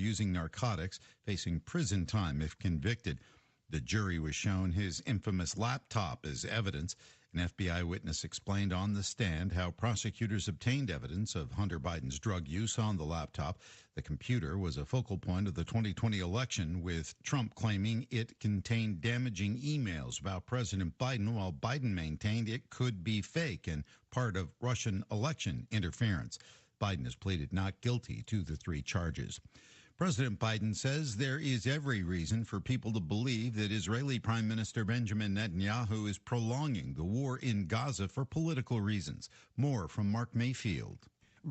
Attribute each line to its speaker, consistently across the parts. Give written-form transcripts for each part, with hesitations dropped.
Speaker 1: using narcotics, facing prison time if convicted. The jury was shown his infamous laptop as evidence. An FBI witness explained on the stand how prosecutors obtained evidence of Hunter Biden's drug use on the laptop. The computer was a focal point of the 2020 election, with Trump claiming it contained damaging emails about President Biden, while Biden maintained it could be fake and part of Russian election interference. Biden has pleaded not guilty to the 3 charges. President Biden says there is every reason for people to believe that Israeli Prime Minister Benjamin Netanyahu is prolonging the war in Gaza for political reasons. More from Mark Mayfield.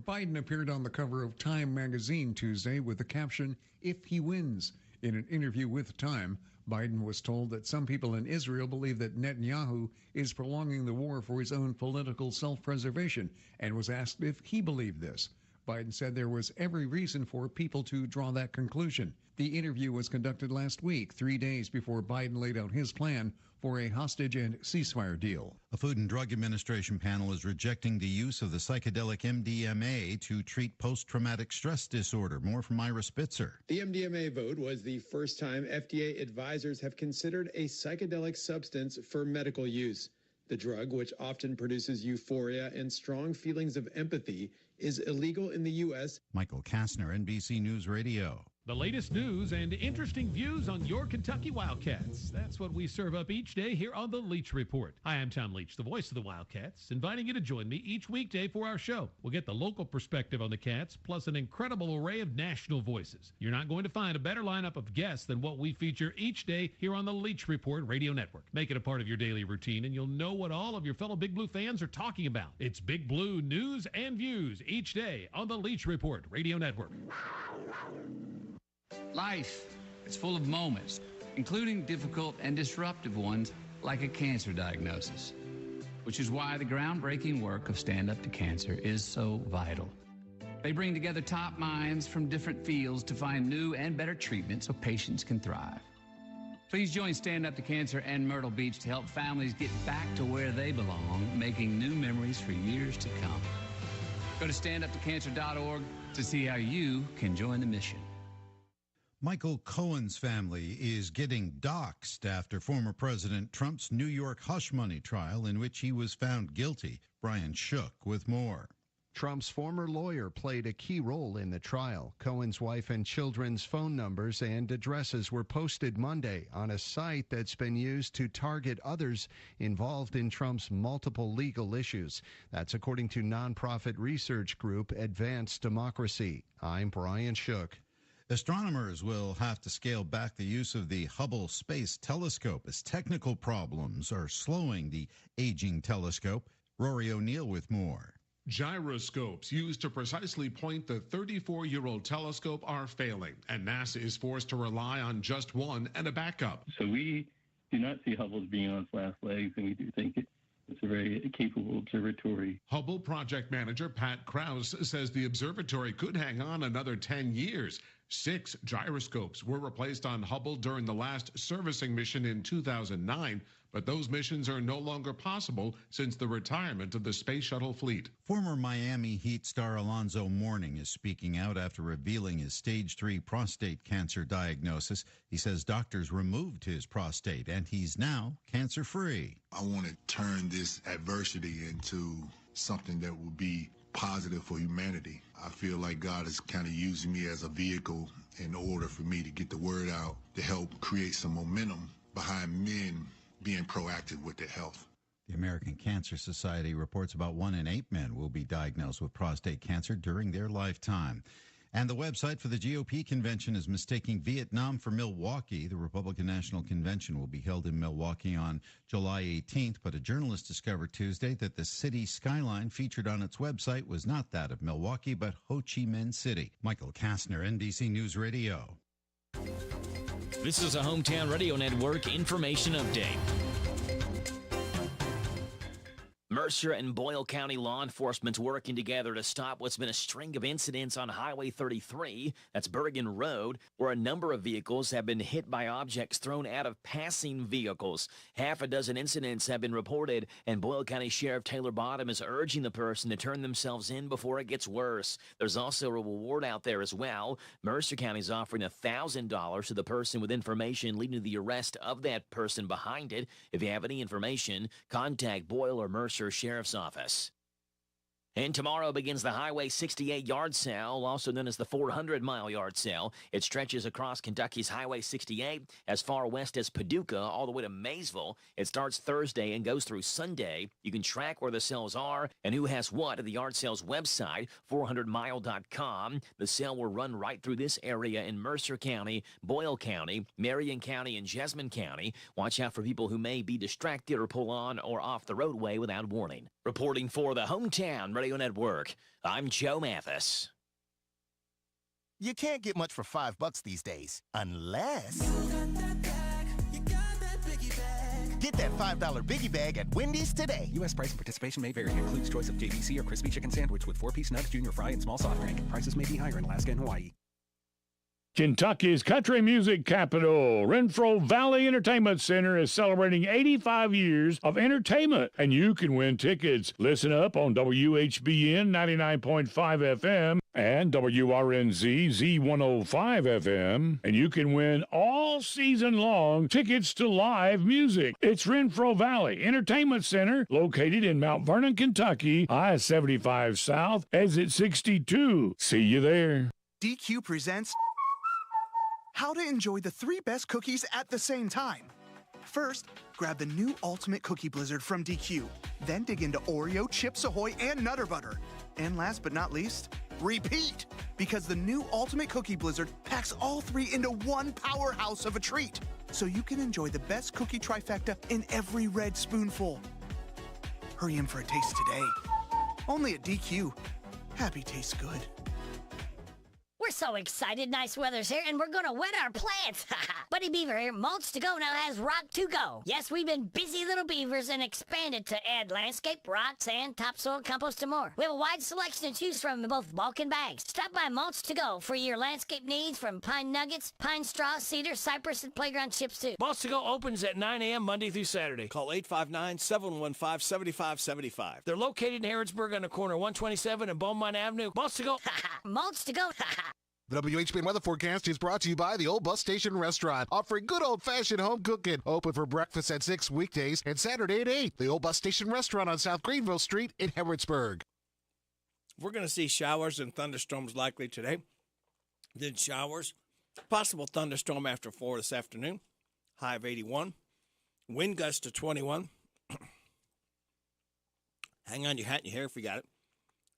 Speaker 2: Biden appeared on the cover of Time magazine Tuesday with the caption, "If he wins." In an interview with Time, Biden was told that some people in Israel believe that Netanyahu is prolonging the war for his own political self-preservation, and was asked if he believed this. Biden said there was every reason for people to draw that conclusion. The interview was conducted last week, 3 days before Biden laid out his plan for a hostage and ceasefire deal.
Speaker 1: A Food and Drug Administration panel is rejecting the use of the psychedelic MDMA to treat post-traumatic stress disorder. More from Ira Spitzer.
Speaker 3: The MDMA vote was the first time FDA advisors have considered a psychedelic substance for medical use. The drug, which often produces euphoria and strong feelings of empathy, is illegal in the U.S.
Speaker 1: Michael Kastner, NBC News Radio.
Speaker 4: The latest news and interesting views on your Kentucky Wildcats. That's what we serve up each day here on the Leach Report. Hi, I'm Tom Leach, the voice of the Wildcats, inviting you to join me each weekday for our show. We'll get the local perspective on the Cats, plus an incredible array of national voices. You're not going to find a better lineup of guests than what we feature each day here on the Leach Report Radio Network. Make it a part of your daily routine, and you'll know what all of your fellow Big Blue fans are talking about. It's Big Blue news and views each day on the Leach Report Radio Network.
Speaker 5: Life is full of moments, including difficult and disruptive ones like a cancer diagnosis, which is why the groundbreaking work of Stand Up to Cancer is so vital. They bring together top minds from different fields to find new and better treatments so patients can thrive. Please join Stand Up to Cancer and Myrtle Beach to help families get back to where they belong, making new memories for years to come. Go to standuptocancer.org to see how you can join the mission.
Speaker 1: Michael Cohen's family is getting doxxed after former President Trump's New York hush money trial, in which he was found guilty. Brian Shook with more.
Speaker 6: Trump's former lawyer played a key role in the trial. Cohen's wife and children's phone numbers and addresses were posted Monday on a site that's been used to target others involved in Trump's multiple legal issues. That's according to nonprofit research group Advanced Democracy. I'm Brian Shook.
Speaker 1: Astronomers will have to scale back the use of the Hubble Space Telescope as technical problems are slowing the aging telescope. Rory O'Neill with more.
Speaker 7: Gyroscopes used to precisely point the 34-year-old telescope are failing, and NASA is forced to rely on just one and a backup.
Speaker 8: So we do not see Hubble as being on its last legs, and we do think it's a very capable observatory.
Speaker 7: Hubble project manager Pat Krause says the observatory could hang on another 10 years. 6 gyroscopes were replaced on Hubble during the last servicing mission in 2009, but those missions are no longer possible since the retirement of the space shuttle fleet.
Speaker 1: Former Miami Heat star Alonzo Mourning is speaking out after revealing his stage 3 prostate cancer diagnosis. He says doctors removed his prostate and he's now cancer-free.
Speaker 9: I want to turn this adversity into something that will be positive for humanity. I feel like God is kind of using me as a vehicle in order for me to get the word out, to help create some momentum behind men being proactive with their health.
Speaker 1: The American Cancer Society reports about 1 in 8 men will be diagnosed with prostate cancer during their lifetime. And the website for the GOP convention is mistaking Vietnam for Milwaukee. The Republican National Convention will be held in Milwaukee on July 18th, but a journalist discovered Tuesday that the city skyline featured on its website was not that of Milwaukee, but Ho Chi Minh City. Michael Kastner, NBC News Radio.
Speaker 10: This is a Hometown Radio Network information update.
Speaker 11: Mercer and Boyle County law enforcement's working together to stop what's been a string of incidents on Highway 33, that's Bergen Road, where a number of vehicles have been hit by objects thrown out of passing vehicles. Half a dozen incidents have been reported, and Boyle County Sheriff Taylor Bottom is urging the person to turn themselves in before it gets worse. There's also a reward out there as well. Mercer County is offering $1,000 to the person with information leading to the arrest of that person behind it. If you have any information, contact Boyle or Mercer Sheriff's Office. And tomorrow begins the Highway 68 yard sale, also known as the 400-mile yard sale. It stretches across Kentucky's Highway 68 as far west as Paducah all the way to Maysville. It starts Thursday and goes through Sunday. You can track where the sales are and who has what at the yard sale's website, 400mile.com. The sale will run right through this area in Mercer County, Boyle County, Marion County, and Jessamine County. Watch out for people who may be distracted or pull on or off the roadway without warning. Reporting for the Hometown Radio Network, I'm Joe Mathis.
Speaker 12: You can't get much for $5 these days, unless get that $5 Biggie Bag at Wendy's today.
Speaker 13: U.S. price and participation may vary. Includes choice of JVC or crispy chicken sandwich with 4-piece nuggets, junior fry, and small soft drink. Prices may be higher in Alaska and Hawaii.
Speaker 10: Kentucky's country music capital, Renfro Valley Entertainment Center, is celebrating 85 years of entertainment, and you can win tickets. Listen up on WHBN 99.5 FM and WRNZ Z105 FM, and you can win all season long tickets to live music. It's Renfro Valley Entertainment Center, located in Mount Vernon, Kentucky, I-75 South, exit 62. See you there.
Speaker 14: DQ presents how to enjoy the 3 best cookies at the same time. First, grab the new Ultimate Cookie Blizzard from DQ. Then dig into Oreo, Chips Ahoy, and Nutter Butter. And last but not least, repeat! Because the new Ultimate Cookie Blizzard packs all 3 into one powerhouse of a treat. So you can enjoy the best cookie trifecta in every red spoonful. Hurry in for a taste today. Only at DQ. Happy tastes good.
Speaker 15: We're so excited. Nice weather's here, and we're going to wet our plants. Buddy Beaver here. Mulch to Go now has Rock to Go. Yes, we've been busy little beavers and expanded to add landscape, rock, sand, topsoil, compost, and more. We have a wide selection to choose from in both bulk and bags. Stop by Mulch to Go for your landscape needs, from pine nuggets, pine straw, cedar, cypress, and playground chips, too.
Speaker 16: Mulch to Go opens at 9 a.m. Monday through Saturday. Call 859-715-7575. They're located in Harrodsburg on the corner of 127 and Beaumont Avenue. Mulch to Go.
Speaker 15: Mulch to Go.
Speaker 17: The WHBN weather forecast is brought to you by the Old Bus Station Restaurant, offering good old-fashioned home cooking. Open for breakfast at 6 weekdays and Saturday at 8. The Old Bus Station Restaurant on South Greenville Street in Harrodsburg.
Speaker 16: We're going to see showers and thunderstorms likely today. Then showers. Possible thunderstorm after 4 this afternoon. High of 81. Wind gust to 21. Hang on your hat and your hair if you got it.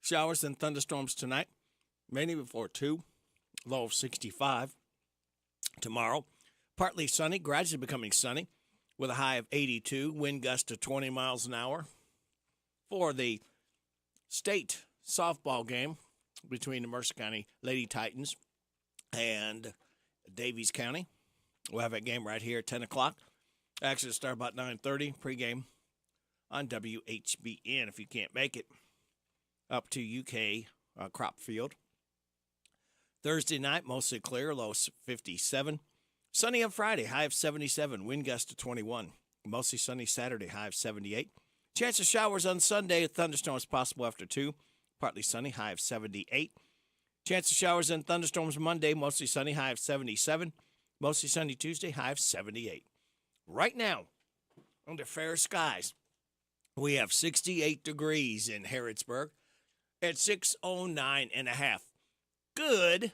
Speaker 16: Showers and thunderstorms tonight. Mainly before 2. Low of 65. Tomorrow, partly sunny, gradually becoming sunny, with a high of 82, wind gust to 20 miles an hour. For the state softball game between the Mercer County Lady Titans and Davies County, we'll have that game right here at 10 o'clock. Actually, it'll start about 9:30, pregame on WHBN if you can't make it, up to UK Cropfield. Thursday night, mostly clear, low 57. Sunny on Friday, high of 77, wind gust to 21. Mostly sunny Saturday, high of 78. Chance of showers on Sunday, thunderstorms possible after 2. Partly sunny, high of 78. Chance of showers and thunderstorms Monday, mostly sunny, high of 77. Mostly sunny Tuesday, high of 78. Right now, under fair skies, we have 68 degrees in Harrodsburg at 6:09.5. Good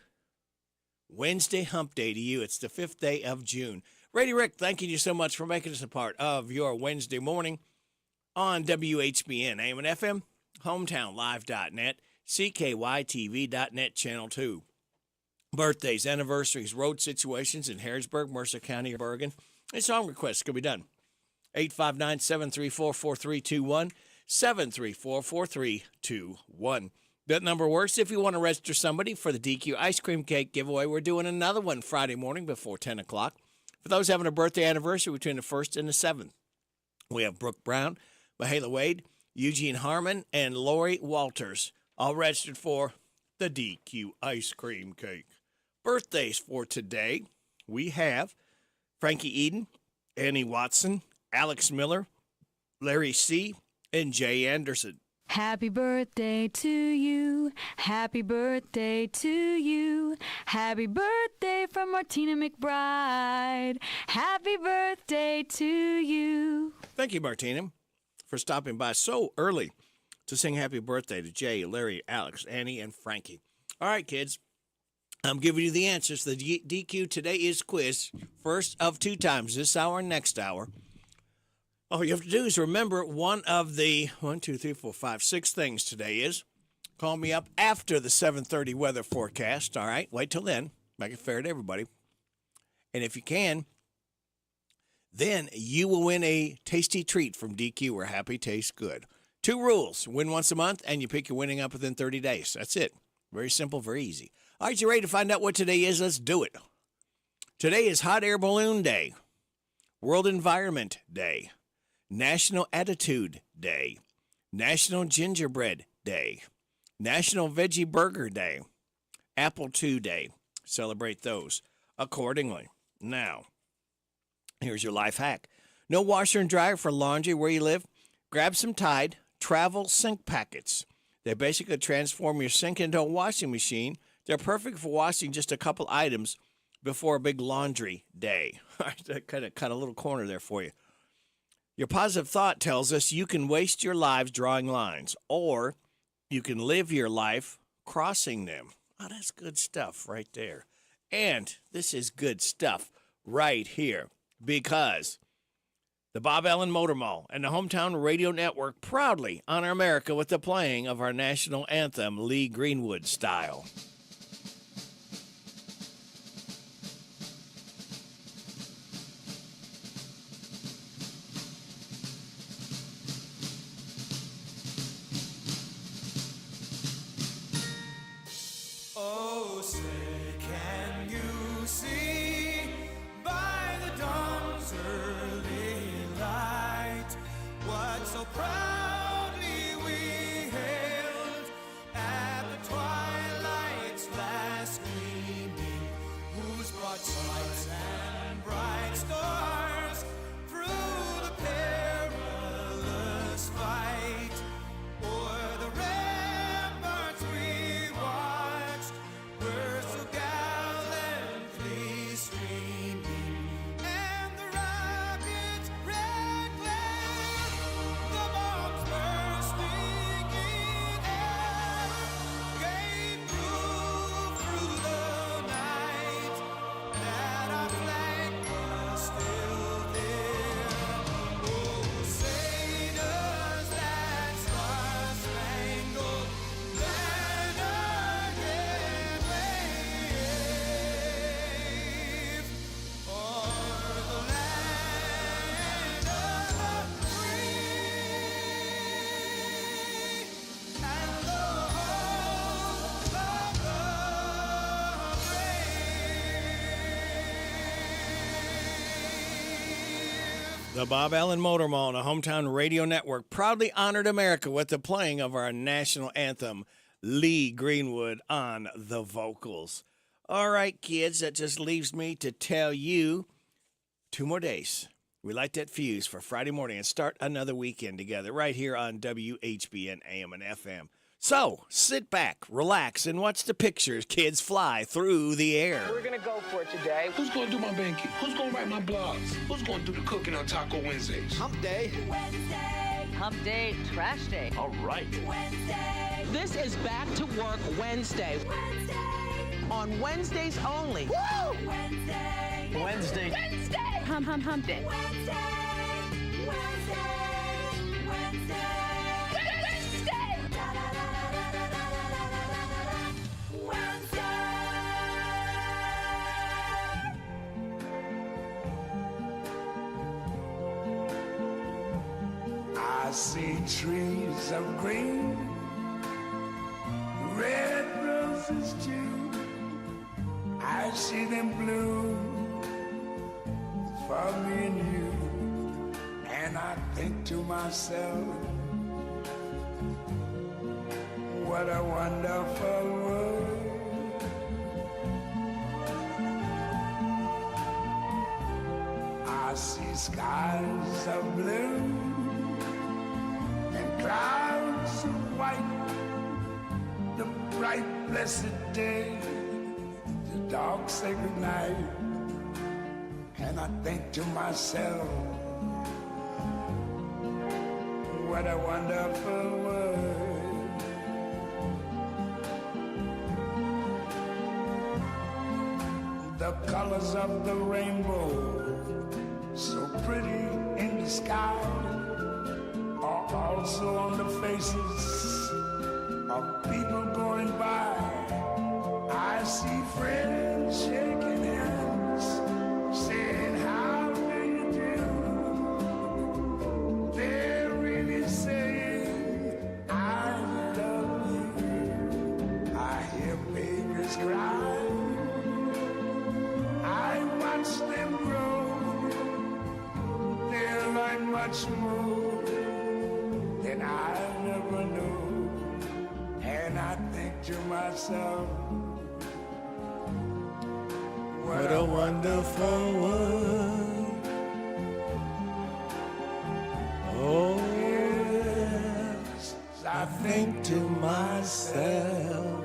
Speaker 16: Wednesday hump day to you. It's the 5th day of June. Brady Rick, thanking you so much for making us a part of your Wednesday morning on WHBN, AM and FM, hometownlive.net, CKYTV.net, Channel 2. Birthdays, anniversaries, road situations in Harrisburg, Mercer County, Bergen, and song requests could be done. 859-734-4321, 734-4321. That number works if you want to register somebody for the DQ ice cream cake giveaway. We're doing another one Friday morning before 10 o'clock. For those having a birthday anniversary between the 1st and the 7th, we have Brooke Brown, Mahala Wade, Eugene Harmon, and Lori Walters, all registered for the DQ ice cream cake. Birthdays for today, we have Frankie Eden, Annie Watson, Alex Miller, Larry C., and Jay Anderson.
Speaker 18: Happy birthday to you. Happy birthday to you. Happy birthday from Martina McBride. Happy birthday to you.
Speaker 16: Thank you, Martina, for stopping by so early to sing happy birthday to Jay, Larry, Alex, Annie, and Frankie. All right, kids, I'm giving you the answers. The DQ Today Is quiz, first of 2 times, this hour and next hour. All you have to do is remember one of the 6 things today is call me up after the 7:30 weather forecast. All right, wait till then. Make it fair to everybody. And if you can, then you will win a tasty treat from DQ where happy tastes good. 2 rules. Win once a month, and you pick your winning up within 30 days. That's it. Very simple, very easy. All right, you ready to find out what today is? Let's do it. Today is Hot Air Balloon Day, World Environment Day, National Attitude Day, National Gingerbread Day, National Veggie Burger Day, Apple II Day. Celebrate those accordingly. Now, here's your life hack. No washer and dryer for laundry where you live? Grab some Tide Travel Sink Packets. They basically transform your sink into a washing machine. They're perfect for washing just a couple items before a big laundry day. I kind of cut a little corner there for you. Your positive thought tells us you can waste your lives drawing lines, or you can live your life crossing them. Oh, that's good stuff right there. And this is good stuff right here because the Bob Allen Motor Mall and the Hometown Radio Network proudly honor America with the playing of our national anthem, Lee Greenwood style.
Speaker 19: Oh, say, can you see by the dawn's early light what so proudly we hailed at the twilight's last gleaming, whose broad stripes and bright stars through the perilous fight o'er the ramparts we watched were so gallantly streaming, and the rocket's red glare, the bombs bursting in air, gave proof through the night that our flag was still there. Oh, say does that star-spangled banner yet wave o'er the land of the free and the home of the brave.
Speaker 16: The Bob Allen Motor Mall and the Hometown Radio Network proudly honored America with the playing of our national anthem, Lee Greenwood on the vocals. All right, kids, that just leaves me to tell you 2 more days. We light that fuse for Friday morning and start another weekend together right here on WHBN AM and FM. So sit back, relax, and watch the pictures kids fly through the air.
Speaker 20: We're going to go for it today.
Speaker 21: Who's going to do my banking? Who's going to write my blogs? Who's going to do the cooking on Taco Wednesdays?
Speaker 20: Hump day. Wednesday. Hump day, trash day.
Speaker 21: All right.
Speaker 20: Wednesday.
Speaker 22: This is Back to Work Wednesday.
Speaker 20: Wednesday.
Speaker 22: On Wednesdays only.
Speaker 20: Woo! Wednesday.
Speaker 21: Wednesday.
Speaker 20: Wednesday.
Speaker 22: Hump day.
Speaker 20: Wednesday. Wednesday. Wednesday. Wednesday.
Speaker 21: I see trees of green, red roses too. I see them bloom for me and you. And I think to myself,
Speaker 19: what a wonderful world. I see skies of blue and clouds of white, the bright blessed day, the dark sacred night, and I think to myself, what a wonderful world. The colors of the rainbow, so pretty in the sky, are also on the faces of people going by. I see friends shaking hands, saying, how do you do? They're really saying, I love you. I hear babies cry. I watch them grow. They learn much more than I never knew. And I think to myself, what a wonderful world. Oh, yes, I think to myself,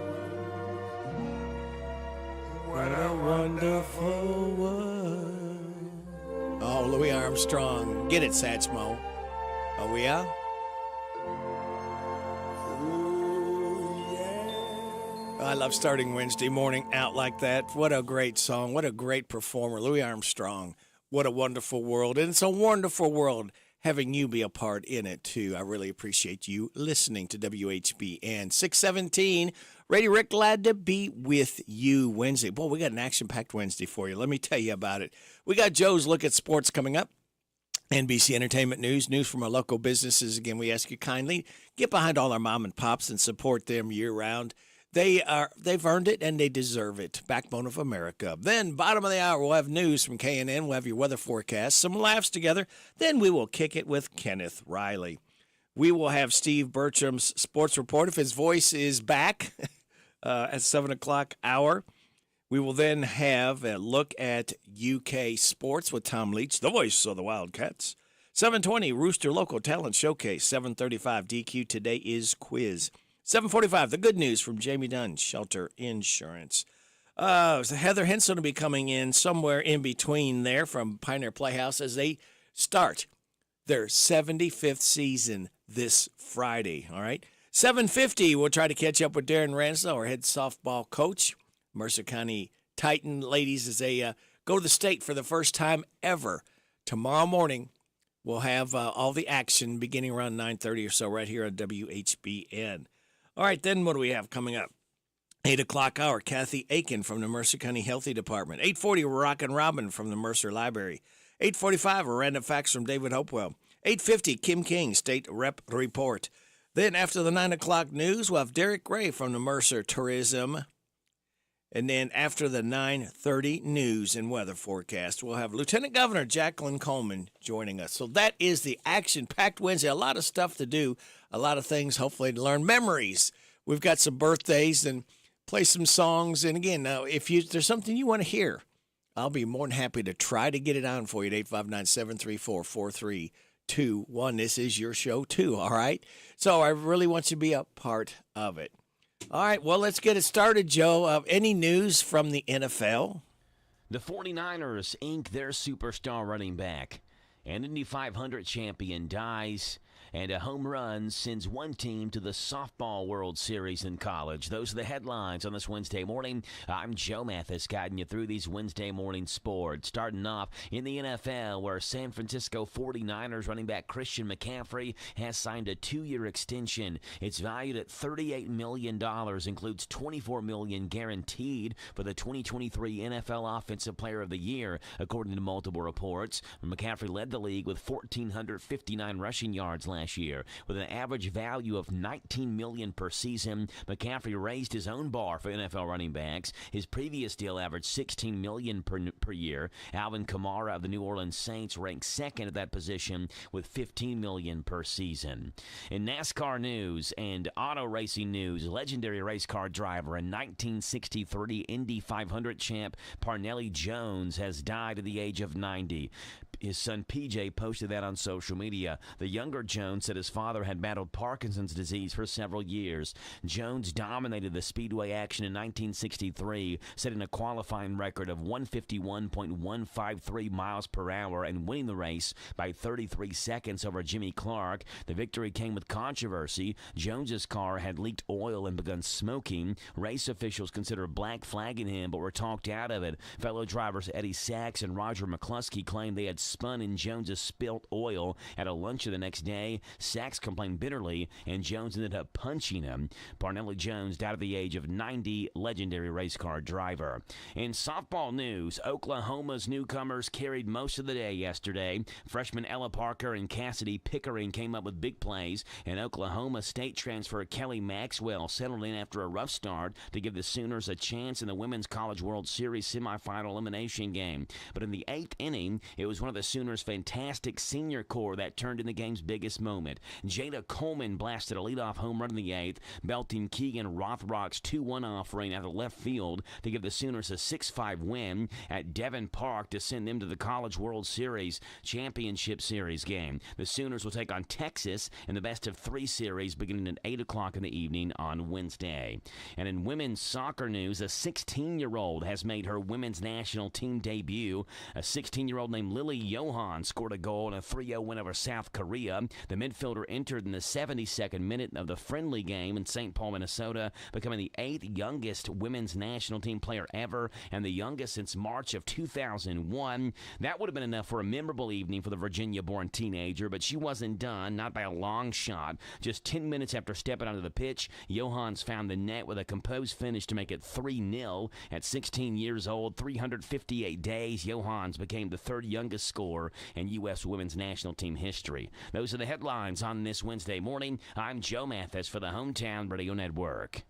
Speaker 19: what a wonderful world.
Speaker 16: Oh, Louis Armstrong. Get it, Satchmo. Oh, yeah? I love starting Wednesday morning out like that. What a great song. What a great performer. Louis Armstrong. What a wonderful world. And it's a wonderful world having you be a part in it, too. I really appreciate you listening to WHBN 617. Radio Rick, glad to be with you Wednesday. Boy, we got an action-packed Wednesday for you. Let me tell you about it. We got Joe's Look at Sports coming up. NBC Entertainment news from our local businesses. Again, we ask you kindly, get behind all our mom and pops and support them year-round. They've earned it, and they deserve it. Backbone of America. Then, bottom of the hour, we'll have news from KNN. We'll have your weather forecast, some laughs together. Then we will kick it with Kenneth Riley. We will have Steve Bertram's sports report, if his voice is back, at 7 o'clock hour. We will then have a look at UK sports with Tom Leach, the voice of the Wildcats. 7:20, Rooster Local Talent Showcase. 7:35, DQ Today is Quiz. 7:45, the good news from Jamie Dunn, Shelter Insurance. So Heather Henson will be coming in somewhere in between there from Pioneer Playhouse as they start their 75th season this Friday, all right? 7:50, we'll try to catch up with Darren Ransdell, our head softball coach. Mercer County Titan ladies as they go to the state for the first time ever. Tomorrow morning, we'll have all the action beginning around 9:30 or so right here on WHBN. All right, then what do we have coming up? 8 o'clock hour, Kathy Aiken from the Mercer County Healthy Department. 8:40, Rockin' Robin from the Mercer Library. 8:45, a random facts from David Hopewell. 8:50, Kim King, State Rep Report. Then after the 9 o'clock news, we'll have Derek Gray from the Mercer Tourism. And then after the 9:30 news and weather forecast, we'll have Lieutenant Governor Jacqueline Coleman joining us. So that is the action-packed Wednesday. A lot of stuff to do, a lot of things hopefully to learn. Memories. We've got some birthdays and play some songs. And again, if there's something you want to hear, I'll be more than happy to try to get it on for you at 859-734-4321. This is your show too, all right? So I really want you to be a part of it. All right, well, let's get it started, Joe. Any news from the NFL?
Speaker 2: The 49ers ink their superstar running back. An Indy 500 champion dies, and a home run sends one team to the Softball World Series in college. Those are the headlines on this Wednesday morning. I'm Joe Mathis, guiding you through these Wednesday morning sports. Starting off in the NFL, where San Francisco 49ers running back Christian McCaffrey has signed a 2-year extension. It's valued at $38 million, includes $24 million guaranteed for the 2023 NFL Offensive Player of the Year, according to multiple reports. McCaffrey led the league with 1,459 rushing yards last last year. With an average value of $19 million per season, McCaffrey raised his own bar for NFL running backs. His previous deal averaged $16 million per year. Alvin Kamara of the New Orleans Saints ranked second at that position with $15 million per season. In NASCAR news and auto racing news, legendary race car driver and 1963 Indy 500 champ Parnelli Jones has died at the age of 90. His son PJ posted that on social media. The younger Jones said his father had battled Parkinson's disease for several years. Jones dominated the speedway action in 1963, setting a qualifying record of 151.153 miles per hour and winning the race by 33 seconds over Jimmy Clark. The victory came with controversy. Jones's car had leaked oil and begun smoking. Race officials considered black flagging him, but were talked out of it. Fellow drivers Eddie Sachs and Roger McCluskey claimed they had spun in Jones's spilt oil at a luncheon the next day. Sachs complained bitterly, and Jones ended up punching him. Parnelli Jones died at the age of 90, legendary race car driver. In softball news, Oklahoma's newcomers carried most of the day yesterday. Freshman Ella Parker and Cassidy Pickering came up with big plays, and Oklahoma State transfer Kelly Maxwell settled in after a rough start to give the Sooners a chance in the Women's College World Series semifinal elimination game. But in the 8th inning, it was one of the Sooners' fantastic senior core that turned in the game's biggest moment. Jada Coleman blasted a leadoff home run in the 8th, belting Keegan Rothrock's 2-1 offering out of left field to give the Sooners a 6-5 win at Devon Park to send them to the College World Series Championship Series game. The Sooners will take on Texas in the best-of-3 series beginning at 8 o'clock in the evening on Wednesday. And in women's soccer news, a 16-year-old has made her women's national team debut. A 16-year-old named Lily Johan scored a goal in a 3-0 win over South Korea. The midfielder entered in the 72nd minute of the friendly game in St. Paul, Minnesota, becoming the 8th youngest women's national team player ever and the youngest since March of 2001. That would have been enough for a memorable evening for the Virginia-born teenager, but she wasn't done, not by a long shot. Just 10 minutes after stepping onto the pitch, Johans found the net with a composed finish to make it 3-0. At 16 years old, 358 days, Johans became the third youngest scorer in U.S. women's national team history. Those are the headlines on this Wednesday morning. I'm Joe Mathis for the Hometown Radio Network.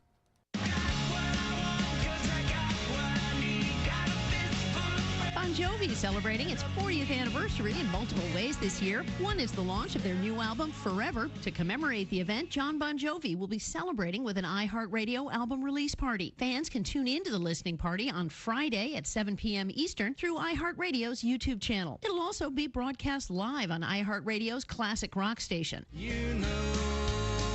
Speaker 3: Bon Jovi celebrating its 40th anniversary in multiple ways this year. One is the launch of their new album, Forever. To commemorate the event, John Bon Jovi will be celebrating with an iHeartRadio album release party. Fans can tune in to the listening party on Friday at 7 p.m. Eastern through iHeartRadio's YouTube channel. It'll also be broadcast live on iHeartRadio's classic rock station.
Speaker 4: You know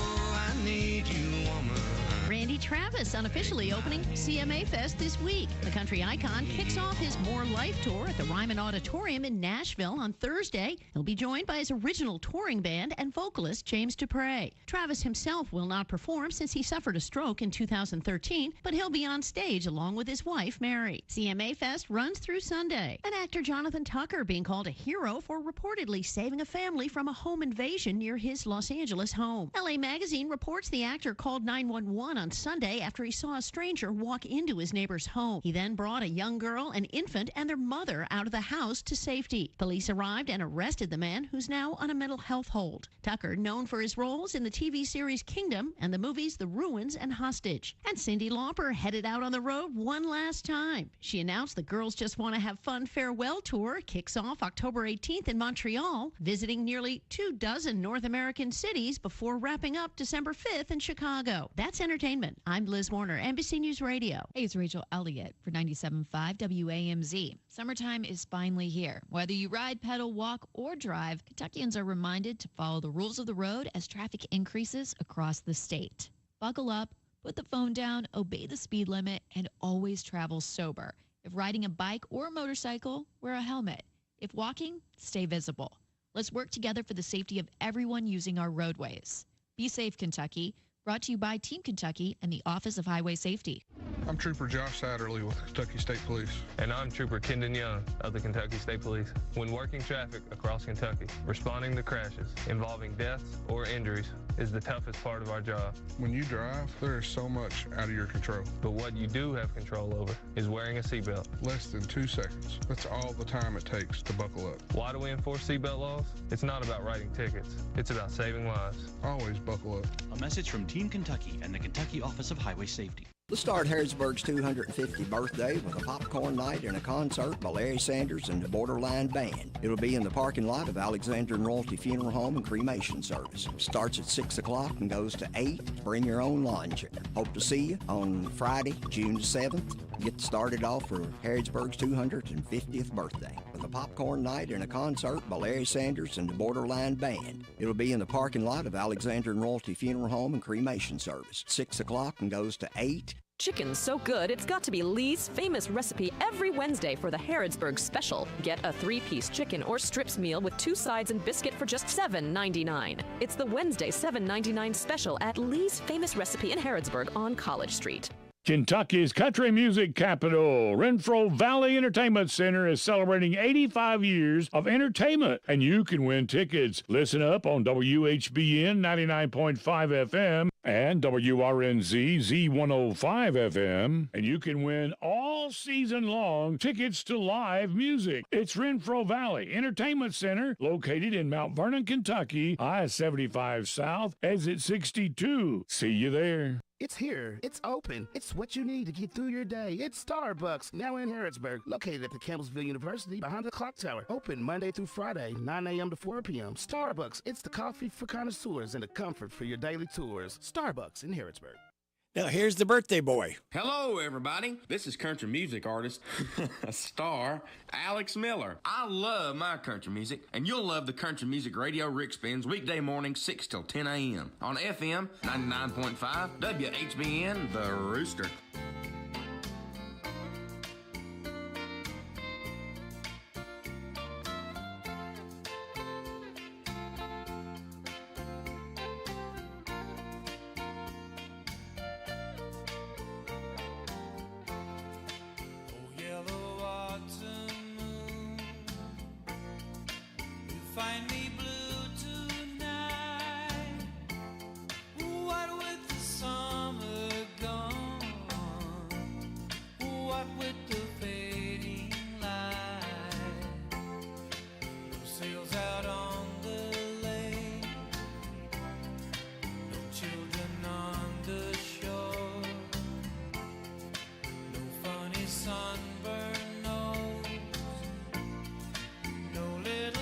Speaker 4: I need you, woman.
Speaker 3: Randy Travis unofficially opening CMA Fest this week. The country icon kicks off his More Life tour at the Ryman Auditorium in Nashville on Thursday. He'll be joined by his original touring band and vocalist James Dupre. Travis himself will not perform since he suffered a stroke in 2013, but he'll be on stage along with his wife, Mary. CMA Fest runs through Sunday. And actor Jonathan Tucker being called a hero for reportedly saving a family from a home invasion near his Los Angeles home. LA Magazine reports the actor called 911 on Sunday after he saw a stranger walk into his neighbor's home. He then brought a young girl, an infant, and their mother out of the house to safety. Police arrived and arrested the man, who's now on a mental health hold. Tucker, known for his roles in the TV series Kingdom and the movies The Ruins and Hostage. And Cyndi Lauper headed out on the road one last time. She announced the Girls Just Want to Have Fun farewell tour kicks off October 18th in Montreal, visiting nearly 24 North American cities before wrapping up December 5th in Chicago. That's entertainment. I'm Liz Warner, NBC News Radio.
Speaker 23: Hey, it's Rachel Elliott for 97.5 WAMZ. Summertime is finally here. Whether you ride, pedal, walk, or drive, Kentuckians are reminded to follow the rules of the road as traffic increases across the state. Buckle up, put the phone down, obey the speed limit, and always travel sober. If riding a bike or a motorcycle, wear a helmet. If walking, stay visible. Let's work together for the safety of everyone using our roadways. Be safe, Kentucky. Brought to you by Team Kentucky and the Office of Highway Safety.
Speaker 5: I'm Trooper Josh Satterley with Kentucky State Police.
Speaker 6: And I'm Trooper Kendon Young of the Kentucky State Police. When working traffic across Kentucky, responding to crashes involving deaths or injuries is the toughest part of our job.
Speaker 5: When you drive, there is so much out of your control.
Speaker 6: But what you do have control over is wearing a seatbelt.
Speaker 5: Less than 2 seconds. That's all the time it takes to buckle up.
Speaker 6: Why do we enforce seatbelt laws? It's not about writing tickets. It's about saving lives.
Speaker 5: Always buckle up.
Speaker 8: A message from Team Kentucky and the Kentucky Office of Highway Safety.
Speaker 24: Let's start Harrodsburg's 250th birthday with a popcorn night and a concert by Larry Sanders and the Borderline Band. It'll be in the parking lot of Alexander and Royalty Funeral Home and Cremation Service. Starts at 6 o'clock and goes to 8. Bring your own lawn chair. Hope to see you on Friday, June 7th. Get started off for Harrodsburg's 250th birthday with a popcorn night and a concert by Larry Sanders and the Borderline Band. It'll be in the parking lot of Alexander and Royalty Funeral Home and Cremation Service. 6 o'clock and goes to 8.
Speaker 25: Chicken's so good, it's got to be Lee's famous recipe every Wednesday for the Harrodsburg Special. Get a 3-piece chicken or strips meal with 2 sides and biscuit for just $7.99. It's the Wednesday $7.99 special at Lee's famous recipe in Harrodsburg on College Street.
Speaker 10: Kentucky's country music capital, Renfro Valley Entertainment Center, is celebrating 85 years of entertainment, and you can win tickets. Listen up on WHBN 99.5 FM and WRNZ Z105 FM, and you can win all season long tickets to live music. It's Renfro Valley Entertainment Center, located in Mount Vernon, Kentucky, I-75 South, exit 62. See you there.
Speaker 26: It's here. It's open. It's what you need to get through your day. It's Starbucks, now in Harrodsburg, located at the Campbellsville University behind the clock tower. Open Monday through Friday, 9 a.m. to 4 p.m. Starbucks, it's the coffee for connoisseurs and the comfort for your daily tours. Starbucks in Harrodsburg.
Speaker 16: Now here's the birthday boy.
Speaker 27: Hello, everybody. This is country music artist, star, Alex Miller. I love my country music, and you'll love the country music radio Rick spins weekday mornings 6 till 10 a.m. on FM 99.5 WHBN, The Rooster.
Speaker 4: Find me blue tonight. What with the summer gone? What with the fading light? No sails out on the lake. No children on the shore. No funny sunburn nose. No little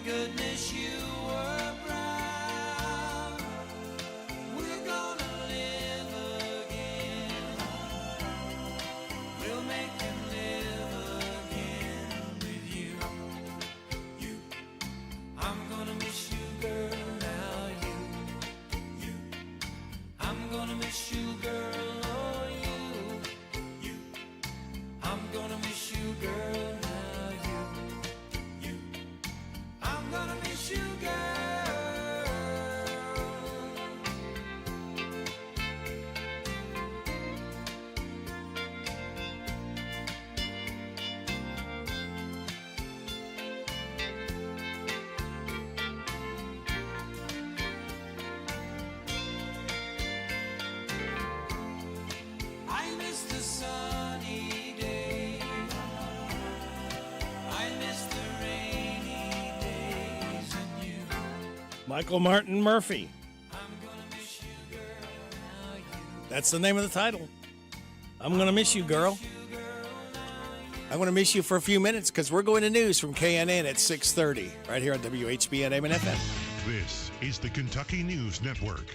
Speaker 4: goodness, you were proud. We're gonna live again. We'll make them live again with you. You, I'm gonna miss you, girl. Now you, I'm gonna miss you, girl. Oh, you, I'm gonna miss you, girl. Gonna miss you, girl.
Speaker 16: Michael Martin Murphey. That's the name of the title. I'm going to miss you, girl. I'm going to miss you for a few minutes because we're going to news from KNN at 6:30 right here on WHBN AM and FM.
Speaker 1: This is the Kentucky News Network.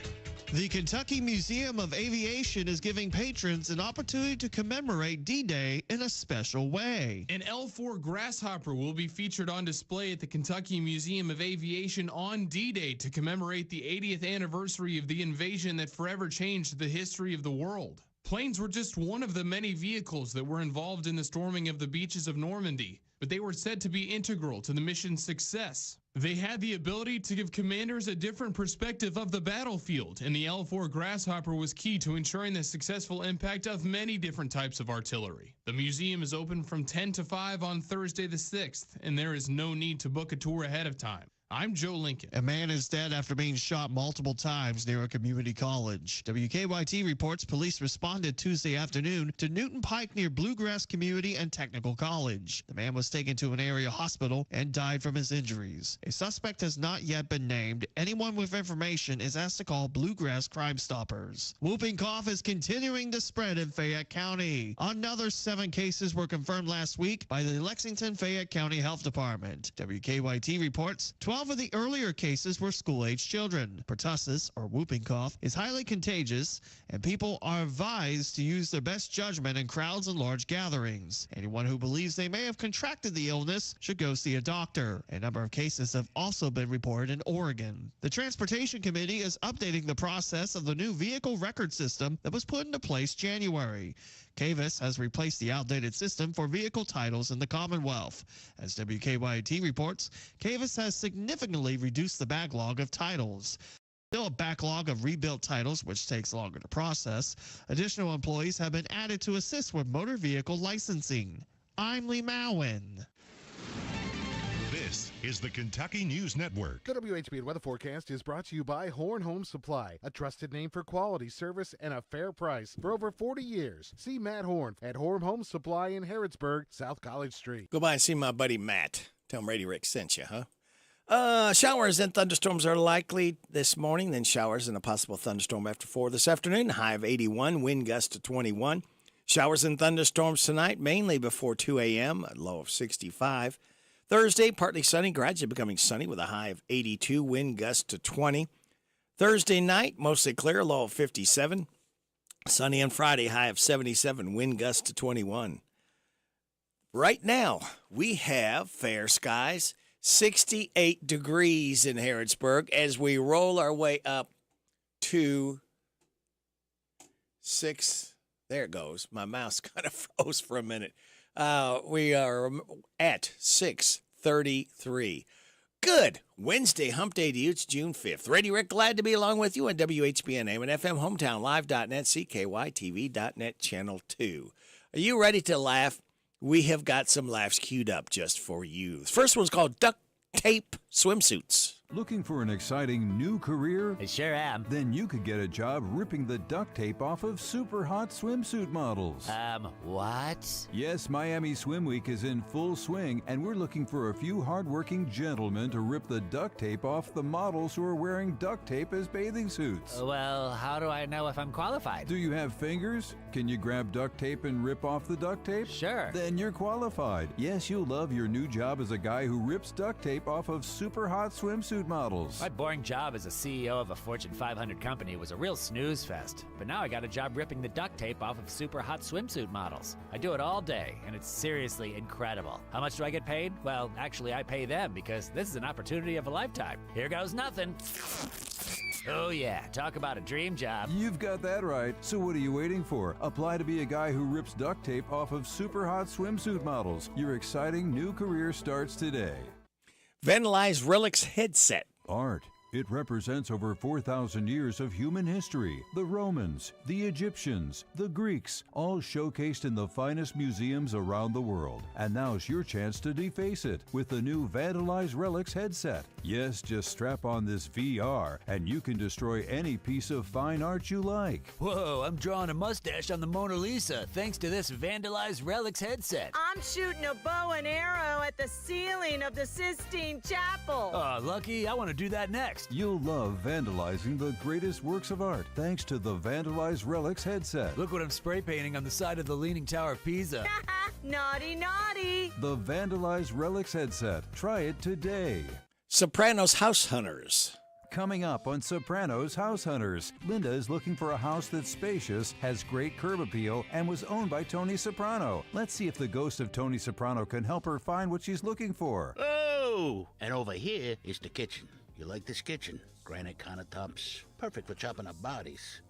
Speaker 7: The Kentucky Museum of Aviation is giving patrons an opportunity to commemorate D-Day in a special way.
Speaker 9: An L-4 Grasshopper will be featured on display at the Kentucky Museum of Aviation on D-Day to commemorate the 80th anniversary of the invasion that forever changed the history of the world. Planes were just one of the many vehicles that were involved in the storming of the beaches of Normandy, but they were said to be integral to the mission's success. They had the ability to give commanders a different perspective of the battlefield, and the L-4 Grasshopper was key to ensuring the successful impact of many different types of artillery. The museum is open from 10 to 5 on Thursday the 6th, and there is no need to book a tour ahead of time. I'm Joe Lincoln.
Speaker 7: A man is dead after being shot multiple times near a community college. WKYT reports police responded Tuesday afternoon to Newton Pike near Bluegrass Community and Technical College. The man was taken to an area hospital and died from his injuries. A suspect has not yet been named. Anyone with information is asked to call Bluegrass Crime Stoppers. Whooping cough is continuing to spread in Fayette County. Another 7 cases were confirmed last week by the Lexington-Fayette County Health Department. WKYT reports 12 of the earlier cases were school-age children. Pertussis, or whooping cough, is highly contagious, and people are advised to use their best judgment in crowds and large gatherings. Anyone who believes they may have contracted the illness should go see a doctor. A number of cases have also been reported in Oregon. The Transportation Committee is updating the process of the new vehicle record system that was put into place January. CAVIS has replaced the outdated system for vehicle titles in the Commonwealth. As WKYT reports, CAVIS has significantly reduced the backlog of titles. Still a backlog of rebuilt titles, which takes longer to process. Additional employees have been added to assist with motor vehicle licensing. I'm Lee Mowen.
Speaker 1: This is the Kentucky News Network.
Speaker 17: The WHBN weather forecast is brought to you by Horn Home Supply, a trusted name for quality service and a fair price for over 40 years. See Matt Horn at Horn Home Supply in Harrodsburg, South College Street.
Speaker 16: Go by and see my buddy Matt. Tell him Rady Rick sent you, huh? Showers and thunderstorms are likely this morning, then showers and a possible thunderstorm after 4 this afternoon. High of 81, wind gust to 21. Showers and thunderstorms tonight, mainly before 2 a.m., a low of 65. Thursday, partly sunny, gradually becoming sunny with a high of 82, wind gust to 20. Thursday night, mostly clear, low of 57. Sunny on Friday, high of 77, wind gust to 21. Right now, we have fair skies, 68 degrees in Harrodsburg as we roll our way up to 6. There it goes. My mouse kind of froze for a minute. We are at 6:33. Good. Wednesday, hump day to you. It's June 5th. Rady Rick, glad to be along with you on WHBN AM and FM, HometownLive.net, CKYTV.net, Channel 2. Are you ready to laugh? We have got some laughs queued up just for you. The first one's called Duct Tape Swimsuits.
Speaker 11: Looking for an exciting new career?
Speaker 12: I sure am.
Speaker 11: Then you could get a job ripping the duct tape off of super hot swimsuit models.
Speaker 12: What?
Speaker 11: Yes, Miami Swim Week is in full swing, and we're looking for a few hardworking gentlemen to rip the duct tape off the models who are wearing duct tape as bathing suits.
Speaker 12: Well, how do I know if I'm qualified?
Speaker 11: Do you have fingers? Can you grab duct tape and rip off the duct tape?
Speaker 12: Sure.
Speaker 11: Then you're qualified. Yes, you'll love your new job as a guy who rips duct tape off of super hot swimsuit models.
Speaker 12: My boring job as a CEO of a Fortune 500 company was a real snooze fest. But now I got a job ripping the duct tape off of super hot swimsuit models. I do it all day, and it's seriously incredible. How much do I get paid? Well, actually, I pay them because this is an opportunity of a lifetime. Here goes nothing. Oh yeah, talk about a dream job.
Speaker 11: You've got that right. So what are you waiting for? Apply to be a guy who rips duct tape off of super hot swimsuit models. Your exciting new career starts today.
Speaker 16: Vandalized Relics headset.
Speaker 11: Art. It represents over 4,000 years of human history. The Romans, the Egyptians, the Greeks, all showcased in the finest museums around the world. And now's your chance to deface it with the new Vandalized Relics headset. Yes, just strap on this VR and you can destroy any piece of fine art you like.
Speaker 12: Whoa, I'm drawing a mustache on the Mona Lisa thanks to this Vandalized Relics headset.
Speaker 13: I'm shooting a bow and arrow at the ceiling of the Sistine Chapel.
Speaker 12: Oh, lucky, I want to do that next. next.
Speaker 11: You'll love vandalizing the greatest works of art thanks to the Vandalize Relics headset.
Speaker 13: Look what I'm spray painting on the side of the Leaning Tower of Pisa.
Speaker 14: Naughty, naughty.
Speaker 11: The Vandalize Relics headset. Try it today.
Speaker 16: Sopranos House Hunters.
Speaker 11: Coming up on Sopranos House Hunters, Linda is looking for a house that's spacious, has great curb appeal, and was owned by Tony Soprano. Let's see if the ghost of Tony Soprano can help her find what she's looking for.
Speaker 15: Oh, and over here is the kitchen. You like this kitchen? Granite countertops, perfect for chopping up bodies.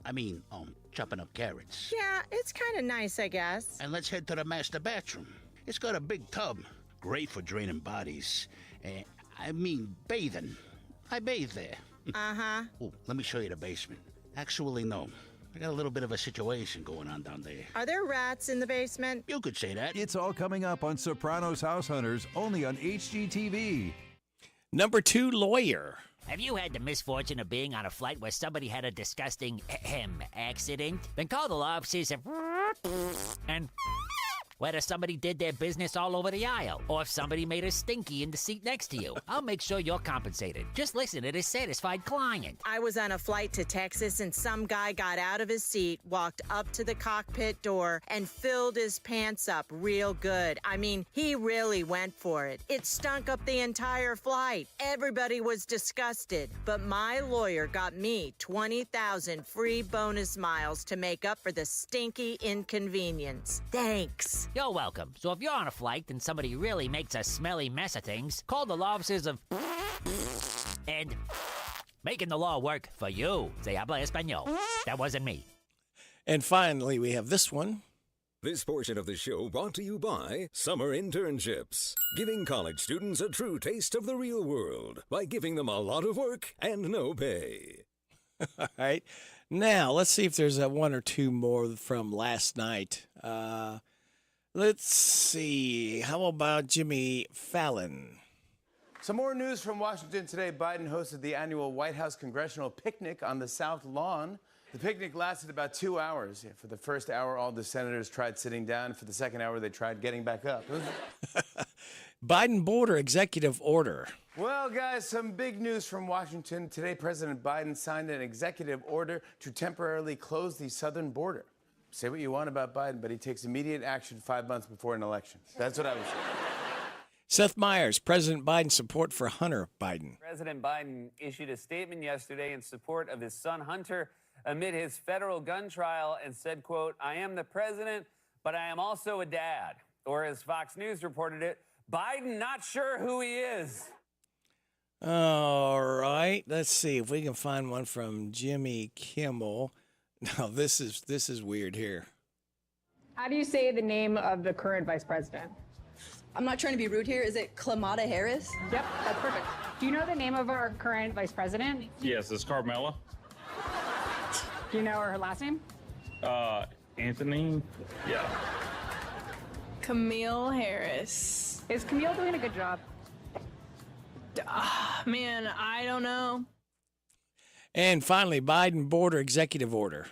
Speaker 15: Chopping up carrots.
Speaker 14: Yeah, it's kind of nice, I guess.
Speaker 15: And let's head to the master bathroom. It's got a big tub, great for draining bodies. Bathing. I bathe there.
Speaker 14: Uh-huh.
Speaker 15: Oh, let me show you the basement. Actually, no. I got a little bit of a situation going on down there.
Speaker 14: Are there rats in the basement?
Speaker 15: You could say that.
Speaker 11: It's all coming up on Sopranos House Hunters, only on HGTV.
Speaker 16: Number 2, Lawyer.
Speaker 12: Have you had the misfortune of being on a flight where somebody had a disgusting accident? Then call the law offices and whether somebody did their business all over the aisle, or if somebody made a stinky in the seat next to you. I'll make sure you're compensated. Just listen to this satisfied client.
Speaker 14: I was on a flight to Texas, and some guy got out of his seat, walked up to the cockpit door, and filled his pants up real good. He really went for it. It stunk up the entire flight. Everybody was disgusted. But my lawyer got me 20,000 free bonus miles to make up for the stinky inconvenience. Thanks.
Speaker 12: You're welcome. So if you're on a flight and somebody really makes a smelly mess of things, call the law offices of and making the law work for you. Se habla español. That wasn't me.
Speaker 16: And finally, we have this one.
Speaker 18: This portion of the show brought to you by Summer Internships, giving college students a true taste of the real world by giving them a lot of work and no pay.
Speaker 16: All right. Now, let's see if there's one or two more from last night. Let's see. How about Jimmy Fallon?
Speaker 20: Some more news from Washington today. Biden hosted the annual White House Congressional Picnic on the South Lawn. The picnic lasted about 2 hours. For the first hour, all the senators tried sitting down. For the second hour, they tried getting back up.
Speaker 16: Biden border executive order.
Speaker 20: Well, guys, some big news from Washington. Today, President Biden signed an executive order to temporarily close the southern border. Say what you want about Biden, but he takes immediate action 5 months before an election. That's what I was saying.
Speaker 16: Seth Meyers, President Biden's support for Hunter Biden.
Speaker 21: President Biden issued a statement yesterday in support of his son Hunter amid his federal gun trial and said, quote, "I am the president, but I am also a dad." Or as Fox News reported it, Biden not sure who he is.
Speaker 16: All right. Let's see if we can find one from Jimmy Kimmel. Now, this is weird here.
Speaker 22: How do you say the name of the current vice president?
Speaker 28: I'm not trying to be rude here. Is it Kamala Harris?
Speaker 22: Yep, that's perfect. Do you know the name of our current vice president?
Speaker 29: Yes, it's Carmela.
Speaker 22: Do you know her last name?
Speaker 29: Anthony. Yeah.
Speaker 28: Camille Harris.
Speaker 22: Is Camille doing a good job?
Speaker 28: Man, I don't know.
Speaker 16: And finally, Biden border executive order.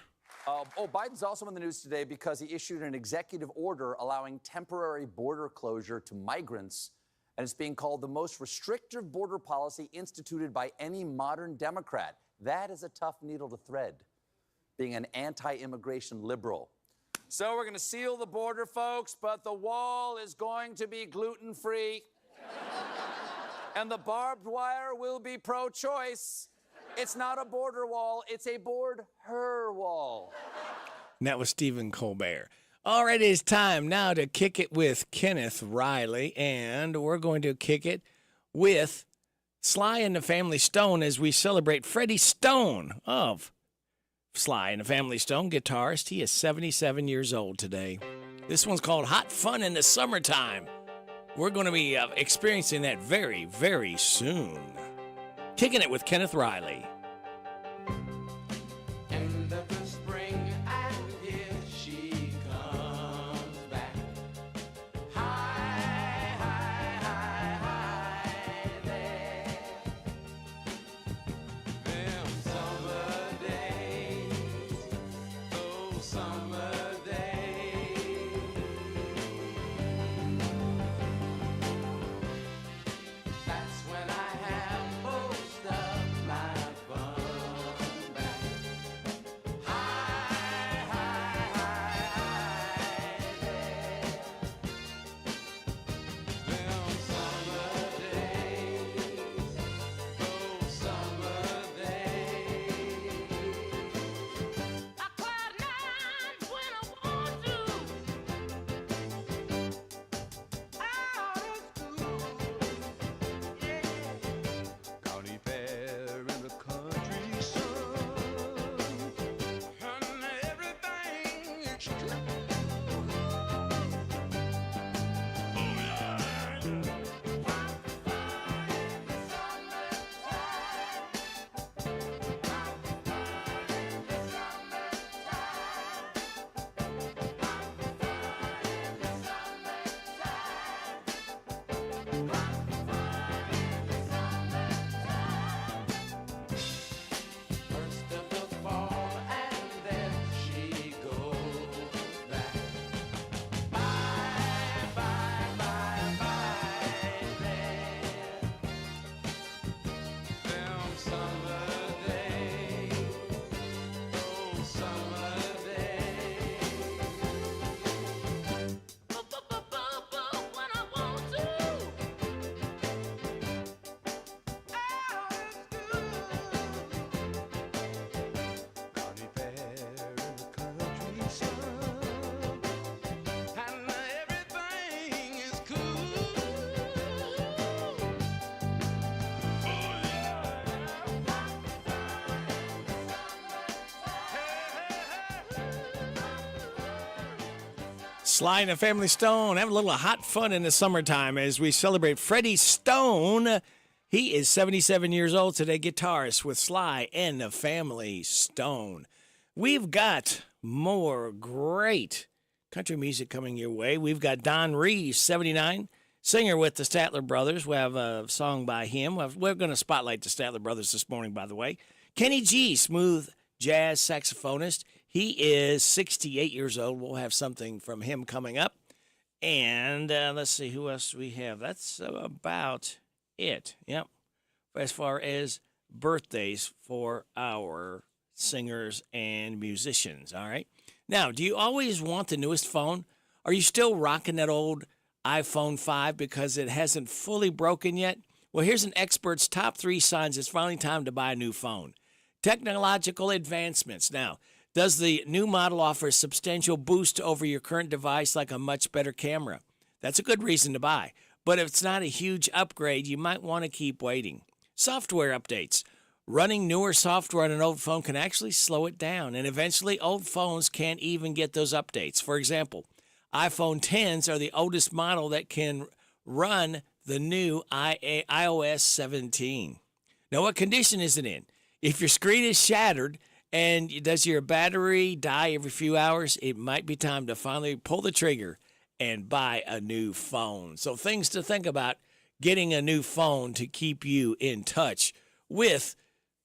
Speaker 30: Biden's also in the news today because he issued an executive order allowing temporary border closure to migrants, and it's being called the most restrictive border policy instituted by any modern Democrat. That is a tough needle to thread, being an anti-immigration liberal. So we're going to seal the border, folks, but the wall is going to be gluten-free, and the barbed wire will be pro-choice. It's not a border wall, it's a board-her wall.
Speaker 16: And that was Stephen Colbert. All right, it's time now to kick it with Kenneth Riley, and we're going to kick it with Sly and the Family Stone as we celebrate Freddie Stone of Sly and the Family Stone, guitarist. He is 77 years old today. This one's called Hot Fun in the Summertime. We're going to be experiencing that very, very soon. Kicking it with Kenneth Riley.
Speaker 4: End of the spring, and here she comes back. Hi, hi, hi, hi there. Them summer days, those summer days. That's when I have most of my
Speaker 16: Sly and the Family Stone having a little hot fun in the summertime as we celebrate Freddie Stone. He is 77 years old today, guitarist with Sly and the Family Stone. We've got more great country music coming your way. We've got Don Reeves, 79, singer with the Statler Brothers. We have a song by him. We're going to spotlight the Statler Brothers this morning, by the way. Kenny G, smooth jazz saxophonist. He is 68 years old. We'll have something from him coming up. And let's see who else we have. That's about it. Yep. As far as birthdays for our singers and musicians. All right. Now, do you always want the newest phone? Are you still rocking that old iPhone 5 because it hasn't fully broken yet? Well, here's an expert's top 3 signs it's finally time to buy a new phone. Technological advancements. Now, does the new model offer a substantial boost over your current device, like a much better camera? That's a good reason to buy. But if it's not a huge upgrade, you might want to keep waiting. Software updates. Running newer software on an old phone can actually slow it down, and eventually old phones can't even get those updates. For example, iPhone 10s are the oldest model that can run the new iOS 17. Now, what condition is it in? If your screen is shattered, and does your battery die every few hours, it might be time to finally pull the trigger and buy a new phone. So things to think about, getting a new phone to keep you in touch with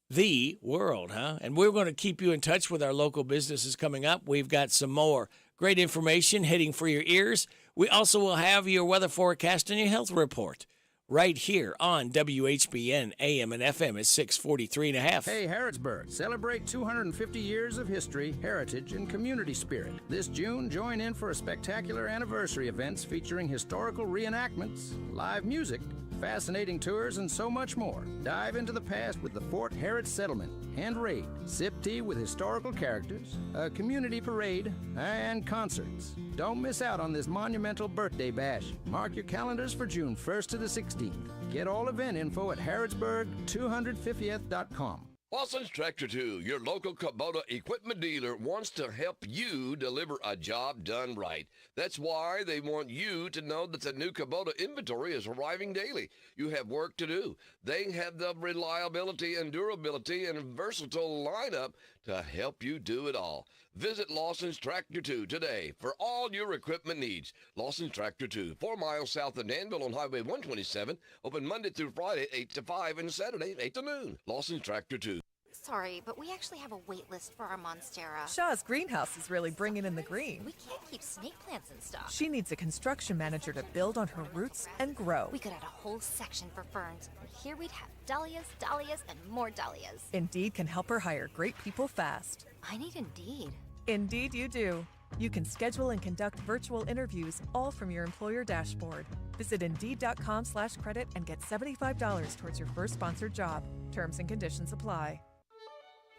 Speaker 16: the world, huh? And we're going to keep you in touch with our local businesses coming up. We've got some more great information heading for your ears. We also will have your weather forecast and your health report right here on WHBN AM and FM at 643.5.
Speaker 2: Hey, Harrodsburg, celebrate 250 years of history, heritage, and community spirit. This June, join in for a spectacular anniversary events featuring historical reenactments, live music, fascinating tours, and so much more. Dive into the past with the Fort Harrods Settlement, hand raid, sip tea with historical characters, a community parade, and concerts. Don't miss out on this monumental birthday bash. Mark your calendars for June 1st to the 16th. Get all event info at harrodsburg250th.com.
Speaker 3: Lawson's Tractor 2, your local Kubota equipment dealer, wants to help you deliver a job done right. That's why they want you to know that the new Kubota inventory is arriving daily. You have work to do. They have the reliability and durability and versatile lineup to help you do it all. Visit Lawson's Tractor 2 today for all your equipment needs. Lawson's Tractor 2, 4 miles south of Danville on Highway 127, open Monday through Friday, 8 to 5, and Saturday, 8 to noon. Lawson's Tractor 2.
Speaker 5: Sorry, but we actually have a wait list for our Monstera.
Speaker 6: Shaw's greenhouse is really bringing in the green.
Speaker 5: We can't keep snake plants in stock.
Speaker 6: She needs a construction manager to build on her roots and grow.
Speaker 5: We could add a whole section for ferns, and here we'd have dahlias, dahlias, and more dahlias.
Speaker 6: Indeed can help her hire great people fast.
Speaker 5: I need Indeed.
Speaker 6: Indeed you do. You can schedule and conduct virtual interviews all from your employer dashboard. Visit Indeed.com/credit and get $75 towards your first sponsored job. Terms and conditions apply.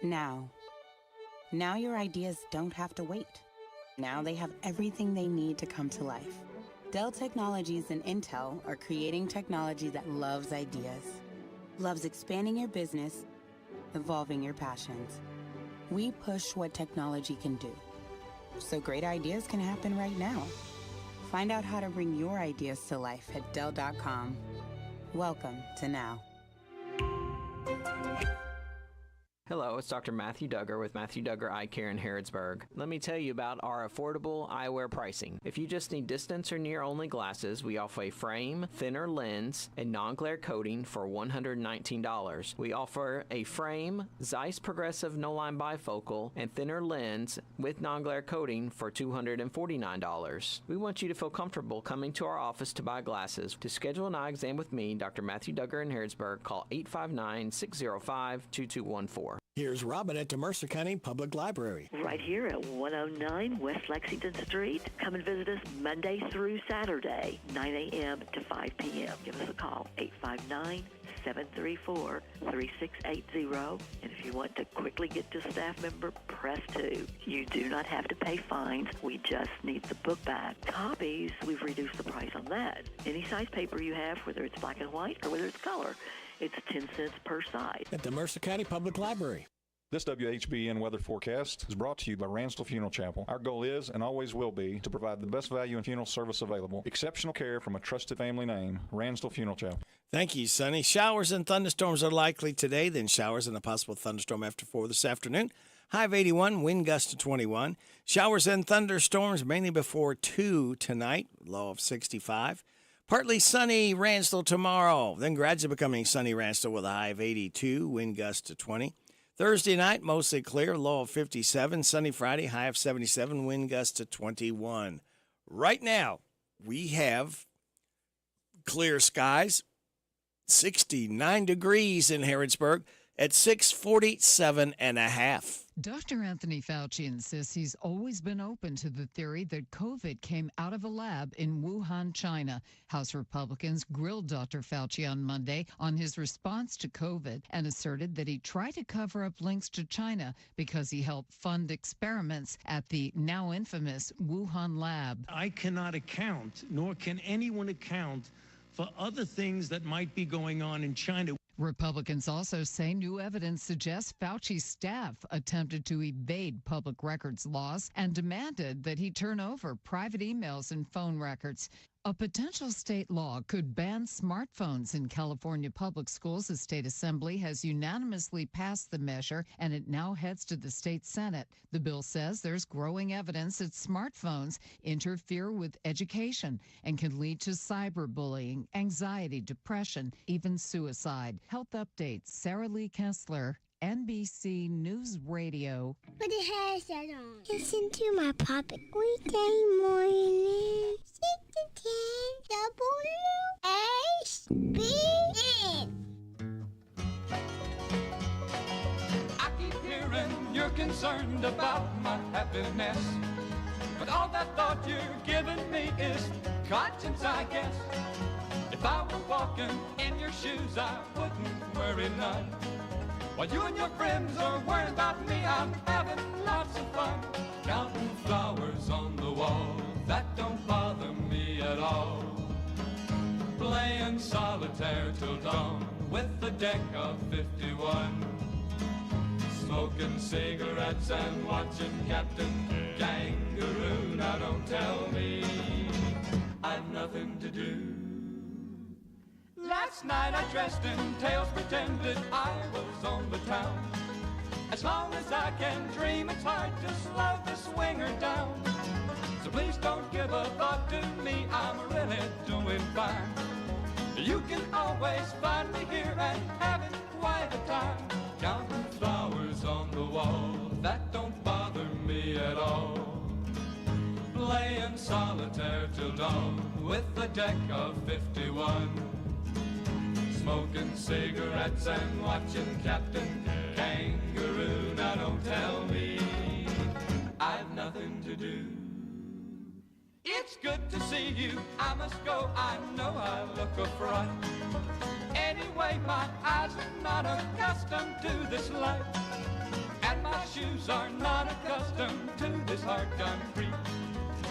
Speaker 8: Now your ideas don't have to wait. Now they have everything they need to come to life. Dell Technologies and Intel are creating technology that loves ideas, loves expanding your business, evolving your passions. We push what technology can do, so great ideas can happen right now. Find out how to bring your ideas to life at Dell.com. Welcome to Now.
Speaker 10: Hello, it's Dr. Matthew Duggar with Matthew Duggar Eye Care in Harrodsburg. Let me tell you about our affordable eyewear pricing. If you just need distance or near only glasses, we offer a frame, thinner lens, and non-glare coating for $119. We offer a frame, Zeiss Progressive no-line bifocal, and thinner lens with non-glare coating for $249. We want you to feel comfortable coming to our office to buy glasses. To schedule an eye exam with me, Dr. Matthew Duggar in Harrodsburg, call 859-605-2214.
Speaker 16: Here's Robin at the Mercer County Public Library.
Speaker 19: Right here at 109 West Lexington Street. Come and visit us Monday through Saturday, 9 a.m. to 5 p.m. Give us a call, 859-734-3680. And if you want to quickly get to a staff member, press 2. You do not have to pay fines. We just need the book back. Copies, we've reduced the price on that. Any size paper you have, whether it's black and white or whether it's color, it's 10 cents per side.
Speaker 16: At the Mercer County Public Library.
Speaker 29: This WHBN weather forecast is brought to you by Ransdell Funeral Chapel. Our goal is and always will be to provide the best value in funeral service available. Exceptional care from a trusted family name, Ransdell Funeral Chapel.
Speaker 16: Thank you, Sonny. Showers and thunderstorms are likely today, then showers and a possible thunderstorm after 4 this afternoon. High of 81, wind gust to 21. Showers and thunderstorms mainly before 2 tonight, low of 65. Partly sunny Ransdell tomorrow, then gradually becoming sunny Ransdell with a high of 82, wind gust to 20. Thursday night, mostly clear, low of 57. Sunny Friday, high of 77, wind gust to 21. Right now, we have clear skies, 69 degrees in Harrodsburg at 647 and a half.
Speaker 1: Dr. Anthony Fauci insists he's always been open to the theory that COVID came out of a lab in Wuhan, China. House Republicans grilled Dr. Fauci on Monday on his response to COVID and asserted that he tried to cover up links to China because he helped fund experiments at the now infamous Wuhan lab.
Speaker 7: I cannot account, nor can anyone account, for other things that might be going on in China.
Speaker 1: Republicans also say new evidence suggests Fauci's staff attempted to evade public records laws and demanded that he turn over private emails and phone records. A potential state law could ban smartphones in California public schools. The state assembly has unanimously passed the measure, and it now heads to the state Senate. The bill says there's growing evidence that smartphones interfere with education and can lead to cyberbullying, anxiety, depression, even suicide. Health updates, Sarah Lee Kessler, NBC News Radio.
Speaker 9: Put the headset on. Listen to my puppet. Weekday morning. 6 to 10 WHBN.
Speaker 4: I keep hearing you're concerned about my happiness, but all that thought you're giving me is conscience, I guess. If I were walking in your shoes, I wouldn't worry none. While you and your friends are worried about me, I'm having lots of fun. Counting flowers on the wall, that don't bother me at all. Playing solitaire till dawn with a deck of 51. Smoking cigarettes and watching Captain Kangaroo. Now don't tell me I've nothing to do. Last night I dressed in tails, pretended I was on the town. As long as I can dream, it's hard to slow the swinger down. So please don't give a thought to me, I'm really doing fine. You can always find me here and having quite a time. Counting flowers on the wall, that don't bother me at all. Playing solitaire till dawn with a deck of 51. Smoking cigarettes and watching Captain Kangaroo. Now don't tell me I've nothing to do. It's good to see you, I must go, I know I look a fright. Anyway, my eyes are not accustomed to this life, and my shoes are not accustomed to this hard concrete.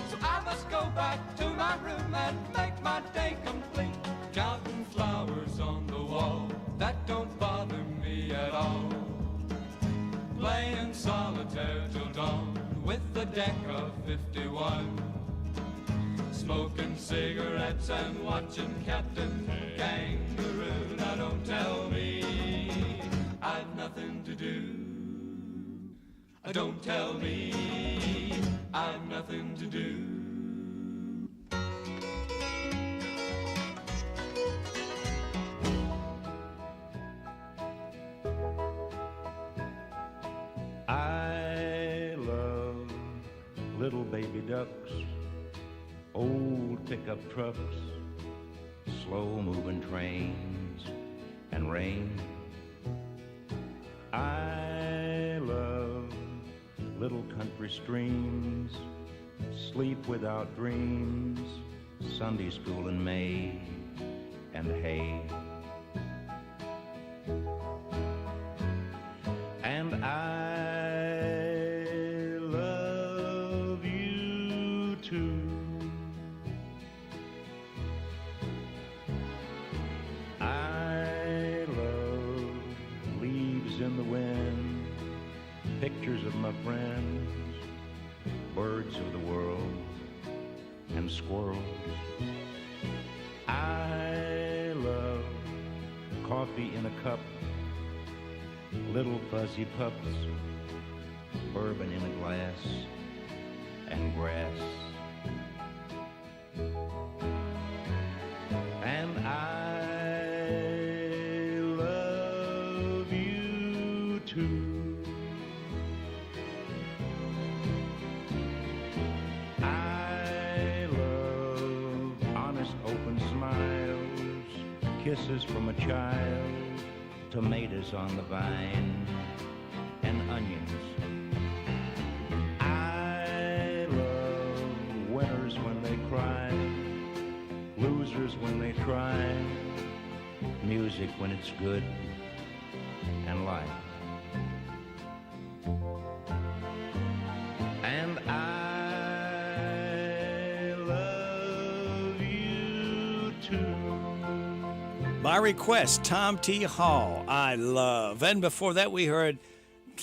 Speaker 4: So I must go back to my room and make my day complete. Counting flowers on the wall, that don't bother me at all. Playing solitaire till dawn with a deck of 51. Smoking cigarettes and watching Captain Kangaroo. Now don't tell me I've nothing to do. Don't tell me I've nothing to do.
Speaker 13: I love little baby ducks, old pickup trucks, slow-moving trains, and rain. I love little country streams, sleep without dreams, Sunday school in May, and hay. And I love you too. I love leaves in the wind, pictures of my friends, birds of the world, and squirrels. I love coffee in a cup, little fuzzy pups, bourbon in a glass, and grass. And I love you too. I love honest open smiles, kisses from a child, tomatoes on the vine, and onions. I love winners when they cry, losers when they try, music when it's good, and life. And I love you too.
Speaker 16: By request, Tom T. Hall, I Love. And before that, we heard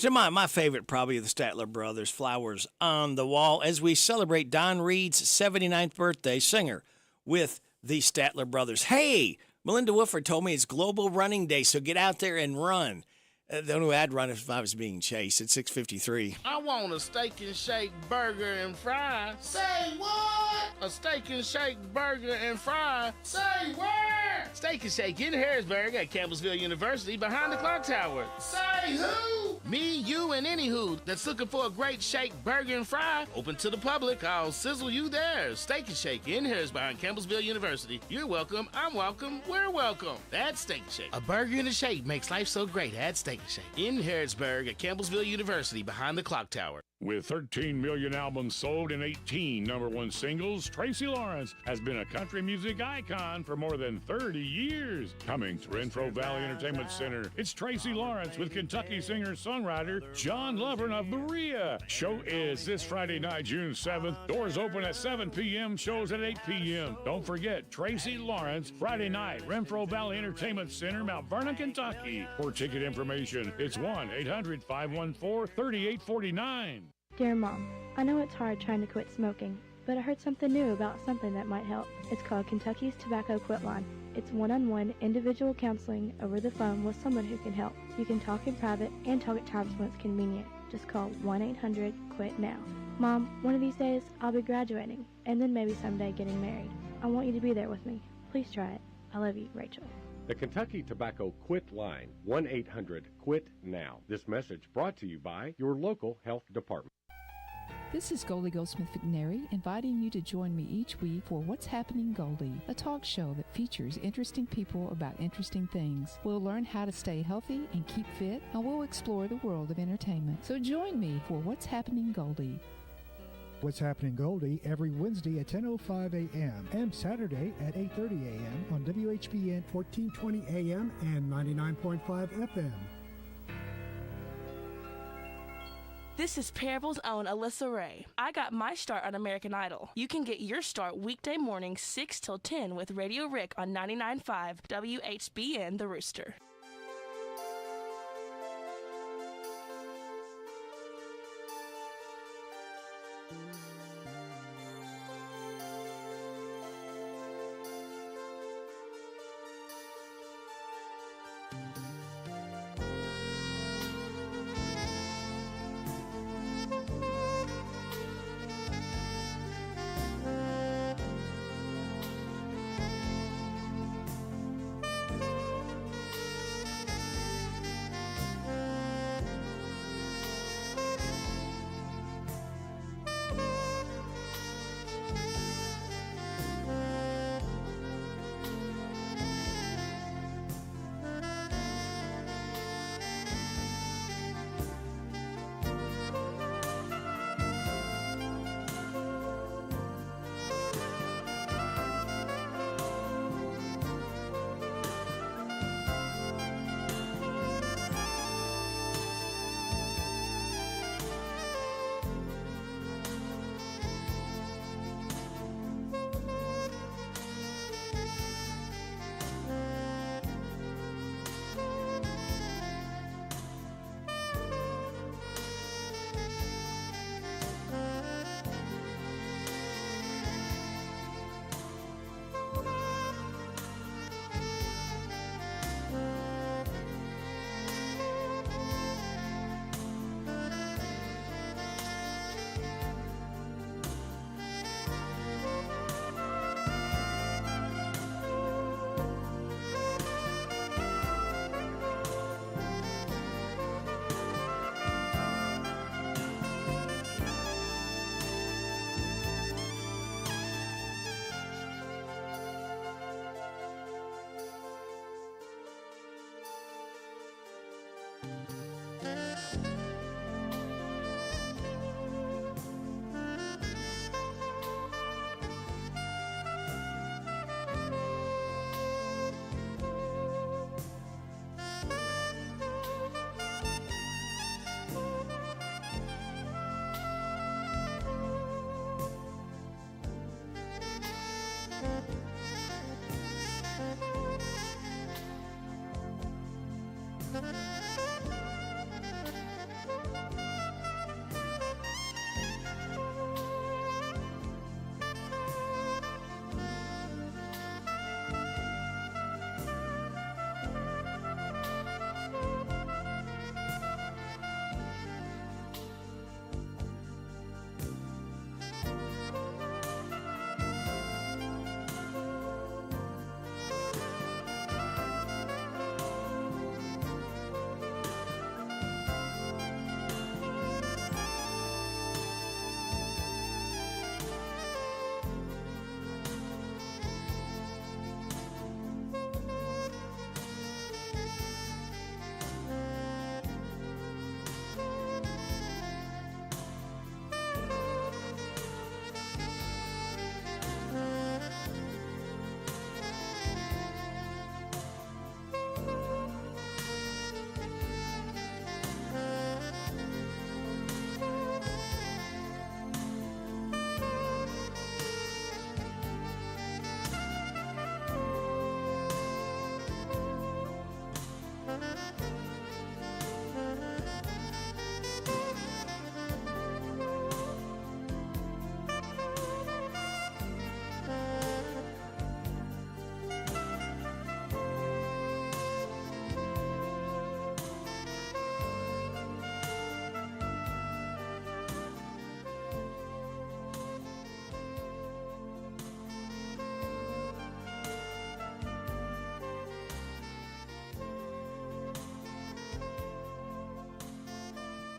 Speaker 16: my favorite, probably, of the Statler Brothers, Flowers on the Wall, as we celebrate Don Reed's 79th birthday, singer with the Statler Brothers. Hey, Melinda Woodford told me it's Global Running Day, so get out there and run. The only way I'd run if I was being chased at 6:53.
Speaker 11: I want a steak and shake burger and fries. Say what? A steak and shake burger and fries. Say where? Steak and Shake in Harrisburg at Campbellsville University behind the clock tower. Say who? Me, you, and any who that's looking for a great shake burger and fry. Open to the public. I'll sizzle you there. Steak and Shake in Harrisburg behind Campbellsville University. You're welcome. I'm welcome. We're welcome. That's Steak and Shake. A burger and a shake makes life so great at Steak and Shake in Harrisburg at Campbellsville University behind the clock tower.
Speaker 12: With 13 million albums sold and 18 #1 singles, Tracy Lawrence has been a country music icon for more than 30 years. Coming to Renfro Valley Entertainment Center, it's Tracy Lawrence with Kentucky singer-songwriter John Lovern of Berea. Show is this Friday night, June 7th. Doors open at 7 p.m., shows at 8 p.m. Don't forget, Tracy Lawrence, Friday night, Renfro Valley Entertainment Center, Mount Vernon, Kentucky. For ticket information, it's 1-800-514-3849.
Speaker 14: Dear Mom, I know it's hard trying to quit smoking, but I heard something new about something that might help. It's called Kentucky's Tobacco Quit Line. It's one-on-one individual counseling over the phone with someone who can help. You can talk in private and talk at times when it's convenient. Just call 1-800-QUIT-NOW. Mom, one of these days I'll be graduating, and then maybe someday getting married. I want you to be there with me. Please try it. I love you, Rachel.
Speaker 15: The Kentucky Tobacco Quit Line, 1-800-QUIT-NOW. This message brought to you by your local health department.
Speaker 17: This is Goldie Goldsmith McNary, inviting you to join me each week for What's Happening Goldie, a talk show that features interesting people about interesting things. We'll learn how to stay healthy and keep fit, and we'll explore the world of entertainment. So join me for What's Happening Goldie.
Speaker 23: What's Happening Goldie every Wednesday at 10:05 a.m. and Saturday at 8:30 a.m. on WHBN 1420 a.m. and 99.5 FM.
Speaker 24: This is Parables' own Alyssa Ray. I got my start on American Idol. You can get your start weekday mornings 6 till 10 with Radio Rick on 99.5 WHBN The Rooster.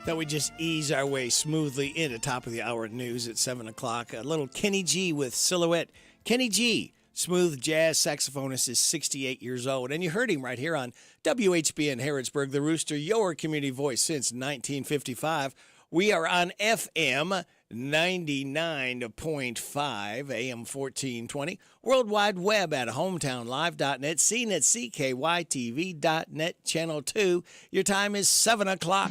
Speaker 16: That we just ease our way smoothly into top of the hour news at 7 o'clock. A little Kenny G with Silhouette. Kenny G, smooth jazz saxophonist, is 68 years old. And you heard him right here on WHBN Harrodsburg, the Rooster, your community voice since 1955. We are on FM 99.5, AM 1420, World Wide Web at hometownlive.net, CNET, CKYTV.net, Channel 2. Your time is 7 o'clock.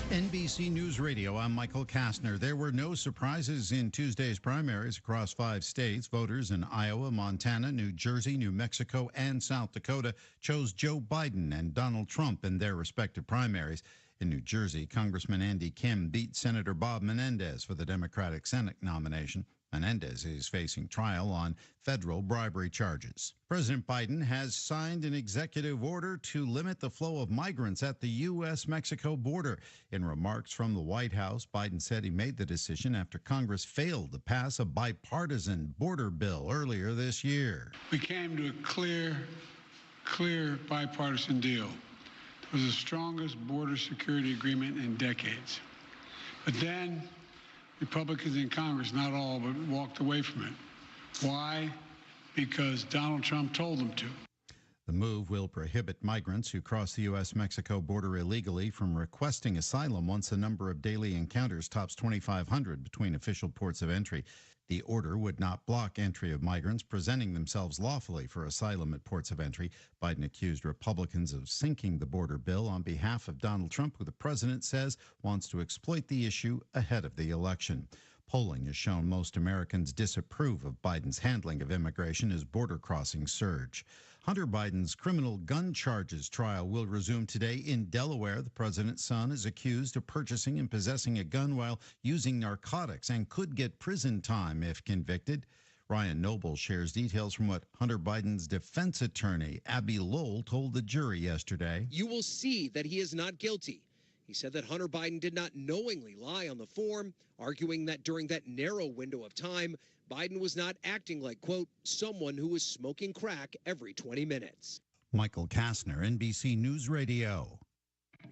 Speaker 2: NBC News Radio, I'm Michael Kastner. There were no surprises in Tuesday's primaries across 5 states. Voters in Iowa, Montana, New Jersey, New Mexico, and South Dakota chose Joe Biden and Donald Trump in their respective primaries. In New Jersey, Congressman Andy Kim beat Senator Bob Menendez for the Democratic Senate nomination. Menendez is facing trial on federal bribery charges. President Biden has signed an executive order to limit the flow of migrants at the U.S.-Mexico border. In remarks from the White House, Biden said he made the decision after Congress failed to pass a bipartisan border bill earlier this year.
Speaker 18: We came to a clear bipartisan deal. It was the strongest border security agreement in decades. But then Republicans in Congress, not all, but walked away from it. Why? Because Donald Trump told them to.
Speaker 2: The move will prohibit migrants who cross the U.S.-Mexico border illegally from requesting asylum once the number of daily encounters tops 2,500 between official ports of entry. The order would not block entry of migrants presenting themselves lawfully for asylum at ports of entry. Biden accused Republicans of sinking the border bill on behalf of Donald Trump, who the president says wants to exploit the issue ahead of the election. Polling has shown most Americans disapprove of Biden's handling of immigration as border crossings surge. Hunter Biden's criminal gun charges trial will resume today in Delaware. The president's son is accused of purchasing and possessing a gun while using narcotics and could get prison time if convicted. Ryan Noble shares details from what Hunter Biden's defense attorney, Abby Lowell, told the jury yesterday.
Speaker 20: You will see that he is not guilty. He said that Hunter Biden did not knowingly lie on the form, arguing that during that narrow window of time, Biden was not acting like, quote, someone who was smoking crack every 20 minutes.
Speaker 2: Michael Kastner, NBC News Radio.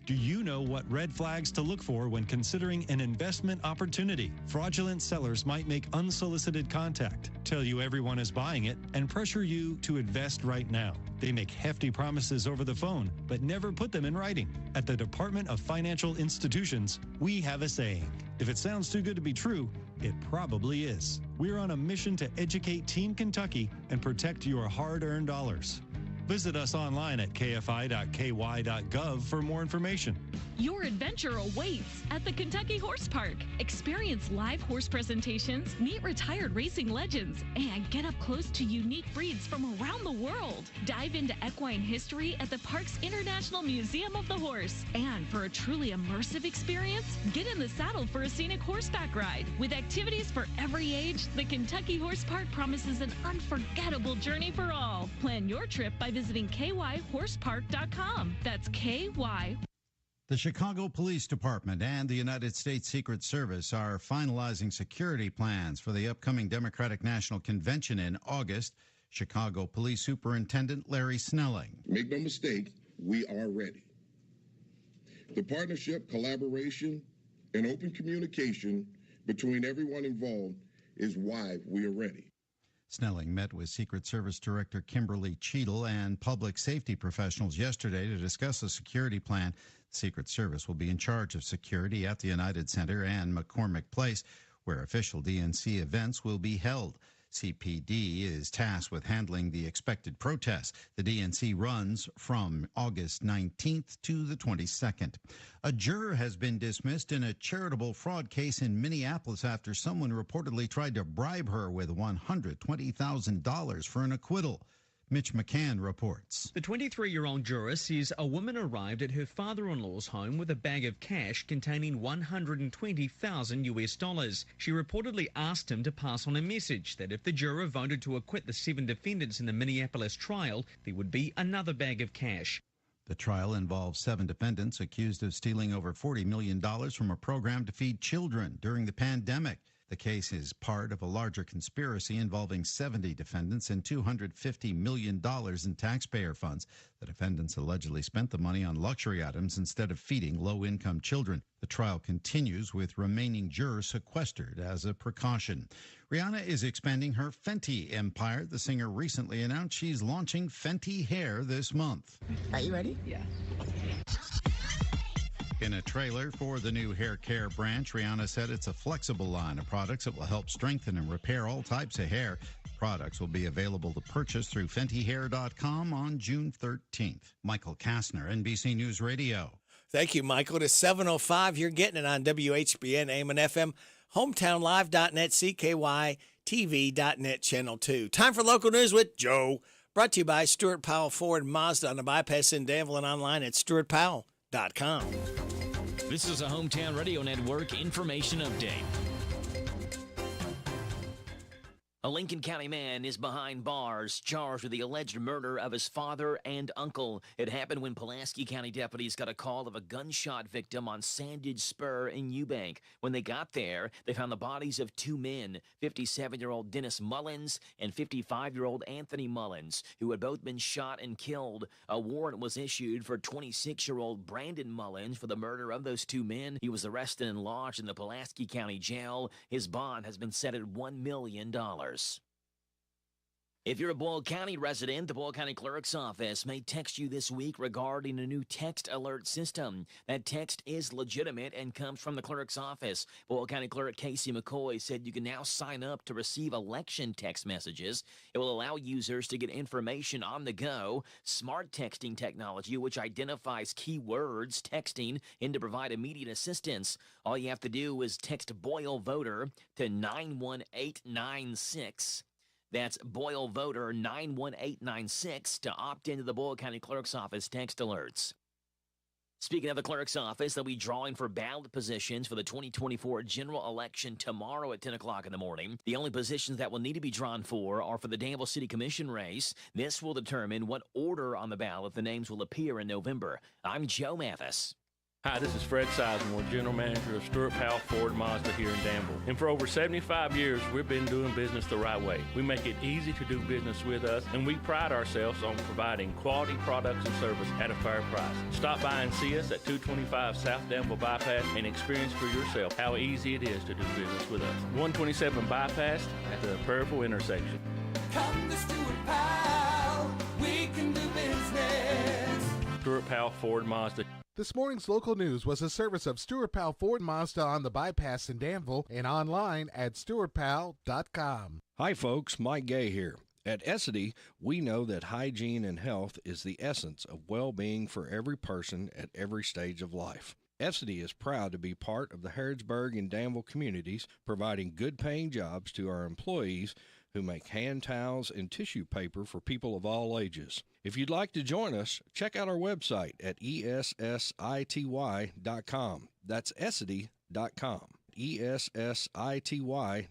Speaker 21: Do you know what red flags to look for when considering an investment opportunity? Fraudulent sellers might make unsolicited contact, tell you everyone is buying it, and pressure you to invest right now. They make hefty promises over the phone, but never put them in writing. At the Department of Financial Institutions, we have a saying. If it sounds too good to be true, it probably is. We're on a mission to educate Team Kentucky and protect your hard-earned dollars. Visit us online at kfi.ky.gov for more information.
Speaker 22: Your adventure awaits at the Kentucky Horse Park. Experience live horse presentations, meet retired racing legends, and get up close to unique breeds from around the world. Dive into equine history at the park's International Museum of the Horse. And for a truly immersive experience, get in the saddle for a scenic horseback ride. With activities for every age, the Kentucky Horse Park promises an unforgettable journey for all. Plan your trip by visiting kyhorsepark.com. That's KY.
Speaker 2: The Chicago Police Department and the United States Secret Service are finalizing security plans for the upcoming Democratic National Convention in August. Chicago Police Superintendent Larry Snelling.
Speaker 25: Make no mistake, we are ready. The partnership, collaboration, and open communication between everyone involved is why we are ready.
Speaker 2: Snelling met with Secret Service Director Kimberly Cheadle and public safety professionals yesterday to discuss a security plan. The Secret Service will be in charge of security at the United Center and McCormick Place, where official DNC events will be held. CPD is tasked with handling the expected protests. The DNC runs from August 19th to the 22nd. A juror has been dismissed in a charitable fraud case in Minneapolis after someone reportedly tried to bribe her with $120,000 for an acquittal. Mitch McCann reports.
Speaker 26: The 23-year-old juror says a woman arrived at her father-in-law's home with a bag of cash containing $120,000. She reportedly asked him to pass on a message that if the juror voted to acquit the 7 defendants in the Minneapolis trial, there would be another bag of cash.
Speaker 2: The trial involves 7 defendants accused of stealing over $40 million from a program to feed children during the pandemic. The case is part of a larger conspiracy involving 70 defendants and $250 million in taxpayer funds. The defendants allegedly spent the money on luxury items instead of feeding low-income children. The trial continues with remaining jurors sequestered as a precaution. Rihanna is expanding her Fenty empire. The singer recently announced she's launching Fenty hair this month.
Speaker 3: Are you ready? Yeah.
Speaker 2: In a trailer for the new hair care branch, Rihanna said it's a flexible line of products that will help strengthen and repair all types of hair. Products will be available to purchase through FentyHair.com on June 13th. Michael Kastner, NBC News Radio.
Speaker 16: Thank you, Michael. It is 7:05. You're getting it on WHBN, AM and FM, hometownlive.net, CKYTV.net, Channel 2. Time for local news with Joe. Brought to you by Stuart Powell Ford Mazda on the bypass in Danville and online at stuartpowell.com.
Speaker 5: This is a Hometown Radio Network information update. A Lincoln County man is behind bars, charged with the alleged murder of his father and uncle. It happened when Pulaski County deputies got a call of a gunshot victim on Sandage Spur in Eubank. When they got there, they found the bodies of two men, 57-year-old Dennis Mullins and 55-year-old Anthony Mullins, who had both been shot and killed. A warrant was issued for 26-year-old Brandon Mullins for the murder of those two men. He was arrested and lodged in the Pulaski County Jail. His bond has been set at $1 million. If you're a Boyle County resident, the Boyle County Clerk's Office may text you this week regarding a new text alert system. That text is legitimate and comes from the Clerk's Office. Boyle County Clerk Casey McCoy said you can now sign up to receive election text messages. It will allow users to get information on the go. Smart texting technology, which identifies keywords texting and to provide immediate assistance. All you have to do is text Boyle Voter to 91896. That's Boyle Voter 91896 to opt into the Boyle County Clerk's Office text alerts. Speaking of the Clerk's Office, they'll be drawing for ballot positions for the 2024 general election tomorrow at 10 o'clock in the morning. The only positions that will need to be drawn for are for the Danville City Commission race. This will determine what order on the ballot the names will appear in November. I'm Joe Mathis.
Speaker 6: Hi, this is Fred Sizemore, General Manager of Stuart Powell Ford Mazda here in Danville. And for over 75 years, we've been doing business the right way. We make it easy to do business with us, and we pride ourselves on providing quality products and service at a fair price. Stop by and see us at 225 South Danville Bypass and experience for yourself how easy it is to do business with us. 127 Bypass at the Prairie intersection.
Speaker 4: Come to Stuart Powell, we can do business.
Speaker 6: Stuart Powell Ford Mazda.
Speaker 8: This morning's local news was a service of Stuart Powell Ford Mazda on the bypass in Danville and online at stuartpowell.com.
Speaker 10: Hi folks, Mike Gay here. At Essity, we know that hygiene and health is the essence of well-being for every person at every stage of life. Essity is proud to be part of the Harrodsburg and Danville communities, providing good-paying jobs to our employees who make hand towels and tissue paper for people of all ages. If you'd like to join us, check out our website at ESSITY.com. That's Essity.com. ESSITY.com.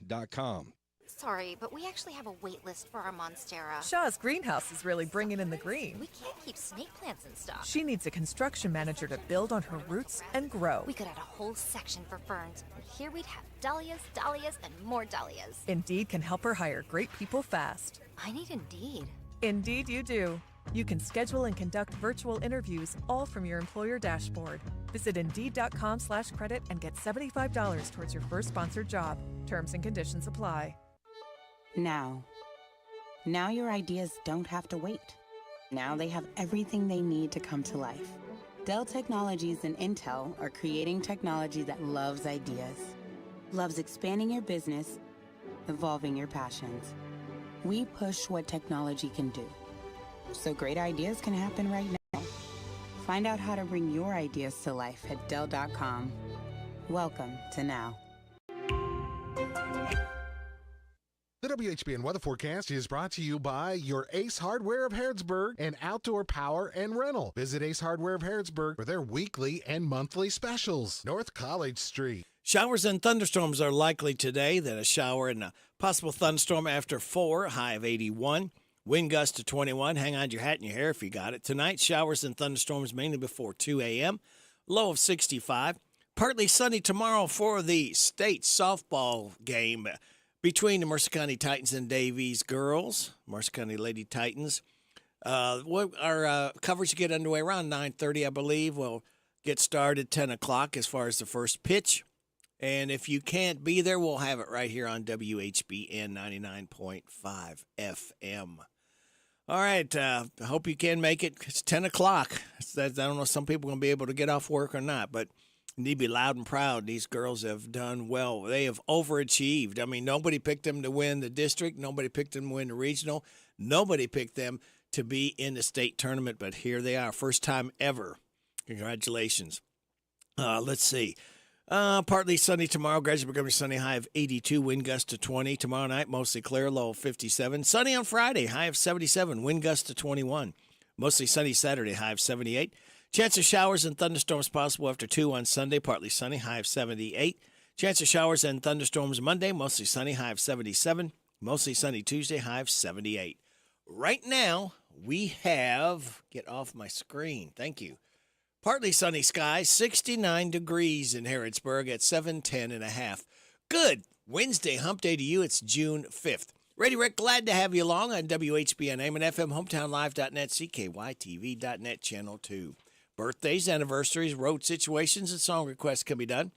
Speaker 19: Sorry, but we actually have a wait list for our Monstera.
Speaker 27: Shaw's greenhouse is really bringing in the green.
Speaker 19: We can't keep snake plants in stock.
Speaker 27: She needs a construction manager to build on her roots and grow.
Speaker 19: We could add a whole section for ferns. And here we'd have dahlias, dahlias, and more dahlias.
Speaker 27: Indeed can help her hire great people fast.
Speaker 19: I need Indeed.
Speaker 27: Indeed you do. You can schedule and conduct virtual interviews all from your employer dashboard. Visit Indeed.com/credit and get $75 towards your first sponsored job. Terms and conditions apply.
Speaker 28: Now your ideas don't have to wait. Now they have everything they need to come to life. Dell Technologies and Intel are creating technology that loves ideas, loves expanding your business, evolving your passions. We push what technology can do, so great ideas can happen right now. Find out how to bring your ideas to life at Dell.com. Welcome to Now.
Speaker 8: The WHBN weather forecast is brought to you by your Ace Hardware of Harrodsburg and Outdoor Power and Rental. Visit Ace Hardware of Harrodsburg for their weekly and monthly specials. North College Street.
Speaker 16: Showers and thunderstorms are likely today. Then a shower and a possible thunderstorm after 4, high of 81. Wind gust to 21. Hang on to your hat and your hair if you got it. Tonight, showers and thunderstorms mainly before 2 a.m. Low of 65. Partly sunny tomorrow for the state softball game between the Mercer County Titans and Davies girls, Mercer County Lady Titans. Our coverage will get underway around 9:30, I believe. We'll get started at 10 o'clock as far as the first pitch. And if you can't be there, we'll have it right here on WHBN 99.5 FM. All right, I hope you can make it. It's 10 o'clock. I don't know if some people are going to be able to get off work or not, but you need to be loud and proud. These girls have done well. They have overachieved. I mean, nobody picked them to win the district. Nobody picked them to win the regional. Nobody picked them to be in the state tournament, but here they are. First time ever. Congratulations. Let's see. Partly sunny tomorrow. Gradually becoming sunny, high of 82, wind gust to 20. Tomorrow night, mostly clear, low of 57. Sunny on Friday, high of 77, wind gust to 21. Mostly sunny Saturday, high of 78. Chance of showers and thunderstorms possible after 2 on Sunday, partly sunny, high of 78. Chance of showers and thunderstorms Monday, mostly sunny, high of 77. Mostly sunny Tuesday, high of 78. Right now, we have, get off my screen, thank you. Partly sunny skies, 69 degrees in Harrodsburg at 7:10 and a half. Good Wednesday hump day to you. It's June 5th. Radio Rick, glad to have you along on WHBN, AM and FM, hometownlive.net, CKYTV.net, Channel 2. Birthdays, anniversaries, road situations, and song requests can be done.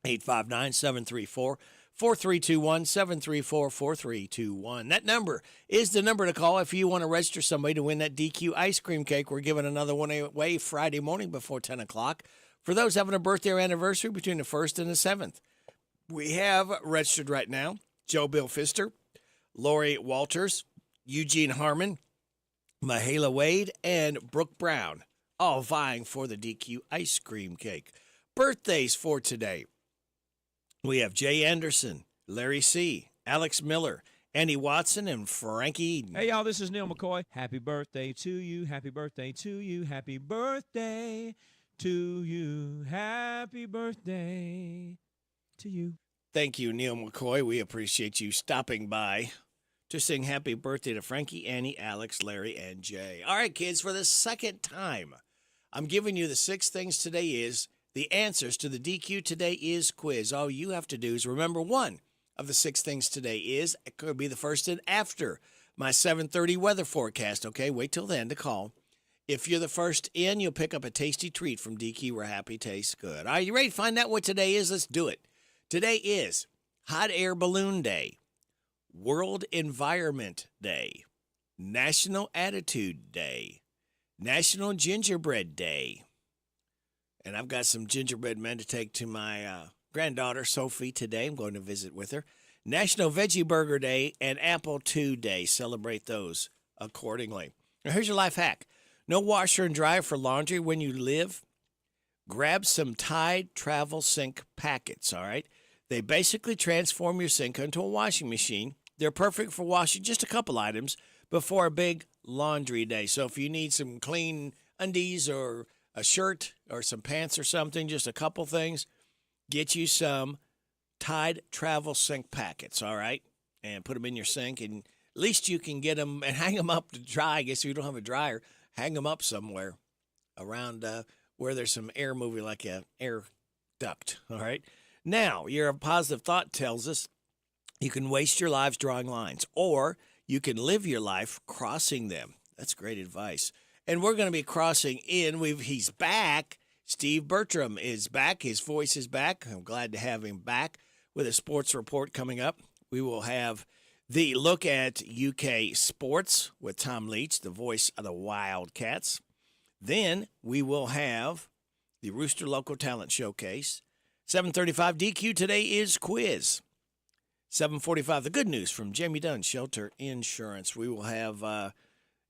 Speaker 16: 859-734-4321, 734-4321. That number is the number to call if you want to register somebody to win that DQ ice cream cake. We're giving another one away Friday morning before 10 o'clock for those having a birthday or anniversary between the 1st and the 7th. We have registered right now Joe Bill Pfister, Lori Walters, Eugene Harmon, Mahala Wade, and Brooke Brown, all vying for the DQ ice cream cake. Birthdays for today. We have Jay Anderson, Larry C., Alex Miller, Andy Watson, and Frankie Eden.
Speaker 1: Hey, y'all, this is Neil McCoy. Happy birthday to you. Happy birthday to you. Happy birthday to you. Happy birthday to you.
Speaker 16: Thank you, Neil McCoy. We appreciate you stopping by to sing happy birthday to Frankie, Annie, Alex, Larry, and Jay. All right, kids, for the second time, I'm giving you the 6 things today is the answers to the DQ Today Is quiz. All you have to do is remember one of the 6 things today is. It could be the first and after my 7:30 weather forecast, okay? Wait till then to call. If you're the first in, you'll pick up a tasty treat from DQ where happy tastes good. Are you ready to find out what today is? Let's do it. Today is Hot Air Balloon Day, World Environment Day, National Attitude Day, National Gingerbread Day. And I've got some gingerbread men to take to my granddaughter, Sophie, today. I'm going to visit with her. National Veggie Burger Day and Apple II Day. Celebrate those accordingly. Now, here's your life hack. No washer and dryer for laundry when you live. Grab some Tide Travel Sink packets, all right? They basically transform your sink into a washing machine. They're perfect for washing just a couple items before a big laundry day. So if you need some clean undies or a shirt or some pants or something, just a couple things, get you some Tide Travel Sink packets, all right? And put them in your sink, and at least you can get them and hang them up to dry. I guess if you don't have a dryer, hang them up somewhere around where there's some air moving, like an air duct, all right? Now, your positive thought tells us you can waste your lives drawing lines, or you can live your life crossing them. That's great advice. And we're going to be crossing in. He's back. Steve Bertram is back. His voice is back. I'm glad to have him back with a sports report coming up. We will have the look at UK sports with Tom Leach, the voice of the Wildcats. Then we will have the Rooster Local Talent Showcase. 7:35 DQ Today is quiz. 7:45 the good news from Jamie Dunn, Shelter Insurance. We will have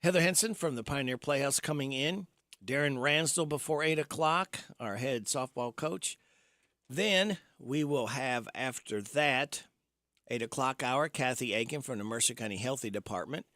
Speaker 16: Heather Henson from the Pioneer Playhouse coming in. Darren Ransdell before 8 o'clock, our head softball coach. Then we will have, after that, 8 o'clock hour, Kathy Aiken from the Mercer County Healthy Department.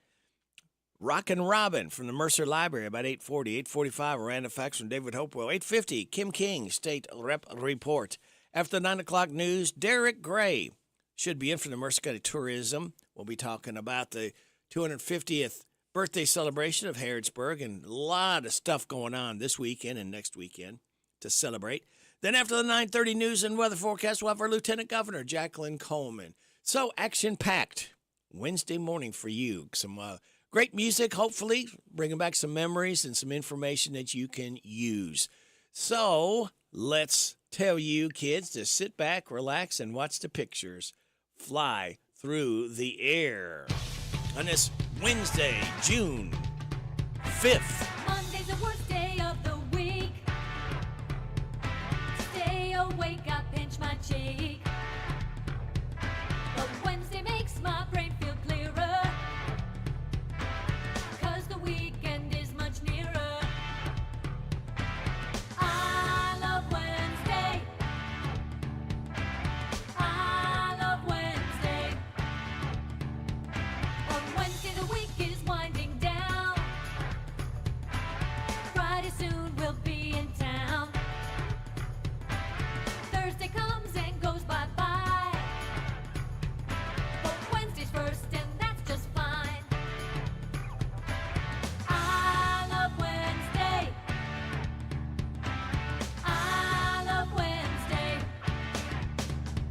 Speaker 16: Rockin' Robin from the Mercer Library about 8:40. 8:45, Miranda Facts from David Hopewell. 8:50, Kim King, State Rep Report. After the 9 o'clock news, Derek Gray should be in from the Mercer County Tourism. We'll be talking about the 250th birthday celebration of Harrodsburg, and a lot of stuff going on this weekend and next weekend. to celebrate. Then after the 9:30 news and weather forecast, we'll have our Lieutenant Governor, Jacqueline Coleman. So action-packed Wednesday morning for you. Some great music, hopefully, bringing back some memories and some information that you can use. So let's tell you, kids, to sit back, relax, and watch the pictures fly through the air on this Wednesday, June 5th.
Speaker 3: Monday's the worst day of the week. Stay awake, I pinch my cheek. But Wednesday makes my brain feel clearer, 'cause the weekend is much nearer. I love Wednesday. I love Wednesday. On Wednesday the week is winding down. Friday soon we'll be in town. Thursday comes and goes bye-bye. But Wednesday's first and that's just fine. I love Wednesday. I love Wednesday.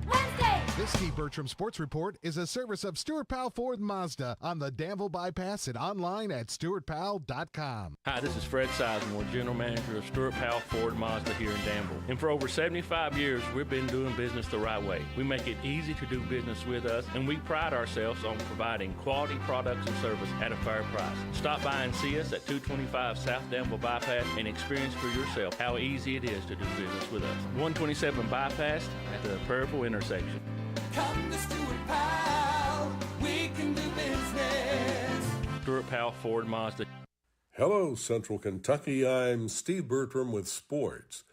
Speaker 3: Wednesday!
Speaker 8: This Steve Bertram Sports Report is a service of Stuart Powell Ford Mazda on the Danville Bypass and online at stuartpowell.com.
Speaker 6: Hi, this is Fred Sizemore, General Manager of Stuart Powell Ford Mazda here in Danville. And for over 75 years, we've been doing business the right way. We make it easy to do business with us, and we pride ourselves on providing quality products and service at a fair price. Stop by and see us at 225 South Danville Bypass and experience for yourself how easy it is to do business with us. 127 Bypass at the Prairieville intersection.
Speaker 4: Come to Stuart Powell, we can do business.
Speaker 6: Stuart Powell Ford Mazda.
Speaker 7: Hello, Central Kentucky. I'm Steve Bertram with sports.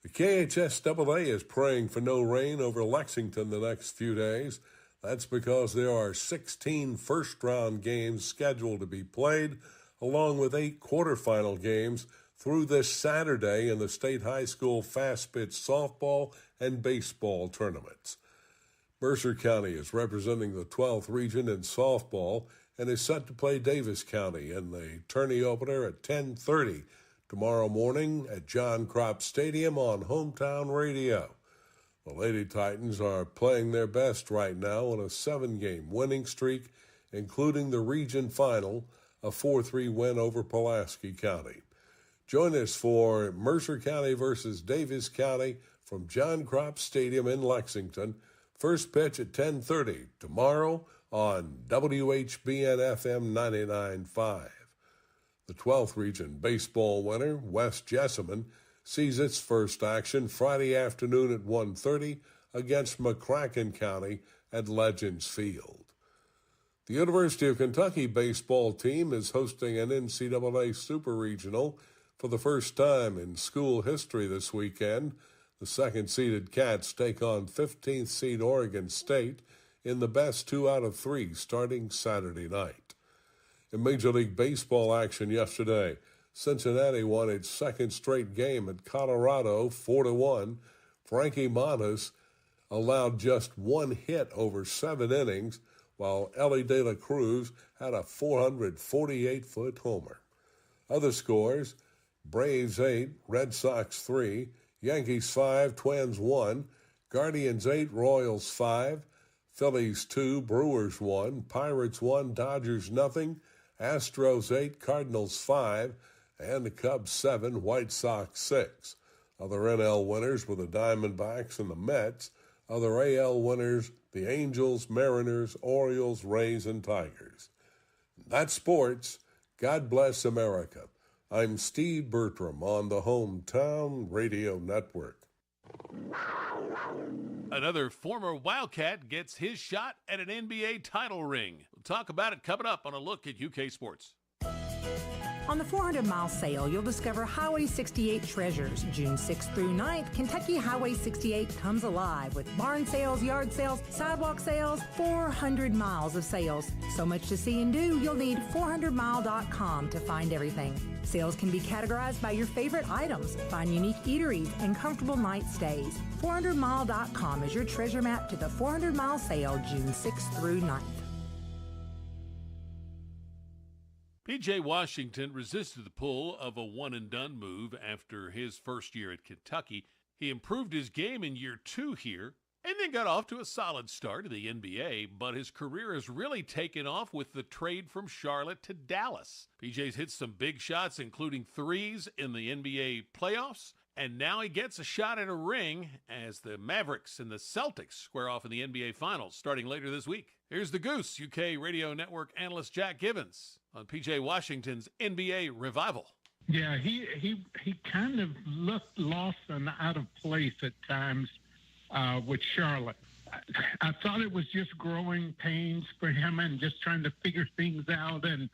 Speaker 7: The KHSAA is praying for no rain over Lexington the next few days. That's because there are 16 first-round games scheduled to be played, along with 8 quarterfinal games through this Saturday in the state high school fast-pitch softball and baseball tournaments. Mercer County is representing the 12th region in softball and is set to play Davis County in the tourney opener at 10:30 tomorrow morning at John Kropp Stadium on Hometown Radio. The Lady Titans are playing their best right now on a 7-game winning streak, including the region final, a 4-3 win over Pulaski County. Join us for Mercer County versus Davis County from John Kropp Stadium in Lexington. First pitch at 10:30 tomorrow on WHBN FM 99.5. The 12th region baseball winner, West Jessamine, sees its first action Friday afternoon at 1:30 against McCracken County at Legends Field. The University of Kentucky baseball team is hosting an NCAA Super Regional for the first time in school history this weekend. The second-seeded Cats take on 15th-seed Oregon State in the best 2 out of 3 starting Saturday night. In Major League Baseball action yesterday, Cincinnati won its second straight game at Colorado 4-1. Frankie Montas allowed just 1 hit over 7 innings, while Ellie De La Cruz had a 448-foot homer. Other scores, Braves 8, Red Sox 3, Yankees 5, Twins 1, Guardians 8, Royals 5, Phillies 2, Brewers 1, Pirates 1, Dodgers nothing, Astros 8, Cardinals 5, and the Cubs 7, White Sox 6. Other NL winners were the Diamondbacks and the Mets. Other AL winners, the Angels, Mariners, Orioles, Rays, and Tigers. That's sports. God bless America. I'm Steve Bertram on the Hometown Radio Network.
Speaker 9: Another former Wildcat gets his shot at an NBA title ring. We'll talk about it coming up on a look at UK sports.
Speaker 11: On the 400-mile sale, you'll discover Highway 68 treasures. June 6th through 9th, Kentucky Highway 68 comes alive with barn sales, yard sales, sidewalk sales, 400 miles of sales. So much to see and do, you'll need 400mile.com to find everything. Sales can be categorized by your favorite items. Find unique eateries and comfortable night stays. 400mile.com is your treasure map to the 400-mile sale June 6th through 9th.
Speaker 9: P.J. Washington resisted the pull of a one-and-done move after his first year at Kentucky. He improved his game in year 2 here and then got off to a solid start in the NBA, but his career has really taken off with the trade from Charlotte to Dallas. PJ's hit some big shots, including threes in the NBA playoffs, and now he gets a shot at a ring as the Mavericks and the Celtics square off in the NBA Finals starting later this week. Here's the Goose, UK Radio Network analyst Jack Givens on P.J. Washington's NBA revival.
Speaker 12: Yeah, he kind of looked lost and out of place at times with Charlotte. I thought it was just growing pains for him and just trying to figure things out and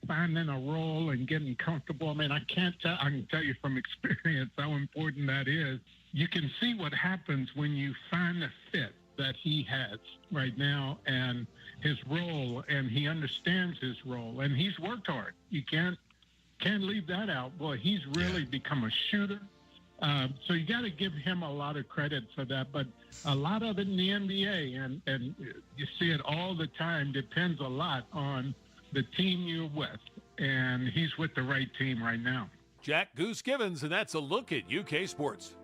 Speaker 12: finding a role and getting comfortable. I mean, I can tell you from experience how important that is. You can see what happens when you find the fit that he has right now and his role, and he understands his role, and he's worked hard. You can't leave that out. Boy, he's really become a shooter. So you got to give him a lot of credit for that. But a lot of it in the NBA, and you see it all the time, depends a lot on the team you're with. And he's with the right team right now.
Speaker 9: Jack Goose Givens, and that's a look at UK sports.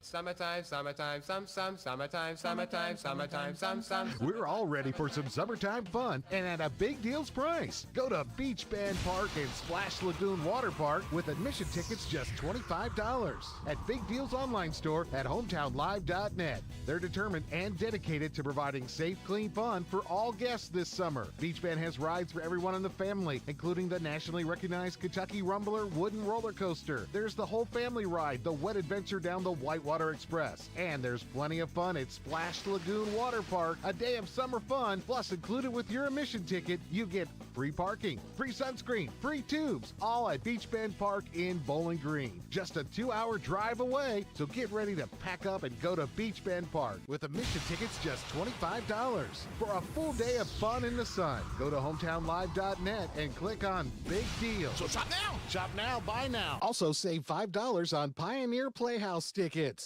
Speaker 13: Summertime, summertime, summertime, summertime.
Speaker 8: We're all ready for some summertime fun and at a big deals price. Go to Beach Band Park and Splash Lagoon Water Park with admission tickets just $25 at Big Deals online store at hometownlive.net. They're determined and dedicated to providing safe, clean fun for all guests this summer. Beach Band has rides for everyone in the family, including the nationally recognized Kentucky Rumbler wooden roller coaster. There's the whole family ride, the wet adventure down the Whitewater Express. And there's plenty of fun at Splash Lagoon Water Park, a day of summer fun. Plus, included with your admission ticket, you get free parking, free sunscreen, free tubes, all at Beach Bend Park in Bowling Green. Just a 2-hour drive away, so get ready to pack up and go to Beach Bend Park with admission tickets just $25 for a full day of fun in the sun. Go to hometownlive.net and click on Big Deal.
Speaker 16: So shop now.
Speaker 8: Shop now, buy now. Also save $5 on Pioneer Playhouse tickets.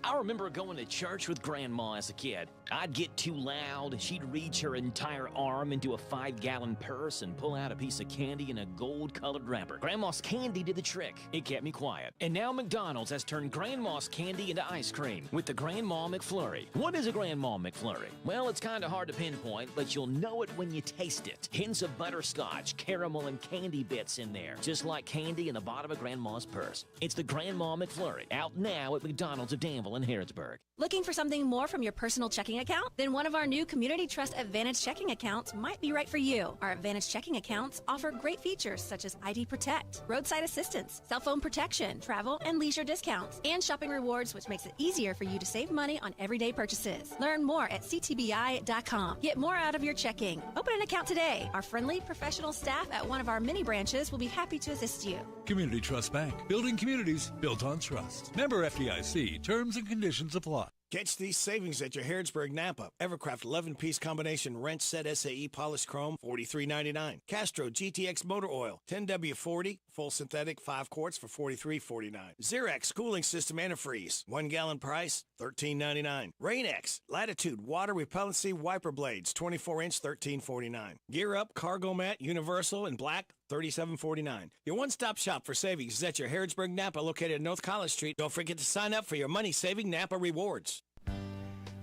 Speaker 5: I remember going to church with Grandma as a kid. I'd get too loud, and she'd reach her entire arm into a 5-gallon purse and pull out a piece of candy in a gold-colored wrapper. Grandma's candy did the trick. It kept me quiet. And now McDonald's has turned Grandma's candy into ice cream with the Grandma McFlurry. What is a Grandma McFlurry? Well, it's kind of hard to pinpoint, but you'll know it when you taste it. Hints of butterscotch, caramel, and candy bits in there, just like candy in the bottom of Grandma's purse. It's the Grandma McFlurry, out now at McDonald's of Danville and Harrodsburg.
Speaker 14: Looking for something more from your personal checking account? Then one of our new Community Trust Advantage checking accounts might be right for you. Our Advantage checking accounts offer great features such as ID Protect, roadside assistance, cell phone protection, travel and leisure discounts, and shopping rewards, which makes it easier for you to save money on everyday purchases. Learn more at ctbi.com. Get more out of your checking. Open an account today. Our friendly, professional staff at one of our many branches will be happy to assist you.
Speaker 15: Community Trust Bank. Building communities built on trust. Member FDIC. Terms and conditions apply.
Speaker 16: Catch these savings at your Harrodsburg Napa. Evercraft 11-piece combination wrench set SAE polished chrome, $43.99. Castro GTX motor oil, 10W40, full synthetic, 5 quarts for $43.49. Xerox cooling system antifreeze, 1 gallon price, $13.99. Rain-X Latitude water repellency wiper blades, 24-inch, $13.49. Gear Up cargo mat, universal in black, $37.49. Your one-stop shop for savings is at your Harrodsburg Napa, located at North College Street. Don't forget to sign up for your money-saving Napa rewards.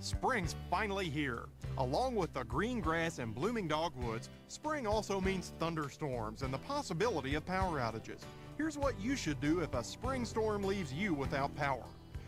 Speaker 17: Spring's finally here. Along with the green grass and blooming dogwoods, spring also means thunderstorms and the possibility of power outages. Here's what you should do if a spring storm leaves you without power.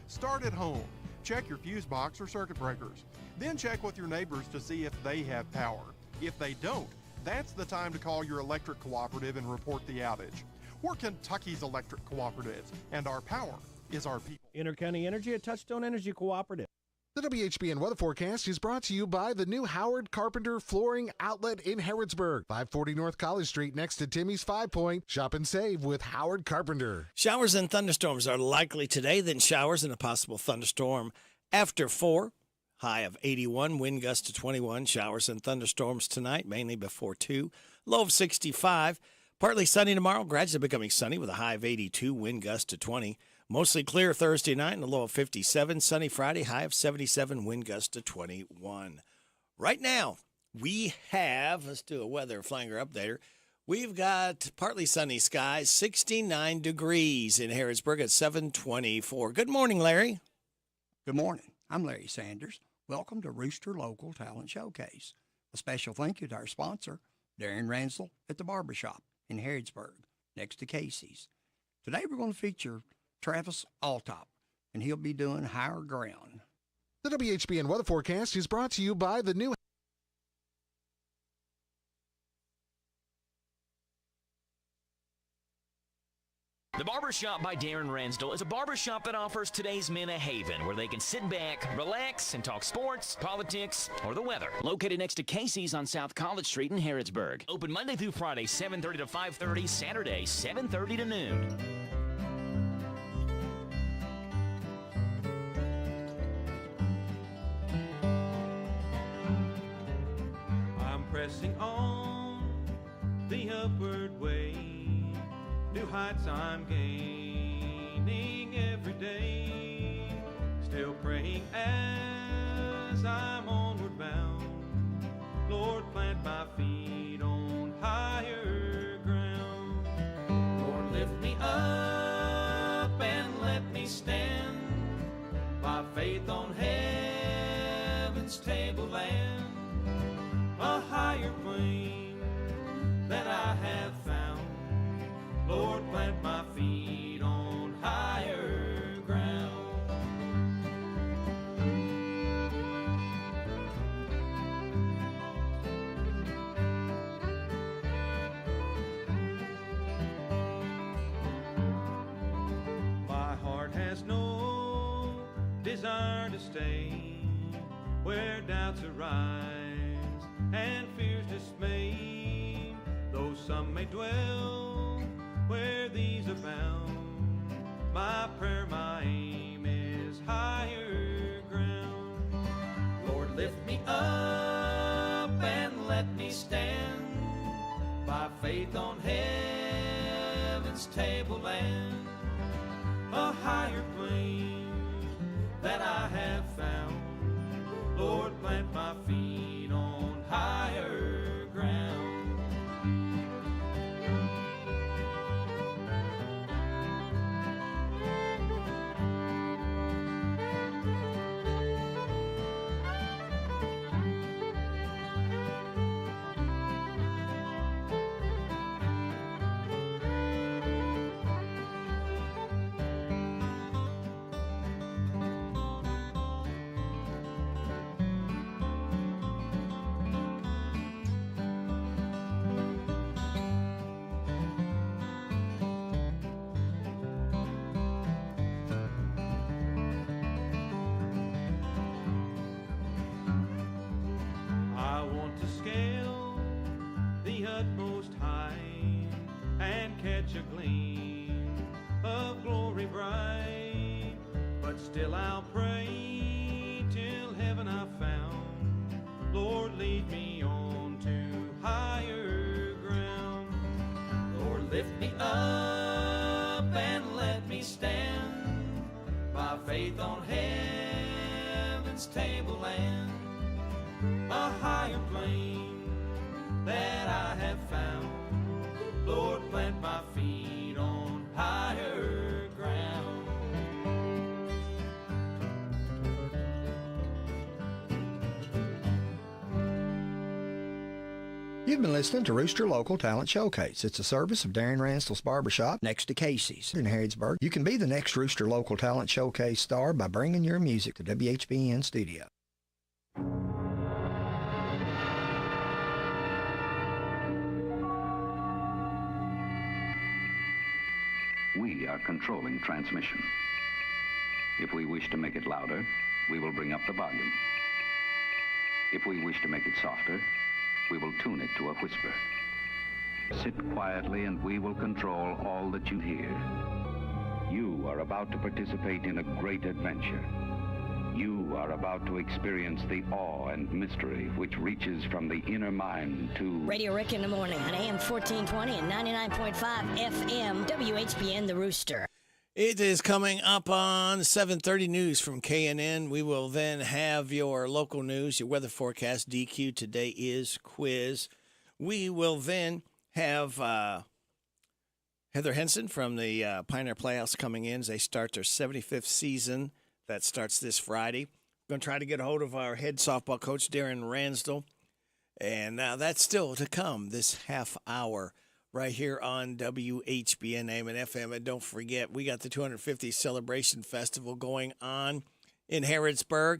Speaker 17: Start at home. Check your fuse box or circuit breakers. Then check with your neighbors to see if they have power. If they don't, that's the time to call your electric cooperative and report the outage. We're Kentucky's electric cooperatives, and our power is our people.
Speaker 18: Intercounty Energy, a Touchstone Energy Cooperative.
Speaker 8: The WHBN weather forecast is brought to you by the new Howard Carpenter Flooring Outlet in Harrodsburg, 540 North College Street next to Timmy's 5 Point. Shop and save with Howard Carpenter.
Speaker 16: Showers and thunderstorms are likely today, then showers and a possible thunderstorm after 4. High of 81, wind gust to 21. Showers and thunderstorms tonight, mainly before 2. Low of 65. Partly sunny tomorrow, gradually becoming sunny with a high of 82, wind gust to 20. Mostly clear Thursday night and a low of 57. Sunny Friday, high of 77, wind gust to 21. Right now, we have, let's do a weather flanger updater. We've got partly sunny skies, 69 degrees in Harrodsburg at 7:24. Good morning, Larry.
Speaker 2: Good morning. I'm Larry Sanders. Welcome to Rooster Local Talent Showcase. A special thank you to our sponsor, Darren Ransel at the Barbershop in Harrodsburg, next to Casey's. Today we're going to feature Travis Altop, and he'll be doing Higher Ground.
Speaker 8: The WHBN weather forecast is brought to you by the new
Speaker 5: The Barbershop by Darren Ransdell is a barbershop that offers today's men a haven where they can sit back, relax, and talk sports, politics, or the weather. Located next to Casey's on South College Street in Harrodsburg. Open Monday through Friday, 7:30 to 5:30, Saturday, 7:30 to noon.
Speaker 1: I'm pressing on the upward way. New heights I'm gaining every day. Still praying as I'm onward bound. Lord, plant my feet on higher ground. Lord, lift me up and let me stand by faith on heaven's tableland. A higher plane that I have found. Lord, plant my feet on higher ground. My heart has no desire to stay where doubts arise and fears dismay, though some may dwell where these abound. My prayer, my aim is higher ground. Lord, lift me up and let me stand by faith on heaven's tableland. A higher plane that I have found. Lord, plant my feet on higher ground. A gleam of glory bright, but still I'll pray till heaven I've found. Lord, lead me on to higher ground. Lord, lift me up and let me stand by faith on heaven's tableland. A higher plane that I have found. Lord, plant my feet on higher ground.
Speaker 2: You've been listening to Rooster Local Talent Showcase. It's a service of Darren Ransel's Barbershop next to Casey's in Harrodsburg. You can be the next Rooster Local Talent Showcase star by bringing your music to WHBN Studio.
Speaker 20: We are controlling transmission. If we wish to make it louder, we will bring up the volume. If we wish to make it softer, we will tune it to a whisper. Sit quietly and we will control all that you hear. You are about to participate in a great adventure. You are about to experience the awe and mystery which reaches from the inner mind to...
Speaker 21: Radio Rick in the morning on AM 1420 and 99.5 FM, WHBN The Rooster.
Speaker 16: It is coming up on 7:30 news from KNN. We will then have your local news, your weather forecast. DQ today is quiz. We will then have Heather Henson from the Pioneer Playhouse coming in as they start their 75th season. That starts this Friday. We're going to try to get a hold of our head softball coach, Darren Ransdell. And that's still to come this half hour right here on WHBN AM and FM. And don't forget, we got the 250th Celebration Festival going on in Harrodsburg.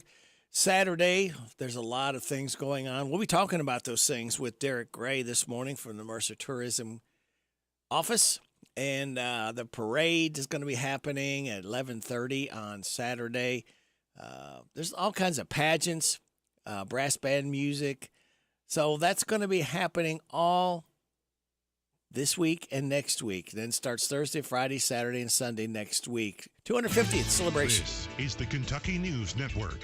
Speaker 16: Saturday, there's a lot of things going on. We'll be talking about those things with Derek Gray this morning from the Mercer Tourism office. And the parade is going to be happening at 11:30 on Saturday. There's all kinds of pageants, brass band music. So that's going to be happening all this week and next week. Then starts Thursday, Friday, Saturday, and Sunday next week. 250th celebration.
Speaker 10: This is the Kentucky News Network.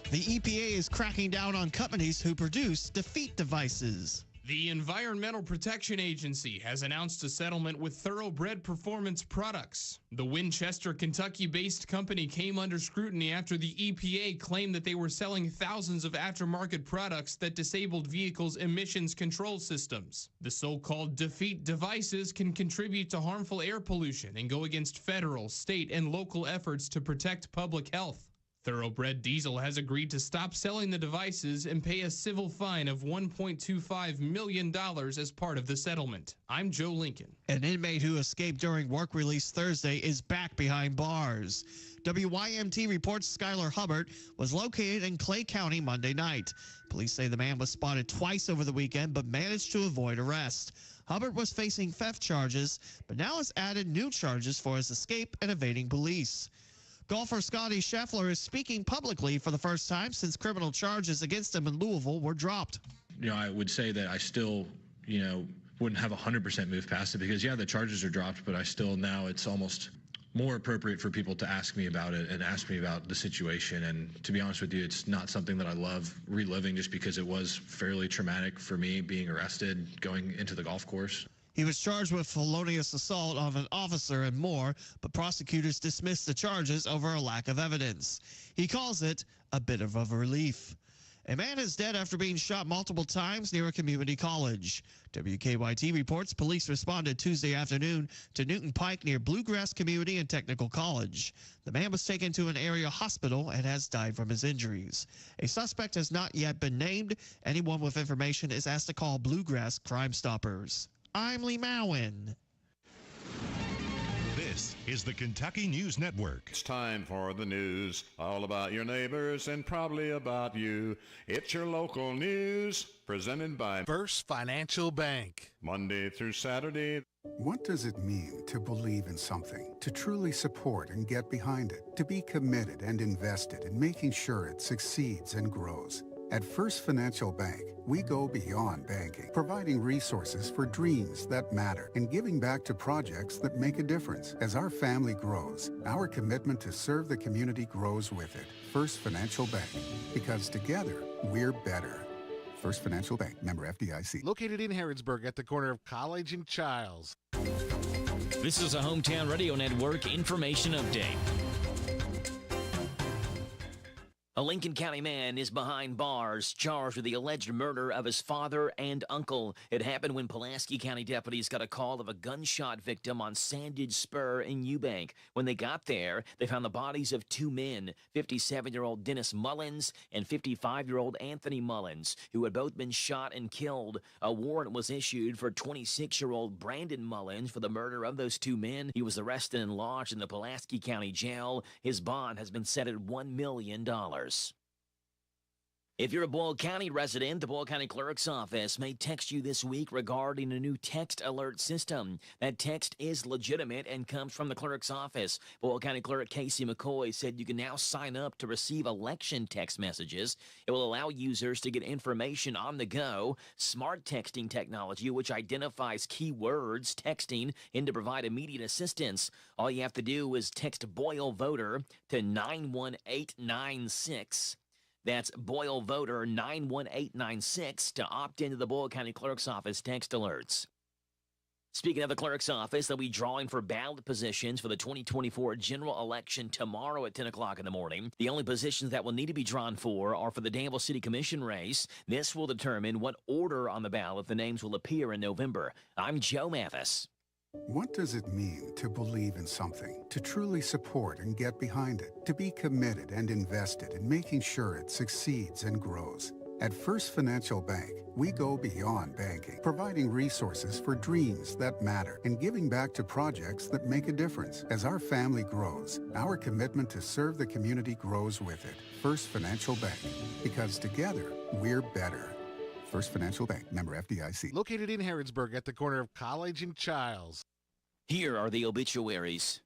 Speaker 19: The EPA is cracking down on companies who produce defeat devices.
Speaker 21: The Environmental Protection Agency has announced a settlement with Thoroughbred Performance Products. The Winchester, Kentucky-based company came under scrutiny after the EPA claimed that they were selling thousands of aftermarket products that disabled vehicles' emissions control systems. The so-called defeat devices can contribute to harmful air pollution and go against federal, state, and local efforts to protect public health. Thoroughbred Diesel has agreed to stop selling the devices and pay a civil fine of $1.25 million as part of the settlement. I'm Joe Lincoln.
Speaker 19: An inmate who escaped during work release Thursday is back behind bars. WYMT reports Skylar Hubbard was located in Clay County Monday night. Police say the man was spotted twice over the weekend but managed to avoid arrest. Hubbard was facing theft charges, but now has added new charges for his escape and evading police. Golfer Scotty Scheffler is speaking publicly for the first time since criminal charges against him in Louisville were dropped.
Speaker 22: I would say that I still, wouldn't have 100% move past it because, the charges are dropped, but I still now it's almost more appropriate for people to ask me about it and ask me about the situation. And to be honest with you, it's not something that I love reliving just because it was fairly traumatic for me being arrested going into the golf course.
Speaker 19: He was charged with felonious assault of an officer and more, but prosecutors dismissed the charges over a lack of evidence. He calls it a bit of a relief. A man is dead after being shot multiple times near a community college. WKYT reports police responded Tuesday afternoon to Newton Pike near Bluegrass Community and Technical College. The man was taken to an area hospital and has died from his injuries. A suspect has not yet been named. Anyone with information is asked to call Bluegrass Crime Stoppers. I'm Lee Mowen.
Speaker 10: This is the Kentucky News Network.
Speaker 23: It's time for the news, all about your neighbors and probably about you. It's your local news, presented by
Speaker 8: First Financial Bank.
Speaker 23: Monday through Saturday.
Speaker 24: What does it mean to believe in something, to truly support and get behind it, to be committed and invested in making sure it succeeds and grows? At First Financial Bank, we go beyond banking, providing resources for dreams that matter and giving back to projects that make a difference. As our family grows, our commitment to serve the community grows with it. First Financial Bank, because together, we're better. First Financial Bank, member FDIC.
Speaker 8: Located in Harrodsburg at the corner of College and Childs.
Speaker 5: This is a Hometown Radio Network information update. A Lincoln County man is behind bars, charged with the alleged murder of his father and uncle. It happened when Pulaski County deputies got a call of a gunshot victim on Sandage Spur in Eubank. When they got there, they found the bodies of two men, 57-year-old Dennis Mullins and 55-year-old Anthony Mullins, who had both been shot and killed. A warrant was issued for 26-year-old Brandon Mullins for the murder of those two men. He was arrested and lodged in the Pulaski County Jail. His bond has been set at $1 million. If you're a Boyle County resident, the Boyle County Clerk's Office may text you this week regarding a new text alert system. That text is legitimate and comes from the Clerk's Office. Boyle County Clerk Casey McCoy said you can now sign up to receive election text messages. It will allow users to get information on the go. Smart texting technology, which identifies keywords texting and to provide immediate assistance. All you have to do is text Boyle Voter to 91896. That's Boyle Voter 91896 to opt into the Boyle County Clerk's Office text alerts. Speaking of the clerk's office, they'll be drawing for ballot positions for the 2024 general election tomorrow at 10 o'clock in the morning. The only positions that will need to be drawn for are for the Danville City Commission race. This will determine what order on the ballot the names will appear in November. I'm Joe Mathis.
Speaker 24: What does it mean to believe in something, to truly support and get behind it, to be committed and invested in making sure it succeeds and grows? At First Financial Bank, we go beyond banking, providing resources for dreams that matter and giving back to projects that make a difference. As our family grows, our commitment to serve the community grows with it. First Financial Bank, because together, we're better. First Financial Bank, member FDIC.
Speaker 8: Located in Harrodsburg at the corner of College and Childs.
Speaker 5: Here are the obituaries.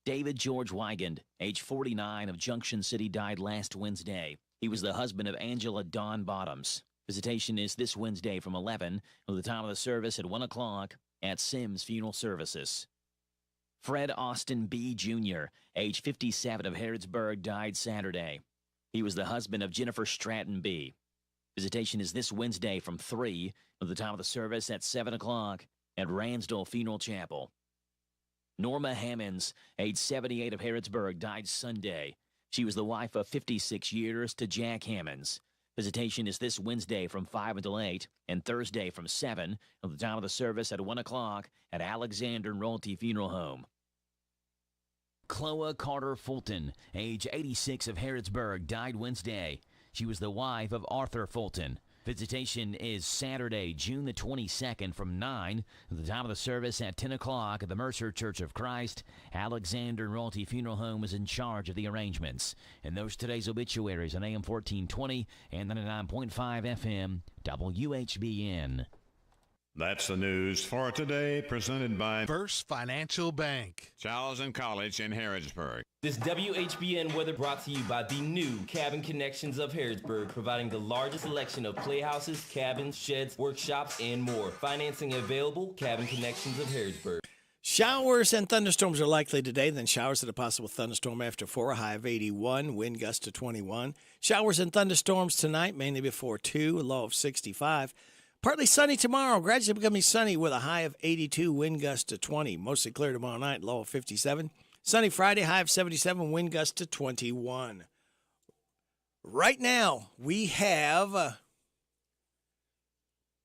Speaker 5: David George Wigand, age 49, of Junction City, died last Wednesday. He was the husband of Angela Dawn Bottoms. Visitation is this Wednesday from 11 to the time of the service at 1 o'clock at Sims Funeral Services. Fred Austin B. Jr., age 57, of Harrodsburg, died Saturday. He was the husband of Jennifer Stratton B. Visitation is this Wednesday from 3 to the time of the service at 7 o'clock at Ransdell Funeral Chapel. Norma Hammonds, age 78, of Harrodsburg, died Sunday. She was the wife of 56 years to Jack Hammonds. Visitation is this Wednesday from 5 until 8 and Thursday from 7 at the time of the service at 1 o'clock at Alexander and Royalty Funeral Home. Chloe Carter Fulton, age 86, of Harrodsburg, died Wednesday. She was the wife of Arthur Fulton. Visitation is Saturday, June the 22nd from 9 at the time of the service at 10 o'clock at the Mercer Church of Christ. Alexander and Royalty Funeral Home is in charge of the arrangements. And those today's obituaries on AM 1420 and 99.5 FM WHBN.
Speaker 23: That's the news for today, presented by
Speaker 8: First Financial Bank,
Speaker 23: Charles and College in Harrodsburg.
Speaker 3: This WHBN weather brought to you by the new Cabin Connections of Harrodsburg, providing the largest selection of playhouses, cabins, sheds, workshops, and more. Financing available, Cabin Connections of Harrodsburg.
Speaker 16: Showers and thunderstorms are likely today, then showers and a possible thunderstorm after 4, a high of 81, wind gust to 21. Showers and thunderstorms tonight, mainly before 2, a low of 65. Partly sunny tomorrow, gradually becoming sunny with a high of 82, wind gust to 20. Mostly clear tomorrow night, low of 57. Sunny Friday, high of 77, wind gust to 21. Right now, we have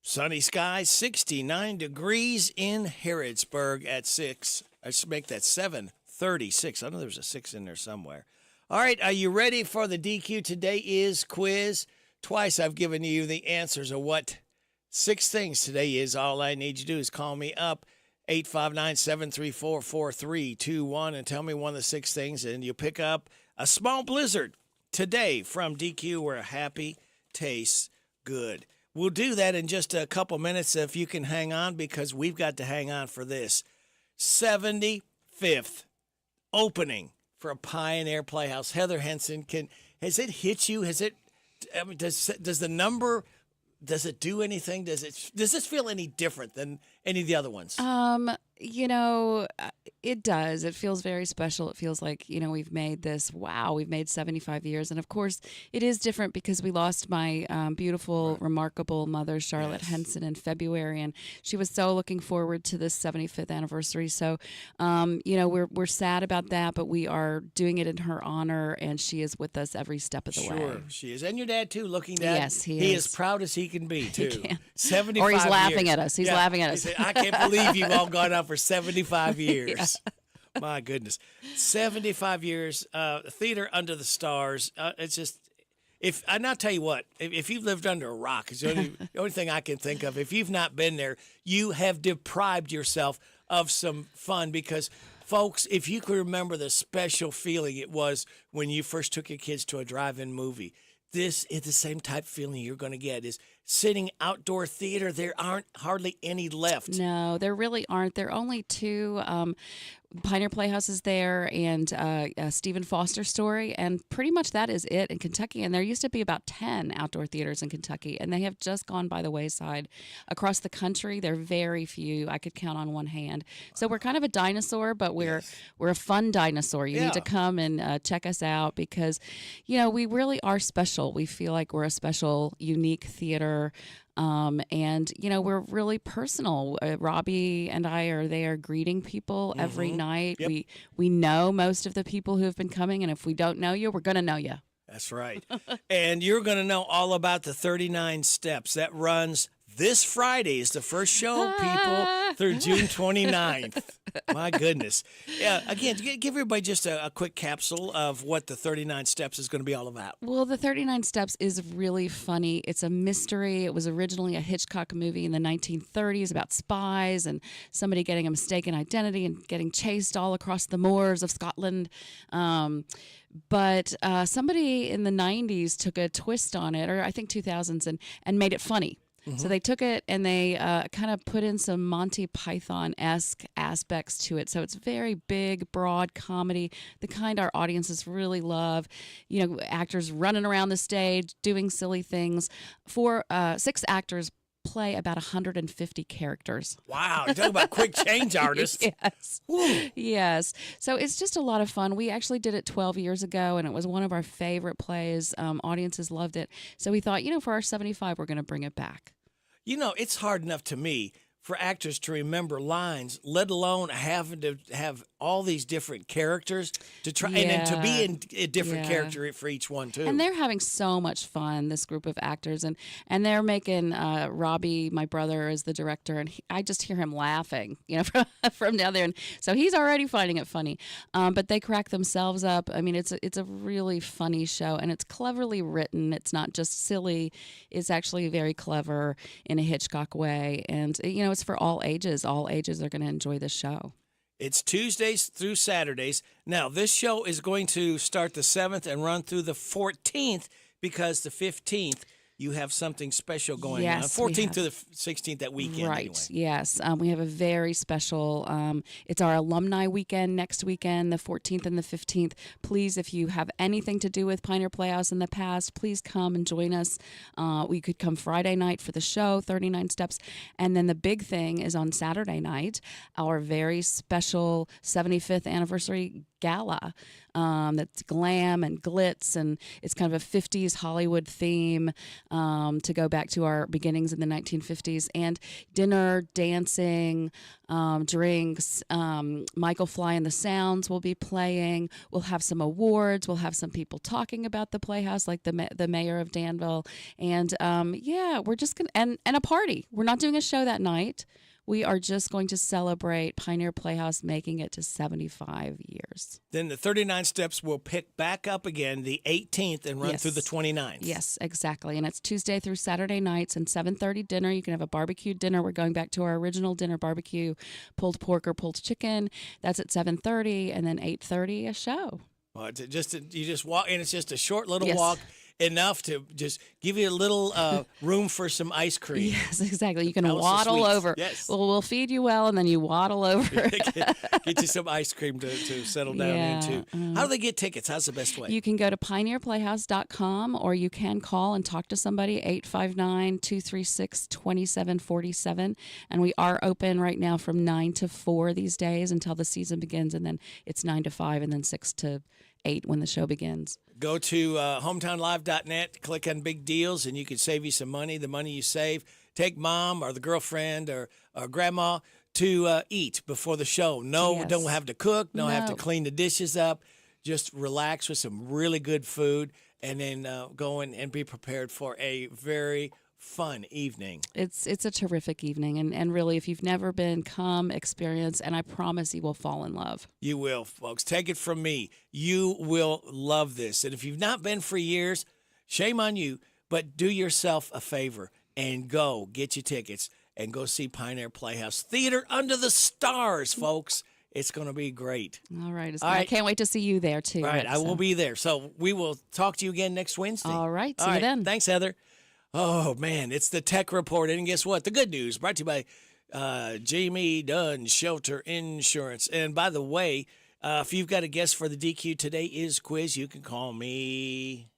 Speaker 16: sunny skies, 69 degrees in Harrodsburg at 6. Let's make that 7:36. I know there's a 6 in there somewhere. All right, are you ready for the DQ? Today is quiz. Twice I've given you the answers of what 6 things today is. All I need you to do is call me up, 859-734-4321, and tell me one of the 6 things, and you'll pick up a small blizzard today from DQ, where happy tastes good. We'll do that in just a couple minutes if you can hang on, because we've got to hang on for this. 75th opening for a Pioneer Playhouse. Heather Henson, has it hit you? Does the number... Does it do anything? Does this feel any different than any of the other ones?
Speaker 4: It does. It feels very special. It feels like, we've made 75 years. And of course, it is different because we lost my beautiful, remarkable mother, Charlotte Henson, in February. And she was so looking forward to this 75th anniversary. So, we're sad about that, but we are doing it in her honor. And she is with us every step of the way.
Speaker 16: Sure, she is. And your dad, too, looking dad.
Speaker 4: Yes, he is.
Speaker 16: He is proud as he can be, too.
Speaker 4: He can.
Speaker 16: 75
Speaker 4: Or he's laughing
Speaker 16: years.
Speaker 4: at us. He's laughing at us.
Speaker 16: He said, I can't believe you've all gone out for 75 years.
Speaker 4: Yeah.
Speaker 16: My goodness. 75 years, theater under the stars. It's just, and I'll tell you what, if you've lived under a rock, it's the only thing I can think of. If you've not been there, you have deprived yourself of some fun, because, folks, if you could remember the special feeling it was when you first took your kids to a drive-in movie, this is the same type of feeling you're going to get, is sitting outdoor theater. There aren't hardly any left.
Speaker 4: No, there really aren't. There are only 2 Pioneer Playhouses there, and a Stephen Foster story, and pretty much that is it in Kentucky. And there used to be about 10 outdoor theaters in Kentucky, and they have just gone by the wayside. Across the country, there are very few. I could count on one hand. So we're kind of a dinosaur, but we're a fun dinosaur. You need to come and check us out, because, we really are special. We feel like we're a special, unique theater. And, we're really personal. Robbie and I are there greeting people every night.
Speaker 16: Yep.
Speaker 4: We know most of the people who have been coming, and if we don't know you, we're going to know you.
Speaker 16: That's right. And you're going to know all about the 39 Steps. That runs this Friday is the first show, people, through June 29th. My goodness. Yeah, again, give everybody just a quick capsule of what the 39 Steps is going to be all about.
Speaker 4: Well, the 39 Steps is really funny. It's a mystery. It was originally a Hitchcock movie in the 1930s about spies and somebody getting a mistaken identity and getting chased all across the moors of Scotland. But somebody in the 90s took a twist on it, or I think 2000s, and made it funny. So they took it and they kind of put in some Monty Python-esque aspects to it. So it's very big, broad comedy, the kind our audiences really love. Actors running around the stage, doing silly things. 6 actors play about 150 characters.
Speaker 16: Wow, you're talking about quick change artists.
Speaker 4: Yes. Yes. So it's just a lot of fun. We actually did it 12 years ago, and it was one of our favorite plays. Audiences loved it. So we thought, for our 75, we're going to bring it back.
Speaker 16: It's hard enough to me for actors to remember lines, let alone having to have all these different characters to try and then to be in a different character for each one too.
Speaker 4: And they're having so much fun, this group of actors, and they're making Robbie, my brother, as the director, and I just hear him laughing, from down there, and so he's already finding it funny. But they crack themselves up. I mean, it's a really funny show, and it's cleverly written. It's not just silly; it's actually very clever in a Hitchcock way, and it's for all ages. All ages are going to enjoy this show.
Speaker 16: It's Tuesdays through Saturdays. Now, this show is going to start the 7th and run through the 14th because the 15th you have something special going on. 14th to the 16th, that weekend.
Speaker 4: Right,
Speaker 16: anyway.
Speaker 4: yes. We have a very special, it's our alumni weekend next weekend, the 14th and the 15th. Please, if you have anything to do with Pioneer Playhouse in the past, please come and join us. We could come Friday night for the show, 39 Steps. And then the big thing is on Saturday night, our very special 75th anniversary gala. That's glam and glitz, and it's kind of a 50s Hollywood theme to go back to our beginnings in the 1950s. And dinner, dancing, drinks. Michael Fly and the Sounds will be playing. We'll have some awards. We'll have some people talking about the Playhouse, like the mayor of Danville. And we're just going to, and a party. We're not doing a show that night. We are just going to celebrate Pioneer Playhouse making it to 75 years.
Speaker 16: Then the 39 Steps will pick back up again the 18th and run through the 29th.
Speaker 4: Yes, exactly. And it's Tuesday through Saturday nights and 7:30 dinner. You can have a barbecue dinner. We're going back to our original dinner barbecue, pulled pork or pulled chicken. That's at 7:30, and then 8:30 a show.
Speaker 16: Well, you just walk, and it's just a short little walk. Enough to just give you a little room for some ice cream.
Speaker 4: Yes, exactly. You can waddle over.
Speaker 16: Yes.
Speaker 4: Well, we'll feed you well, and then you waddle over.
Speaker 16: Get you some ice cream to settle down into. How do they get tickets? How's the best way?
Speaker 4: You can go to pioneerplayhouse.com, or you can call and talk to somebody, 859-236-2747. And we are open right now from 9 to 4 these days until the season begins, and then it's 9 to 5 and then 6 to 8 when the show begins.
Speaker 16: Go to hometownlive.net, click on big deals, and you can save you some money. The money you save, take mom or the girlfriend or grandma to eat before the show. Don't have to cook, don't have to clean the dishes up. Just relax with some really good food, and then go in and be prepared for a very fun evening.
Speaker 4: It's a terrific evening, and really, if you've never been, come experience, and I promise you will fall in love.
Speaker 16: You will, folks. Take it from me. You will love this. And if you've not been for years, shame on you, but do yourself a favor and go get your tickets and go see Pioneer Playhouse Theater under the stars, folks. It's going to be great.
Speaker 4: All right. I can't wait to see you there, too.
Speaker 16: All right. I will be there. So we will talk to you again next Wednesday.
Speaker 4: All right. See you then.
Speaker 16: Thanks, Heather. Oh, man, it's the Tech Report. And guess what? The good news brought to you by Jamie Dunn Shelter Insurance. And by the way, if you've got a guess for the DQ Today is quiz, you can call me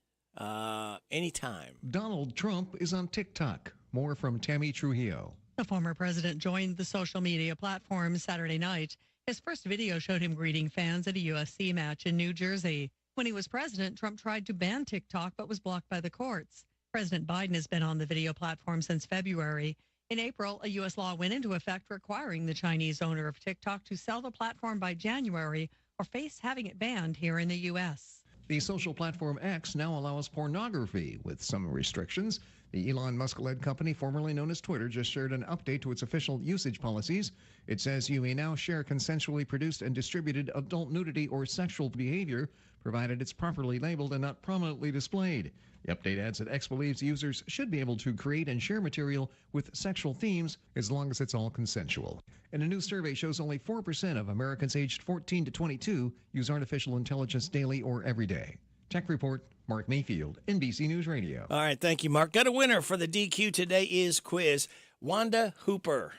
Speaker 16: anytime.
Speaker 6: Donald Trump is on TikTok. More from Tammy Trujillo.
Speaker 7: The former president joined the social media platform Saturday night. His first video showed him greeting fans at a UFC match in New Jersey. When he was president, Trump tried to ban TikTok but was blocked by the courts. President Biden has been on the video platform since February. In April, a U.S. law went into effect requiring the Chinese owner of TikTok to sell the platform by January or face having it banned here in the U.S.
Speaker 6: The social platform X now allows pornography with some restrictions. The Elon Musk-led company, formerly known as Twitter, just shared an update to its official usage policies. It says you may now share consensually produced and distributed adult nudity or sexual behavior, provided it's properly labeled and not prominently displayed. The update adds that X believes users should be able to create and share material with sexual themes as long as it's all consensual. And a new survey shows only 4% of Americans aged 14 to 22 use artificial intelligence daily or every day. Tech Report, Mark Mayfield, NBC News Radio.
Speaker 16: All right, thank you, Mark. Got a winner for the DQ Today Is quiz, Wanda Hooper.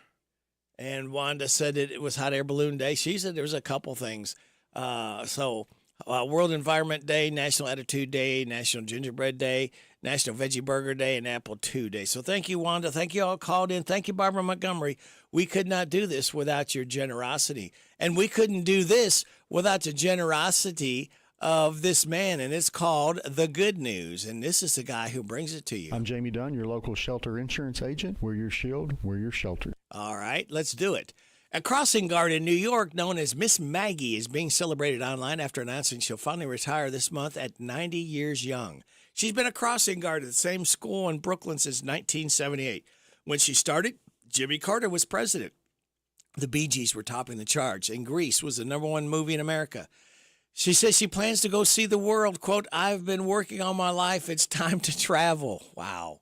Speaker 16: And Wanda said that it was Hot Air Balloon Day. She said there was a couple things. World Environment Day, National Attitude Day, National Gingerbread Day, National Veggie Burger Day, and Apple II Day. So thank you, Wanda. Thank you all called in. Thank you, Barbara Montgomery. We could not do this without your generosity. And we couldn't do this without the generosity of this man, and it's called The Good News. And this is the guy who brings it to you.
Speaker 9: I'm Jamie Dunn, your local shelter insurance agent. We're your shield. We're your shelter.
Speaker 16: All right, let's do it. A crossing guard in New York known as Miss Maggie is being celebrated online after announcing she'll finally retire this month at 90 years young. She's been a crossing guard at the same school in Brooklyn since 1978. When she started, Jimmy Carter was president. The Bee Gees were topping the charts, and Grease was the #1 movie in America. She says she plans to go see the world. Quote, I've been working all my life. It's time to travel. Wow.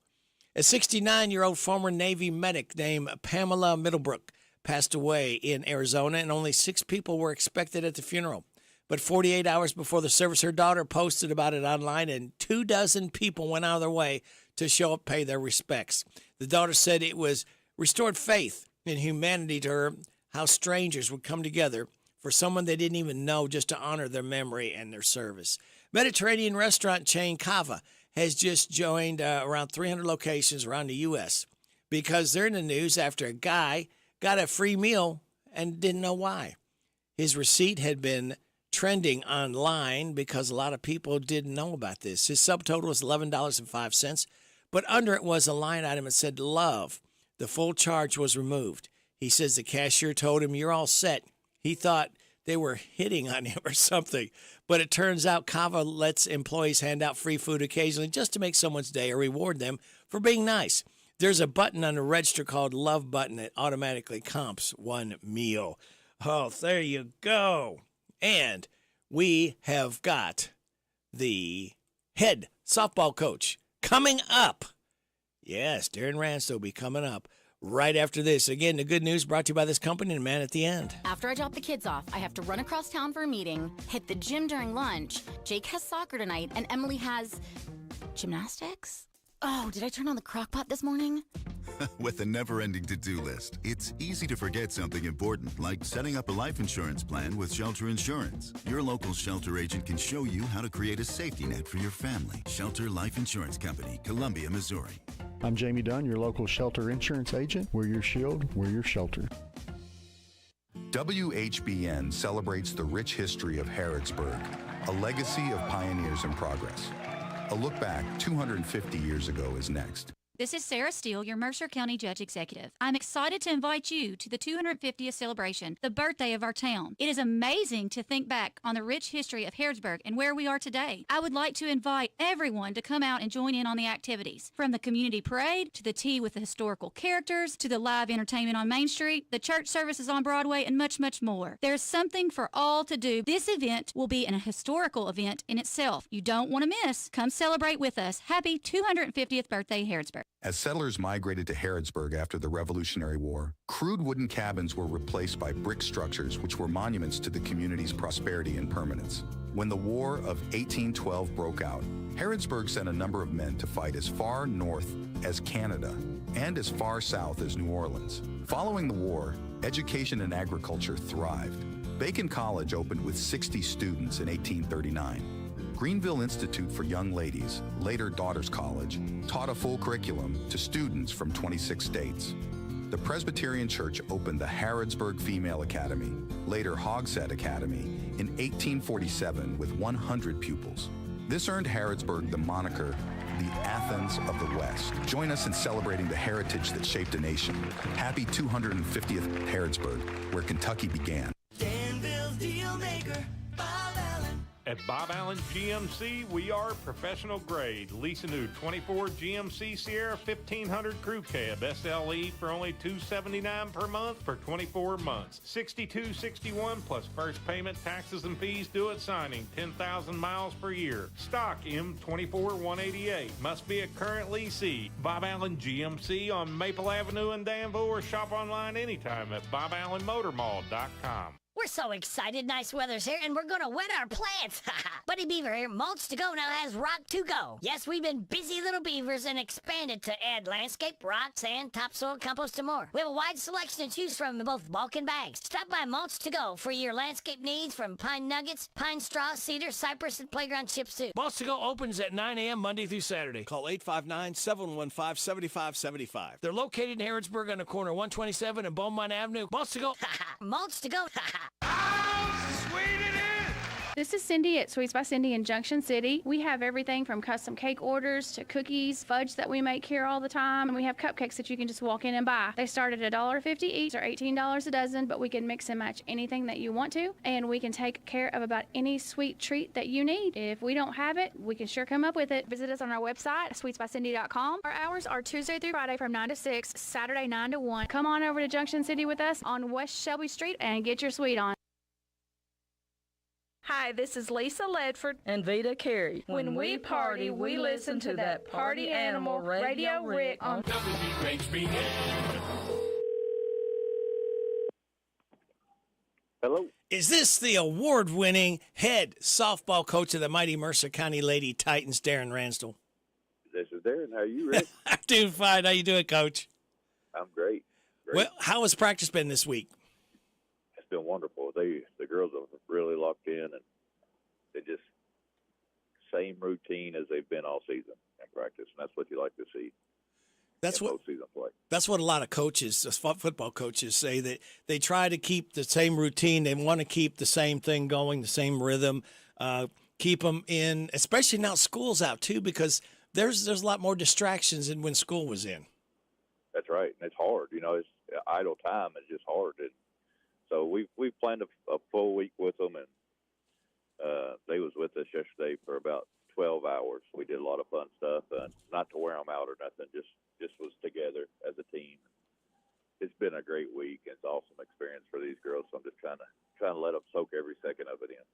Speaker 16: A 69-year-old former Navy medic named Pamela Middlebrook passed away in Arizona, and only 6 people were expected at the funeral. But 48 hours before the service, her daughter posted about it online, and 24 people went out of their way to show up, pay their respects. The daughter said it was restored faith in humanity to her, how strangers would come together for someone they didn't even know just to honor their memory and their service. Mediterranean restaurant chain Cava has just joined around 300 locations around the U.S. because they're in the news after a guy got a free meal and didn't know why. His receipt had been trending online because a lot of people didn't know about this. His subtotal was $11.05, but under it was a line item that said love. The full charge was removed. He says the cashier told him, you're all set. He thought they were hitting on him or something. But it turns out Cava lets employees hand out free food occasionally just to make someone's day or reward them for being nice. There's a button on the register called Love Button that automatically comps 1 meal. Oh, there you go. And we have got the head softball coach coming up. Yes, Darren Ransto will be coming up right after this. Again, the good news brought to you by this company and man at the end.
Speaker 11: After I drop the kids off, I have to run across town for a meeting, hit the gym during lunch. Jake has soccer tonight, and Emily has gymnastics. Oh, did I turn on the crock pot this morning?
Speaker 12: With a never-ending to-do list, it's easy to forget something important, like setting up a life insurance plan with Shelter Insurance. Your local Shelter agent can show you how to create a safety net for your family. Shelter Life Insurance Company, Columbia, Missouri.
Speaker 9: I'm Jamie Dunn, your local shelter insurance agent. We're your shield. We're your shelter.
Speaker 13: WHBN celebrates the rich history of Harrodsburg, a legacy of pioneers in progress. A look back 250 years ago is next.
Speaker 25: This is Sarah Steele, your Mercer County Judge Executive. I'm excited to invite you to the 250th celebration, the birthday of our town. It is amazing to think back on the rich history of Harrodsburg and where we are today. I would like to invite everyone to come out and join in on the activities. From the community parade, to the tea with the historical characters, to the live entertainment on Main Street, the church services on Broadway, and much, much more. There's something for all to do. This event will be an historical event in itself. You don't want to miss. Come celebrate with us. Happy 250th birthday, Harrodsburg.
Speaker 13: As settlers migrated to Harrodsburg after the Revolutionary War, crude wooden cabins were replaced by brick structures which were monuments to the community's prosperity and permanence. When the War of 1812 broke out, Harrodsburg sent a number of men to fight as far north as Canada and as far south as New Orleans. Following the war, education and agriculture thrived. Bacon College opened with 60 students in 1839. Greenville Institute for Young Ladies, later Daughters College, taught a full curriculum to students from 26 states. The Presbyterian Church opened the Harrodsburg Female Academy, later Hogshead Academy, in 1847 with 100 pupils. This earned Harrodsburg the moniker the Athens of the West. Join us in celebrating the heritage that shaped a nation. Happy 250th Harrodsburg, where Kentucky began.
Speaker 1: Danville's deal maker, Bob Allen.
Speaker 14: At Bob Allen GMC, we are professional grade. Lease a new 24 GMC Sierra 1500 Crew Cab SLE for only $279 per month for 24 months. $62.61 plus first payment, taxes, and fees due at signing. 10,000 miles per year. Stock M24 188. Must be a current leasee. Bob Allen GMC on Maple Avenue in Danville, or shop online anytime at BobAllenMotorMall.com.
Speaker 15: We're so excited. Nice weather's here, and we're going to wet our plants. Buddy Beaver here, Mulch to Go now has Rock to Go. Yes, we've been busy little beavers and expanded to add landscape, rock, sand, topsoil, compost, and more. We have a wide selection to choose from in both bulk and bags. Stop by Mulch to Go for your landscape needs, from pine nuggets, pine straw, cedar, cypress, and playground chips too.
Speaker 16: Mulch to Go opens at 9 a.m. Monday through Saturday. Call 859-715-7575. They're located in Harrodsburg on the corner of 127 and Beaumont Avenue. Mulch to Go.
Speaker 15: Mulch to Go.
Speaker 17: This is Cindy at Sweets by Cindy in Junction City. We have everything from custom cake orders to cookies, fudge that we make here all the time, and we have cupcakes that you can just walk in and buy. They start at $1.50 each or $18 a dozen, but we can mix and match anything that you want to, and we can take care of about any sweet treat that you need. If we don't have it, we can sure come up with it. Visit us on our website, sweetsbycindy.com. Our hours are Tuesday through Friday from 9 to 6, Saturday 9 to 1. Come on over to Junction City with us on West Shelby Street and get your sweet on.
Speaker 18: Hi, this is Lisa Ledford and Vita Carey. When we party, we listen to that Party Animal Radio Rick on
Speaker 26: WHBN.
Speaker 27: Hello.
Speaker 16: Is this the award-winning head softball coach of the mighty Mercer County Lady Titans, Darren Ransdell?
Speaker 27: This is Darren. How are you, Rick?
Speaker 16: I'm doing fine. How you doing, Coach?
Speaker 27: I'm great.
Speaker 16: Well, how has practice been this week?
Speaker 27: It's been wonderful. The girls have really locked in, and they just same routine as they've been all season in practice, and that's what you like to see.
Speaker 16: That's what
Speaker 27: postseason play.
Speaker 16: That's what a lot of coaches, football coaches, say, that they try to keep the same routine. They want to keep the same thing going, the same rhythm, keep them in, especially now school's out too, because there's a lot more distractions than when school was in.
Speaker 27: That's right, and it's hard. It's idle time is just hard. And so we've planned a full week with them, and they was with us yesterday for about 12 hours. We did a lot of fun stuff, not to wear them out or nothing, just was together as a team. It's been a great week. It's an awesome experience for these girls, so I'm just trying to let them soak every second of it in.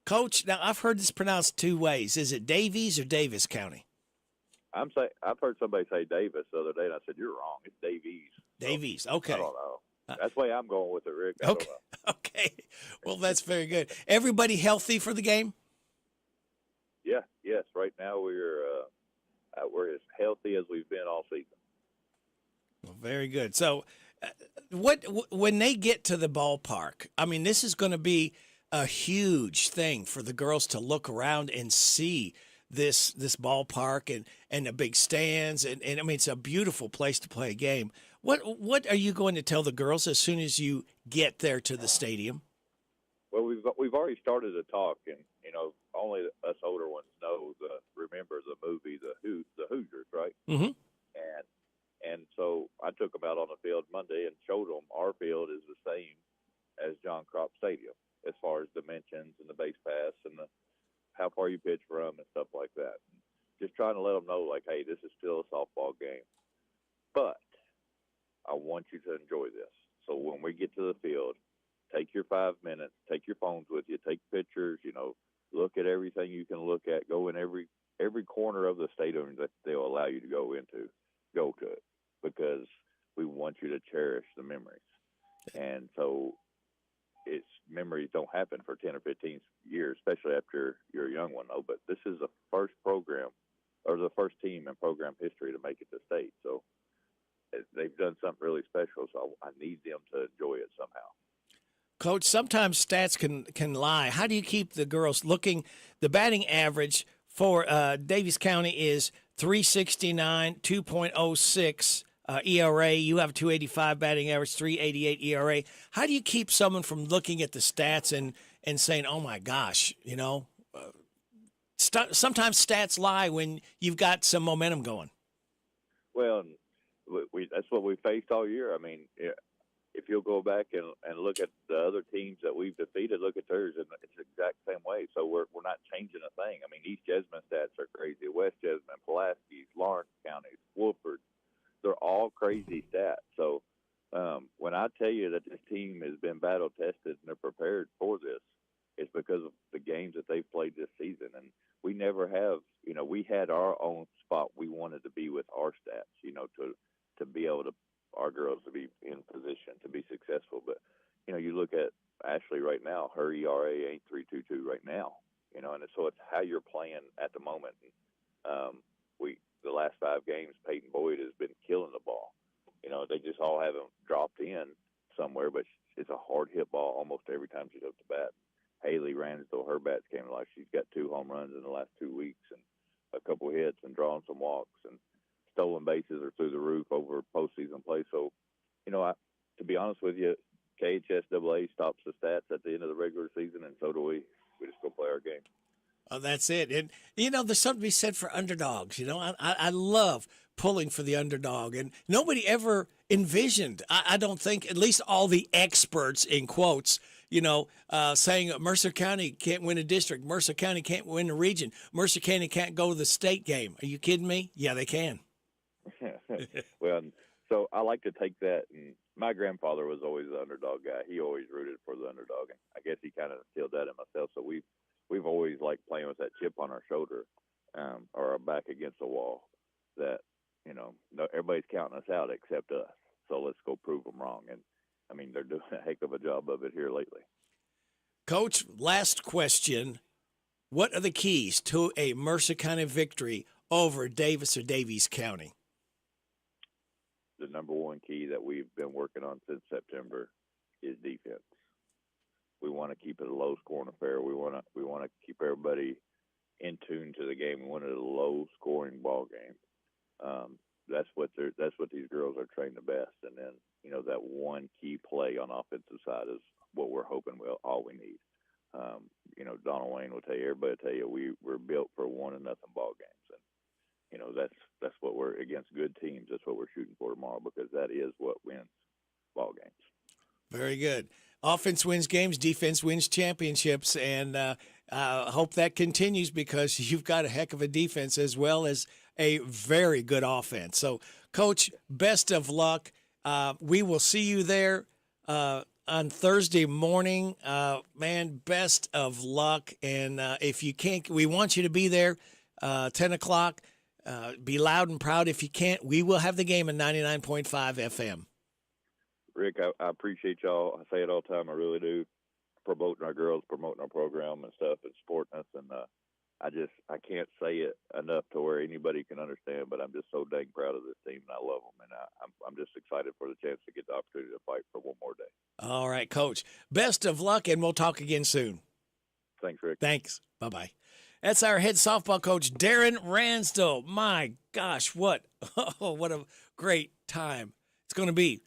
Speaker 16: Coach, now I've heard this pronounced two ways. Is it Davies or Davis County?
Speaker 27: I've heard somebody say Davis the other day, and I said, you're wrong. It's Davies.
Speaker 16: Davies, okay.
Speaker 27: I don't know. That's the way I'm going with it, Rick.
Speaker 16: Okay. Well, that's very good. Everybody healthy for the game?
Speaker 27: Yeah, yes. Right now we're as healthy as we've been all season.
Speaker 16: Well, very good. So, when they get to the ballpark, I mean, this is going to be a huge thing for the girls to look around and see this ballpark and the big stands, and I mean, it's a beautiful place to play a game. What are you going to tell the girls as soon as you get there to the stadium?
Speaker 27: Well, we've already started to talk, and only us older ones remember the movie The Hoosiers, right?
Speaker 16: Mm-hmm.
Speaker 27: And so I took them out on the field Monday and showed them our field is the same as John Crop Stadium as far as dimensions and the base pass and how far you pitch from and stuff like that. Just trying to let them know, like, hey, this is still a softball game, but I want you to enjoy this. So when we get to the field, take your 5 minutes, take your phones with you, take pictures, look at everything you can look at, go in every corner of the stadium that they'll allow you to go into, go to it, because we want you to cherish the memories. And so memories don't happen for 10 or 15 years, especially after you're a young one, though. But this is the first program or the first team in program history to make it to state. So they've done something really special, so I need them to enjoy it somehow.
Speaker 16: Coach, sometimes stats can lie. How do you keep the girls looking? The batting average for Davies County is .369, 2.06 ERA. You have 285 batting average, 388 ERA. How do you keep someone from looking at the stats and saying, oh, my gosh, sometimes stats lie when you've got some momentum going.
Speaker 27: Well, that's what we faced all year. I mean, if you'll go back and look at the other teams that we've defeated, look at theirs, and it's the exact same way. So we're not changing a thing. I mean, East Jessamine stats are crazy. West Jessamine, Pulaski, Lawrence County, Wolford, they're all crazy stats. So when I tell you that this team has been battle tested and they're prepared for this, it's because of the games that they've played this season. And we never have, we had our own spot we wanted to be with our stats, to be able to, our girls to be in position to be successful. But, you look at Ashley right now, her ERA ain't 3.22 right now, and so it's how you're playing at the moment. The last 5 games, Peyton Boyd has been killing the ball. They just all haven't dropped in somewhere, but it's a hard hit ball almost every time she's up to bat. Haley Ransdell, her bats came to life. She's got 2 home runs in the last 2 weeks and a couple hits and drawing some walks, and stolen bases are through the roof over postseason play. So, to be honest with you, KHSAA stops the stats at the end of the regular season, and so do we. We just go play our game.
Speaker 16: Oh, that's it. And, there's something to be said for underdogs. I love pulling for the underdog. And nobody ever envisioned, I don't think, at least all the experts, in quotes, saying Mercer County can't win a district. Mercer County can't win a region. Mercer County can't go to the state game. Are you kidding me? Yeah, they can.
Speaker 27: Well, so I like to take that. And my grandfather was always the underdog guy. He always rooted for the underdog. And I guess he kind of instilled that in myself. So we've always liked playing with that chip on our shoulder or our back against the wall that, everybody's counting us out except us. So let's go prove them wrong. And, I mean, they're doing a heck of a job of it here lately.
Speaker 16: Coach, last question. What are the keys to a Mercer County victory over Davis or Daviess County?
Speaker 27: The number one key that we've been working on since September is defense. We want to keep it a low-scoring affair. We want to keep everybody in tune to the game. We want it a low-scoring ball game. That's what these girls are trained the best. And then that one key play on offensive side is what we're hoping all we need. Donald Wayne will tell you, everybody will tell you, we're built for 1-0 ball games, and that's what we're against good teams. That's what we're shooting for tomorrow, because that is what wins ball games.
Speaker 16: Very good. Offense wins games, defense wins championships, and hope that continues, because you've got a heck of a defense as well as a very good offense. So, Coach, best of luck. We will see you there on Thursday morning. Man, best of luck. And if you can't, we want you to be there 10 o'clock. Be loud and proud. If you can't, we will have the game at 99.5 FM.
Speaker 27: Rick, I appreciate y'all. I say it all the time. I really do. Promoting our girls, promoting our program and stuff, and supporting us. And I can't say it enough to where anybody can understand, but I'm just so dang proud of this team, and I love them. And I'm just excited for the chance to get the opportunity to fight for one more day.
Speaker 16: All right, Coach. Best of luck, and we'll talk again soon.
Speaker 27: Thanks, Rick.
Speaker 16: Thanks. Bye-bye. That's our head softball coach, Darren Ransdell. My gosh, what a great time it's going to be.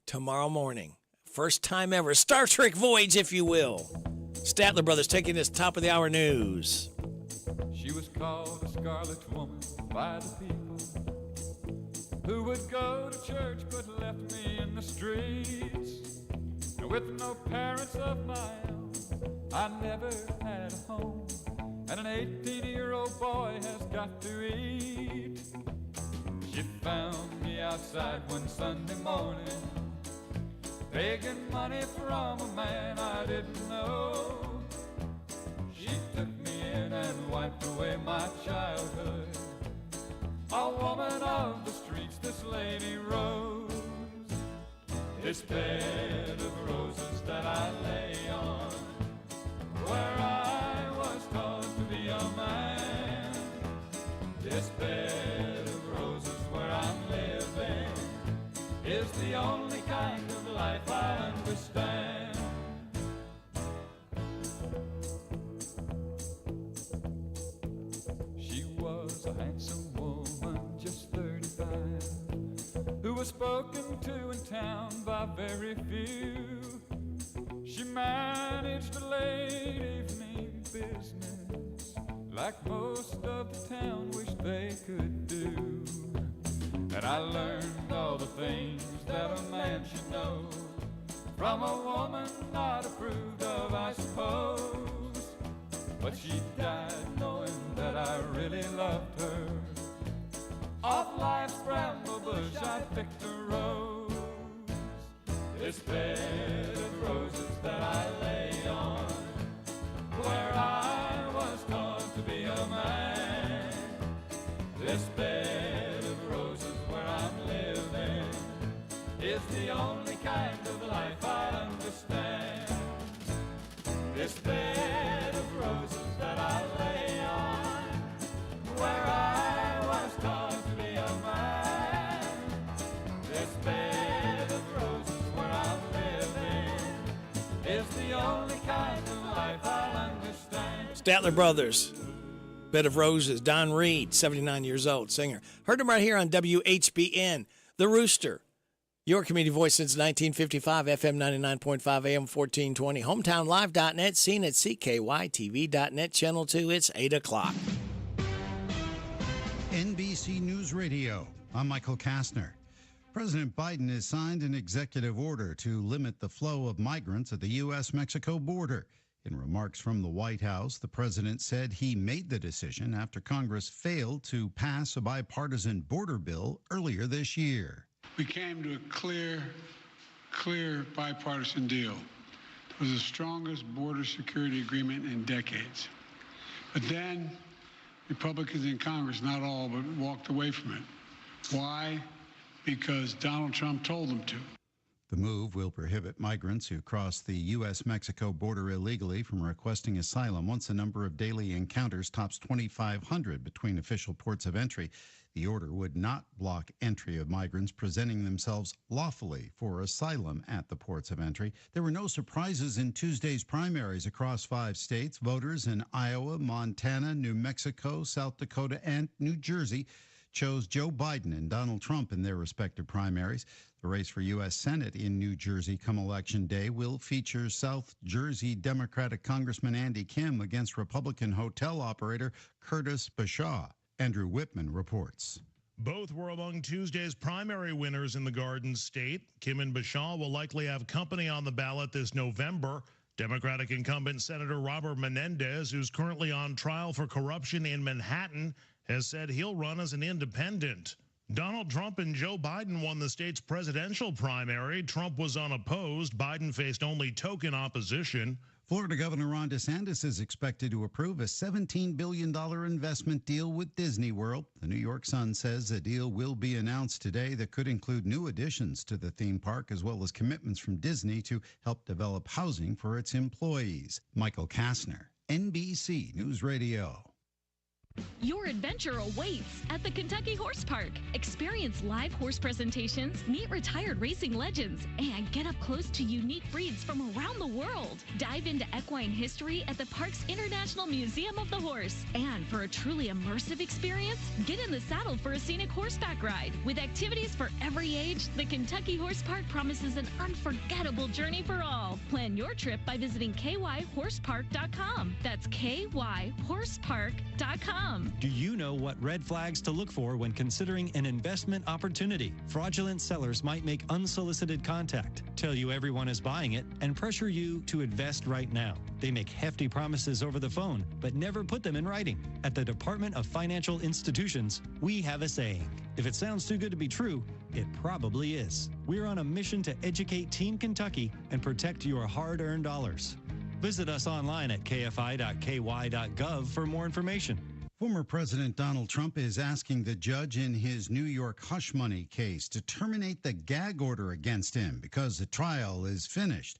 Speaker 16: Tomorrow morning. First time ever. Star Trek voyage, if you will. Statler Brothers taking us top of the hour news.
Speaker 2: She was called a scarlet woman by the people who would go to church but left me in the streets. And with no parents of my own, I never had a home. And an 18-year-old boy has got to eat. She found me outside one Sunday morning, begging money from a man I didn't know. She took me in and wiped away my childhood. A woman of the streets, this lady Rose. This bed of roses that I lay on, where I was taught to be a man. This bed of roses where I'm living is the only kind of life I understand. She was a handsome woman, just 35, who was spoken to in town by very few. She managed a late evening business like most of the town wish they could do. And I learned all the things that a man should know from a woman not approved of, I suppose. But she died knowing that I really loved her. Off life's bramble bush I picked a rose. This bed of roses that I lay on, where I was taught to be a man. This bed of roses where I'm living is the only kind of life I understand. This bed of roses that I lay on, where I was taught to be a man. This bed of roses where I'm living is the only kind of life I understand.
Speaker 16: Statler Brothers, Bed of Roses. Don Reed, 79 years old, singer. Heard him right here on WHBN, The Rooster. Your community voice since 1955, FM 99.5, AM 1420, hometownlive.net, seen at CKYTV.net, Channel 2. It's 8 o'clock.
Speaker 10: NBC News Radio. I'm Michael Kastner. President Biden has signed an executive order to limit the flow of migrants at the U.S.-Mexico border. In remarks from the White House, the president said he made the decision after Congress failed to pass a bipartisan border bill earlier this year.
Speaker 19: We came to a clear bipartisan deal. It was the strongest border security agreement in decades. But then Republicans in Congress, not all, but walked away from it. Why? Because Donald Trump told them to.
Speaker 10: The move will prohibit migrants who cross the U.S.-Mexico border illegally from requesting asylum once the number of daily encounters tops 2,500 between official ports of entry. The order would not block entry of migrants presenting themselves lawfully for asylum at the ports of entry. There were no surprises in Tuesday's primaries across 5 states. Voters in Iowa, Montana, New Mexico, South Dakota, and New Jersey chose Joe Biden and Donald Trump in their respective primaries. The race for U.S. Senate in New Jersey come Election Day will feature South Jersey Democratic Congressman Andy Kim against Republican hotel operator Curtis Bashaw. Andrew Whitman reports.
Speaker 20: Both were among Tuesday's primary winners in the Garden State. Kim and Bashaw will likely have company on the ballot this November. Democratic incumbent Senator Robert Menendez, who's currently on trial for corruption in Manhattan, has said he'll run as an independent. Donald Trump and Joe Biden won the state's presidential primary. Trump was unopposed. Biden faced only token opposition.
Speaker 10: Florida Governor Ron DeSantis is expected to approve a $17 billion investment deal with Disney World. The New York Sun says a deal will be announced today that could include new additions to the theme park as well as commitments from Disney to help develop housing for its employees. Michael Kastner, NBC News Radio.
Speaker 21: Your adventure awaits at the Kentucky Horse Park. Experience live horse presentations, meet retired racing legends, and get up close to unique breeds from around the world. Dive into equine history at the park's International Museum of the Horse. And for a truly immersive experience, get in the saddle for a scenic horseback ride. With activities for every age, the Kentucky Horse Park promises an unforgettable journey for all. Plan your trip by visiting kyhorsepark.com. That's kyhorsepark.com.
Speaker 22: Do you know what red flags to look for when considering an investment opportunity? Fraudulent sellers might make unsolicited contact, tell you everyone is buying it, and pressure you to invest right now. They make hefty promises over the phone, but never put them in writing. At the Department of Financial Institutions, we have a saying. If it sounds too good to be true, it probably is. We're on a mission to educate Team Kentucky and protect your hard-earned dollars. Visit us online at kfi.ky.gov for more information.
Speaker 10: Former President Donald Trump is asking the judge in his New York hush money case to terminate the gag order against him because the trial is finished.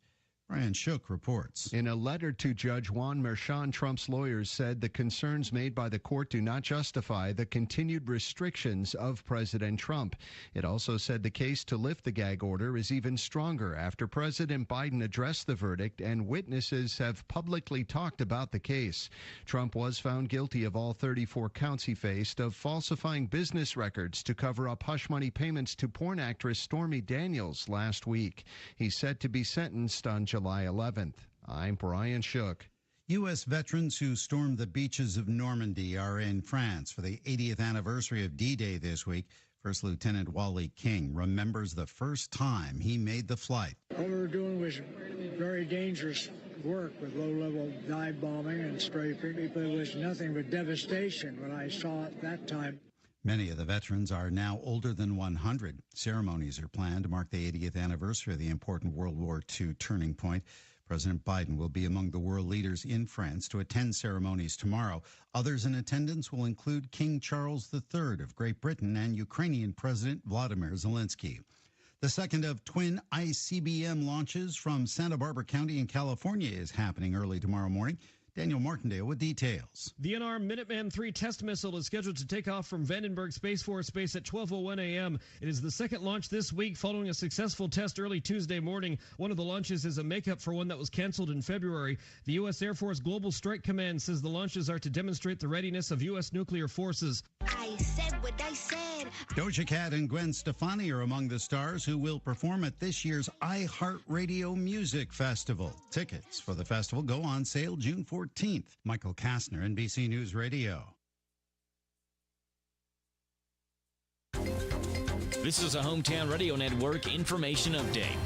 Speaker 10: Brian Shook reports.
Speaker 6: In a letter to Judge Juan Merchan, Trump's lawyers said the concerns made by the court do not justify the continued restrictions of President Trump. It also said the case to lift the gag order is even stronger after President Biden addressed the verdict and witnesses have publicly talked about the case. Trump was found guilty of all 34 counts he faced of falsifying business records to cover up hush money payments to porn actress Stormy Daniels last week. He's set to be sentenced on July 11th. I'm Brian Shook.
Speaker 10: U.S. veterans who stormed the beaches of Normandy are in France for the 80th anniversary of D-Day this week. First Lieutenant Wally King remembers the first time he made the flight.
Speaker 3: What we were doing was very dangerous work with low-level dive bombing and strafing. It was nothing but devastation when I saw it that time.
Speaker 10: Many of the veterans are now older than 100. Ceremonies are planned to mark the 80th anniversary of the important World War II turning point. President Biden will be among the world leaders in France to attend ceremonies tomorrow. Others in attendance will include King Charles III of Great Britain and Ukrainian President Vladimir Zelensky. The second of twin ICBM launches from Santa Barbara County in California is happening early tomorrow morning. Daniel Martindale with details.
Speaker 4: The unarmed Minuteman III test missile is scheduled to take off from Vandenberg Space Force Base at 12:01 a.m. It is the second launch this week following a successful test early Tuesday morning. One of the launches is a makeup for one that was canceled in February. The U.S. Air Force Global Strike Command says the launches are to demonstrate the readiness of U.S. nuclear forces.
Speaker 5: I said what I said.
Speaker 10: Doja Cat and Gwen Stefani are among the stars who will perform at this year's iHeartRadio Music Festival. Tickets for the festival go on sale June 14th. Michael Kastner, NBC News Radio.
Speaker 8: This is a Hometown Radio Network information update.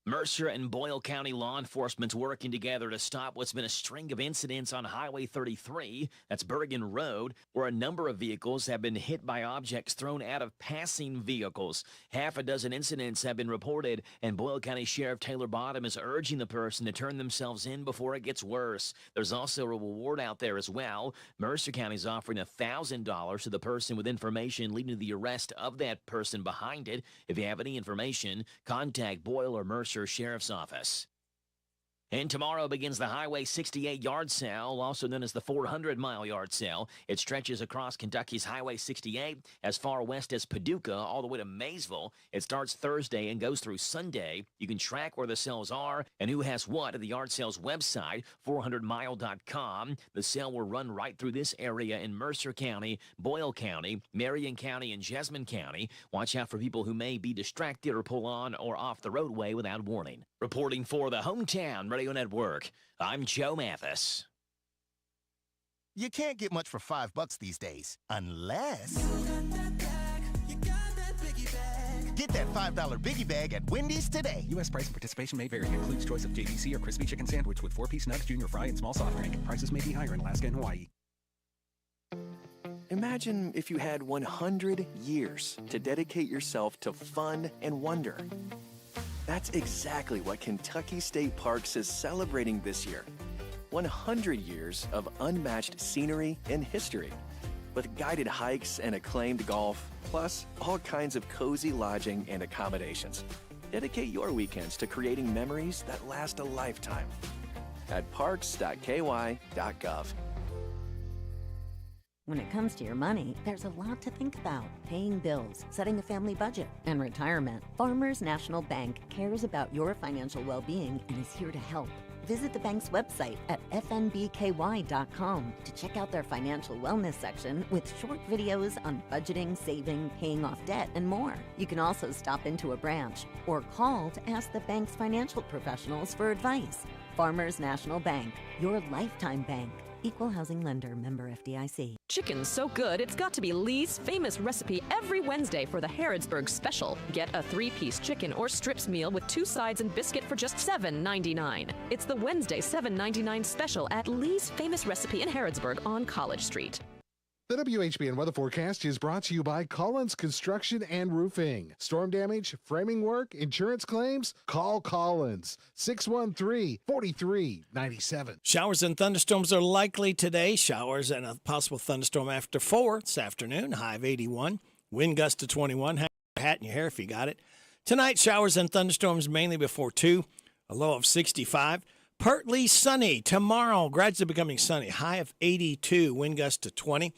Speaker 8: Mercer and Boyle County law enforcement's working together to stop what's been a string of incidents on Highway 33, that's Bergen Road, where a number of vehicles have been hit by objects thrown out of passing vehicles. Half a dozen incidents have been reported, and Boyle County Sheriff Taylor Bottom is urging the person to turn themselves in before it gets worse. There's also a reward out there as well. Mercer County is offering $1,000 to the person with information leading to the arrest of that person behind it. If you have any information, contact Boyle or Mercer Sheriff's Office. And tomorrow begins the Highway 68 yard sale, also known as the 400-mile yard sale. It stretches across Kentucky's Highway 68 as far west as Paducah all the way to Maysville. It starts Thursday and goes through Sunday. You can track where the sales are and who has what at the yard sale's website, 400mile.com. The sale will run right through this area in Mercer County, Boyle County, Marion County, and Jessamine County. Watch out for people who may be distracted or pull on or off the roadway without warning. Reporting for the Hometown Radio Network, I'm Joe Mathis.
Speaker 23: You can't get much for $5 these days, unless get that $5 Biggie Bag at Wendy's today.
Speaker 24: U.S. price and participation may vary. Includes choice of JVC or crispy chicken sandwich with 4-piece nugs, junior fry, and small soft drink. Prices may be higher in Alaska and Hawaii.
Speaker 26: Imagine if you had 100 years to dedicate yourself to fun and wonder. That's exactly what Kentucky State Parks is celebrating this year. 100 years of unmatched scenery and history, with guided hikes and acclaimed golf, plus all kinds of cozy lodging and accommodations. Dedicate your weekends to creating memories that last a lifetime at parks.ky.gov.
Speaker 28: When it comes to your money, there's a lot to think about. Paying bills, setting a family budget, and retirement. Farmers National Bank cares about your financial well-being and is here to help. Visit the bank's website at fnbky.com to check out their financial wellness section with short videos on budgeting, saving, paying off debt, and more. You can also stop into a branch or call to ask the bank's financial professionals for advice. Farmers National Bank, your lifetime bank. Equal housing lender, member FDIC.
Speaker 29: Chicken's so good, it's got to be Lee's famous recipe every Wednesday for the Harrodsburg Special. Get a 3-piece chicken or strips meal with 2 sides and biscuit for just $7.99. It's the Wednesday $7.99 special at Lee's famous recipe in Harrodsburg on College Street.
Speaker 30: The WHBN weather forecast is brought to you by Collins Construction and Roofing. Storm damage, framing work, insurance claims? Call Collins. 613-4397.
Speaker 16: Showers and thunderstorms are likely today. Showers and a possible thunderstorm after 4 this afternoon. High of 81. Wind gust to 21. Have your hat in your hair if you got it. Tonight, showers and thunderstorms mainly before 2. A low of 65. Partly sunny. Tomorrow, gradually becoming sunny. High of 82. Wind gust to 20.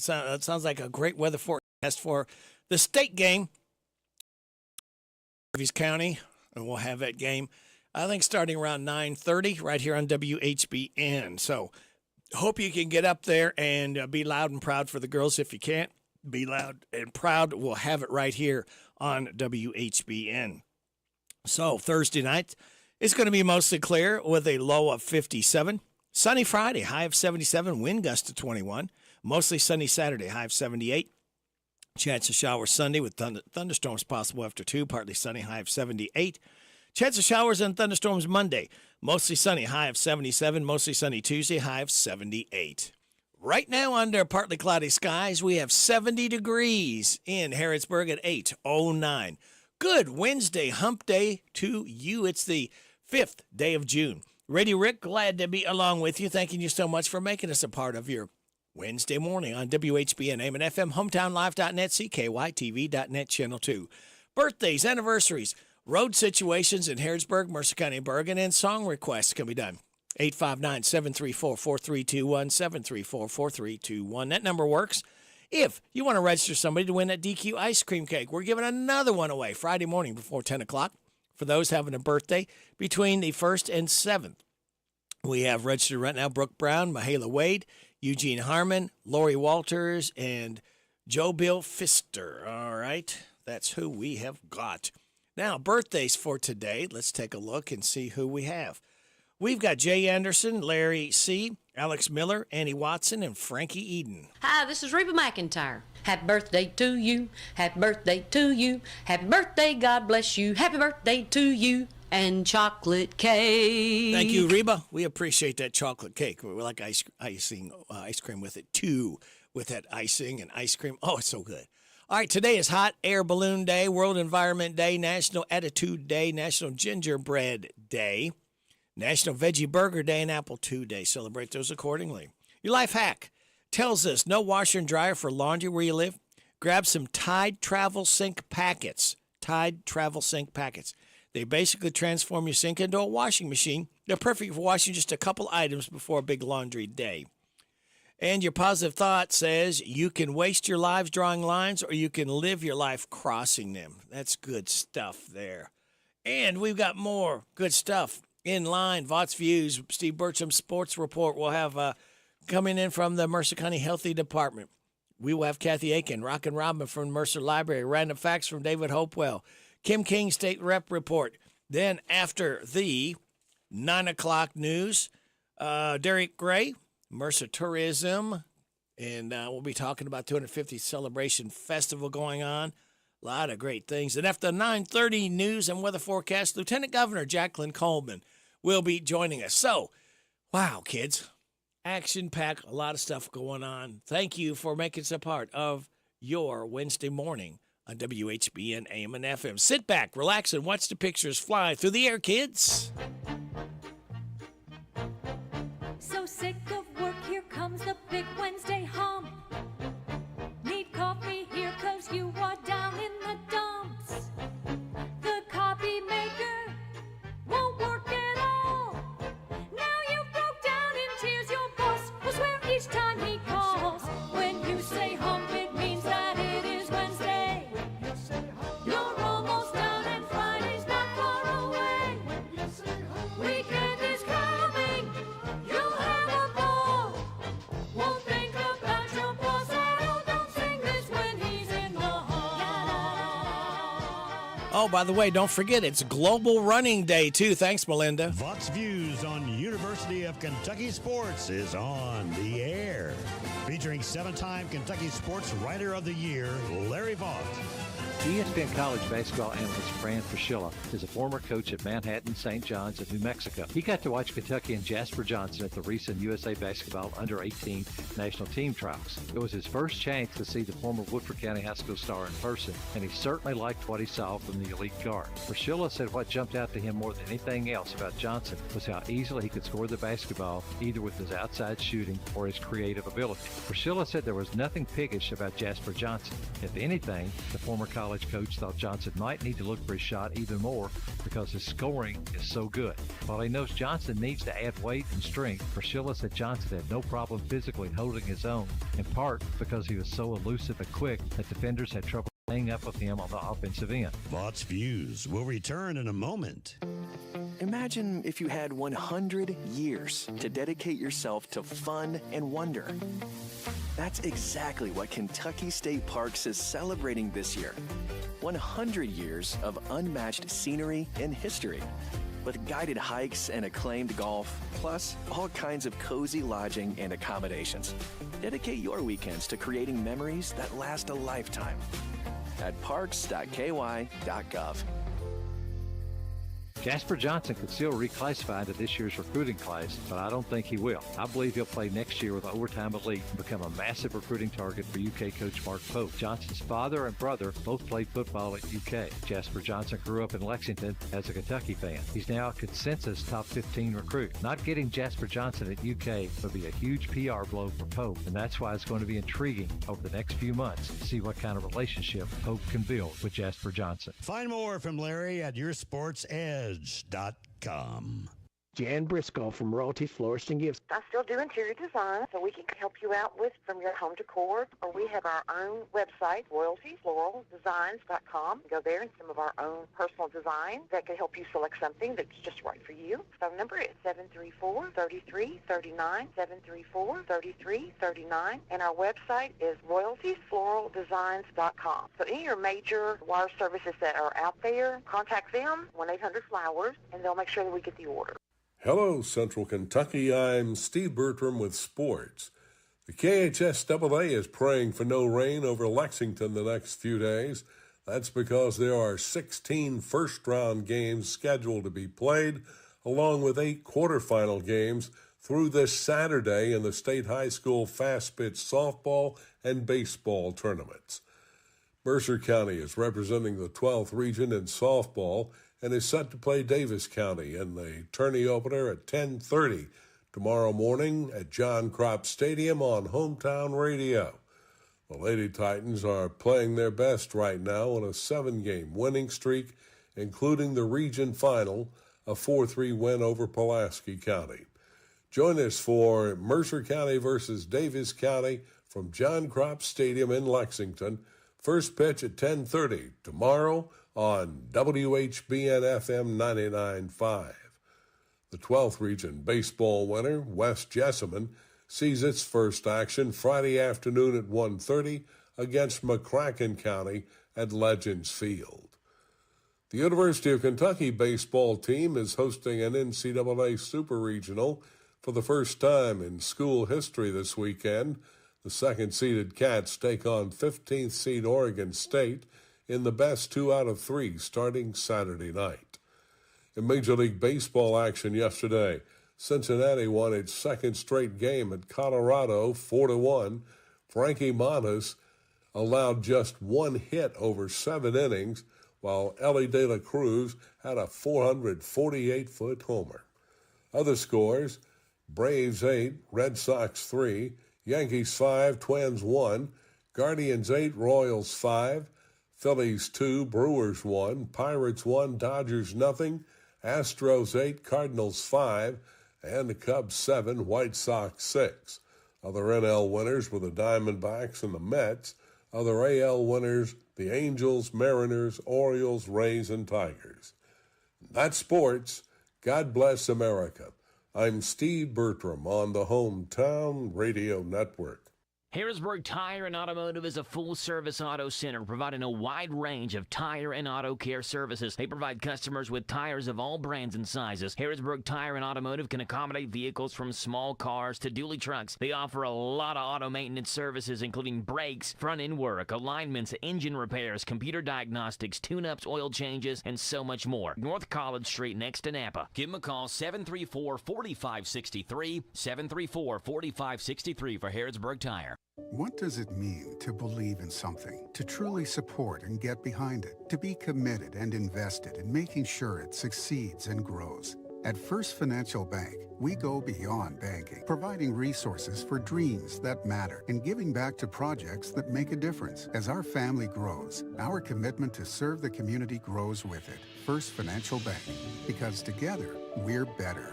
Speaker 16: That sounds like a great weather forecast for the state game. Harvey's County, and we'll have that game, I think, starting around 9:30 right here on WHBN. So hope you can get up there and be loud and proud for the girls. If you can't, be loud and proud. We'll have it right here on WHBN. So Thursday night, It's going to be mostly clear with a low of 57. Sunny Friday, high of 77, wind gust to 21. Mostly sunny Saturday, high of 78. Chance of showers Sunday with thunderstorms possible after 2, partly sunny, high of 78. Chance of showers and thunderstorms Monday, mostly sunny, high of 77. Mostly sunny Tuesday, high of 78. Right now, under partly cloudy skies, we have 70 degrees in Harrodsburg at 8:09. Good Wednesday hump day to you. It's the 5th day of June. Radio Rick, glad to be along with you. Thanking you so much for making us a part of your Wednesday morning on WHBN, AM and FM, hometownlive.net, CKYTV.net, Channel 2. Birthdays, anniversaries, road situations in Harrodsburg, Mercer County, and Bergen, and song requests can be done. 859-734-4321, 734-4321. That number works. If you want to register somebody to win that DQ ice cream cake, we're giving another one away Friday morning before 10 o'clock for those having a birthday between the 1st and 7th. We have registered right now Brooke Brown, Mahala Wade, Eugene Harmon, Lori Walters, and Joe Bill Pfister. All right, that's who we have got. Now, birthdays for today. Let's take a look and see who we have. We've got Jay Anderson, Larry C., Alex Miller, Annie Watson, and Frankie Eden.
Speaker 1: Hi, this is Reba McIntyre. Happy birthday to you. Happy birthday to you. Happy birthday, God bless you. Happy birthday to you. And chocolate cake.
Speaker 16: Thank you, Reba. We appreciate that chocolate cake. We like ice cream with it, too, with that icing and ice cream. Oh, it's so good. All right, today is Hot Air Balloon Day, World Environment Day, National Attitude Day, National Gingerbread Day, National Veggie Burger Day, and Apple II Day. Celebrate those accordingly. Your life hack tells us no washer and dryer for laundry where you live. Grab some Tide Travel Sink packets. Tide Travel Sink packets. They basically transform your sink into a washing machine. They're perfect for washing just a couple items before a big laundry day. And your positive thought says you can waste your lives drawing lines or you can live your life crossing them. That's good stuff there. And we've got more good stuff in line. Vott's Views, Steve Burcham's Sports Report will have coming in from the Mercer County Healthy Department. We will have Kathy Aiken, Rockin' Robin from Mercer Library, Random Facts from David Hopewell, Kim King State Rep Report. Then after the 9 o'clock news, Derek Gray, Mercer Tourism, and we'll be talking about 250th Celebration Festival going on. A lot of great things. And after 9:30 news and weather forecast, Lieutenant Governor Jacqueline Coleman will be joining us. So, wow, kids, action-packed, a lot of stuff going on. Thank you for making us a part of your Wednesday morning on WHBN AM and FM. Sit back, relax, and watch the pictures fly through the air, kids.
Speaker 7: So sick of work, here comes the big Wednesday hump. Need coffee here 'cause you are down in the dumps. The copy maker won't work at all. Now you broke down in tears, your boss will swear each time he calls. When you say hump, it means that it is Wednesday. You're almost done and Friday's not far away. Weekend is coming, you'll have a ball. Won't think about your boss at all. Don't sing this when he's in the hall.
Speaker 16: Oh, by the way, don't forget, it's Global Running Day, too. Thanks, Melinda.
Speaker 9: Vott's Views on University of Kentucky Sports is on the air. Featuring 7-time Kentucky Sports Writer of the Year, Larry Vaught.
Speaker 11: ESPN college basketball analyst Fran Fraschilla is a former coach at Manhattan St. John's of New Mexico. He got to watch Kentucky and Jasper Johnson at the recent USA Basketball Under-18 National Team Trials. It was his first chance to see the former Woodford County High School star in person, and he certainly liked what he saw from the elite guard. Fraschilla said what jumped out to him more than anything else about Johnson was how easily he could score the basketball, either with his outside shooting or his creative ability. Fraschilla said there was nothing piggish about Jasper Johnson. If anything, the former college coach thought Johnson might need to look for his shot even more because his scoring is so good. While he knows Johnson needs to add weight and strength, Fraschilla said Johnson had no problem physically holding his own, in part because he was so elusive and quick that defenders had trouble staying up with him on the offensive end.
Speaker 9: Vott's Views will return in a moment.
Speaker 26: Imagine if you had 100 years to dedicate yourself to fun and wonder. That's exactly what Kentucky State Parks is celebrating this year. 100 years of unmatched scenery and history. with guided hikes and acclaimed golf, plus all kinds of cozy lodging and accommodations. Dedicate your weekends to creating memories that last a lifetime at parks.ky.gov.
Speaker 11: Jasper Johnson could still reclassify into this year's recruiting class, but I don't think he will. I believe he'll play next year with the Overtime Elite and become a massive recruiting target for UK coach Mark Pope. Johnson's father and brother both played football at UK. Jasper Johnson grew up in Lexington as a Kentucky fan. He's now a consensus top 15 recruit. Not getting Jasper Johnson at UK would be a huge PR blow for Pope, and that's why it's going to be intriguing over the next few months to see what kind of relationship Pope can build with Jasper Johnson.
Speaker 9: Find more from Larry at yoursportsedge.com.
Speaker 2: Jan Briscoe from Royalty Florist and Gifts.
Speaker 12: I still do interior design, so we can help you out with from your home decor, or we have our own website, royaltyfloraldesigns.com. Go there and some of our own personal design that can help you select something that's just right for you. Phone number is 734-3339, 734-3339, and our website is royaltyfloraldesigns.com. So any of your major wire services that are out there, contact them, 1-800-FLOWERS, and they'll make sure that we get the order.
Speaker 13: Hello, Central Kentucky. I'm Steve Bertram with sports. The KHSAA is praying for no rain over Lexington the next few days. That's because there are 16 first-round games scheduled to be played, along with 8 quarterfinal games through this Saturday in the state high school fast-pitch softball and baseball tournaments. Mercer County is representing the 12th region in softball and is set to play Davis County in the tourney opener at 10:30 tomorrow morning at John Kropp Stadium on Hometown Radio. The Lady Titans are playing their best right now on a 7-game winning streak, including the region final, a 4-3 win over Pulaski County. Join us for Mercer County versus Davis County from John Kropp Stadium in Lexington. First pitch at 10:30 tomorrow on WHBN FM 99.5. The 12th region baseball winner, West Jessamine, sees its first action Friday afternoon at 1:30 against McCracken County at Legends Field. The University of Kentucky baseball team is hosting an NCAA Super Regional for the first time in school history this weekend. The second-seeded Cats take on 15th seed Oregon State in the best 2 out of 3 starting Saturday night. In Major League Baseball action yesterday, Cincinnati won its second straight game at Colorado 4-1. Frankie Montas allowed just 1 hit over 7 innings, while Ellie De La Cruz had a 448-foot homer. Other scores: Braves 8, Red Sox 3, Yankees 5, Twins 1, Guardians 8, Royals 5, Phillies 2, Brewers 1, Pirates 1, Dodgers nothing, Astros 8, Cardinals 5, and the Cubs 7, White Sox 6. Other NL winners were the Diamondbacks and the Mets. Other AL winners, the Angels, Mariners, Orioles, Rays, and Tigers. That's sports. God bless America. I'm Steve Bertram on the Hometown Radio Network.
Speaker 8: Harrisburg Tire and Automotive is a full-service auto center providing a wide range of tire and auto care services. They provide customers with tires of all brands and sizes. Harrisburg Tire and Automotive can accommodate vehicles from small cars to dually trucks. They offer a lot of auto maintenance services, including brakes, front-end work, alignments, engine repairs, computer diagnostics, tune-ups, oil changes, and so much more. North College Street next to Napa. Give them a call, 734-4563, 734-4563 for Harrisburg Tire.
Speaker 14: What does it mean to believe in something, to truly support and get behind it, to be committed and invested in making sure it succeeds and grows? At First Financial Bank, we go beyond banking, providing resources for dreams that matter and giving back to projects that make a difference. As our family grows, our commitment to serve the community grows with it. First Financial Bank, because together, we're better.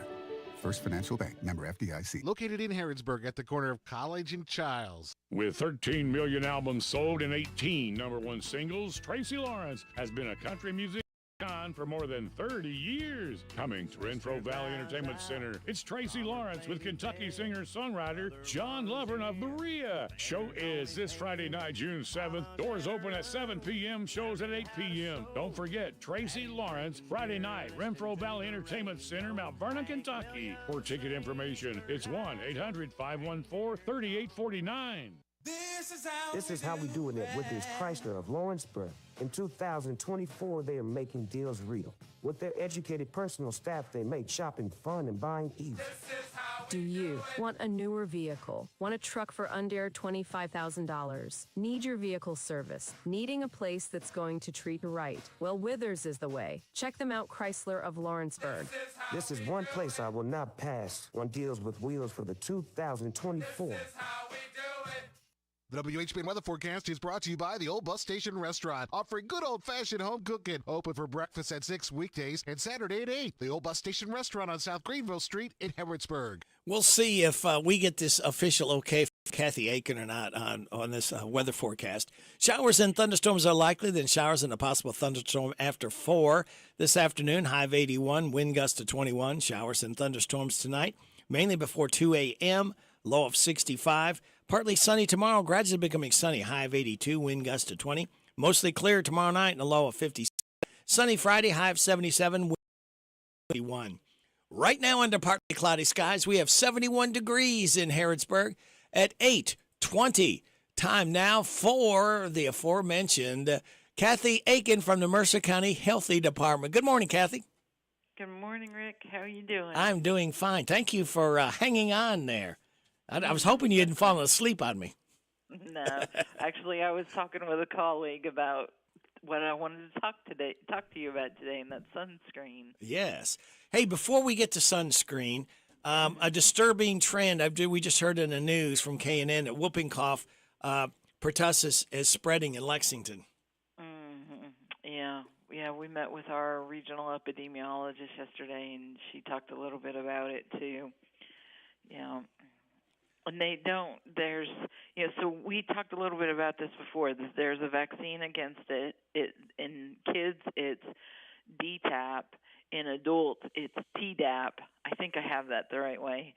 Speaker 14: First Financial Bank, member FDIC.
Speaker 30: Located in Harrodsburg at the corner of College and Childs.
Speaker 15: With 13 million albums sold and 18 #1 singles, Tracy Lawrence has been a country music icon
Speaker 6: on for more than 30 years. Coming to Renfro Valley Entertainment Center, it's Tracy Lawrence with Kentucky singer-songwriter John Lovern of Berea. Show is this Friday night, June 7th. Doors open at 7 p.m., shows at 8 p.m. Don't forget, Tracy Lawrence, Friday night, Renfro Valley Entertainment Center, Mount Vernon, Kentucky. For ticket information, it's 1-800-514-3849.
Speaker 15: This is how we doing it with this Chrysler of Lawrenceburg. In 2024, they are making deals real. With their educated personal staff, they make shopping fun and buying easy.
Speaker 17: Do you want a newer vehicle? Want a truck for under $25,000? Need your vehicle service? Needing a place that's going to treat you right? Well, Withers is the way. Check them out, Chrysler of Lawrenceburg.
Speaker 15: This is one place I will not pass on deals with wheels for the 2024.
Speaker 30: The WHBN weather forecast is brought to you by the Old Bus Station Restaurant, offering good old-fashioned home cooking. Open for breakfast at 6 weekdays and Saturday at 8. The Old Bus Station Restaurant on South Greenville Street in Harrodsburg.
Speaker 16: We'll see if we get this official okay for Kathy Aiken or not on this weather forecast. Showers and thunderstorms are likely, then showers and a possible thunderstorm after 4 this afternoon. High of 81, wind gust to 21. Showers and thunderstorms tonight, mainly before 2 a.m., low of 65. Partly sunny tomorrow, gradually becoming sunny. High of 82, wind gust to 20. Mostly clear tomorrow night and a low of 57. Sunny Friday, high of 77, wind 51. Right now under partly cloudy skies, we have 71 degrees in Harrodsburg at 8:20. Time now for the aforementioned Kathy Aiken from the Mercer County Healthy Department. Good morning, Kathy.
Speaker 18: Good morning, Rick. How are you doing?
Speaker 16: I'm doing fine. Thank you for hanging on there. I was hoping you hadn't fallen asleep on me.
Speaker 18: No, actually, I was talking with a colleague about what I wanted to talk to you about today, and that's sunscreen.
Speaker 16: Yes. Hey, before we get to sunscreen, a disturbing trend we just heard in the news from K&N that whooping cough pertussis is spreading in Lexington.
Speaker 18: Mm-hmm. Yeah, we met with our regional epidemiologist yesterday, and she talked a little bit about it too. Yeah. And so we talked a little bit about this before. There's a vaccine against it. In kids, it's DTaP. In adults, it's Tdap. I think I have that the right way.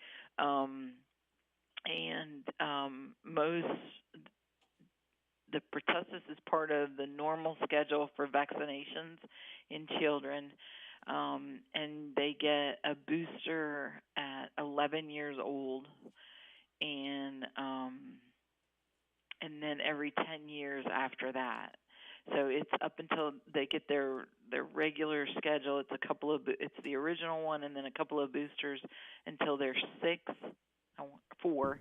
Speaker 18: The pertussis is part of the normal schedule for vaccinations in children. And they get a booster at 11 years old. And then every 10 years after that. So it's up until they get their regular schedule. It's the original one, and then a couple of boosters until they're 4,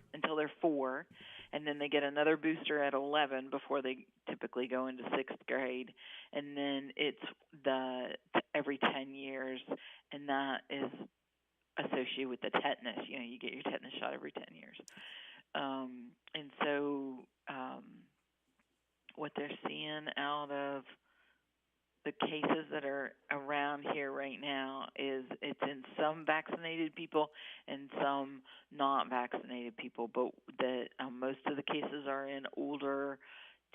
Speaker 18: and then they get another booster at 11 before they typically go into 6th grade, and then it's every 10 years, and that is associated with the tetanus. You get your tetanus shot every 10 years. And so what they're seeing out of the cases that are around here right now is it's in some vaccinated people and some not vaccinated people, but that most of the cases are in older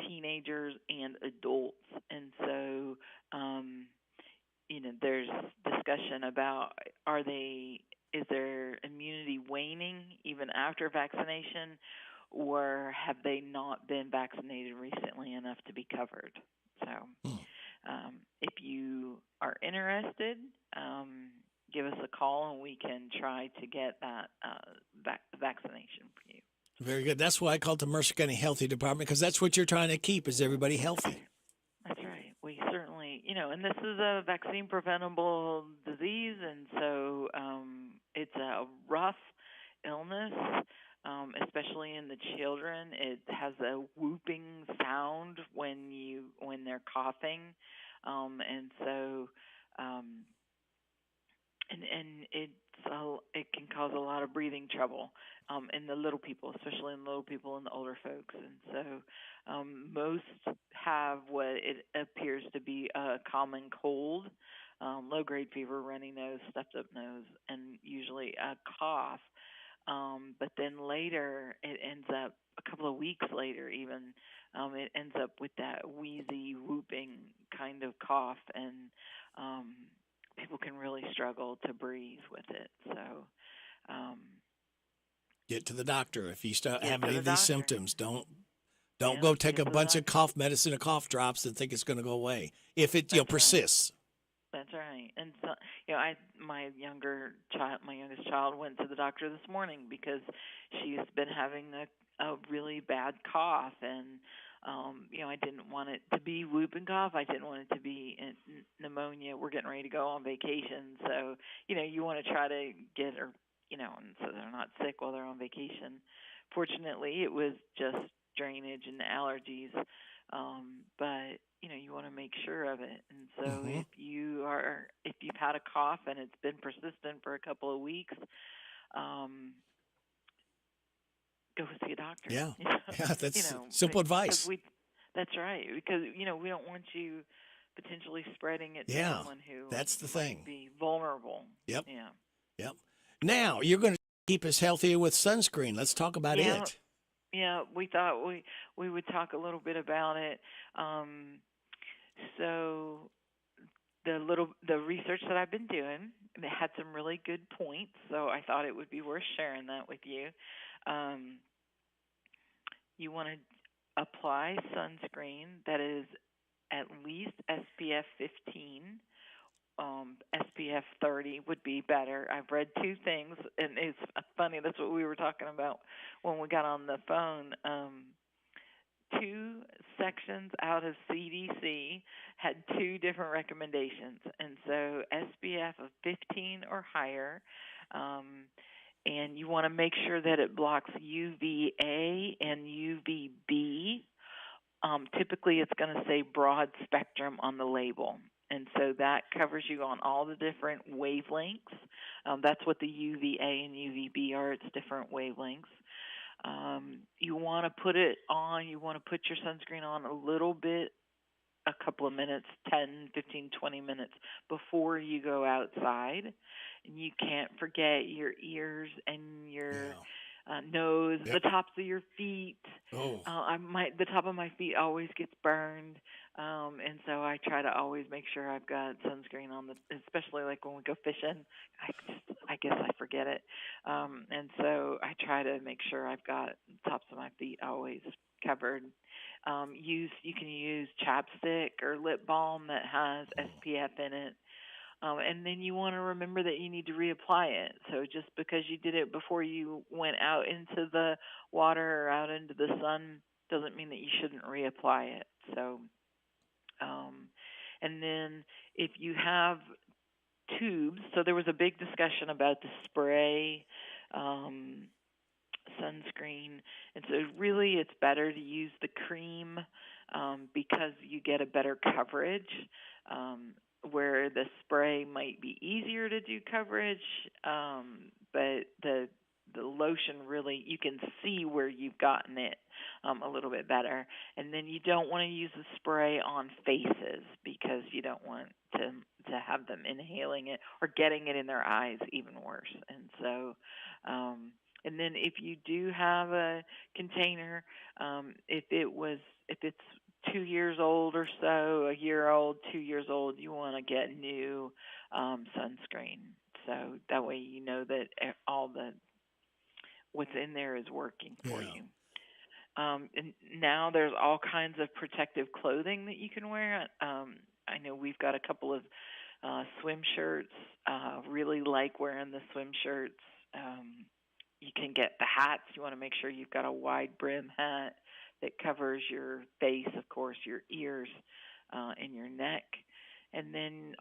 Speaker 18: teenagers and adults. And so, there's discussion about is their immunity waning even after vaccination, or have they not been vaccinated recently enough to be covered? So if you are interested, give us a call and we can try to get that vaccination for you.
Speaker 16: Very good. That's why I called the Mercer County Healthy Department, because that's what you're trying to keep, is everybody healthy.
Speaker 18: That's right. We certainly, and this is a vaccine-preventable disease, and so it's a rough illness, especially in the children. It has a whooping sound when they're coughing, and so it can cause a lot of breathing trouble in the little people, especially in little people and the older folks. And so most have what it appears to be a common cold, low-grade fever, runny nose, stuffed-up nose, and usually a cough. But then later, it ends up, a couple of weeks later even, it ends up with that wheezy, whooping kind of cough. And people can really struggle to breathe with it. So
Speaker 16: get to the doctor if you start
Speaker 18: Get
Speaker 16: having
Speaker 18: to
Speaker 16: any
Speaker 18: the
Speaker 16: of these
Speaker 18: doctor.
Speaker 16: symptoms. Don't
Speaker 18: Yeah,
Speaker 16: go take
Speaker 18: get
Speaker 16: a
Speaker 18: to the
Speaker 16: bunch of
Speaker 18: doctor.
Speaker 16: cough medicine or cough drops and think it's going to go away if it persists.
Speaker 18: That's right. And so, my youngest child went to the doctor this morning because she's been having a really bad cough, and I didn't want it to be whooping cough. I didn't want it to be pneumonia. We're getting ready to go on vacation, so you want to try to get her, and so they're not sick while they're on vacation. Fortunately, it was just drainage and allergies, but you want to make sure of it. And so if you've had a cough and it's been persistent for a couple of weeks, go see a doctor.
Speaker 16: Yeah, that's simple advice.
Speaker 18: That's right, because we don't want you potentially spreading it to someone who
Speaker 16: that's the
Speaker 18: might
Speaker 16: thing.
Speaker 18: be vulnerable.
Speaker 16: Yep.
Speaker 18: Yeah.
Speaker 16: Yep. Now you're going to keep us healthier with sunscreen. Let's talk about it.
Speaker 18: Yeah, we thought we would talk a little bit about it. So the research that I've been doing, it had some really good points. So I thought it would be worth sharing that with you. You want to apply sunscreen that is at least SPF 15. SPF 30 would be better. I've read two things, and it's funny. That's what we were talking about when we got on the phone. Two sections out of CDC had two different recommendations, and so SPF of 15 or higher, and you want to make sure that it blocks UVA and UVB. Typically, it's going to say broad spectrum on the label. And so that covers you on all the different wavelengths. That's what the UVA and UVB are. It's different wavelengths. You want to put it on, you want to put your sunscreen on a little bit, a couple of minutes, 10, 15, 20 minutes before you go outside. And you can't forget your ears and your nose, the tops of your feet. The top of my feet always gets burned. And so I try to always make sure I've got sunscreen on, especially like when we go fishing. I guess I forget it. And so I try to make sure I've got the tops of my feet always covered. You can use chapstick or lip balm that has SPF in it. And then you want to remember that you need to reapply it. So just because you did it before you went out into the water or out into the sun doesn't mean that you shouldn't reapply it. So, and then if you have tubes, so there was a big discussion about the spray sunscreen, and so really it's better to use the cream because you get a better coverage. Where the spray might be easier to do coverage, but the lotion really, you can see where you've gotten it a little bit better. And then you don't want to use the spray on faces because you don't want to have them inhaling it or getting it in their eyes, even worse. And so, and then if you do have a container, if it's 2 years old or so, a year old, 2 years old, you want to get new sunscreen. So that way you know that all what's in there is working for you. And now there's all kinds of protective clothing that you can wear. I know we've got a couple of swim shirts. Really like wearing the swim shirts. You can get the hats. You want to make sure you've got a wide brim hat that covers your face, of course, your ears, and your neck. And then,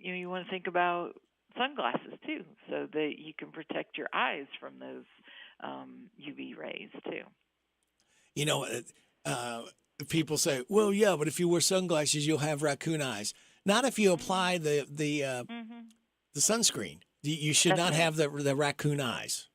Speaker 18: you want to think about sunglasses, too, so that you can protect your eyes from those UV rays, too.
Speaker 16: People say, well, yeah, but if you wear sunglasses, you'll have raccoon eyes. Not if you apply the sunscreen. You should not have the raccoon eyes.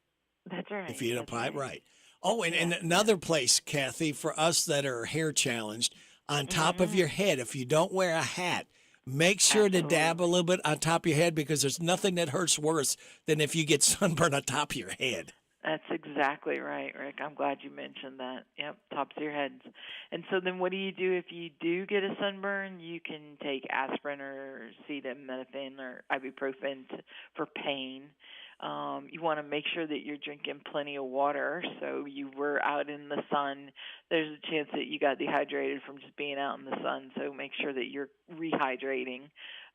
Speaker 18: That's right.
Speaker 16: If you apply it right. Oh, and another place, Kathy, for us that are hair challenged, on top of your head, if you don't wear a hat, make sure to dab a little bit on top of your head because there's nothing that hurts worse than if you get sunburn on top of your head.
Speaker 18: That's exactly right, Rick. I'm glad you mentioned that. Yep, tops of your heads. And so then what do you do if you do get a sunburn? You can take aspirin or acetaminophen or ibuprofen for pain. You want to make sure that you're drinking plenty of water. So you were out in the sun. There's a chance that you got dehydrated from just being out in the sun. So make sure that you're rehydrating.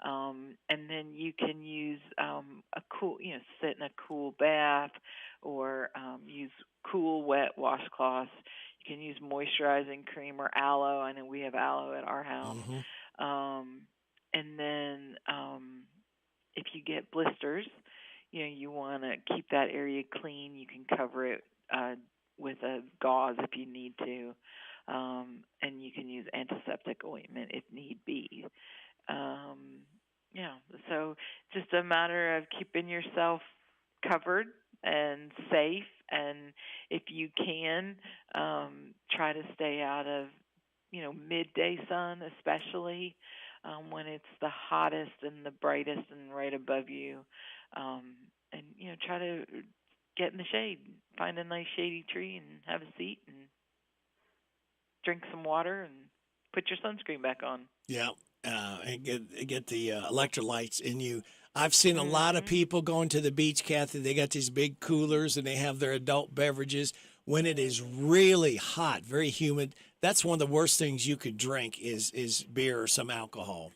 Speaker 18: And then you can use a cool, sit in a cool bath or use cool, wet washcloths. You can use moisturizing cream or aloe. I know we have aloe at our house. And then if you get blisters, you want to keep that area clean. You can cover it with a gauze if you need to. And you can use antiseptic ointment if need be. So just a matter of keeping yourself covered and safe, and if you can, try to stay out of, midday sun, especially when it's the hottest and the brightest and right above you, and try to get in the shade, find a nice shady tree and have a seat and drink some water and put your sunscreen back on.
Speaker 16: Yeah. And get the electrolytes in you. I've seen a lot of people going to the beach, Kathy. They got these big coolers and they have their adult beverages. When it is really hot, very humid, that's one of the worst things you could drink is beer or some alcohol.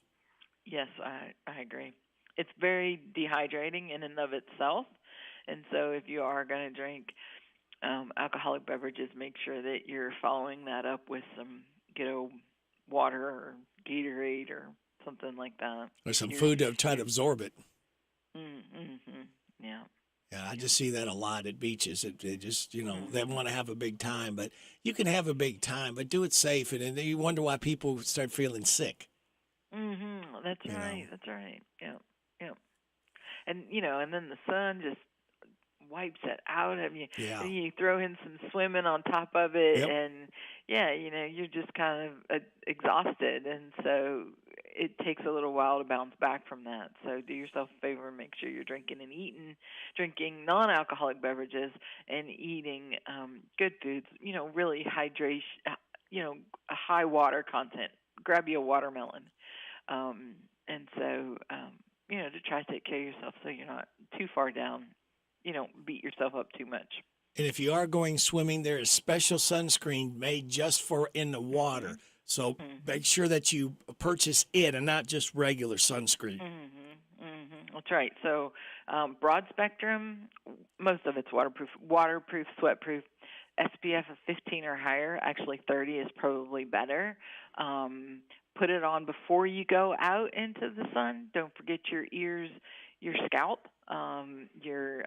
Speaker 18: Yes, I agree. It's very dehydrating in and of itself. And so if you are going to drink alcoholic beverages, make sure that you're following that up with some water or Gatorade or something like that.
Speaker 16: Or some food to try to absorb it.
Speaker 18: Yeah.
Speaker 16: Yeah, I just see that a lot at beaches. They just, they want to have a big time. But you can have a big time, but do it safe. And then you wonder why people start feeling sick.
Speaker 18: That's right. That's right. Yeah. And, and then the sun just wipes it out of you.
Speaker 16: Yeah.
Speaker 18: And you throw in some swimming on top of it.
Speaker 16: Yep.
Speaker 18: And, you're just kind of exhausted. And so it takes a little while to bounce back from that. So do yourself a favor and make sure you're drinking drinking non-alcoholic beverages and eating good foods, really hydration, a high water content. Grab you a watermelon. And so, to try to take care of yourself so you're not too far down. You don't beat yourself up too much.
Speaker 16: And if you are going swimming, there is special sunscreen made just for in the water. So make sure that you purchase it and not just regular sunscreen.
Speaker 18: That's right. So broad spectrum, most of it's waterproof, sweatproof. SPF of 15 or higher, actually 30 is probably better. Put it on before you go out into the sun. Don't forget your ears, your scalp, your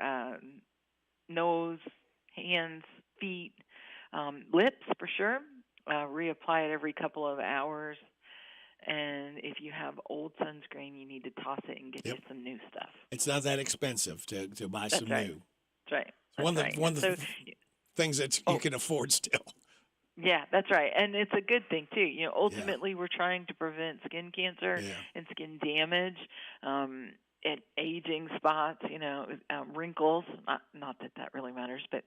Speaker 18: nose, hands, feet, lips for sure. Reapply it every couple of hours. And if you have old sunscreen, you need to toss it and get you some new stuff.
Speaker 16: It's not that expensive to buy some new.
Speaker 18: That's right.
Speaker 16: One of the things that you can afford still.
Speaker 18: Yeah, that's right. And it's a good thing, too. Ultimately, we're trying to prevent skin cancer and skin damage, and aging spots, wrinkles. Not that really matters, but,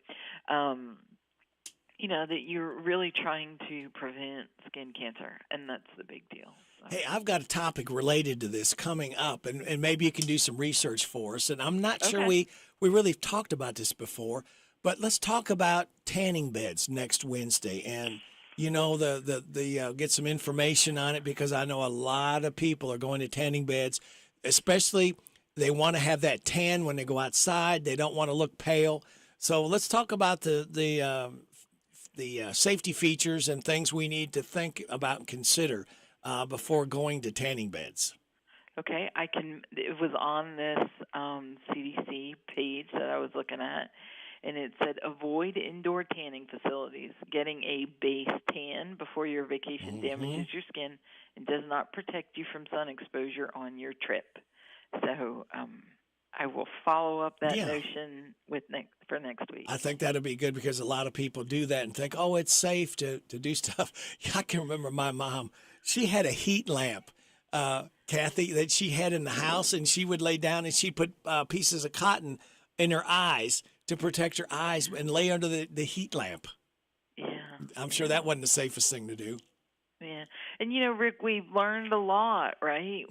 Speaker 18: that you're really trying to prevent skin cancer, and that's the big deal. So.
Speaker 16: Hey, I've got a topic related to this coming up, and maybe you can do some research for us. And I'm not sure we really talked about this before, but let's talk about tanning beds next Wednesday. And, get some information on it because I know a lot of people are going to tanning beds, especially they want to have that tan when they go outside. They don't want to look pale. So let's talk about the safety features and things we need to think about and consider before going to tanning beds.
Speaker 18: Okay, it was on this CDC page that I was looking at, and it said avoid indoor tanning facilities. Getting a base tan before your vacation damages your skin and does not protect you from sun exposure on your trip. So I will follow up that notion for next week.
Speaker 16: I think that'll be good because a lot of people do that and think, oh, it's safe to do stuff. I can remember my mom. She had a heat lamp, Kathy, that she had in the house, and she would lay down and she'd put pieces of cotton in her eyes to protect your eyes and lay under the heat lamp.
Speaker 18: Yeah.
Speaker 16: I'm sure that wasn't the safest thing to do.
Speaker 18: Yeah. And Rick, we've learned a lot, right?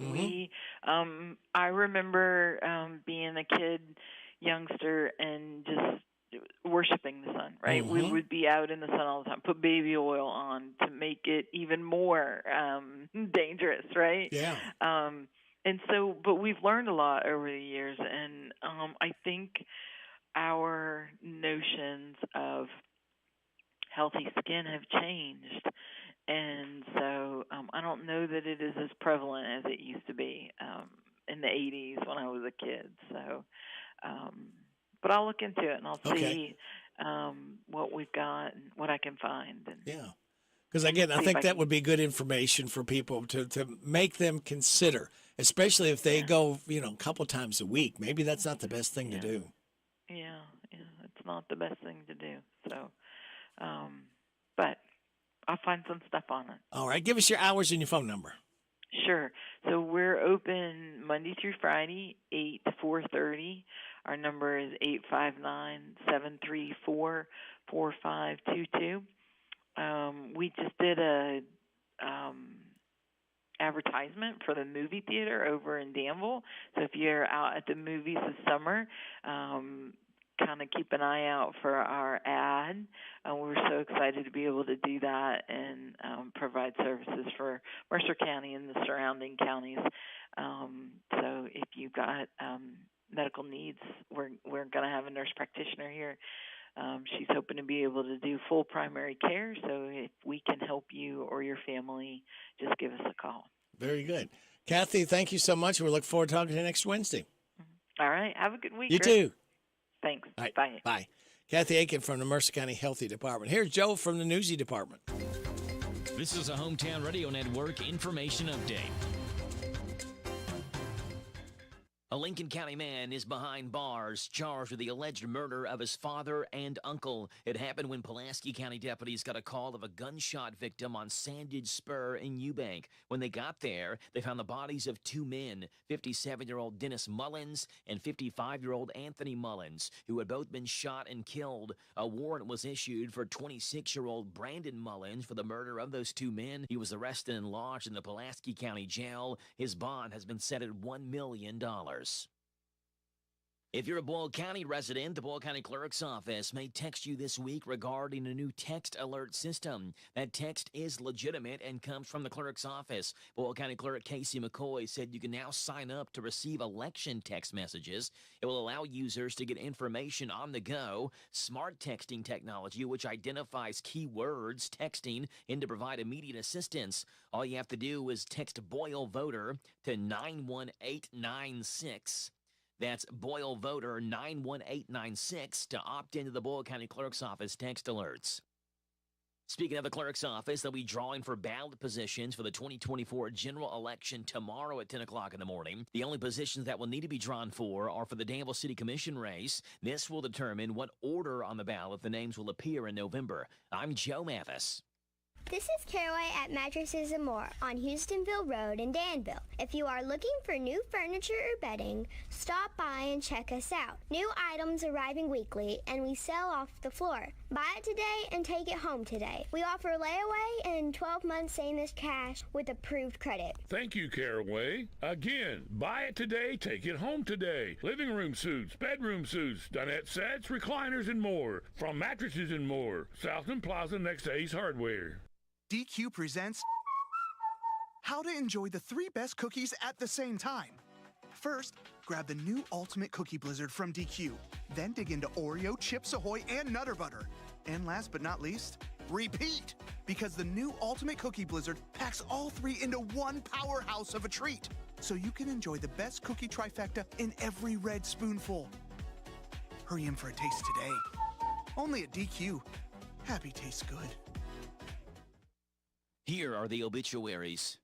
Speaker 18: I remember being a kid, youngster, and just worshiping the sun, right? We would be out in the sun all the time, put baby oil on to make it even more dangerous, right?
Speaker 16: Yeah.
Speaker 18: And so, but we've learned a lot over the years, and I think our notions of healthy skin have changed. And so I don't know that it is as prevalent as it used to be in the 80s when I was a kid. So, but I'll look into it and I'll see what we've got and what I can find. And
Speaker 16: yeah. Because, again, I think that would be good information for people to make them consider, especially if they go, a couple times a week. Maybe that's not the best thing to do.
Speaker 18: Yeah, it's not the best thing to do. So, but I'll find some stuff on it.
Speaker 16: All right. Give us your hours and your phone number.
Speaker 18: Sure. So we're open Monday through Friday, 8 to 4:30. Our number is 859-734-4522. We just did a advertisement for the movie theater over in Danville. So if you're out at the movies this summer, kind of keep an eye out for our ad. We're so excited to be able to do that and provide services for Mercer County and the surrounding counties. So if you've got medical needs, we're going to have a nurse practitioner here. She's hoping to be able to do full primary care. So if we can help you or your family, just give us a call.
Speaker 16: Very good. Kathy, thank you so much. We look forward to talking to you next Wednesday.
Speaker 18: All right. Have a good week.
Speaker 16: You
Speaker 18: Chris.
Speaker 16: too.
Speaker 18: Thanks.
Speaker 16: All right.
Speaker 18: Bye.
Speaker 16: Bye. Kathy Aiken from the Mercer County Healthy Department. Here's Joe from the Newsy Department.
Speaker 8: This is a Hometown Radio Network information update. A Lincoln County man is behind bars, charged with the alleged murder of his father and uncle. It happened when Pulaski County deputies got a call of a gunshot victim on Sandage Spur in Eubank. When they got there, they found the bodies of two men, 57-year-old Dennis Mullins and 55-year-old Anthony Mullins, who had both been shot and killed. A warrant was issued for 26-year-old Brandon Mullins for the murder of those two men. He was arrested and lodged in the Pulaski County Jail. His bond has been set at $1 million. If you're a Boyle County resident, the Boyle County Clerk's Office may text you this week regarding a new text alert system. That text is legitimate and comes from the Clerk's Office. Boyle County Clerk Casey McCoy said you can now sign up to receive election text messages. It will allow users to get information on the go. Smart texting technology, which identifies keywords texting and to provide immediate assistance. All you have to do is text Boyle Voter to 91896. That's Boyle Voter 91896 to opt into the Boyle County Clerk's Office text alerts. Speaking of the Clerk's Office, they'll be drawing for ballot positions for the 2024 general election tomorrow at 10 o'clock in the morning. The only positions that will need to be drawn for are for the Danville City Commission race. This will determine what order on the ballot the names will appear in November. I'm Joe Mathis.
Speaker 3: This is Caraway at Mattresses and More on Houstonville Road in Danville. If you are looking for new furniture or bedding, stop by and check us out. New items arriving weekly, and we sell off the floor. Buy it today and take it home today. We offer layaway and 12 months same as cash with approved credit.
Speaker 6: Thank you, Caraway. Again, buy it today, take it home today. Living room suits, bedroom suits, dinette sets, recliners, and more. From Mattresses and More, Southland Plaza next to Ace Hardware.
Speaker 4: DQ presents how to enjoy the 3 best cookies at the same time. First, grab the new Ultimate Cookie Blizzard from DQ. Then dig into Oreo, Chips Ahoy, and Nutter Butter. And last but not least, repeat! Because the new Ultimate Cookie Blizzard packs all 3 into one powerhouse of a treat. So you can enjoy the best cookie trifecta in every red spoonful. Hurry in for a taste today. Only at DQ. Happy tastes good.
Speaker 8: Here are the obituaries.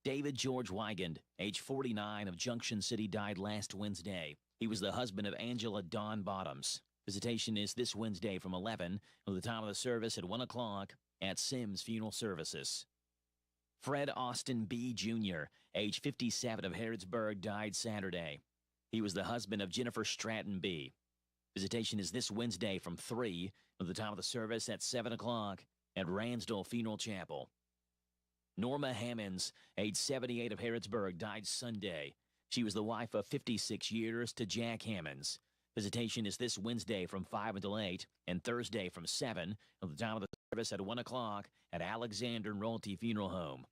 Speaker 8: David George Wigand, age 49, of Junction City, died last Wednesday. He was the husband of Angela Dawn Bottoms. Visitation is this Wednesday from 11, with the time of the service at 1 o'clock at Sims Funeral Services. Fred Austin B. Jr., age 57, of Harrodsburg, died Saturday. He was the husband of Jennifer Stratton B. Visitation is this Wednesday from 3 to the time of the service at 7 o'clock at Ransdell Funeral Chapel. Norma Hammonds, age 78 of Harrodsburg, died Sunday. She was the wife of 56 years to Jack Hammonds. Visitation is this Wednesday from 5 until 8 and Thursday from 7 at the time of the service at 1 o'clock at Alexander Royalty Funeral Home.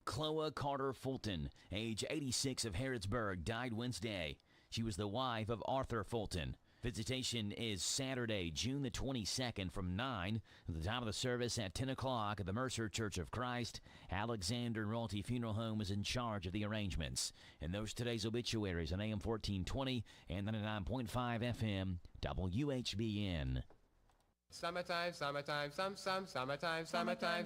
Speaker 8: Chloe Carter Fulton, age 86 of Harrodsburg, died Wednesday. She was the wife of Arthur Fulton. Visitation is Saturday, June the 22nd from 9 at the time of the service at 10 o'clock at the Mercer Church of Christ. Alexander Royalty Funeral Home is in charge of the arrangements. And those today's obituaries on AM 1420 and 99.5 FM WHBN.
Speaker 5: Summertime, summertime, summertime,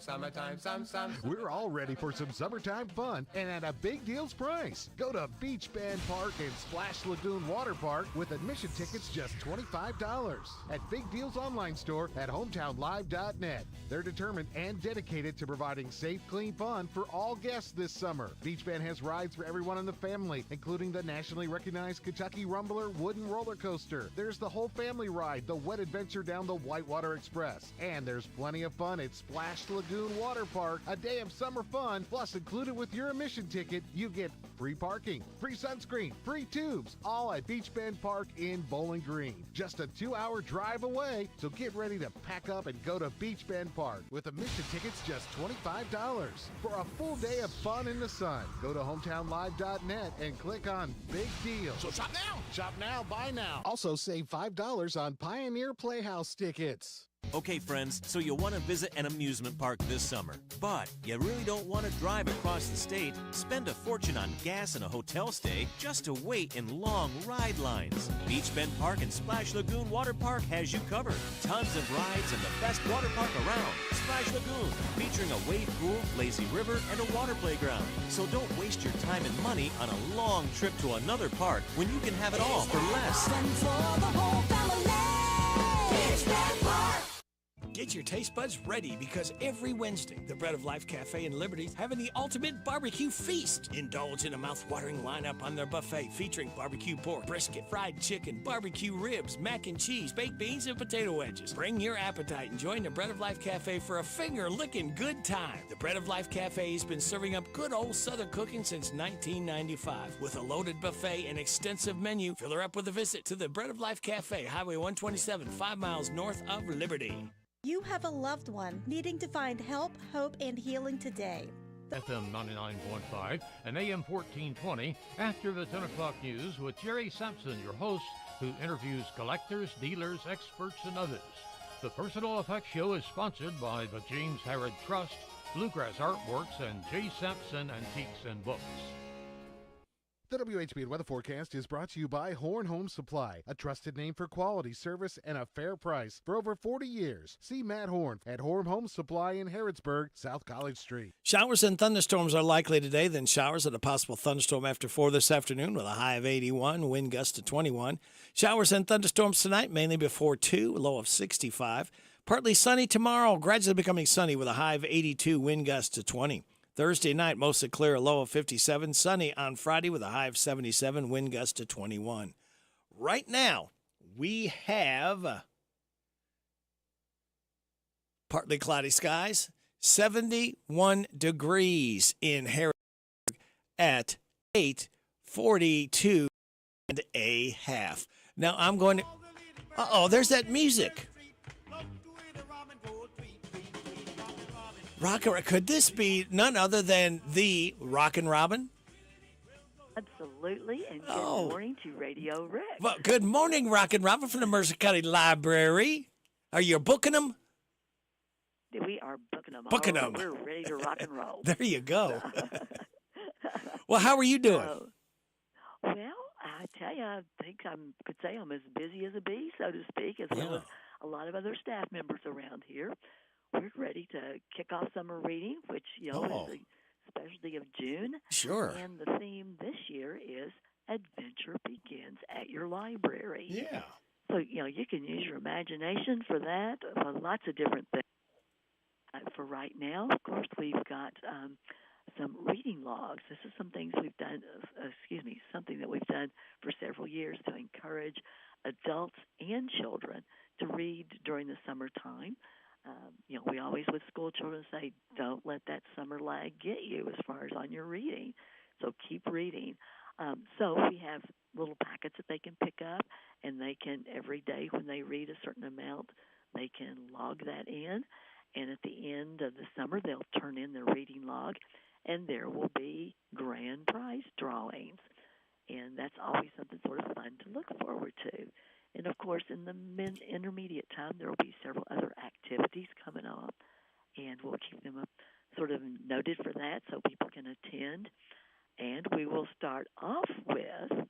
Speaker 5: summertime.
Speaker 30: We're all ready for some summertime fun and at a big deals price. Go to Beach Bend Park and Splash Lagoon Water Park with admission tickets just $25 at Big Deals online store at hometownlive.net. They're determined and dedicated to providing safe, clean fun for all guests this summer. Beach Bend has rides for everyone in the family, including the nationally recognized Kentucky Rumbler wooden roller coaster. There's the whole family ride, the wet adventure down the Whitewater Express. And there's plenty of fun at Splash Lagoon Water Park. A day of summer fun, plus included with your admission ticket, you get free parking, free sunscreen, free tubes, all at Beach Bend Park in Bowling Green. Just a 2-hour drive away, so get ready to pack up and go to Beach Bend Park with admission tickets just $25 for a full day of fun in the sun. Go to hometownlive.net and click on Big Deal. So shop now. Shop now, buy now. Also save $5 on Pioneer Playhouse tickets.
Speaker 10: Okay, friends, so you want to visit an amusement park this summer, but you really don't want to drive across the state, spend a fortune on gas and a hotel stay just to wait in long ride lines. Beach Bend Park and Splash Lagoon Water Park has you covered. Tons of rides and the best water park around. Splash Lagoon, featuring a wave pool, lazy river, and a water playground. So don't waste your time and money on a long trip to another park when you can have it all for less.
Speaker 16: Get your taste buds ready because every Wednesday, the Bread of Life Cafe in Liberty is having the ultimate barbecue feast. Indulge in a mouth-watering lineup on their buffet featuring barbecue pork, brisket, fried chicken, barbecue ribs, mac and cheese, baked beans, and potato wedges. Bring your appetite and join the Bread of Life Cafe for a finger-licking good time. The Bread of Life Cafe has been serving up good old Southern cooking since 1995. With a loaded buffet and extensive menu, fill her up with a visit to the Bread of Life Cafe, Highway 127, 5 miles north of Liberty.
Speaker 19: You have a loved one needing to find help, hope, and healing today.
Speaker 20: FM 99.5 and AM 1420 after the 10 o'clock news with Jerry Sampson, your host, who interviews collectors, dealers, experts, and others. The Personal Effects Show is sponsored by the James Harrod Trust, Bluegrass Artworks, and J. Sampson Antiques and Books.
Speaker 30: The WHBN weather forecast is brought to you by Horn Home Supply, a trusted name for quality service and a fair price for over 40 years. See Matt Horn at Horn Home Supply in Harrodsburg, South College Street.
Speaker 16: Showers and thunderstorms are likely today, then showers and a possible thunderstorm after 4 this afternoon with a high of 81, wind gust to 21. Showers and thunderstorms tonight, mainly before 2, low of 65. Partly sunny tomorrow, gradually becoming sunny with a high of 82, wind gust to 20. Thursday night, mostly clear, a low of 57. Sunny on Friday with a high of 77, wind gust to 21. Right now, we have partly cloudy skies, 71 degrees in Harrisburg at 8:42 and a half. Now I'm going to... Uh-oh, there's that music. Could this be none other than the Rockin' Robin?
Speaker 21: Absolutely, and good morning to Radio Rick.
Speaker 16: Well, good morning, Rockin' Robin from the Mercer County Library. Are you booking them?
Speaker 21: We are booking them.
Speaker 16: Booking them.
Speaker 21: We're ready to rock and roll.
Speaker 16: There you go. Well, how are you doing?
Speaker 21: Well, I tell you, I think I could say I'm as busy as a bee, so to speak, as well as a lot of other staff members around here. We're ready to kick off summer reading, which, is the specialty of June.
Speaker 16: Sure.
Speaker 21: And the theme this year is Adventure Begins at Your Library.
Speaker 16: Yeah.
Speaker 21: So, you can use your imagination for that, lots of different things. For right now, of course, we've got some reading logs. This is some things we've done, something that we've done for several years to encourage adults and children to read during the summertime. We always with school children say, don't let that summer lag get you as far as on your reading. So keep reading. So we have little packets that they can pick up, and they can, every day when they read a certain amount, they can log that in. And at the end of the summer, they'll turn in their reading log, and there will be grand prize drawings. And that's always something sort of fun to look forward to. And, of course, in the intermediate time, there will be several other activities coming up, and we'll keep them sort of noted for that so people can attend. And we will start off with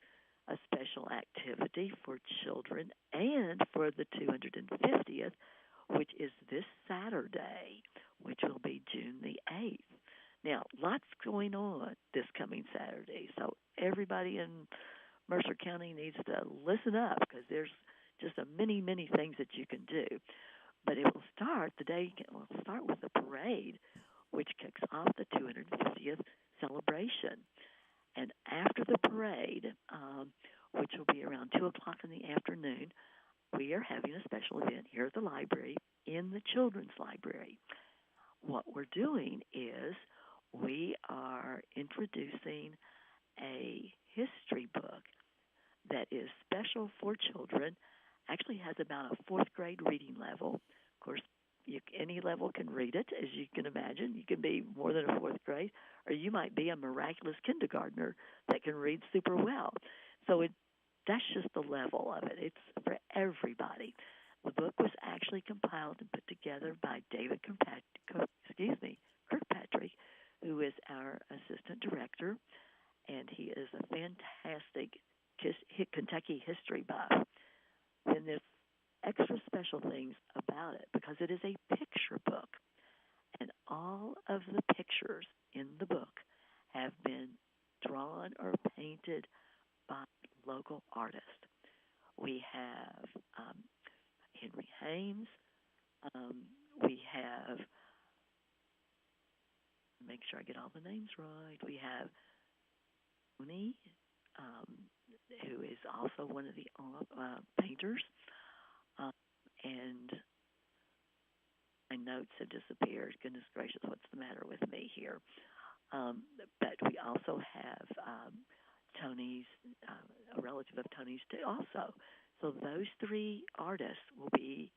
Speaker 21: a special activity for children and for the 250th, which is this Saturday, which will be June the 8th. Now, lots going on this coming Saturday, so everybody in Mercer County needs to listen up because there's just many things that you can do. But it will start, will start with a parade, which kicks off the 250th celebration. And after the parade, which will be around 2 o'clock in the afternoon, we are having a special event here at the library in the Children's Library. What we're doing is we are introducing a history book that is special for children, actually has about a 4th grade reading level. Of course, any level can read it, as you can imagine. You can be more than a 4th grade, or you might be a miraculous kindergartner that can read super well. So that's just the level of it. It's for everybody. The book was actually compiled and put together by David Kirkpatrick, who is our assistant director, and he is a fantastic Kentucky history buff. And there's extra special things about it because it is a picture book, and all of the pictures in the book have been drawn or painted by local artists. We have Henry Hames. We have, make sure I get all the names right, we have Tony, who is also one of the painters. And my notes have disappeared. Goodness gracious, what's the matter with me here? But we also have Tony's, a relative of Tony's too also. So those 3 artists will be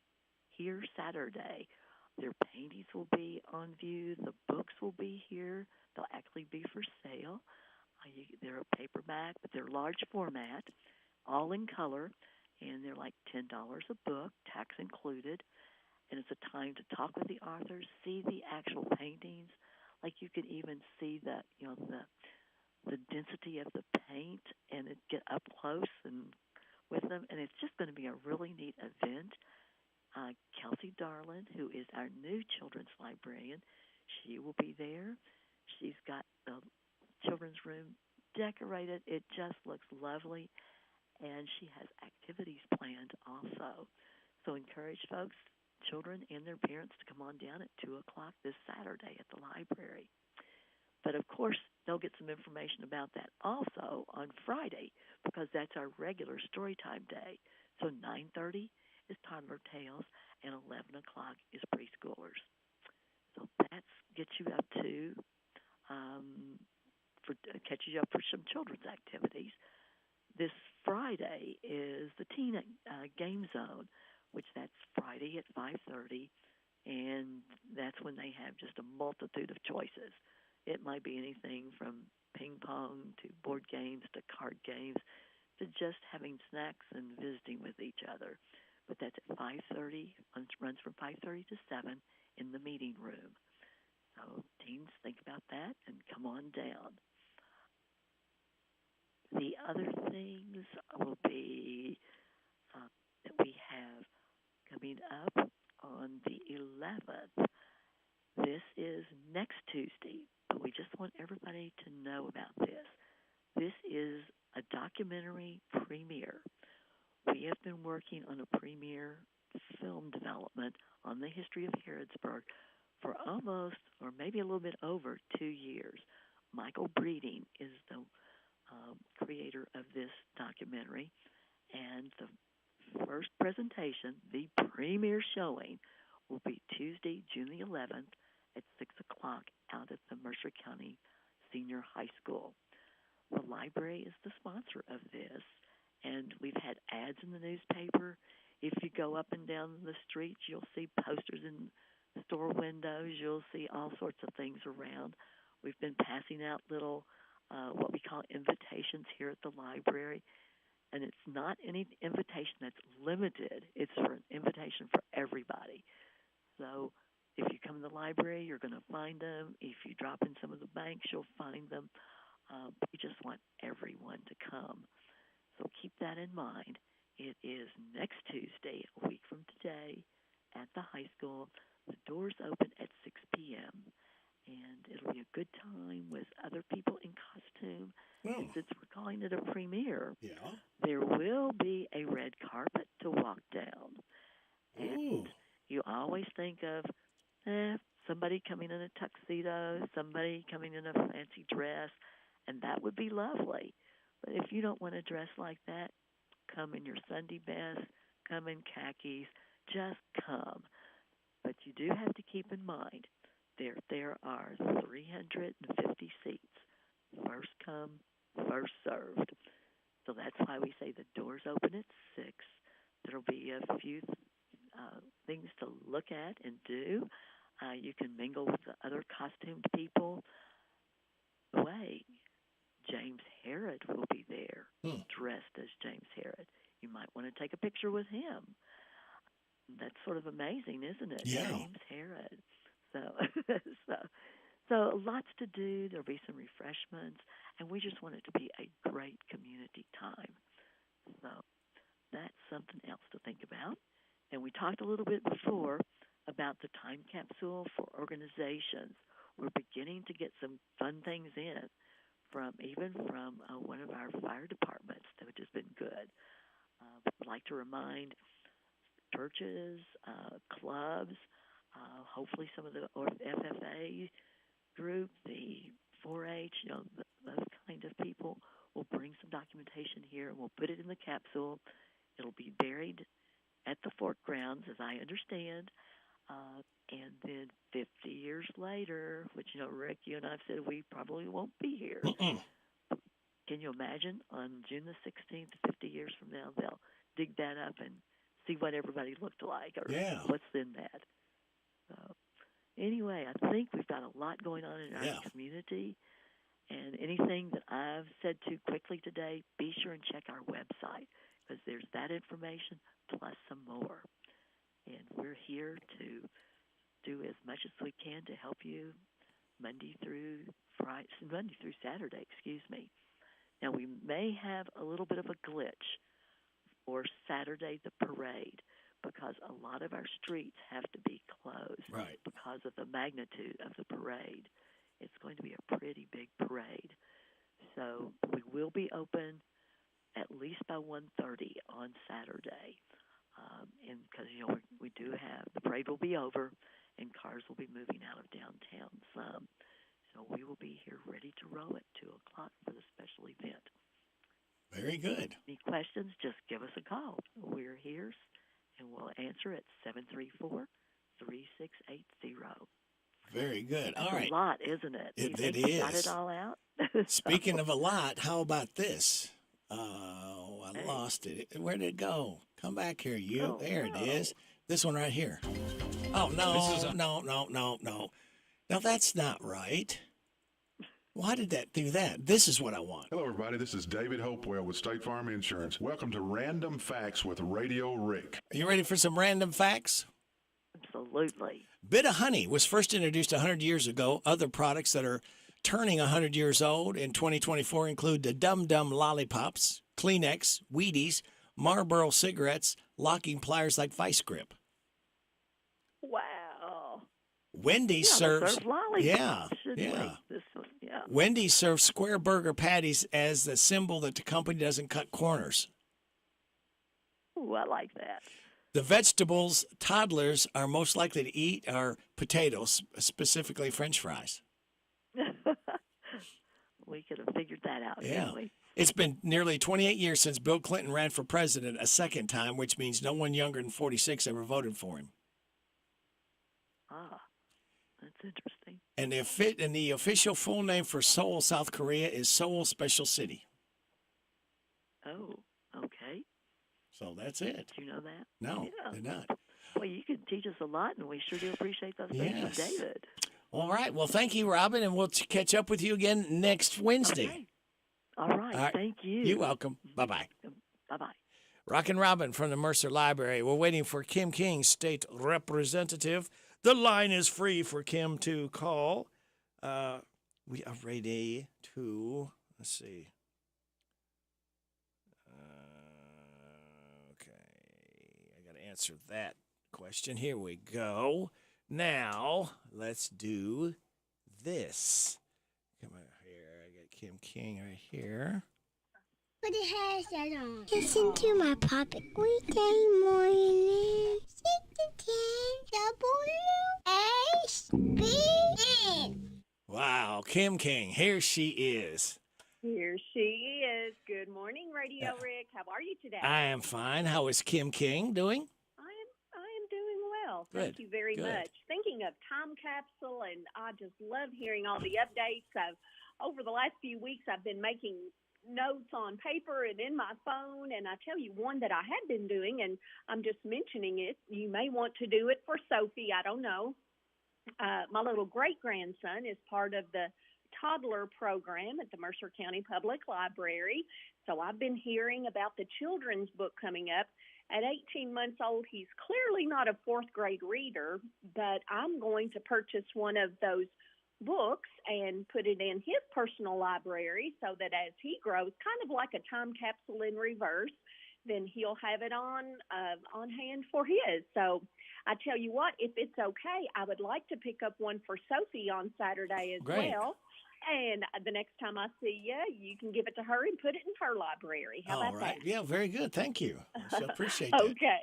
Speaker 21: here Saturday. Their paintings will be on view. The books will be here. They'll actually be for sale. They're a paperback, but they're large format, all in color, and they're like $10 a book, tax included. And it's a time to talk with the authors, see the actual paintings. Like you can even see the density of the paint, and get up close and with them. And it's just going to be a really neat event. Kelsey Darlin, who is our new children's librarian, she will be there. She's got the children's room decorated. It just looks lovely. And she has activities planned also. So encourage folks, children and their parents, to come on down at 2 o'clock this Saturday at the library. But, of course, they'll get some information about that also on Friday because that's our regular Storytime Day. So 9:30 is Toddler Tales and 11 o'clock is Preschoolers. So that gets you up to, catches you up for some children's activities. This Friday is the Teen Game Zone, which that's Friday at 5:30, and that's when they have just a multitude of choices. It might be anything from ping pong to board games to card games to just having snacks and visiting with each other. But that's at 5:30, runs from 5:30 to 7 in the meeting room. So teens, think about that and come on down. The other things will be that we have coming up on the 11th. This is next Tuesday, but we just want everybody to know about this. This is a documentary premiere. We have been working on a premiere film development on the history of Harrodsburg for almost, or maybe a little bit over 2 years. Michael Breeding is the creator of this documentary, and the first presentation, the premiere showing, will be Tuesday, June the 11th at 6 o'clock out at the Mercer County Senior High School. The library is the sponsor of this, and we've had ads in the newspaper. If you go up and down the streets, you'll see posters in store windows. You'll see all sorts of things around. We've been passing out little, what we call invitations here at the library, and it's not any invitation that's limited. It's for an invitation for everybody. So if you come to the library, you're going to find them. If you drop in some of the banks, you'll find them. We just want everyone to come. So keep that in mind. It is next Tuesday, a week from today, at the high school. The doors open at 6 p.m., and it'll be a good time with other people in costume. And since we're calling it a premiere, there will be a red carpet to walk down. And you always think of somebody coming in a tuxedo, somebody coming in a fancy dress, and that would be lovely. But if you don't want to dress like that, come in your Sunday best, come in khakis, just come. But you do have to keep in mind, there are 350 seats. First come, first served. So that's why we say the doors open at 6. There'll be a few things to look at and do. You can mingle with the other costumed people. Wait, James Herod will be there, dressed as James Herod. You might want to take a picture with him. That's sort of amazing, isn't it?
Speaker 16: Yeah.
Speaker 21: James Herod. So lots to do. There'll be some refreshments, and we just want it to be a great community time. So that's something else to think about. And we talked a little bit before about the time capsule for organizations. We're beginning to get some fun things in from one of our fire departments, which has been good. I'd like to remind churches, clubs, hopefully some of the FFA group, the 4-H, those kind of people will bring some documentation here, and we'll put it in the capsule. It'll be buried at the fort grounds, as I understand, and then 50 years later, which, Rick, you and I have said we probably won't be here. Can you imagine on June the 16th, 50 years from now, they'll dig that up and see what everybody looked like or what's in that. So anyway, I think we've got a lot going on in our community. And anything that I've said too quickly today, be sure and check our website, because there's that information plus some more. And we're here to do as much as we can to help you Monday through Saturday, Now, we may have a little bit of a glitch for Saturday, the parade, because a lot of our streets have to be closed because of the magnitude of the parade. It's going to be a pretty big parade. So we will be open at least by 1:30 on Saturday. And because, we do have, the parade will be over and cars will be moving out of downtown some. So we will be here ready to roll at 2 o'clock for the special event.
Speaker 16: Very good.
Speaker 21: Any questions, just give us a call. We're here, and we'll answer at 734-3680.
Speaker 16: Very good. All
Speaker 21: That's
Speaker 16: right.
Speaker 21: a lot, isn't it?
Speaker 16: It
Speaker 21: you
Speaker 16: is.
Speaker 21: Got it all out?
Speaker 16: Speaking of a lot, how about this? Oh, I lost it. Where did it go? Come back here, you. There it is. This one right here. Oh, no, no. Now, that's not right. Why did that do that? This is what I want.
Speaker 1: Hello, everybody. This is David Hopewell with State Farm Insurance. Welcome to Random Facts with Radio Rick.
Speaker 16: Are you ready for some random facts?
Speaker 21: Absolutely.
Speaker 16: Bit of honey was first introduced 100 years ago. Other products that are turning 100 years old in 2024 include the Dum Dum Lollipops, Kleenex, Wheaties, Marlboro cigarettes, locking pliers like Vice Grip.
Speaker 21: Wow.
Speaker 16: Wendy's serves
Speaker 21: serve lollipops, yeah.
Speaker 16: Wendy's serves square burger patties as the symbol that the company doesn't cut corners.
Speaker 21: Ooh, I like that.
Speaker 16: The vegetables toddlers are most likely to eat are potatoes, specifically French fries.
Speaker 21: We could have figured that out,
Speaker 16: Yeah.
Speaker 21: couldn't we?
Speaker 16: It's been nearly 28 years since Bill Clinton ran for president a second time, which means no one younger than 46 ever voted for him.
Speaker 21: Ah, that's interesting.
Speaker 16: And the official full name for Seoul, South Korea is Seoul Special City.
Speaker 21: Oh, okay.
Speaker 16: So that's it.
Speaker 21: Did you know that?
Speaker 16: No,
Speaker 21: Yeah.
Speaker 16: did not.
Speaker 21: Well, you can teach us a lot, and we sure do appreciate those things
Speaker 16: Yes.
Speaker 21: from David.
Speaker 16: All right. Well, thank you, Robin, and we'll catch up with you again next Wednesday.
Speaker 21: Okay. All right. Thank you.
Speaker 16: You're welcome. Bye-bye.
Speaker 21: Bye-bye.
Speaker 16: Rockin' Robin from the Mercer Library. We're waiting for Kim King, state representative. The line is free for Kim to call. We are ready to, let's see. Okay, I got to answer that question. Here we go. Now, let's do this. Come on here. I got Kim King right here.
Speaker 3: Put the headset on. Listen to my Poppet weekday morning. 6 to 10 WHBN.
Speaker 16: Wow, Kim King. Here she is.
Speaker 7: Here she is. Good morning, Radio Rick. How are you today?
Speaker 16: I am fine. How is Kim King doing?
Speaker 7: I am doing well.
Speaker 16: Good,
Speaker 7: Thank you very
Speaker 16: good.
Speaker 7: much. Thinking of time capsule, and I just love hearing all the updates. Over the last few weeks, I've been making notes on paper and in my phone, and I tell you one that I had been doing, and I'm just mentioning it. You may want to do it for Sophie. I don't know. My little great-grandson is part of the toddler program at the Mercer County Public Library. So I've been hearing about the children's book coming up. At 18 months old, he's clearly not a fourth grade reader, but I'm going to purchase one of those books and put it in his personal library so that as he grows, kind of like a time capsule in reverse, then he'll have it on hand for his. So I tell you what, if it's okay, I would like to pick up one for Sophie on Saturday as
Speaker 16: Great.
Speaker 7: well. And the next time I see you, you can give it to her and put it in her library. How
Speaker 16: All
Speaker 7: about
Speaker 16: right.
Speaker 7: that?
Speaker 16: Yeah, very good. Thank you. I appreciate that.
Speaker 7: Okay.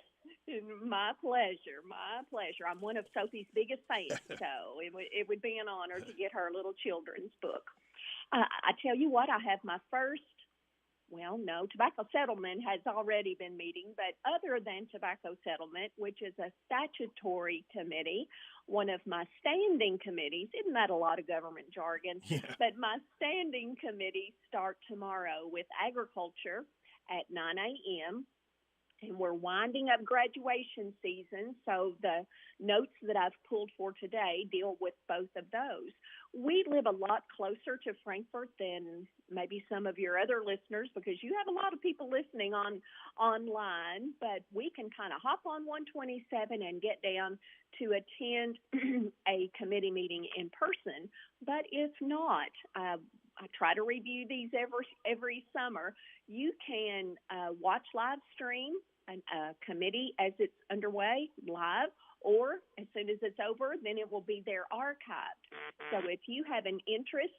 Speaker 7: My pleasure. My pleasure. I'm one of Sophie's biggest fans, so it would be an honor to get her a little children's book. I tell you what, I have my first, tobacco settlement has already been meeting, but other than tobacco settlement, which is a statutory committee, one of my standing committees, isn't that a lot of government jargon?
Speaker 16: Yeah.
Speaker 7: But my standing committees start tomorrow with agriculture at 9 a.m., and we're winding up graduation season, so the notes that I've pulled for today deal with both of those. We live a lot closer to Frankfort than maybe some of your other listeners because you have a lot of people listening online, but we can kind of hop on 127 and get down to attend a committee meeting in person. But if not, I try to review these every summer. You can watch live stream a committee as it's underway live, or as soon as it's over, then it will be there archived. So if you have an interest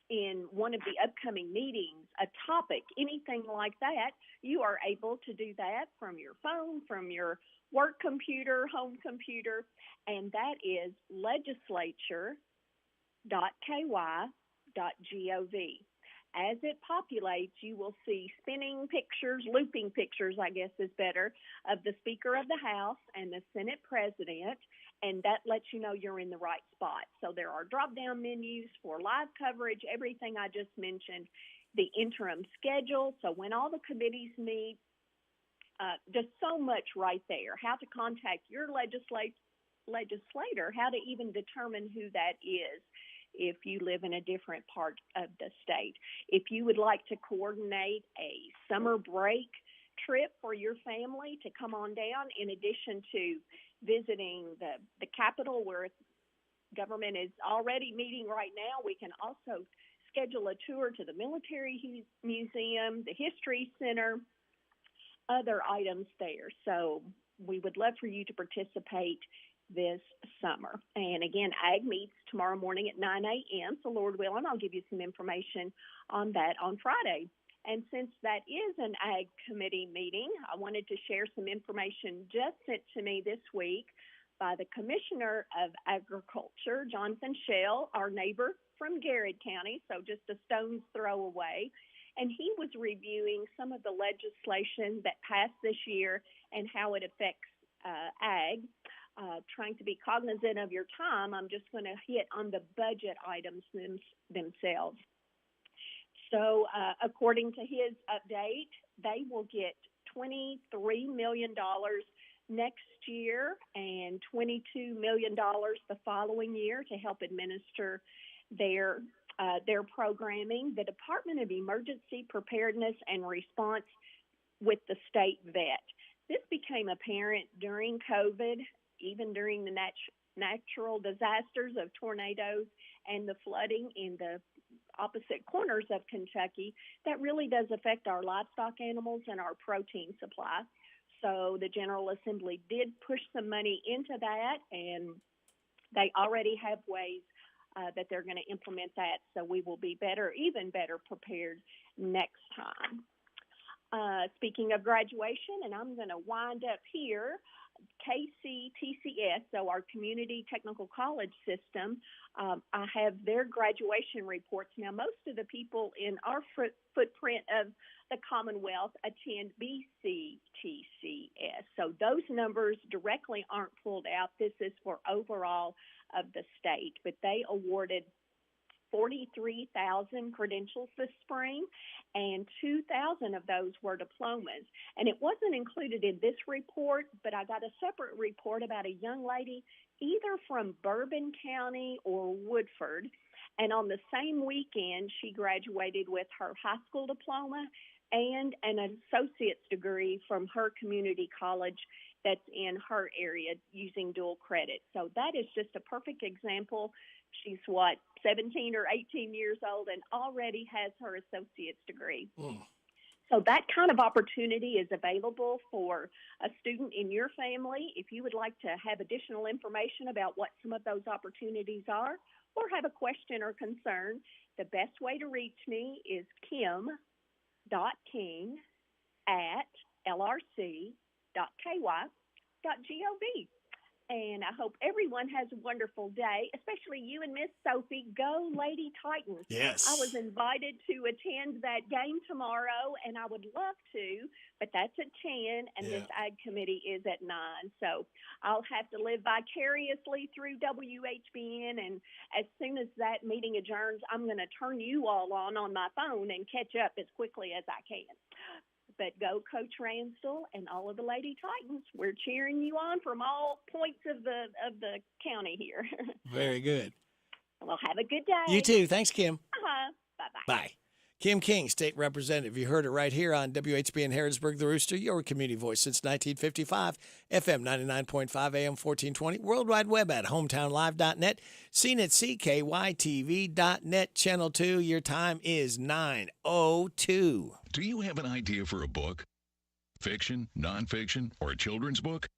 Speaker 7: in one of the upcoming meetings, a topic, anything like that, you are able to do that from your phone, from your work computer, home computer, and that is legislature.ky.gov. As it populates, you will see spinning pictures, looping pictures, I guess is better, of the Speaker of the House and the Senate President, and that lets you know you're in the right spot. So there are drop-down menus for live coverage, everything I just mentioned, the interim schedule, so when all the committees meet, just so much right there, how to contact your legislator, how to even determine who that is if you live in a different part of the state. If you would like to coordinate a summer break trip for your family to come on down, in addition to visiting the Capitol where government is already meeting right now, we can also schedule a tour to the Military Museum, the History Center, other items there. So we would love for you to participate this summer. And again, Ag meets tomorrow morning at 9 a.m. So Lord willing, I'll give you some information on that on Friday. And since that is an Ag committee meeting, I wanted to share some information just sent to me this week by the Commissioner of Agriculture, Jonathan Shell, our neighbor from Garrett County, so just a stone's throw away. and he was reviewing some of the legislation that passed this year and how it affects ag. Trying to be cognizant of your time, I'm just going to hit on the budget items themselves. So according to his update, they will get $23 million next year and $22 million the following year to help administer their programming. The Department of Emergency Preparedness and Response with the state vet. This became apparent during COVID, even during the natural disasters of tornadoes and the flooding in the opposite corners of Kentucky. That really does affect our livestock animals and our protein supply. So the General Assembly did push some money into that, and they already have ways that they're going to implement that, so we will be even better prepared next time. Speaking of graduation, and I'm going to wind up here, KCTCS, so our Community Technical College System, I have their graduation reports. Now, most of the people in our footprint of the Commonwealth attend BCTCS, so those numbers directly aren't pulled out. This is for overall of the state, but they awarded 43,000 credentials this spring, and 2,000 of those were diplomas. And it wasn't included in this report, but I got a separate report about a young lady either from Bourbon County or Woodford, and on the same weekend, she graduated with her high school diploma and an associate's degree from her community college that's in her area using dual credit. So that is just a perfect example. She's, 17 or 18 years old and already has her associate's degree. So that kind of opportunity is available for a student in your family. If you would like to have additional information about what some of those opportunities are or have a question or concern, the best way to reach me is kim.king@lrc.ky.gov. And I hope everyone has a wonderful day, especially you and Miss Sophie. Go Lady Titans.
Speaker 16: Yes.
Speaker 7: I was invited to attend that game tomorrow, and I would love to, but that's at 10, and this Ag Committee is at 9. So I'll have to live vicariously through WHBN, and as soon as that meeting adjourns, I'm going to turn you all on my phone and catch up as quickly as I can. But go Coach Ransdell and all of the Lady Titans. We're cheering you on from all points of the county here.
Speaker 16: Very good.
Speaker 7: Well, have a good day.
Speaker 16: You too. Thanks, Kim.
Speaker 7: Bye-bye.
Speaker 16: Bye. Kim King, State Representative. You heard it right here on WHBN Harrodsburg, The Rooster, your community voice since 1955. FM 99.5, AM 1420. World Wide Web at hometownlive.net. Seen at CKYTV.net. Channel 2. Your time is 9:02.
Speaker 9: Do you have an idea for a book? Fiction, nonfiction, or a children's book?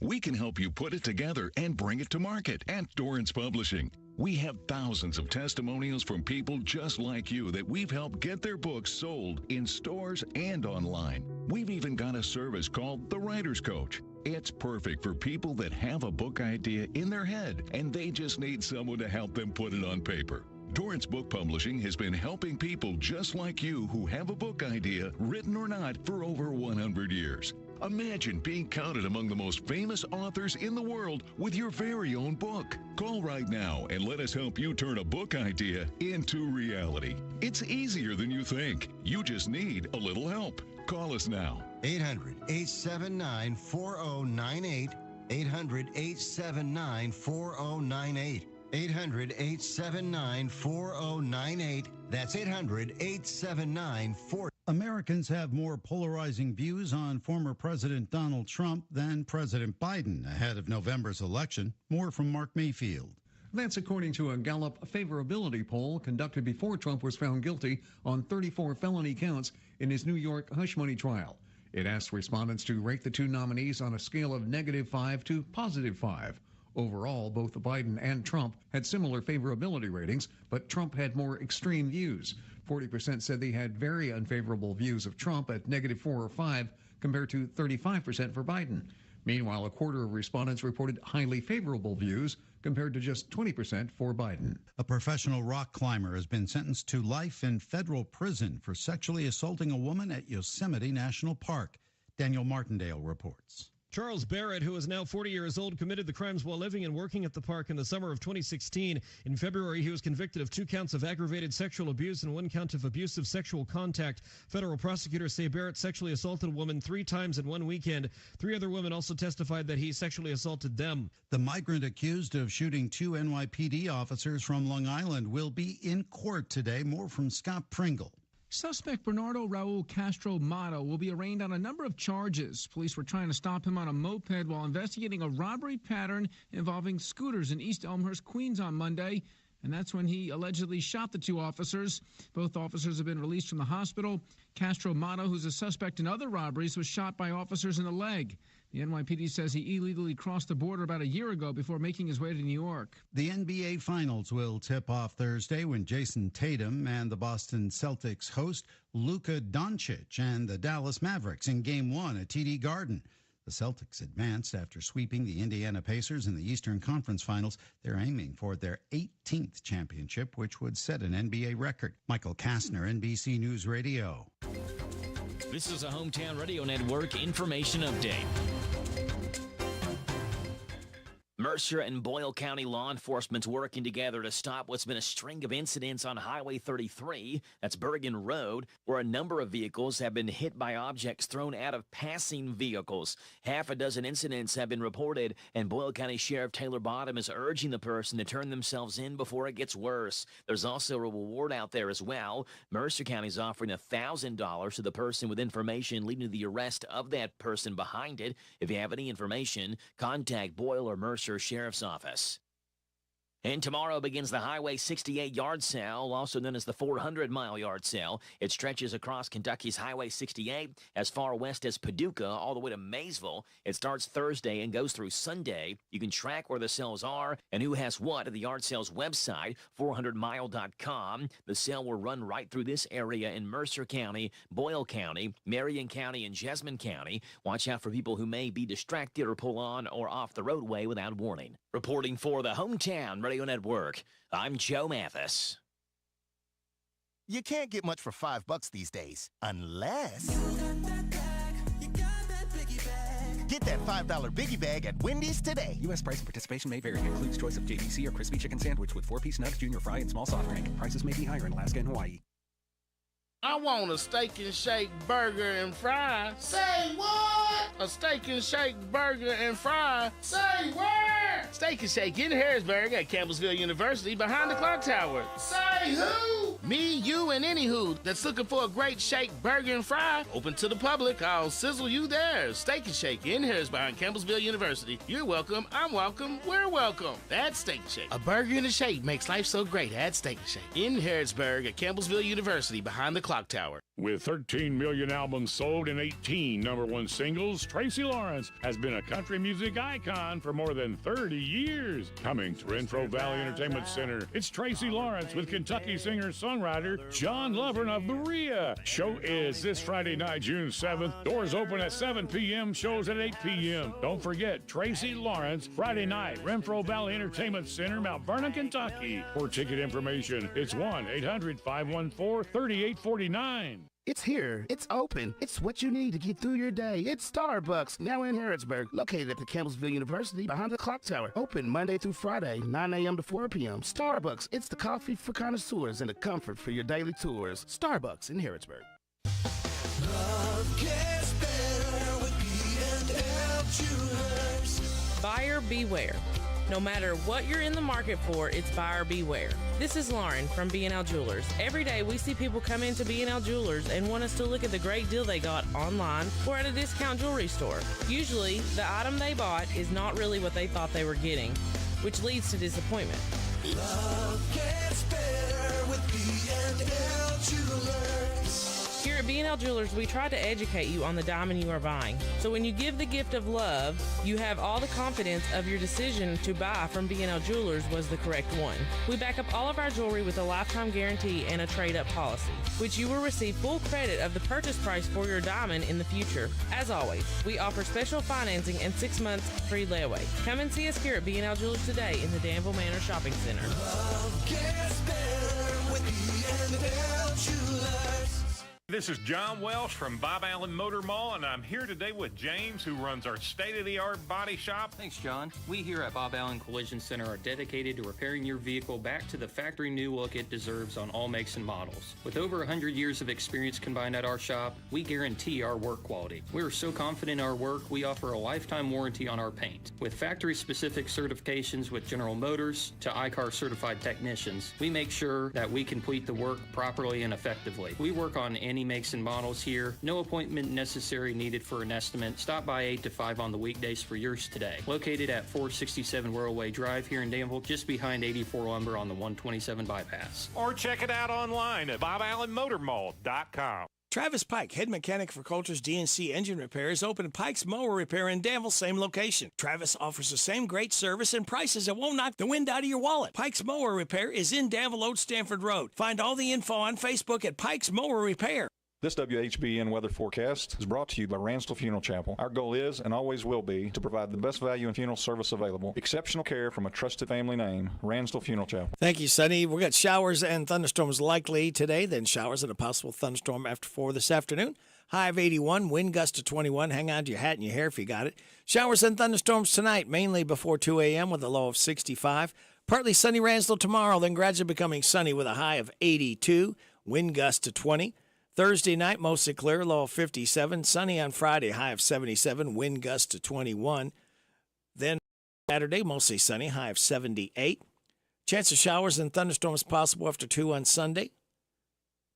Speaker 9: We can help you put it together and bring it to market at Dorrance Publishing. We have thousands of testimonials from people just like you that we've helped get their books sold in stores and online. We've even got a service called The Writer's Coach. It's perfect for people that have a book idea in their head and they just need someone to help them put it on paper. Dorrance Book Publishing has been helping people just like you who have a book idea, written or not, for over 100 years. Imagine being counted among the most famous authors in the world with your very own book. Call right now and let us help you turn a book idea into reality. It's easier than you think. You just need a little help. Call us now.
Speaker 11: 800-879-4098. 800-879-4098. 800-879-4098. That's 800-879-4098.
Speaker 22: Americans have more polarizing views on former President Donald Trump than President Biden ahead of November's election. More from Mark Mayfield.
Speaker 23: That's according to a Gallup favorability poll conducted before Trump was found guilty on 34 felony counts in his New York hush money trial. It asked respondents to rate the two nominees on a scale of -5 to +5. Overall, both Biden and Trump had similar favorability ratings, but Trump had more extreme views. 40% said they had very unfavorable views of Trump at -4 or 5, compared to 35% for Biden. Meanwhile, a quarter of respondents reported highly favorable views compared to just 20% for Biden.
Speaker 22: A professional rock climber has been sentenced to life in federal prison for sexually assaulting a woman at Yosemite National Park. Daniel Martindale reports.
Speaker 2: Charles Barrett, who is now 40 years old, committed the crimes while living and working at the park in the summer of 2016. In February, he was convicted of 2 counts of aggravated sexual abuse and 1 count of abusive sexual contact. Federal prosecutors say Barrett sexually assaulted a woman 3 times in one weekend. 3 other women also testified that he sexually assaulted them.
Speaker 22: The migrant accused of shooting 2 NYPD officers from Long Island will be in court today. More from Scott Pringle.
Speaker 12: Suspect Bernardo Raul Castro Mato will be arraigned on a number of charges. Police were trying to stop him on a moped while investigating a robbery pattern involving scooters in East Elmhurst, Queens on Monday. And that's when he allegedly shot the 2 officers. Both officers have been released from the hospital. Castro Mato, who's a suspect in other robberies, was shot by officers in the leg. The NYPD says he illegally crossed the border about a year ago before making his way to New York.
Speaker 22: The NBA Finals will tip off Thursday when Jason Tatum and the Boston Celtics host Luka Doncic and the Dallas Mavericks in Game 1 at TD Garden. The Celtics advanced after sweeping the Indiana Pacers in the Eastern Conference Finals. They're aiming for their 18th championship, which would set an NBA record. Michael Kastner, NBC News Radio.
Speaker 8: This is a Hometown Radio Network information update. Mercer and Boyle County law enforcement working together to stop what's been a string of incidents on Highway 33, that's Bergen Road, where a number of vehicles have been hit by objects thrown out of passing vehicles. Half a dozen incidents have been reported, and Boyle County Sheriff Taylor Bottom is urging the person to turn themselves in before it gets worse. There's also a reward out there as well. Mercer County is offering $1,000 to the person with information leading to the arrest of that person behind it. If you have any information, contact Boyle or Mercer Sheriff's Office. And tomorrow begins the Highway 68 yard sale, also known as the 400-mile yard sale. It stretches across Kentucky's Highway 68 as far west as Paducah all the way to Maysville. It starts Thursday and goes through Sunday. You can track where the sales are and who has what at the yard sale's website, 400mile.com. The sale will run right through this area in Mercer County, Boyle County, Marion County, and Jessamine County. Watch out for people who may be distracted or pull on or off the roadway without warning. Reporting for the Hometown Radio Network, I'm Joe Mathis.
Speaker 13: You can't get much for $5 these days, unless... Get that $5 Biggie Bag at Wendy's today.
Speaker 14: U.S. price and participation may vary. Includes choice of JDC or crispy chicken sandwich with 4-piece nugs, junior fry, and small soft drink. Prices may be higher in Alaska and Hawaii.
Speaker 24: I want a steak and shake burger and fries. Say what? A steak and shake burger and fries. Say where? Steak and Shake in Harrisburg at Campbellsville University behind the clock tower. Say who? Me, you, and any who that's looking for a great shake burger and fry. Open to the public. I'll sizzle you there. Steak and Shake in Harrisburg behind Campbellsville University. You're welcome. I'm welcome. We're welcome. That's Steak and Shake. A burger and a shake makes life so great at Steak and Shake in Harrisburg at Campbellsville University behind the clock tower.
Speaker 6: With 13 million albums sold and 18 #1 singles, Tracy Lawrence has been a country music icon for more than 30 years. Coming to Renfro Valley Entertainment Center, it's Tracy Lawrence with Kentucky singer-songwriter John Lovern of Berea. Show is this Friday night, June 7th. Doors open at 7 p.m., shows at 8 p.m. Don't forget, Tracy Lawrence, Friday night, Renfro Valley Entertainment Center, Mount Vernon, Kentucky. For ticket information, it's 1-800-514-3849.
Speaker 24: It's here. It's open. It's what you need to get through your day. It's Starbucks, now in Harrodsburg, located at the Campbellsville University behind the clock tower. Open Monday through Friday, 9 a.m. to 4 p.m. Starbucks, it's the coffee for connoisseurs and the comfort for your daily tours. Starbucks in Harrodsburg.
Speaker 25: Love gets better with B&L Jewelers.
Speaker 26: Buyer beware. No matter what you're in the market for, it's buyer beware. This is Lauren from B&L Jewelers. Every day we see people come into B&L Jewelers and want us to look at the great deal they got online or at a discount jewelry store. Usually, the item they bought is not really what they thought they were getting, which leads to disappointment.
Speaker 25: Love gets better with B&L Jewelers.
Speaker 26: Here at B&L Jewelers, we try to educate you on the diamond you are buying. So when you give the gift of love, you have all the confidence of your decision to buy from B&L Jewelers was the correct one. We back up all of our jewelry with a lifetime guarantee and a trade-up policy, which you will receive full credit of the purchase price for your diamond in the future. As always, we offer special financing and 6 months free layaway. Come and see us here at B&L Jewelers today in the Danville Manor Shopping Center.
Speaker 25: Love gets better with B&L Jewelers.
Speaker 4: This is John Welsh from Bob Allen Motor Mall, and I'm here today with James, who runs our state-of-the-art body shop.
Speaker 5: Thanks, John. We here at Bob Allen Collision Center are dedicated to repairing your vehicle back to the factory new look it deserves on all makes and models. With over 100 years of experience combined at our shop, we guarantee our work quality. We are so confident in our work, we offer a lifetime warranty on our paint. With factory-specific certifications with General Motors to ICAR certified technicians, we make sure that we complete the work properly and effectively. We work on any makes and models here. No appointment necessary needed for an estimate. Stop by 8 to 5 on the weekdays for yours today. Located at 467 Whirlway Drive here in Danville, just behind 84 Lumber on the 127 bypass.
Speaker 4: Or check it out online at boballenmotormall.com.
Speaker 16: Travis Pike, head mechanic for Coulter's DNC Engine Repairs, open at Pike's Mower Repair in Danville, same location. Travis offers the same great service and prices that won't knock the wind out of your wallet. Pike's Mower Repair is in Danville, Old Stanford Road. Find all the info on Facebook at Pike's Mower Repair.
Speaker 10: This WHBN weather forecast is brought to you by Ransdell Funeral Chapel. Our goal is and always will be to provide the best value and funeral service available. Exceptional care from a trusted family name, Ransdell Funeral Chapel.
Speaker 16: Thank you, Sonny. We've got showers and thunderstorms likely today, then showers and a possible thunderstorm after 4 this afternoon. High of 81, wind gust to 21. Hang on to your hat and your hair if you got it. Showers and thunderstorms tonight, mainly before 2 a.m. with a low of 65. Partly sunny Ransdell tomorrow, then gradually becoming sunny with a high of 82, wind gust to 20. Thursday night, mostly clear, low of 57. Sunny on Friday, high of 77, wind gust to 21. Then Saturday, mostly sunny, high of 78. Chance of showers and thunderstorms possible after 2 on Sunday.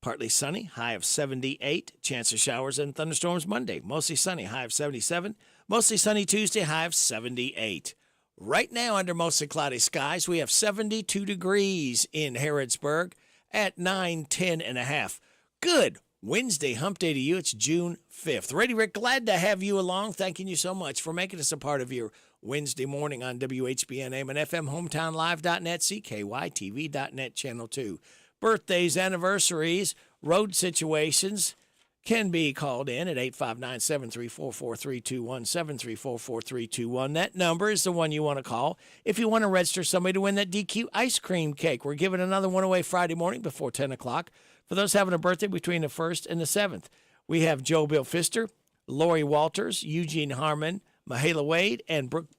Speaker 16: Partly sunny, high of 78. Chance of showers and thunderstorms Monday, mostly sunny, high of 77. Mostly sunny Tuesday, high of 78. Right now, under mostly cloudy skies, we have 72 degrees in Harrodsburg at 9:10 and a half. Good Wednesday hump day to you. It's June 5th. Ready, Rick, glad to have you along. Thanking you so much for making us a part of your Wednesday morning on WHBN AM and FM, hometownlive.net, CKYTV.net, Channel 2. Birthdays, anniversaries, road situations can be called in at 859-734-4321, 734-4321. That number is the one you want to call if you want to register somebody to win that DQ ice cream cake. We're giving another one away Friday morning before 10 o'clock. For those having a birthday between the 1st and the 7th, we have Joe Bill Pfister, Lori Walters, Eugene Harmon, Mahala Wade, and Brooke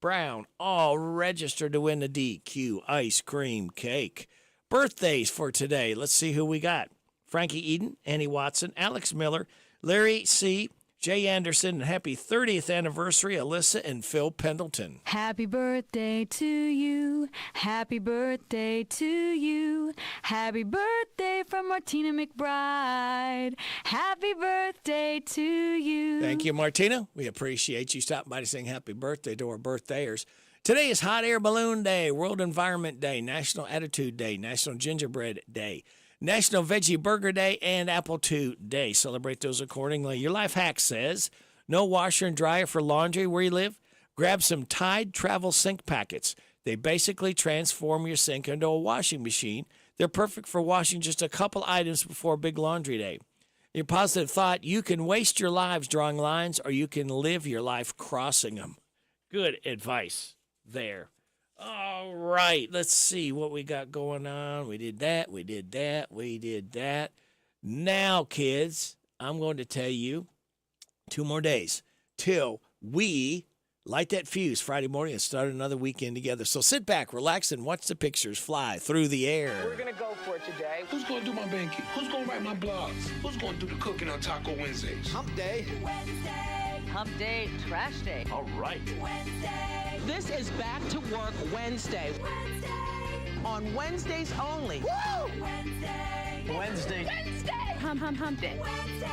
Speaker 16: Brown, all registered to win the DQ ice cream cake. Birthdays for today. Let's see who we got. Frankie Eden, Annie Watson, Alex Miller, Larry C., Jay Anderson, and happy 30th anniversary, Alyssa and Phil Pendleton.
Speaker 15: Happy birthday to you. Happy birthday to you. Happy birthday from Martina McBride. Happy birthday to you.
Speaker 16: Thank you, Martina. We appreciate you stopping by to sing happy birthday to our birthdayers. Today is Hot Air Balloon Day, World Environment Day, National Attitude Day, National Gingerbread Day, National Veggie Burger Day, and Apple II Day. Celebrate those accordingly. Your life hack says, no washer and dryer for laundry where you live? Grab some Tide Travel Sink Packets. They basically transform your sink into a washing machine. They're perfect for washing just a couple items before a big laundry day. Your positive thought, you can waste your lives drawing lines or you can live your life crossing them. Good advice there. All right, let's see what we got going on. We did that, we did that, we did that. Now, kids, I'm going to tell you 2 more days till we light that fuse Friday morning and start another weekend together. So sit back, relax, and watch the pictures fly through the air.
Speaker 17: We're going to go for it today. Who's going to do my banking? Who's going to write my blogs? Who's going to do the cooking on Taco Wednesdays?
Speaker 18: Hump Day. Wednesday. Hump Day. Trash Day.
Speaker 17: All right.
Speaker 18: Wednesday. This is Back to Work Wednesday. Wednesday. On Wednesdays only. Woo! Wednesday.
Speaker 17: Wednesday.
Speaker 18: Wednesday. Hump Day. Wednesday.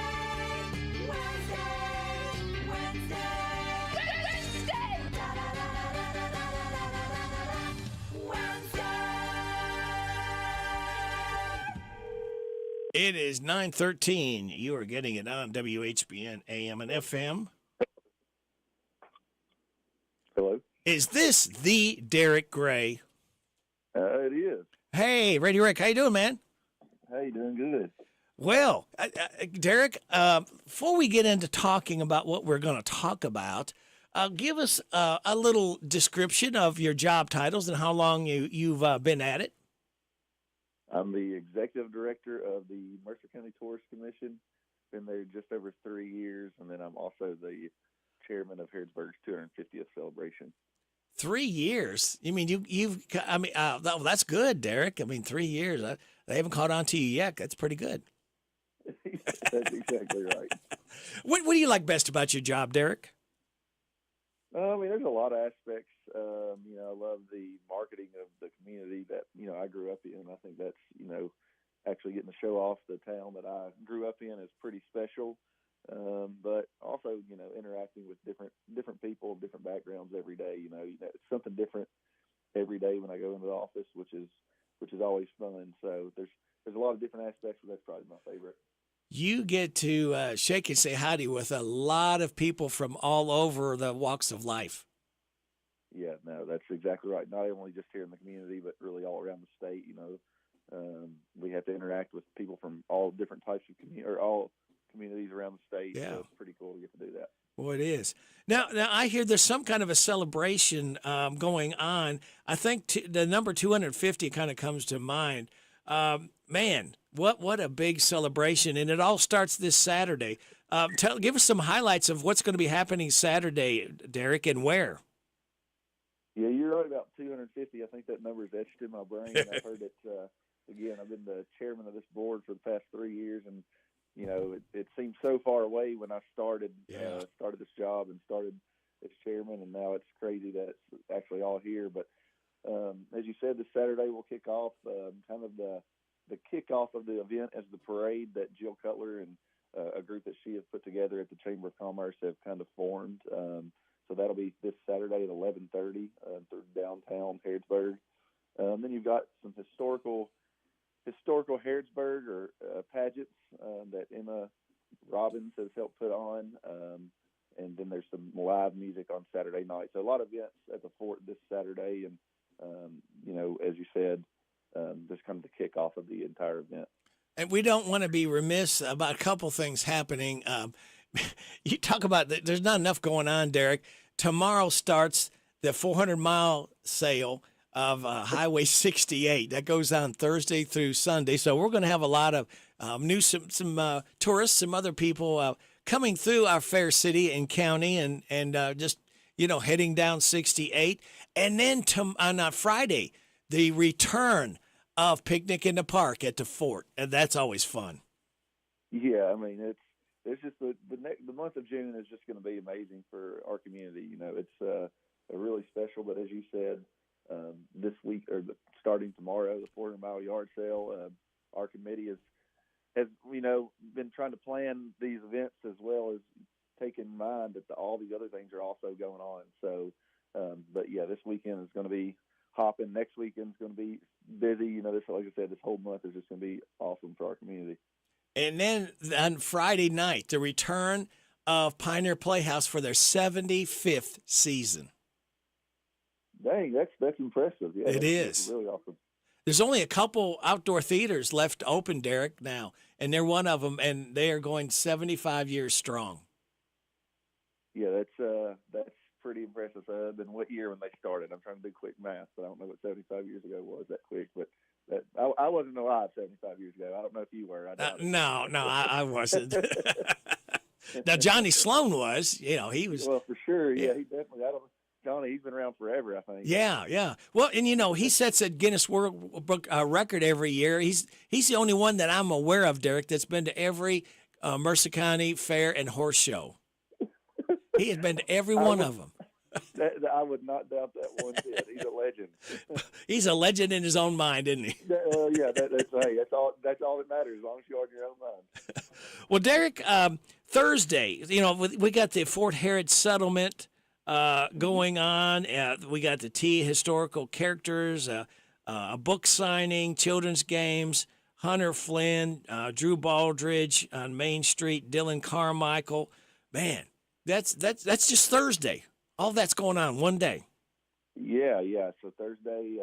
Speaker 18: Wednesday. Wednesday.
Speaker 16: It is 9:13. You are getting it on WHBN AM and FM.
Speaker 1: Hello.
Speaker 16: Is this the Derek Gray?
Speaker 1: It is.
Speaker 16: Hey, Radio Rick, how you doing, man?
Speaker 1: Hey, doing good.
Speaker 16: Well, Derek, before we get into talking about what we're going to talk about, give us a little description of your job titles and how long you've been at it.
Speaker 1: I'm the executive director of the Mercer County Tourist Commission. Been there just over 3 years, and then I'm also the chairman of Harrodsburg's 250th celebration. 3
Speaker 16: years? You mean that's good, Derek. I mean, 3 years. They haven't caught on to you yet. That's pretty good.
Speaker 1: That's exactly right.
Speaker 16: What do you like best about your job, Derek?
Speaker 1: I mean, there's a lot of aspects. I love the marketing of the community that, I grew up in. I think that's, actually getting to show off the town that I grew up in is pretty special. But also, interacting with different people, different backgrounds every day. It's something different every day when I go into the office, which is always fun. So there's a lot of different aspects, but that's probably my favorite.
Speaker 16: You get to shake and say howdy with a lot of people from all over the walks of life.
Speaker 1: Yeah, no, that's exactly right. Not only just here in the community, but really all around the state. We have to interact with people from all different types of all communities around the state.
Speaker 16: Yeah.
Speaker 1: So it's pretty cool to get to do that.
Speaker 16: Well, it is. Now I hear there's some kind of a celebration going on. I think the number 250 kind of comes to mind. Man, what a big celebration. And it all starts this Saturday. Give us some highlights of what's going to be happening Saturday, Derek, and where.
Speaker 1: Yeah, you're right about 250. I think that number is etched in my brain. I've heard it, again, I've been the chairman of this board for the past 3 years, and, it seemed so far away when I started this job and started as chairman, and now it's crazy that it's actually all here. But as you said, this Saturday we'll kick off kind of the kickoff of the event as the parade that Jill Cutler and a group that she has put together at the Chamber of Commerce have kind of formed. So that'll be this Saturday at 11:30 through downtown Harrodsburg. Then you've got some historical Harrodsburg or pageants that Emma Robbins has helped put on. And then there's some live music on Saturday night. So a lot of events at the fort this Saturday. And, as you said, just kind of the kickoff of the entire event.
Speaker 16: And we don't want to be remiss about a couple things happening. You talk about there's not enough going on, Derek. Tomorrow starts the 400-mile sale of Highway 68. That goes on Thursday through Sunday. So we're going to have a lot of some tourists, some other people coming through our fair city and county and just, heading down 68. And then on Friday, the return of Picnic in the Park at the fort. And that's always fun.
Speaker 1: Yeah, I mean, it's just the month of June is just going to be amazing for our community. It's a really special, but as you said, this week or starting tomorrow, the 400-mile yard sale, our committee has been trying to plan these events as well as take in mind that all these other things are also going on. So, but yeah, this weekend is going to be hopping. Next weekend is going to be busy. Like I said, this whole month is just going to be awesome for our community.
Speaker 16: And then on Friday night, the return of Pioneer Playhouse for their 75th season.
Speaker 1: Dang, that's impressive. Yeah,
Speaker 16: it is.
Speaker 1: That's really awesome.
Speaker 16: There's only a couple outdoor theaters left open, Derek, now, and they're one of them, and they are going 75 years strong.
Speaker 1: Yeah, that's pretty impressive. Then what year when they started? I'm trying to do quick math, but I don't know what 75 years ago was that quick, but I wasn't alive 75 years ago. I don't know if you were.
Speaker 16: No, I wasn't. Now, Johnny Sloan was, he was.
Speaker 1: Well, for sure. Yeah, he definitely. Johnny, he's been around forever, I think.
Speaker 16: Yeah. Well, and he sets a Guinness World Book record every year. He's the only one that I'm aware of, Derek, that's been to every Mercer County Fair and Horse Show. He has been to every one of them.
Speaker 1: I would not doubt that one bit. He's a legend.
Speaker 16: He's a legend in his own mind, isn't he?
Speaker 1: Yeah, that's all that matters, as long as you're in your own mind.
Speaker 16: Well, Derek, Thursday, we got the Fort Harrod settlement going on. We got the historical characters, a book signing, children's games, Hunter Flynn, Drew Baldridge on Main Street, Dylan Carmichael. Man, that's just Thursday. All that's going on one day.
Speaker 1: Yeah. So Thursday,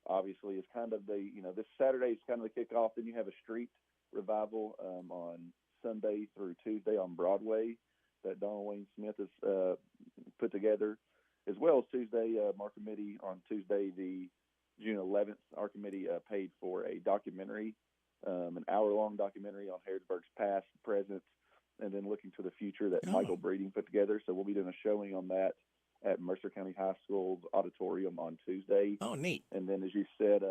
Speaker 1: obviously, is kind of this Saturday is kind of the kickoff. Then you have a street revival on Sunday through Tuesday on Broadway that Donald Wayne Smith has put together, as well as Tuesday. Our committee on Tuesday, the June 11th, our committee paid for a documentary, an hour-long documentary on Harrodsburg's past, present, and then looking to the future that Michael Breeding put together. So we'll be doing a showing on that at Mercer County High School's auditorium on Tuesday.
Speaker 16: Oh, neat.
Speaker 1: And then, as you said,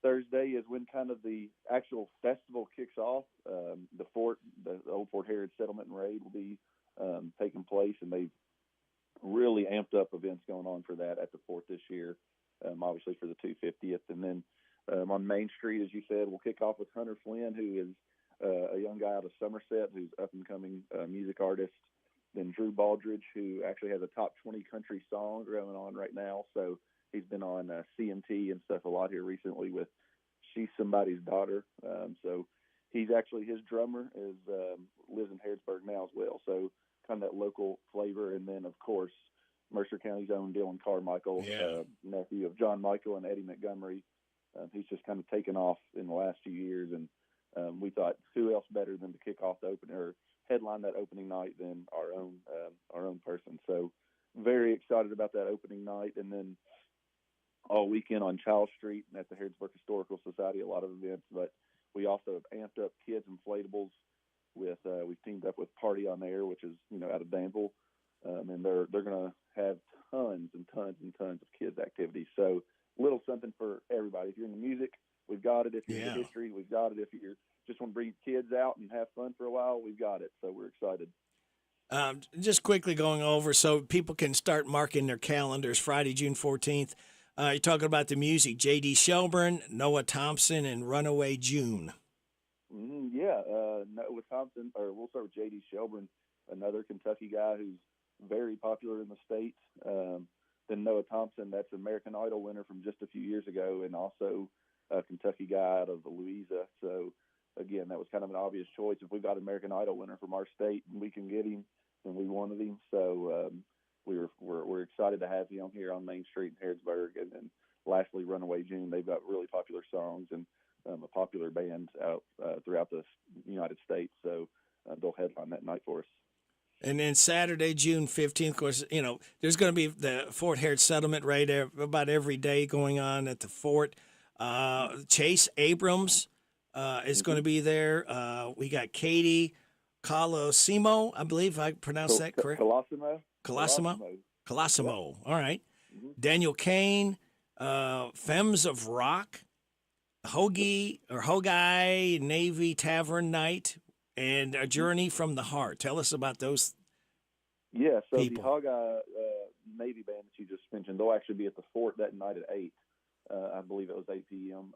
Speaker 1: Thursday is when kind of the actual festival kicks off. The old Fort Harrod Settlement and Raid will be taking place, and they've really amped up events going on for that at the fort this year, obviously for the 250th. And then on Main Street, as you said, we'll kick off with Hunter Flynn, who is a young guy out of Somerset who's up-and-coming music artist. Then Drew Baldridge, who actually has a top 20 country song going on right now. So he's been on CMT and stuff a lot here recently with She's Somebody's Daughter. So he's actually, his drummer lives in Harrodsburg now as well. So kind of that local flavor. And then, of course, Mercer County's own Dylan Carmichael, nephew of John Michael and Eddie Montgomery. He's just kind of taken off in the last few years. And we thought, who else better than to kick off the opening or headline that opening night than our own person. So very excited about that opening night. And then all weekend on Child Street and at the Harrodsburg Historical Society, a lot of events, but we also have amped up kids inflatables with, we've teamed up with Party on Air, which is, out of Danville. And they're going to have tons and tons and tons of kids activities. So little something for everybody. If you're in the music, we've got it. If you're in the history, we've got it. If you just want to bring kids out and have fun for a while, we've got it. So we're excited.
Speaker 16: Just quickly going over so people can start marking their calendars. Friday, June 14th. You're talking about the music. J.D. Shelburne, Noah Thompson, and Runaway June.
Speaker 1: Noah Thompson, or we'll start with J.D. Shelburne, another Kentucky guy who's very popular in the state. Then Noah Thompson, that's American Idol winner from just a few years ago, and also a Kentucky guy out of Louisa. So, again, that was kind of an obvious choice. If we've got an American Idol winner from our state and we can get him, then we wanted him. So we're excited to have him here on Main Street in Harrodsburg. And then lastly, Runaway June. They've got really popular songs and a popular band out throughout the United States. So they'll headline that night for us.
Speaker 16: And then Saturday, June 15th, of course, there's going to be the Fort Harrod Settlement Raid about every day going on at the fort. Chase Abrams is going to be there. We got Katie Colosimo, I believe I pronounced that correct. Colosimo. All right. Mm-hmm. Daniel Kane, Femmes of Rock, Hogai Navy Tavern Night, and A Journey from the Heart. Tell us about those.
Speaker 1: Yeah, so
Speaker 16: people.
Speaker 1: The Hogai Navy band that you just mentioned, they'll actually be at the fort that night at 8. I believe it was 8 p.m.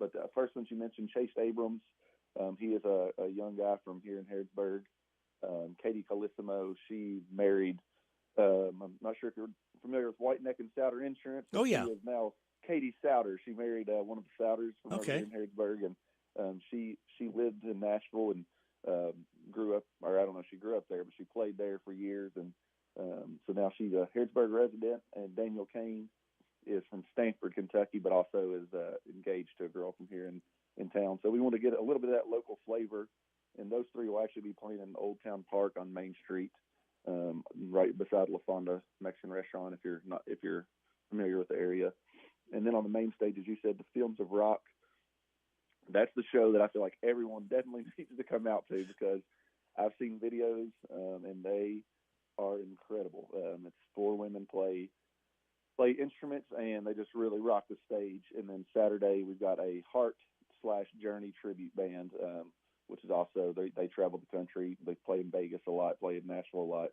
Speaker 1: But the first one you mentioned, Chase Abrams, he is a young guy from here in Harrodsburg. Katie Colissimo, she married, I'm not sure if you're familiar with White Neck and Souter Insurance.
Speaker 16: Oh, yeah.
Speaker 1: She is now Katie Souter. She married one of the Souters from over here in Harrodsburg, and she lived in Nashville and grew up, or I don't know if she grew up there, but she played there for years. And so now she's a Harrodsburg resident. And Daniel Kane is from Stanford, Kentucky, but also is engaged to a girl from here in town. So we want to get a little bit of that local flavor. And those three will actually be playing in Old Town Park on Main Street, right beside La Fonda Mexican restaurant, if you're familiar with the area. And then on the main stage, as you said, the Films of Rock. That's the show that I feel like everyone definitely needs to come out to, because I've seen videos and they are incredible. It's 4 women play instruments, and they just really rock the stage. And then Saturday we've got a Heart/Journey tribute band, which is also they travel the country. They play in Vegas a lot, play in Nashville a lot.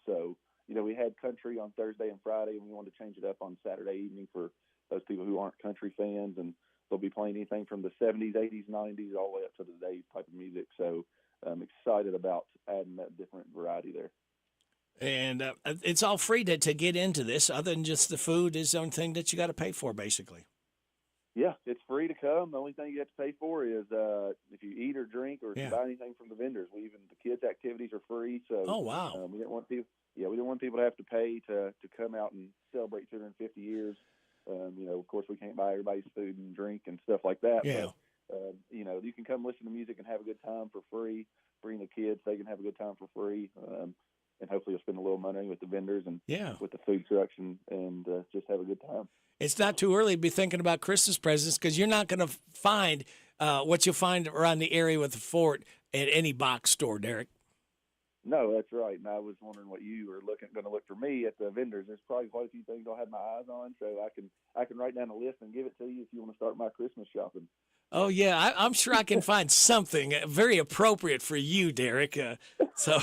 Speaker 1: So we had country on Thursday and Friday, and we wanted to change it up on Saturday evening for those people who aren't country fans. And they'll be playing anything from the 70s, 80s, 90s, all the way up to today's type of music. So I'm excited about adding that different variety there.
Speaker 16: And it's all free to get into this, other than just the food is the only thing that you got to pay for, basically.
Speaker 1: Yeah, it's free to come. The only thing you have to pay for is if you eat or drink or if you buy anything from the vendors. The kids' activities are free. So
Speaker 16: oh wow,
Speaker 1: we didn't want people. Yeah, we didn't want people to have to pay to come out and celebrate 250 years. Of course, we can't buy everybody's food and drink and stuff like that.
Speaker 16: Yeah.
Speaker 1: But, you can come listen to music and have a good time for free. Bring the kids; they can have a good time for free. And hopefully, you'll spend a little money with the vendors and with the food trucks and just have a good time.
Speaker 16: It's not too early to be thinking about Christmas presents because you're not going to find what you'll find around the area with the fort at any box store, Derek.
Speaker 1: No, that's right. And I was wondering what you were going to look for me at the vendors. There's probably quite a few things I'll have my eyes on, so I can write down a list and give it to you if you want to start my Christmas shopping.
Speaker 16: Oh yeah, I'm sure I can find something very appropriate for you, Derek. So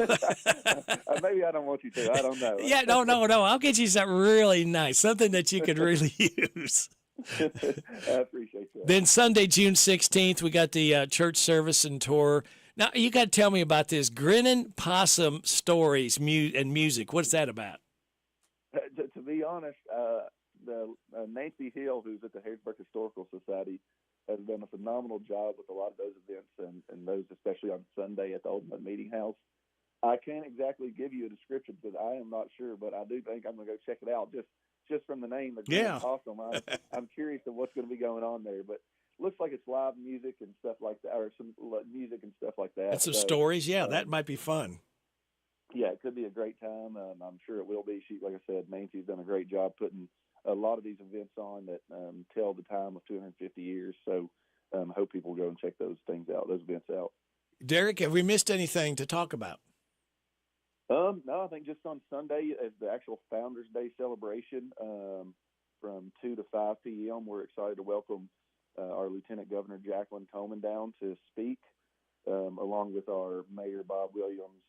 Speaker 1: maybe I don't want you to. I don't know.
Speaker 16: Yeah, no. I'll get you something really nice, something that you could really use.
Speaker 1: I appreciate that.
Speaker 16: Then Sunday, June 16th, we got the church service and tour. Now you got to tell me about this Grinning Possum Stories and Music. What's that about?
Speaker 1: To be honest, the Nancy Hill, who's at the Harrisburg Historical Society, has done a phenomenal job with a lot of those events and those especially on Sunday at the Ultimate Meeting House. I can't exactly give you a description because I am not sure, but I do think I'm going to go check it out just from the name. It's awesome. I'm curious of what's going to be going on there, but looks like it's live music and stuff like that, or some music and stuff like that.
Speaker 16: And some stories. Yeah, that might be fun.
Speaker 1: Yeah, it could be a great time. I'm sure it will be. Like I said, Nancy's done a great job putting a lot of these events on that tell the time of 250 years. So I hope people go and check those events out.
Speaker 16: Derek, have we missed anything to talk about?
Speaker 1: No, I think just on Sunday as the actual Founders Day celebration from 2 to 5 p.m., we're excited to welcome our Lieutenant Governor Jacqueline Coleman down to speak, along with our Mayor Bob Williams,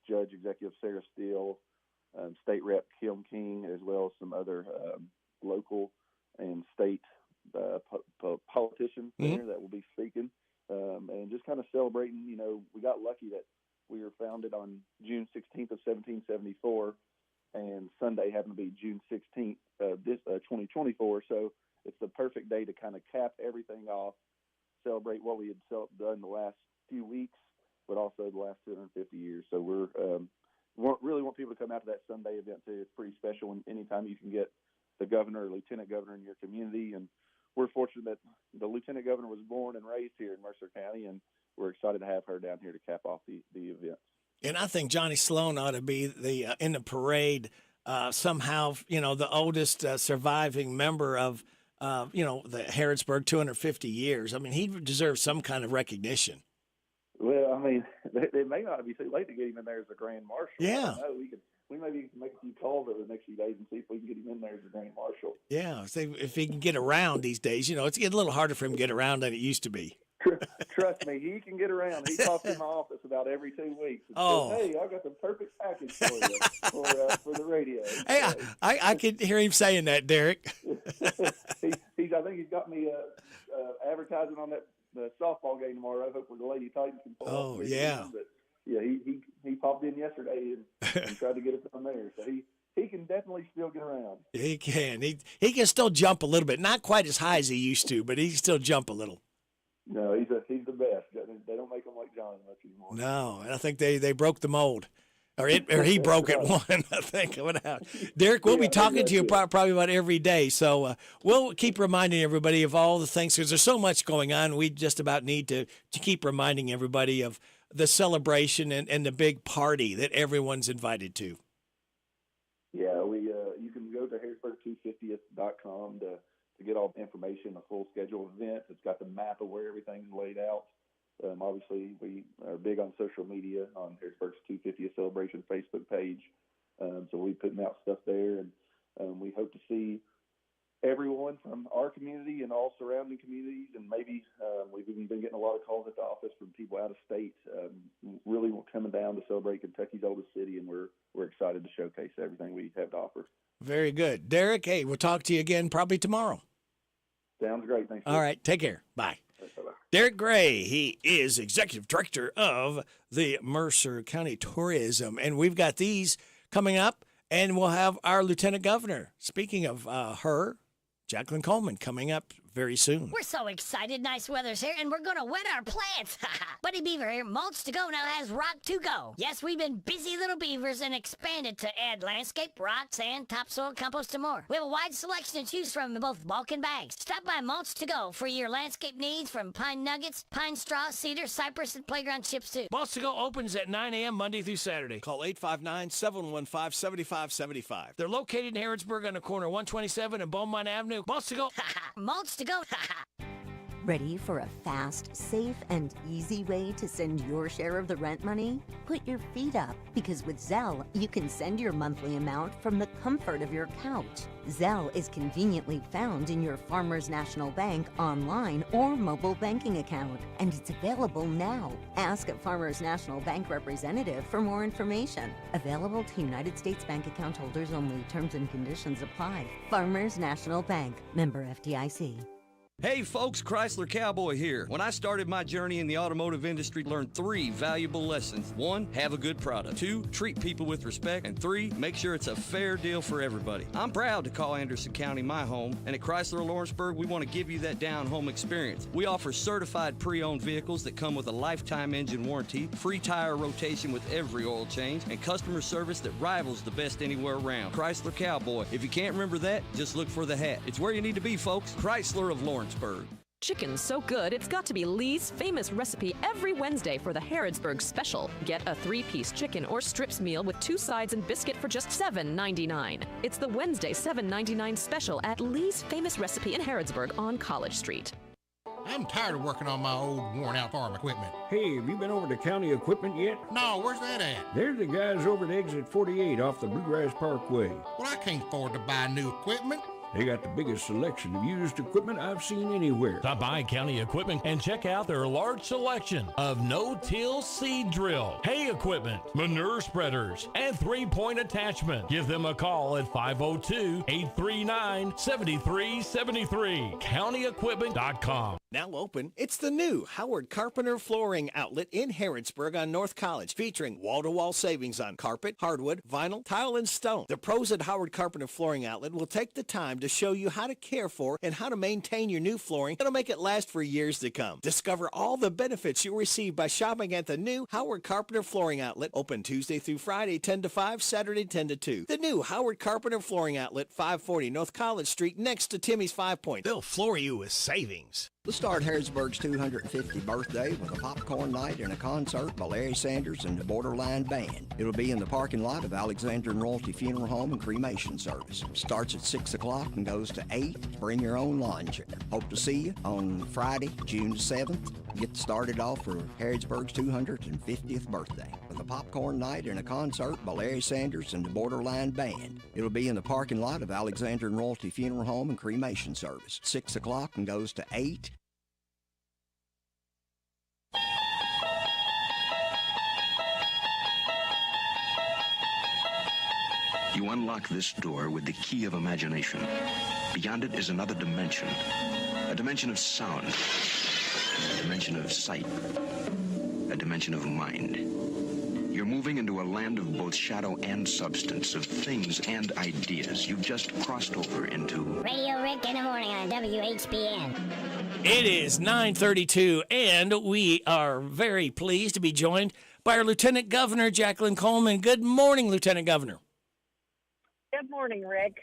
Speaker 1: Judge Executive Sarah Steele, State Rep Kim King, as well as some other local and state politicians there that will be speaking, and just kind of celebrating. We got lucky that we were founded on June 16th of 1774, and Sunday happened to be June 16th, 2024. So it's the perfect day to kind of cap everything off, celebrate what we had done the last few weeks, but also the last 250 years. So we're really want people to come out to that Sunday event too. It's pretty special, and anytime you can get the governor or lieutenant governor in your community. And we're fortunate that the lieutenant governor was born and raised here in Mercer County, and we're excited to have her down here to cap off the event. And
Speaker 16: I think Johnny Sloan ought to be in the parade somehow. The oldest surviving member of the Harrodsburg 250 years. I mean, he deserves some kind of recognition.
Speaker 1: Well, I mean, it may not be too late to get him in there as the Grand Marshal.
Speaker 16: Yeah.
Speaker 1: We maybe can make a few calls over the next few days and see if we can get him in there as the Grand Marshal.
Speaker 16: Yeah, if he can get around these days. It's getting a little harder for him to get around than it used to be.
Speaker 1: Trust me, he can get around. He pops in my office about every 2 weeks and says, "Hey, I got the perfect package for you for the radio."
Speaker 16: Hey, so, I can hear him saying that, Derek.
Speaker 1: I think he's got me advertising on the softball game tomorrow. Hopefully the Lady Titans can pull off.
Speaker 16: Oh, yeah.
Speaker 1: But yeah, he popped in yesterday and tried to get us on there. So he can definitely still get around.
Speaker 16: He can. He can still jump a little bit. Not quite as high as he used to, but he can still jump a little.
Speaker 1: No, he's the best. They don't make him like John much anymore.
Speaker 16: No, and I think they broke the mold. Or he broke it one, I think. Derek, we'll be talking to you probably about every day. So we'll keep reminding everybody of all the things, because there's so much going on. We just about need to keep reminding everybody of the celebration and the big party that everyone's invited to.
Speaker 1: Yeah, you can go to harrisburg250th.com to get all the information, the full schedule of events. It's got the map of where everything's laid out. Obviously, we are big on social media on Harrisburg's 250th Celebration Facebook page. So we'll be putting out stuff there, and we hope to see everyone from our community and all surrounding communities. And maybe we've even been getting a lot of calls at the office from people out of state, really coming down to celebrate Kentucky's oldest city, and we're excited to showcase everything we have to offer.
Speaker 16: Very good. Derek, hey, we'll talk to you again probably tomorrow.
Speaker 1: Sounds great. Thanks.
Speaker 16: All right. Take care. Bye.
Speaker 1: Bye-bye.
Speaker 16: Derek Gray, he is Executive Director of the Mercer County Tourism. And we've got these coming up, and we'll have our Lieutenant Governor. Speaking of her, Jacqueline Coleman, coming up very soon.
Speaker 3: We're so excited. Nice weather's here, and we're going to wet our plants. Buddy Beaver here. Mulch to Go now has rock to go. Yes, we've been busy little beavers and expanded to add landscape, rock, sand, topsoil, compost, and more. We have a wide selection to choose from in both bulk and bags. Stop by Mulch to Go for your landscape needs from pine nuggets, pine straw, cedar, cypress, and playground chips too.
Speaker 16: Mulch to Go opens at 9 a.m. Monday through Saturday. Call 859-715-7575. They're located in Harrodsburg on the corner 127 and Beaumont Avenue. Mulch to Go.
Speaker 3: Mulch to Go.
Speaker 7: Ready for a fast, safe, and easy way to send your share of the rent money? Put your feet up, because with Zelle, you can send your monthly amount from the comfort of your couch. Zelle is conveniently found in your Farmers National Bank online or mobile banking account, and it's available now. Ask a Farmers National Bank representative for more information. Available to United States Bank account holders only. Terms and conditions apply. Farmers National Bank. Member FDIC.
Speaker 9: Hey folks, Chrysler Cowboy here. When I started my journey in the automotive industry, I learned 3 valuable lessons. 1, have a good product. 2, treat people with respect. And 3, make sure it's a fair deal for everybody. I'm proud to call Anderson County my home, and at Chrysler Lawrenceburg, we want to give you that down-home experience. We offer certified pre-owned vehicles that come with a lifetime engine warranty, free tire rotation with every oil change, and customer service that rivals the best anywhere around. Chrysler Cowboy. If you can't remember that, just look for the hat. It's where you need to be, folks. Chrysler of Lawrenceburg.
Speaker 19: Chicken's so good, it's got to be Lee's famous recipe every Wednesday for the Harrodsburg Special. Get a 3-piece chicken or strips meal with 2 sides and biscuit for just $7.99. It's the Wednesday $7.99 special at Lee's famous recipe in Harrodsburg on College Street.
Speaker 20: I'm tired of working on my old worn-out farm equipment.
Speaker 21: Hey, have you been over to County Equipment yet?
Speaker 20: No, where's that at?
Speaker 21: They're the guys over at Exit 48 off the Bluegrass Parkway.
Speaker 20: Well, I can't afford to buy new equipment.
Speaker 21: They got the biggest selection of used equipment I've seen anywhere.
Speaker 27: Stop by County Equipment and check out their large selection of no-till seed drill, hay equipment, manure spreaders, and 3-point attachment. Give them a call at 502-839-7373. CountyEquipment.com.
Speaker 16: Now open, it's the new Howard Carpenter Flooring Outlet in Harrodsburg on North College, featuring wall-to-wall savings on carpet, hardwood, vinyl, tile, and stone. The pros at Howard Carpenter Flooring Outlet will take the time to show you how to care for and how to maintain your new flooring that'll make it last for years to come. Discover all the benefits you'll receive by shopping at the new Howard Carpenter Flooring Outlet, open Tuesday through Friday 10 to 5, Saturday 10 to 2. The new Howard Carpenter Flooring Outlet, 540 North College Street, next to Timmy's 5 Point. They'll floor you with savings.
Speaker 28: Let's start Harrodsburg's 250th birthday with a popcorn night and a concert by Larry Sanders and the Borderline Band. It'll be in the parking lot of Alexander and Royalty Funeral Home and Cremation Service. Starts at 6 o'clock and goes to 8. Bring your own lawn chair. Hope to see you on Friday, June 7th. Get started off for Harrodsburg's 250th birthday with a popcorn night and a concert by Larry Sanders and the Borderline Band. It'll be in the parking lot of Alexander and Royalty Funeral Home and Cremation Service. 6 o'clock and goes to 8.
Speaker 29: You unlock this door with the key of imagination. Beyond it is another dimension. A dimension of sound. A dimension of sight. A dimension of mind. You're moving into a land of both shadow and substance, of things and ideas. You've just crossed over into...
Speaker 3: Radio Rick in the morning on WHBN.
Speaker 16: It is 9:32, and we are very pleased to be joined by our Lieutenant Governor, Jacqueline Coleman. Good morning, Lieutenant Governor.
Speaker 30: Good morning, Rick.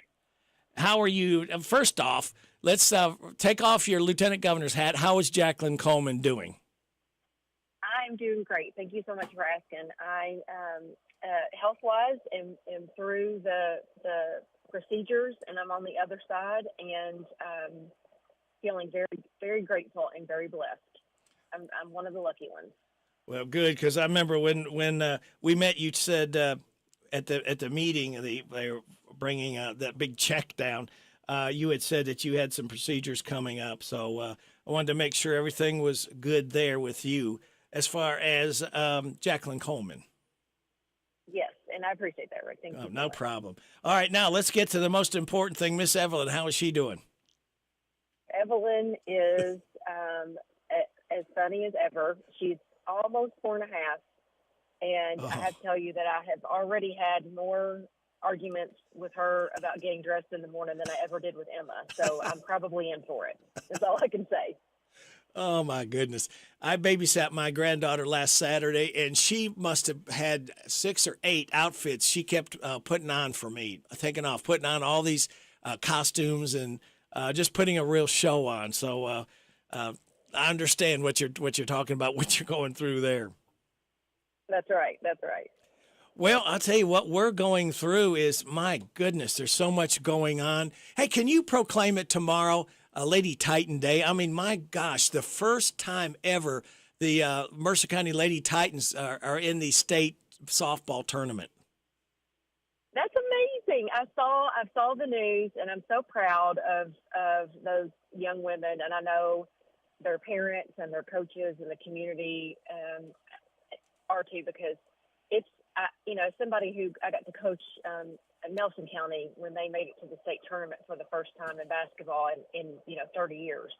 Speaker 16: How are you? First off, let's take off your Lieutenant Governor's hat. How is Jacqueline Coleman doing?
Speaker 30: I'm doing great. Thank you so much for asking. I, health-wise, am through the procedures, and I'm on the other side, and feeling very, very grateful and very blessed. I'm one of the lucky ones.
Speaker 16: Well, good, because I remember when we met, you said at the meeting they were bringing that big check down. You had said that you had some procedures coming up, so I wanted to make sure everything was good there with you as far as Jacqueline Coleman.
Speaker 30: Yes, and I appreciate that, Rick. Thank you.
Speaker 16: No problem. All right, now let's get to the most important thing. Miss Evelyn, how is she doing?
Speaker 30: Evelyn is as funny as ever. She's almost 4.5, and I have to tell you that I have already had more arguments with her about getting dressed in the morning than I ever did with Emma. So I'm probably in for it. That's all I can say.
Speaker 16: Oh, my goodness. I babysat my granddaughter last Saturday, and she must have had 6 or 8 outfits she kept putting on for me, putting on all these costumes and just putting a real show on. So I understand what you're talking about, what you're going through there.
Speaker 30: That's right. That's right.
Speaker 16: Well, I'll tell you what we're going through is, my goodness, there's so much going on. Hey, can you proclaim it tomorrow, Lady Titan Day? I mean, my gosh, the first time ever the Mercer County Lady Titans are in the state softball tournament.
Speaker 30: That's amazing. I saw the news, and I'm so proud of those young women, and I know their parents and their coaches and the community are too, because it's somebody who I got to coach in Nelson County when they made it to the state tournament for the first time in basketball in 30 years,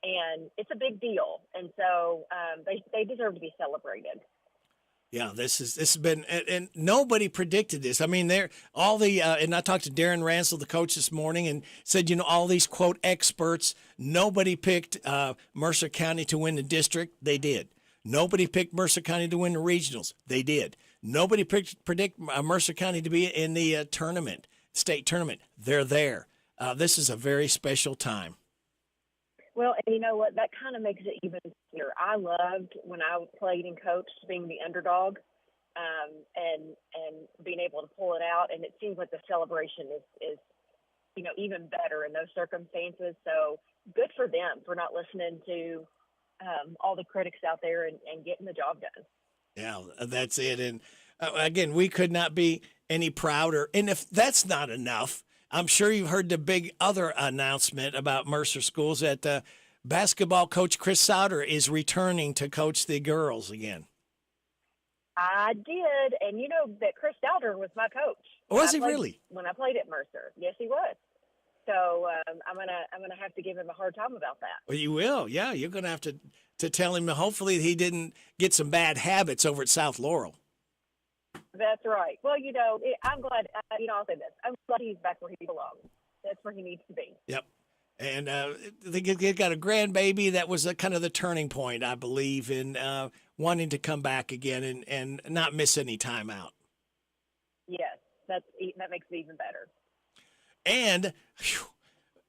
Speaker 30: and it's a big deal, and so they deserve to be celebrated.
Speaker 16: Yeah, this has been, and nobody predicted this. I mean, and I talked to Darren Ransel, the coach, this morning, and said, all these quote experts, nobody picked Mercer County to win the district. They did. Nobody picked Mercer County to win the regionals. They did. Nobody predict Mercer County to be in the state tournament. They're there. This is a very special time.
Speaker 30: Well, and you know what? That kind of makes it even easier. I loved when I played and coached being the underdog, and being able to pull it out. And it seems like the celebration is even better in those circumstances. So good for them for not listening to all the critics out there and getting the job done.
Speaker 16: Yeah, that's it. And again, we could not be any prouder. And if that's not enough, I'm sure you've heard the big other announcement about Mercer Schools that basketball coach Chris Sauter is returning to coach the girls again.
Speaker 30: I did, and you know that Chris Sauter was my coach.
Speaker 16: Was he really?
Speaker 30: When I played at Mercer, yes, he was. So I'm gonna have to give him a hard time about that.
Speaker 16: Well, you will, yeah. You're gonna have to tell him. Hopefully, he didn't get some bad habits over at South Laurel.
Speaker 30: That's right. Well, I'm glad. I'll say this: I'm glad he's back where he belongs. That's where he needs to be.
Speaker 16: Yep. And they got a grandbaby. That was kind of the turning point, I believe, in wanting to come back again and not miss any time out.
Speaker 30: Yes, that makes it even better.
Speaker 16: And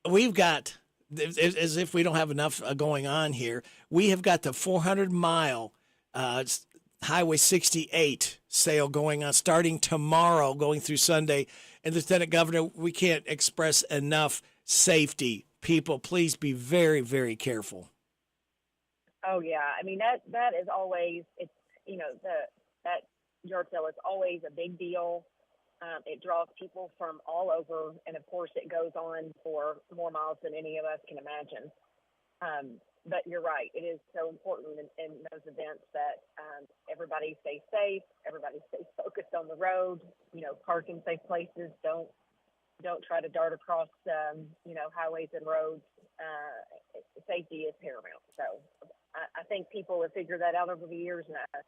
Speaker 16: we've got, as if we don't have enough going on here, we have got the 400-mile Highway 68 sale going on starting tomorrow, going through Sunday. And Lieutenant Governor, we can't express enough safety. People, please be very, very careful.
Speaker 30: Oh yeah, I mean that is always, it's that yard sale is always a big deal. It draws people from all over, and of course it goes on for more miles than any of us can imagine. But you're right, it is so important in those events that everybody stays safe, everybody stays focused on the road, park in safe places, don't try to dart across highways and roads. Safety is paramount. So I think people have figured that out over the years, and I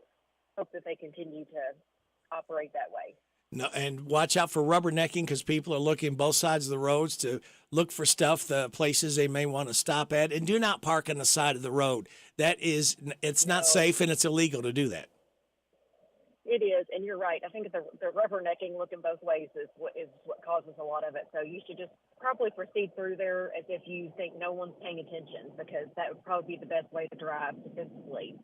Speaker 30: hope that they continue to operate that way.
Speaker 16: No, and watch out for rubbernecking, because people are looking both sides of the roads to look for stuff, the places they may want to stop at, and do not park on the side of the road. It's not safe, and it's illegal to do that.
Speaker 30: It is, and you're right. I think the rubbernecking looking both ways is what causes a lot of it. So you should just probably proceed through there as if you think no one's paying attention, because that would probably be the best way to drive defensively.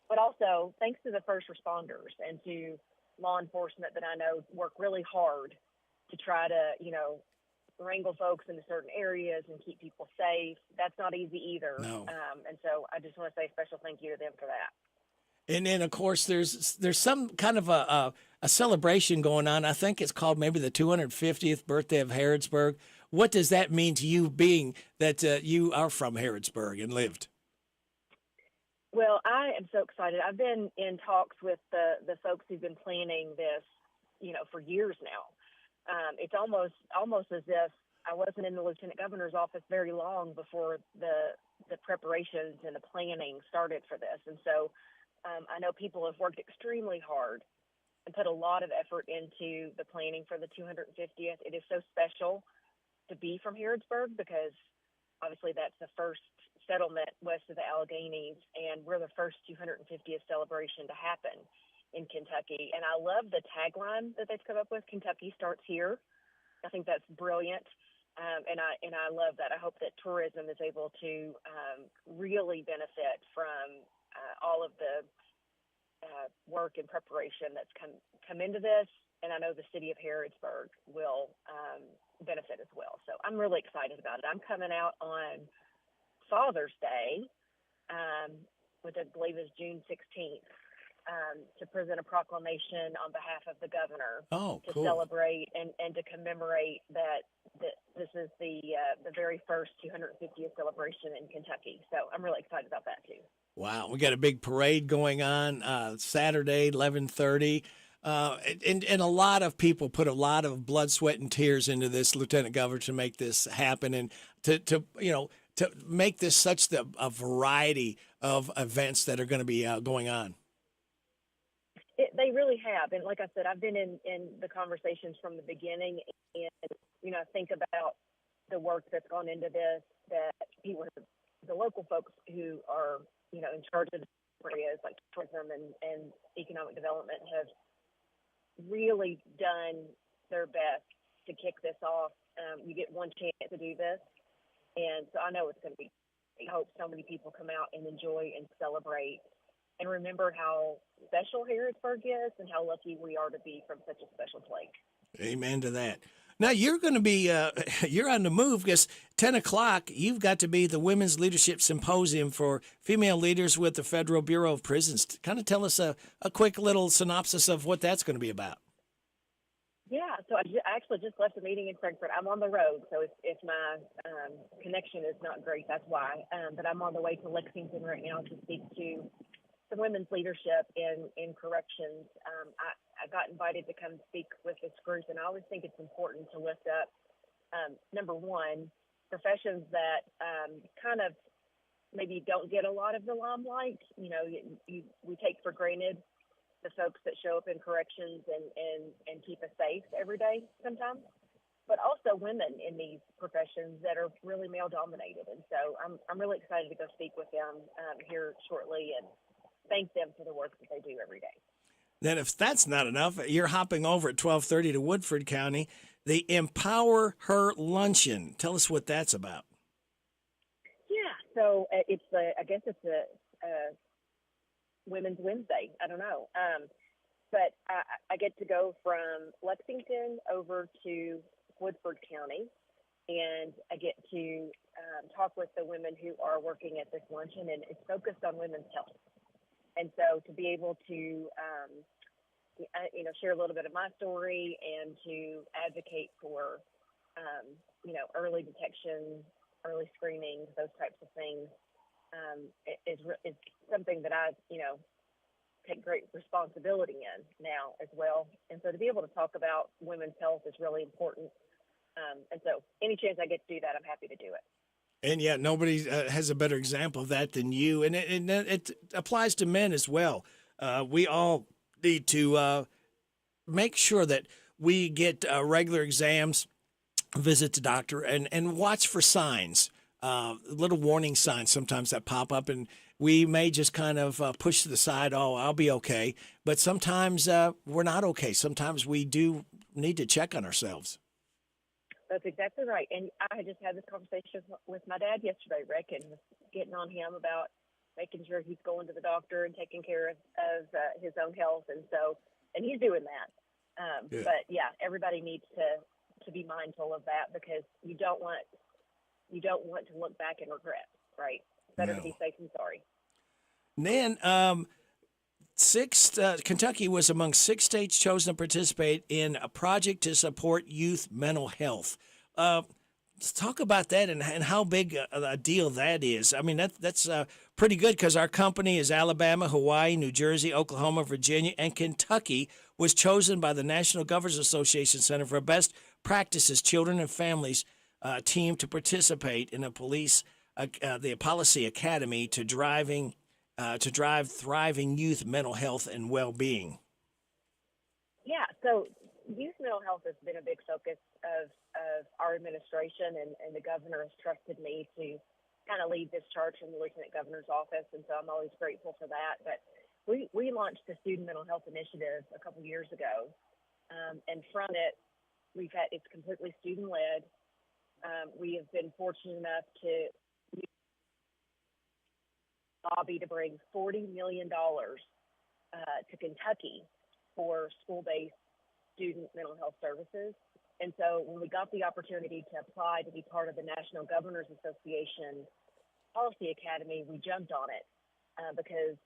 Speaker 30: But also, thanks to the first responders and to law enforcement that I know work really hard to try to, wrangle folks into certain areas and keep people safe. That's not easy either.
Speaker 16: No.
Speaker 30: And so I just want to say a special thank you to them for that.
Speaker 16: And then, of course, there's some kind of a celebration going on. I think it's called maybe the 250th birthday of Harrodsburg. What does that mean to you, being that you are from Harrodsburg and lived?
Speaker 30: Well, I am so excited. I've been in talks with the folks who've been planning this, for years now. It's almost as if I wasn't in the Lieutenant Governor's office very long before the preparations and the planning started for this. And so I know people have worked extremely hard and put a lot of effort into the planning for the 250th. It is so special to be from Harrodsburg because obviously that's the first settlement west of the Alleghenies, and we're the first 250th celebration to happen in Kentucky. And I love the tagline that they've come up with, Kentucky starts here. I think that's brilliant. And I love that. I hope that tourism is able to really benefit from all of the work and preparation that's come into this. And I know the city of Harrodsburg will benefit as well. So I'm really excited about it. I'm coming out on Father's Day, which I believe is June 16th, to present a proclamation on behalf of the governor to celebrate and to commemorate that this is the very first 250th celebration in Kentucky. So I'm really excited about that too.
Speaker 16: Wow, we got a big parade going on Saturday, 11:30. And a lot of people put a lot of blood, sweat, and tears into this, Lieutenant Governor, to make this happen and to make this such a variety of events that are going to be going on.
Speaker 30: They really have. And like I said, I've been in the conversations from the beginning and, think about the work that's gone into this, that people, the local folks who are, in charge of areas like tourism and economic development have really done their best to kick this off. You get one chance to do this. And so I know it's going to be, I hope so many people come out and enjoy and celebrate and remember how special Harrodsburg is and how lucky we are to be from such a special place.
Speaker 16: Amen to that. Now, you're going to be, you're on the move because 10 o'clock, you've got to be the Women's Leadership Symposium for female leaders with the Federal Bureau of Prisons. Kind of tell us a quick little synopsis of what that's going to be about.
Speaker 30: Yeah, so I actually just left a meeting in Frankfurt. I'm on the road, so if my connection is not great, that's why. But I'm on the way to Lexington right now to speak to some women's leadership in corrections. I got invited to come speak with this group, and I always think it's important to lift up, number one, professions that kind of maybe don't get a lot of the limelight. We take for granted the folks that show up in corrections and keep us safe every day sometimes, but also women in these professions that are really male dominated. And so I'm really excited to go speak with them here shortly and thank them for the work that they do every day.
Speaker 16: Then if that's not enough, you're hopping over at 12:30 to Woodford County, the Empower Her Luncheon. Tell us what that's about.
Speaker 30: Yeah, so it's I guess it's a Women's Wednesday. I don't know. But I get to go from Lexington over to Woodford County, and I get to talk with the women who are working at this luncheon, and it's focused on women's health. And so to be able to, share a little bit of my story and to advocate for, early detection, early screening, those types of things, is something that I, take great responsibility in now as well. And so to be able to talk about women's health is really important. And so any chance I get to do that, I'm happy to do it.
Speaker 16: And yet nobody has a better example of that than you. And it applies to men as well. We all need to make sure that we get regular exams, visit the doctor, and watch for signs, little warning signs sometimes that pop up. And we may just kind of push to the side, oh, I'll be okay. But sometimes we're not okay. Sometimes we do need to check on ourselves.
Speaker 30: That's exactly right. And I just had this conversation with my dad yesterday, Rick, and was getting on him about making sure he's going to the doctor and taking care of his own health. And he's doing that. But yeah, everybody needs to be mindful of that because you don't want to look back and regret, right? It's better to be safe than sorry.
Speaker 16: Nan, Kentucky was among 6 states chosen to participate in a project to support youth mental health. Let's talk about that and how big a deal that is. I mean, that's pretty good because our company is Alabama, Hawaii, New Jersey, Oklahoma, Virginia, and Kentucky was chosen by the National Governors Association Center for Best Practices Children and Families team to participate in the Policy Academy to drive thriving youth mental health and well-being.
Speaker 30: So youth mental health has been a big focus of our administration, and the governor has trusted me to kind of lead this charge from the Lieutenant Governor's office, and so I'm always grateful for that. But we launched the Student Mental Health Initiative a couple years ago, and from it, it's completely student-led. We have been fortunate enough to lobby to bring $40 million to Kentucky for school-based student mental health services. And so when we got the opportunity to apply to be part of the National Governors Association Policy Academy, we jumped on it because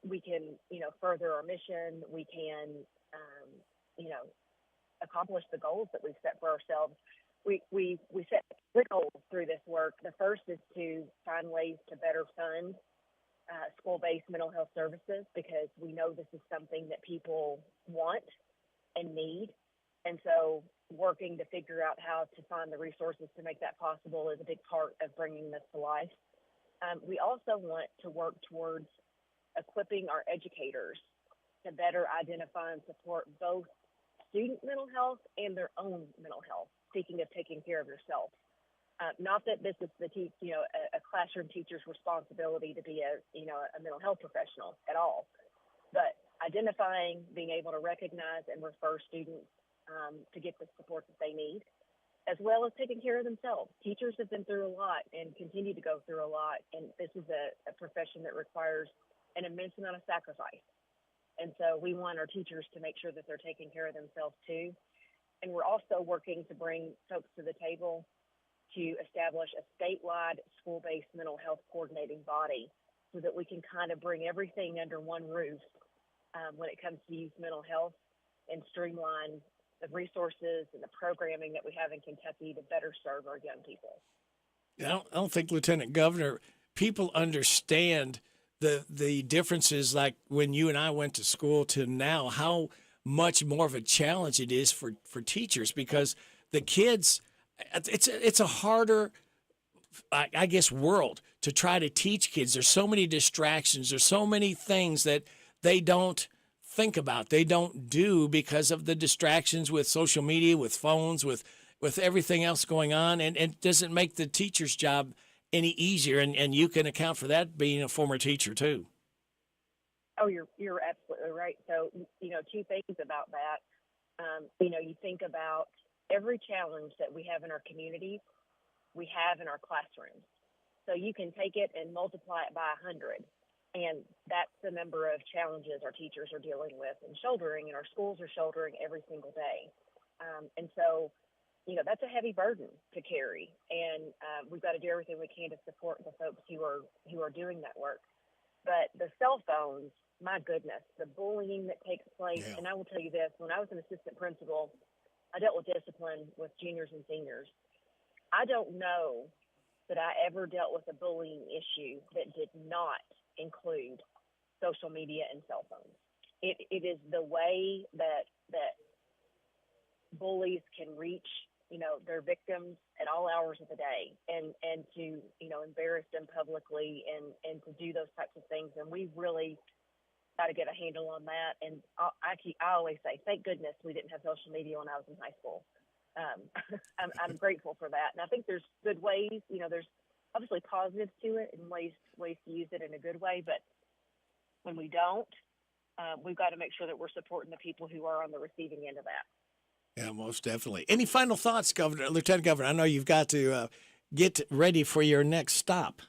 Speaker 30: we can, further our mission. We can, accomplish the goals that we've set for ourselves. We set 3 goals through this work. The first is to find ways to better fund school-based mental health services, because we know this is something that people want and need. And so working to figure out how to find the resources to make that possible is a big part of bringing this to life. We also want to work towards equipping our educators to better identify and support both student mental health and their own mental health, speaking of taking care of yourself. Not that this is a classroom teacher's responsibility to be a mental health professional at all, but identifying, being able to recognize and refer students to get the support that they need, as well as taking care of themselves. Teachers have been through a lot and continue to go through a lot, and this is a profession that requires an immense amount of sacrifice. And so we want our teachers to make sure that they're taking care of themselves too. And we're also working to bring folks to the table to establish a statewide school-based mental health coordinating body so that we can kind of bring everything under one roof when it comes to youth mental health and streamline the resources and the programming that we have in Kentucky to better serve our young people.
Speaker 16: I don't think, Lieutenant Governor, people understand the differences, like when you and I went to school to now, how much more of a challenge it is for teachers, because the kids, it's a harder, I guess, world to try to teach kids. There's so many distractions. There's so many things that they don't think about. They don't do because of the distractions with social media, with phones, with everything else going on. And it doesn't make the teacher's job any easier. And you can account for that being a former teacher too.
Speaker 30: Oh, you're absolutely right. So, 2 things about that. You think about every challenge that we have in our communities, we have in our classrooms. So you can take it and multiply it by 100. And that's the number of challenges our teachers are dealing with and shouldering, and our schools are shouldering every single day. And so, that's a heavy burden to carry. And we've got to do everything we can to support the folks who are doing that work. But the cell phones, my goodness, the bullying that takes place. Yeah. And I will tell you this, when I was an assistant principal, I dealt with discipline with juniors and seniors. I don't know that I ever dealt with a bullying issue that did not include social media and cell phones. It is the way that bullies can reach, their victims at all hours of the day, and to, embarrass them publicly and to do those types of things. And we really got to get a handle on that. And I always say, thank goodness we didn't have social media when I was in high school. I'm grateful for that. And I think there's good ways, there's obviously positives to it and ways to use it in a good way. But when we don't, we've got to make sure that we're supporting the people who are on the receiving end of that.
Speaker 16: Yeah, most definitely. Any final thoughts, Lieutenant Governor? I know you've got to get ready for your next stop.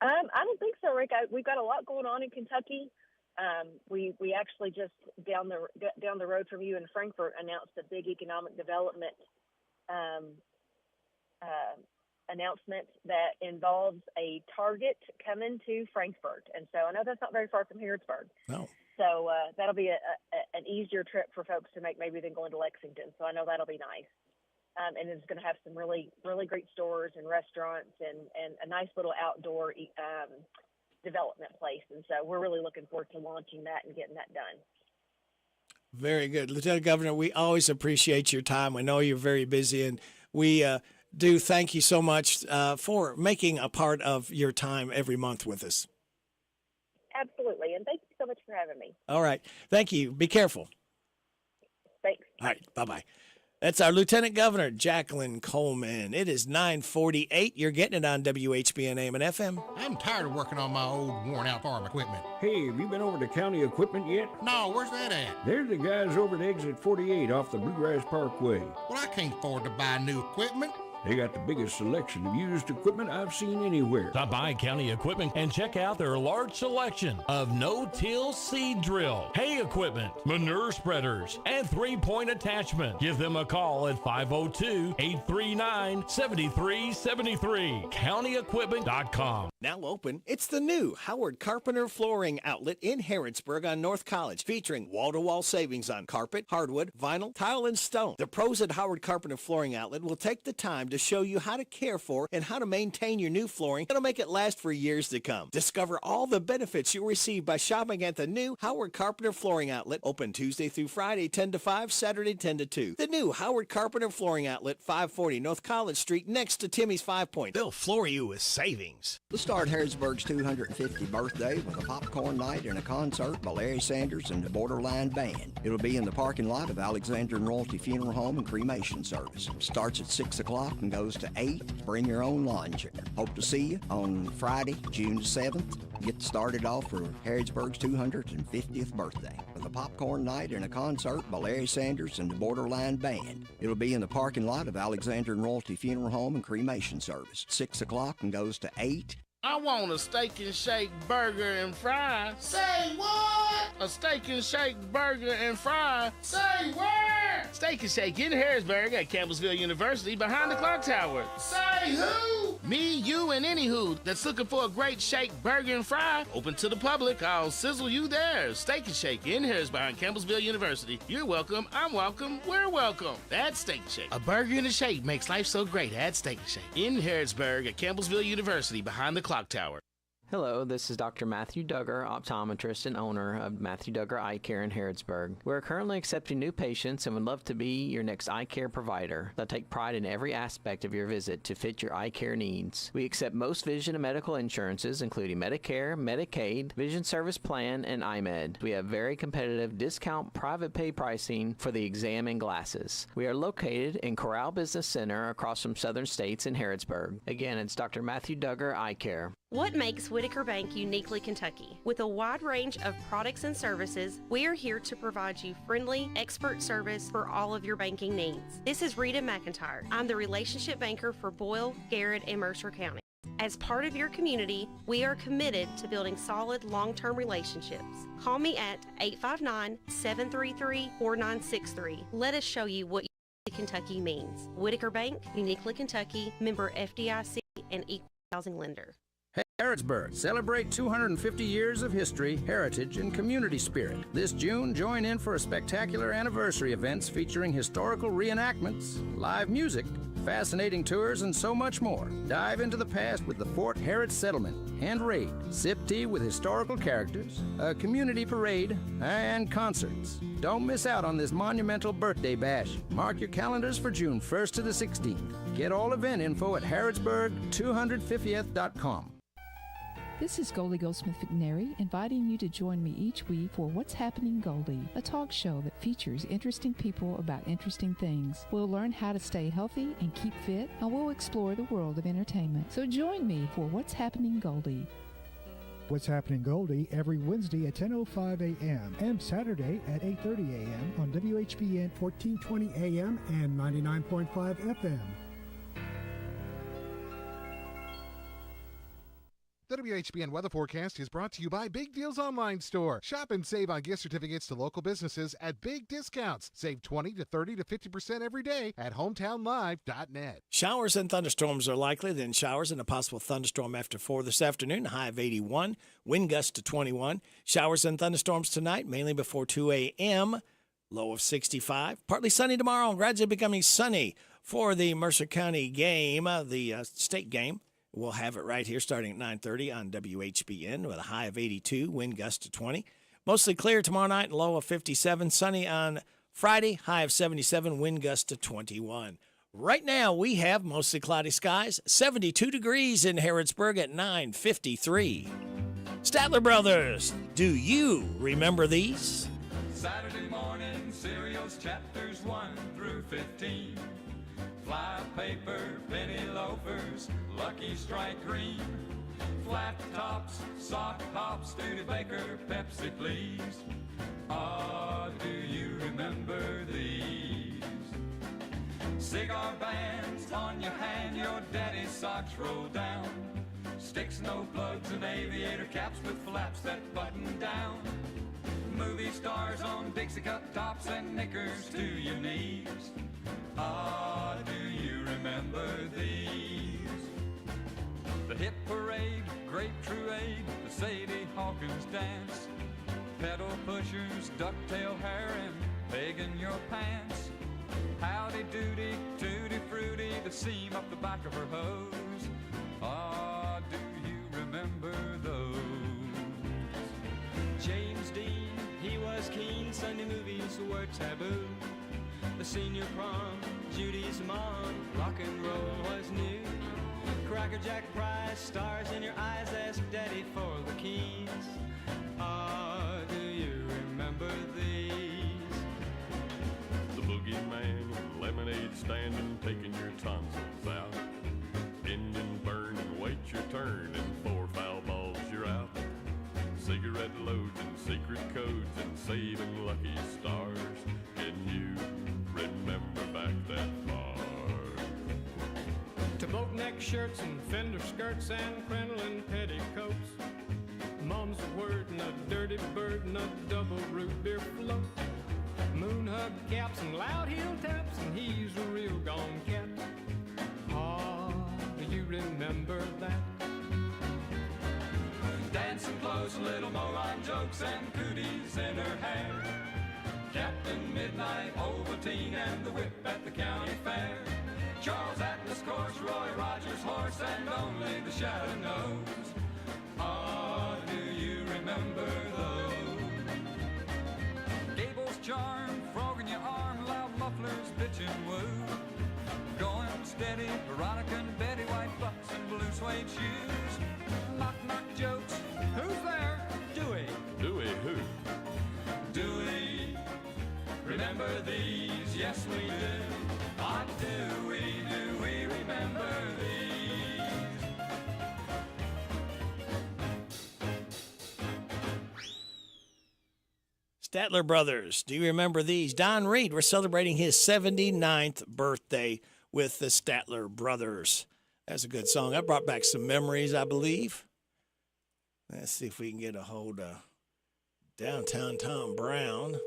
Speaker 30: I don't think so, Rick. We've got a lot going on in Kentucky. We actually just down the road from you in Frankfort announced a big economic development announcement that involves a Target coming to Frankfort, and so I know that's not very far from Harrodsburg.
Speaker 16: No.
Speaker 30: So that'll be an easier trip for folks to make maybe than going to Lexington. So I know that'll be nice. And it's going to have some really, really great stores and restaurants and a nice little outdoor development place. And so we're really looking forward to launching that and getting that done.
Speaker 16: Very good. Lieutenant Governor, we always appreciate your time. I know you're very busy, and we do thank you so much for making a part of your time every month with us.
Speaker 30: Absolutely. And thank you so much for having me.
Speaker 16: All right. Thank you. Be careful. All right, bye-bye. That's our Lieutenant Governor, Jacqueline Coleman. It is 9:48. You're getting it on WHBN AM and FM.
Speaker 20: I'm tired of working on my old worn-out farm equipment.
Speaker 21: Hey, have you been over to County Equipment yet?
Speaker 20: No, where's that at?
Speaker 21: They're the guys over at Exit 48 off the Bluegrass Parkway.
Speaker 20: Well, I can't afford to buy new equipment.
Speaker 21: They got the biggest selection of used equipment I've seen anywhere.
Speaker 27: Stop by County Equipment and check out their large selection of no-till seed drill, hay equipment, manure spreaders, and 3-point attachment. Give them a call at 502-839-7373. CountyEquipment.com.
Speaker 16: Now open, it's the new Howard Carpenter Flooring Outlet in Harrodsburg on North College, featuring wall-to-wall savings on carpet, hardwood, vinyl, tile, and stone. The pros at Howard Carpenter Flooring Outlet will take the time to show you how to care for and how to maintain your new flooring that'll make it last for years to come. Discover all the benefits you'll receive by shopping at the new Howard Carpenter Flooring Outlet, open Tuesday through Friday 10 to 5, Saturday 10 to 2. The new Howard Carpenter Flooring Outlet, 540 North College Street, next to Timmy's 5 Point.
Speaker 2: They'll floor you with savings.
Speaker 28: Let's start Harrodsburg's 250th birthday with a popcorn night and a concert by Larry Sanders and the Borderline Band. It'll be in the parking lot of Alexander and Royalty Funeral Home and Cremation Service. Starts at 6 o'clock and goes to 8. Bring your own lawn chair. Hope to see you on Friday, June 7th. Get started off for Harrodsburg's 250th birthday with a popcorn night and a concert by Larry Sanders and the Borderline Band. It'll be in the parking lot of Alexander and Royalty Funeral Home and Cremation Service. 6 o'clock and goes to 8.
Speaker 6: I want a steak and shake burger and fries.
Speaker 17: Say what?
Speaker 6: A steak and shake burger and fries.
Speaker 17: Say where?
Speaker 6: Steak and Shake in Harrisburg at Campbellsville University behind the clock tower.
Speaker 17: Say who?
Speaker 6: Me, you, and any who that's looking for a great shake, burger, and fry. Open to the public. I'll sizzle you there. Steak and Shake in Harrisburg behind Campbellsville University. You're welcome. I'm welcome. We're welcome. That's Steak and Shake. A burger and a shake makes life so great at Steak and Shake in Harrisburg at Campbellsville University behind the clock tower.
Speaker 8: Hello, this is Dr. Matthew Duggar, optometrist and owner of Matthew Duggar Eye Care in Harrodsburg. We're currently accepting new patients and would love to be your next eye care provider. They'll take pride in every aspect of your visit to fit your eye care needs. We accept most vision and medical insurances, including Medicare, Medicaid, Vision Service Plan, and iMed. We have very competitive discount private pay pricing for the exam and glasses. We are located in Corral Business Center across from Southern States in Harrodsburg. Again, it's Dr. Matthew Duggar Eye Care.
Speaker 11: What makes Whitaker Bank uniquely Kentucky? With a wide range of products and services, we are here to provide you friendly, expert service for all of your banking needs. This is Rita McIntyre. I'm the relationship banker for Boyle, Garrett, and Mercer County. As part of your community, we are committed to building solid, long-term relationships. Call me at 859-733-4963. Let us show you what uniquely Kentucky means. Whitaker Bank, uniquely Kentucky, member FDIC, and equal housing lender.
Speaker 12: Harrodsburg, celebrate 250 years of history, heritage, and community spirit. This June, join in for a spectacular anniversary events featuring historical reenactments, live music, fascinating tours, and so much more. Dive into the past with the Fort Harrods Settlement, hand raid, sip tea with historical characters, a community parade, and concerts. Don't miss out on this monumental birthday bash. Mark your calendars for June 1st to the 16th. Get all event info at harrodsburg250th.com.
Speaker 13: This is Goldie Goldsmith McNary, inviting you to join me each week for What's Happening Goldie, a talk show that features interesting people about interesting things. We'll learn how to stay healthy and keep fit, and we'll explore the world of entertainment. So join me for What's Happening Goldie.
Speaker 14: What's Happening Goldie every Wednesday at 10:05 a.m. and Saturday at 8:30 a.m. on WHBN 1420 a.m. and 99.5 FM.
Speaker 22: The WHBN weather forecast is brought to you by Big Deals Online Store. Shop and save on gift certificates to local businesses at big discounts. Save 20 to 30 to 50% every day at hometownlive.net.
Speaker 16: Showers and thunderstorms are likely, then showers and a possible thunderstorm after 4 this afternoon, a high of 81, wind gusts to 21. Showers and thunderstorms tonight, mainly before 2 a.m., low of 65. Partly sunny tomorrow, gradually becoming sunny for the Mercer County game, the state game. We'll have it right here starting at 9:30 on WHBN with a high of 82, wind gust to 20. Mostly clear tomorrow night, low of 57. Sunny on Friday, high of 77, wind gust to 21. Right now, we have mostly cloudy skies, 72 degrees in Harrodsburg at 9:53. Statler Brothers, do you remember these?
Speaker 25: Saturday morning, cereals, chapters,
Speaker 1: grades 1 through 15. Fly paper, penny loafers, Lucky Strike green. Flat tops, sock hops, Studebaker, Pepsi, please. Ah, do you remember these? Cigar bands on your hand, your daddy's socks roll down. Sticks, no plugs, and aviator caps with flaps that button down. Movie stars on Dixie cup tops and knickers to your knees. Ah, do you remember these? The hit parade, grape truade, the Sadie Hawkins dance. Pedal pushers, ducktail hair, and pegging your pants. Howdy doody, tutti fruity, the seam up the back of her hose. Ah, do you remember those?
Speaker 4: James Dean, he was keen, Sunday movies were taboo. The senior prom, Judy's mom, rock and roll was new. Cracker Jack Price, stars in your eyes, ask Daddy for the keys. Ah, do you remember these?
Speaker 5: The boogeyman, lemonade stand and taking your tonsils out. Engine burn and wait your turn, and 4 foul balls you're out. Cigarette loads and secret codes and saving lucky stars. Can you remember back that far?
Speaker 4: To boat neck shirts and fender skirts and crinoline petticoats. Mom's word and a dirty bird and a double root beer float. Moon hug caps and loud heel taps, and he's a real gone cat. Ah, do you remember that?
Speaker 1: Dancing clothes, little moron jokes, and cooties in her hair. Captain Midnight, Ovaltine, and the whip at the county fair. Charles Atlas course, Roy Rogers horse, and only the shadow knows. Ah, do you remember those? Gable's charm, frog in your arm, loud mufflers, bitch and woo. Going steady, Veronica and Betty, white bucks and blue suede shoes. Knock knock jokes, who's there? Dewey.
Speaker 5: Dewey who?
Speaker 1: Dewey, remember these? Yes we do. Ah, do we remember these?
Speaker 16: Statler Brothers, do you remember these? Don Reed, we're celebrating his 79th birthday with the Statler Brothers. That's a good song. That brought back some memories, I believe. Let's see if we can get a hold of Downtown Tom Brown. I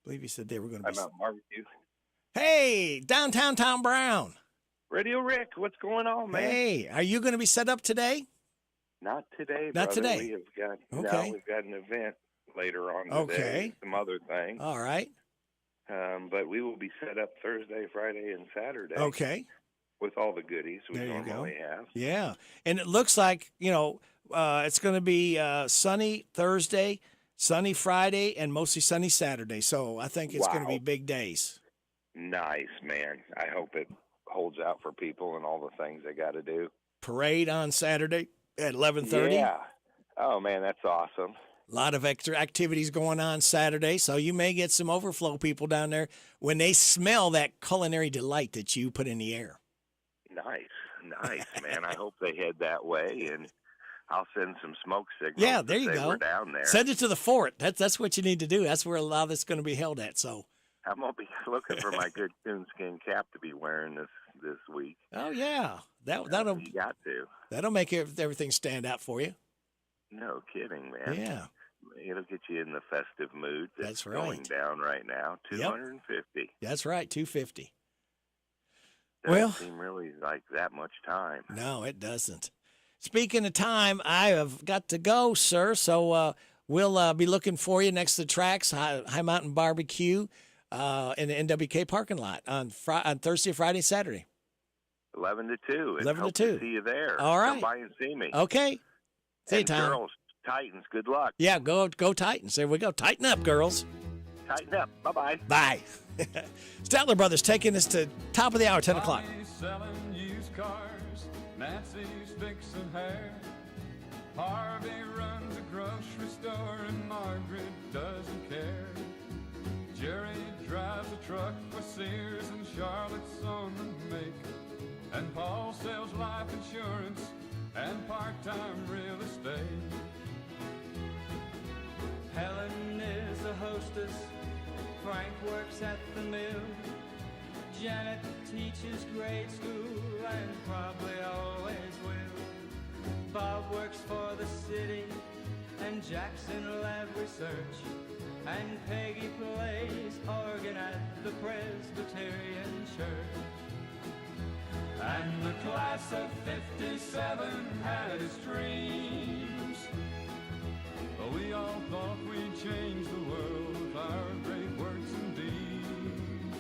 Speaker 16: believe he said they were going to be...
Speaker 7: I'm out barbecue.
Speaker 16: Hey, Downtown Tom Brown.
Speaker 7: Radio Rick, what's going on, man?
Speaker 16: Hey, are you going to be set up today?
Speaker 7: Not today,
Speaker 16: Not
Speaker 7: brother.
Speaker 16: today.
Speaker 7: We have got,
Speaker 16: Okay.
Speaker 7: No, we've got an event later on today.
Speaker 16: Okay.
Speaker 7: Some other things.
Speaker 16: All right.
Speaker 7: But we will be set up Thursday, Friday, and Saturday.
Speaker 16: Okay.
Speaker 7: With all the goodies we
Speaker 16: There you go.
Speaker 7: normally have.
Speaker 16: Yeah. And it looks like, it's going to be sunny Thursday, sunny Friday, and mostly sunny Saturday. So I think it's going to be big days.
Speaker 7: Nice, man. I hope it holds out for people and all the things they got to do.
Speaker 16: Parade on Saturday at 11:30.
Speaker 7: Yeah. Oh, man, that's awesome.
Speaker 16: A lot of extra activities going on Saturday, so you may get some overflow people down there when they smell that culinary delight that you put in the air.
Speaker 7: Nice, man. I hope they head that way, and I'll send some smoke signals.
Speaker 16: Yeah, there you
Speaker 7: to say
Speaker 16: go.
Speaker 7: We're down there.
Speaker 16: Send it to the fort. That's what you need to do. That's where a lot of it's going to be held at. So
Speaker 7: I'm gonna be looking for my good coonskin cap to be wearing this week.
Speaker 16: Oh yeah, that'll
Speaker 7: you got to.
Speaker 16: That'll make everything stand out for you.
Speaker 7: No kidding, man.
Speaker 16: Yeah.
Speaker 7: It'll get you in the festive mood.
Speaker 16: That's right.
Speaker 7: Going down right now. 250.
Speaker 16: That's right, 250.
Speaker 7: Doesn't seem really like that much time.
Speaker 16: No, it doesn't. Speaking of time, I have got to go, sir. So we'll be looking for you next to the tracks, High Mountain Barbecue, in the NWK parking lot on Thursday, Friday, Saturday.
Speaker 7: 11 to 2.
Speaker 16: 11
Speaker 7: hope
Speaker 16: to 2.
Speaker 7: To see you there.
Speaker 16: All right.
Speaker 7: Come by and see me.
Speaker 16: Okay. See you,
Speaker 7: And
Speaker 16: Tom.
Speaker 7: girls, Titans, good luck.
Speaker 16: Yeah, go Titans. There we go. Tighten up, girls.
Speaker 7: Tighten up. Bye-bye.
Speaker 16: Bye. Statler Brothers taking us to top of the hour, 10 o'clock.
Speaker 1: Tommy's selling used cars, Nancy's fixing hair. Harvey runs a grocery store and Margaret doesn't care. Jerry drives a truck for Sears and Charlotte's on the make. And Paul sells life insurance and part-time real estate.
Speaker 3: Helen is a hostess, Frank works at the mill, Janet teaches grade school and probably always will. Bob works for the city and Jackson lab research, and Peggy plays organ at the Presbyterian church.
Speaker 1: And the class of 57 had its dreams, but we all thought we'd change the world with our great works and deeds.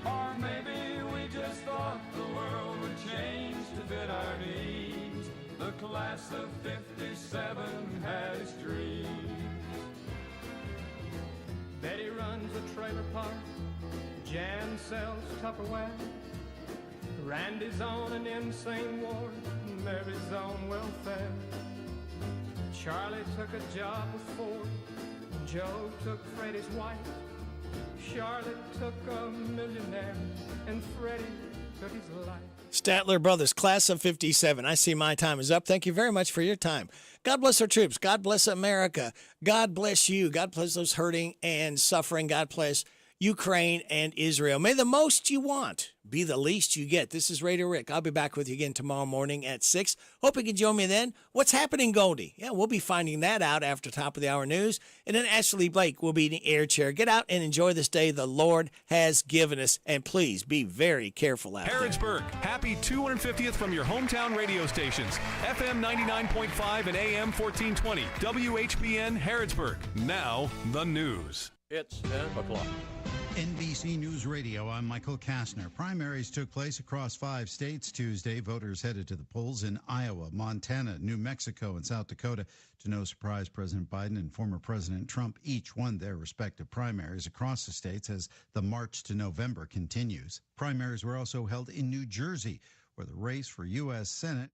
Speaker 1: Or maybe we just thought the world would change to fit our needs. The class of 57 had its dreams.
Speaker 4: Betty runs a trailer park, Jan sells Tupperware, Randy's on an insane ward, Mary's on welfare. Charlie took a job with Ford, Joe took Freddie's wife, Charlotte took a millionaire, and Freddie took his life.
Speaker 16: Statler Brothers, class of 57. I see my time is up. Thank you very much for your time. God bless our troops. God bless America. God bless you. God bless those hurting and suffering. God bless Ukraine and Israel. May the most you want be the least you get. This is Radio Rick. I'll be back with you again tomorrow morning at 6. Hope you can join me then. What's happening, Goldie? Yeah, we'll be finding that out after top of the hour news. And then Ashley Blake will be in the air chair. Get out and enjoy this day the Lord has given us. And please be very careful out there.
Speaker 9: Harrodsburg, happy 250th from your hometown radio stations. FM 99.5 and AM 1420. WHBN Harrodsburg. Now, the news.
Speaker 10: It's 10 o'clock. NBC News Radio, I'm Michael Kastner. Primaries took place across 5 states Tuesday. Voters headed to the polls in Iowa, Montana, New Mexico, and South Dakota. To no surprise, President Biden and former President Trump each won their respective primaries across the states as the march to November continues. Primaries were also held in New Jersey, where the race for U.S. Senate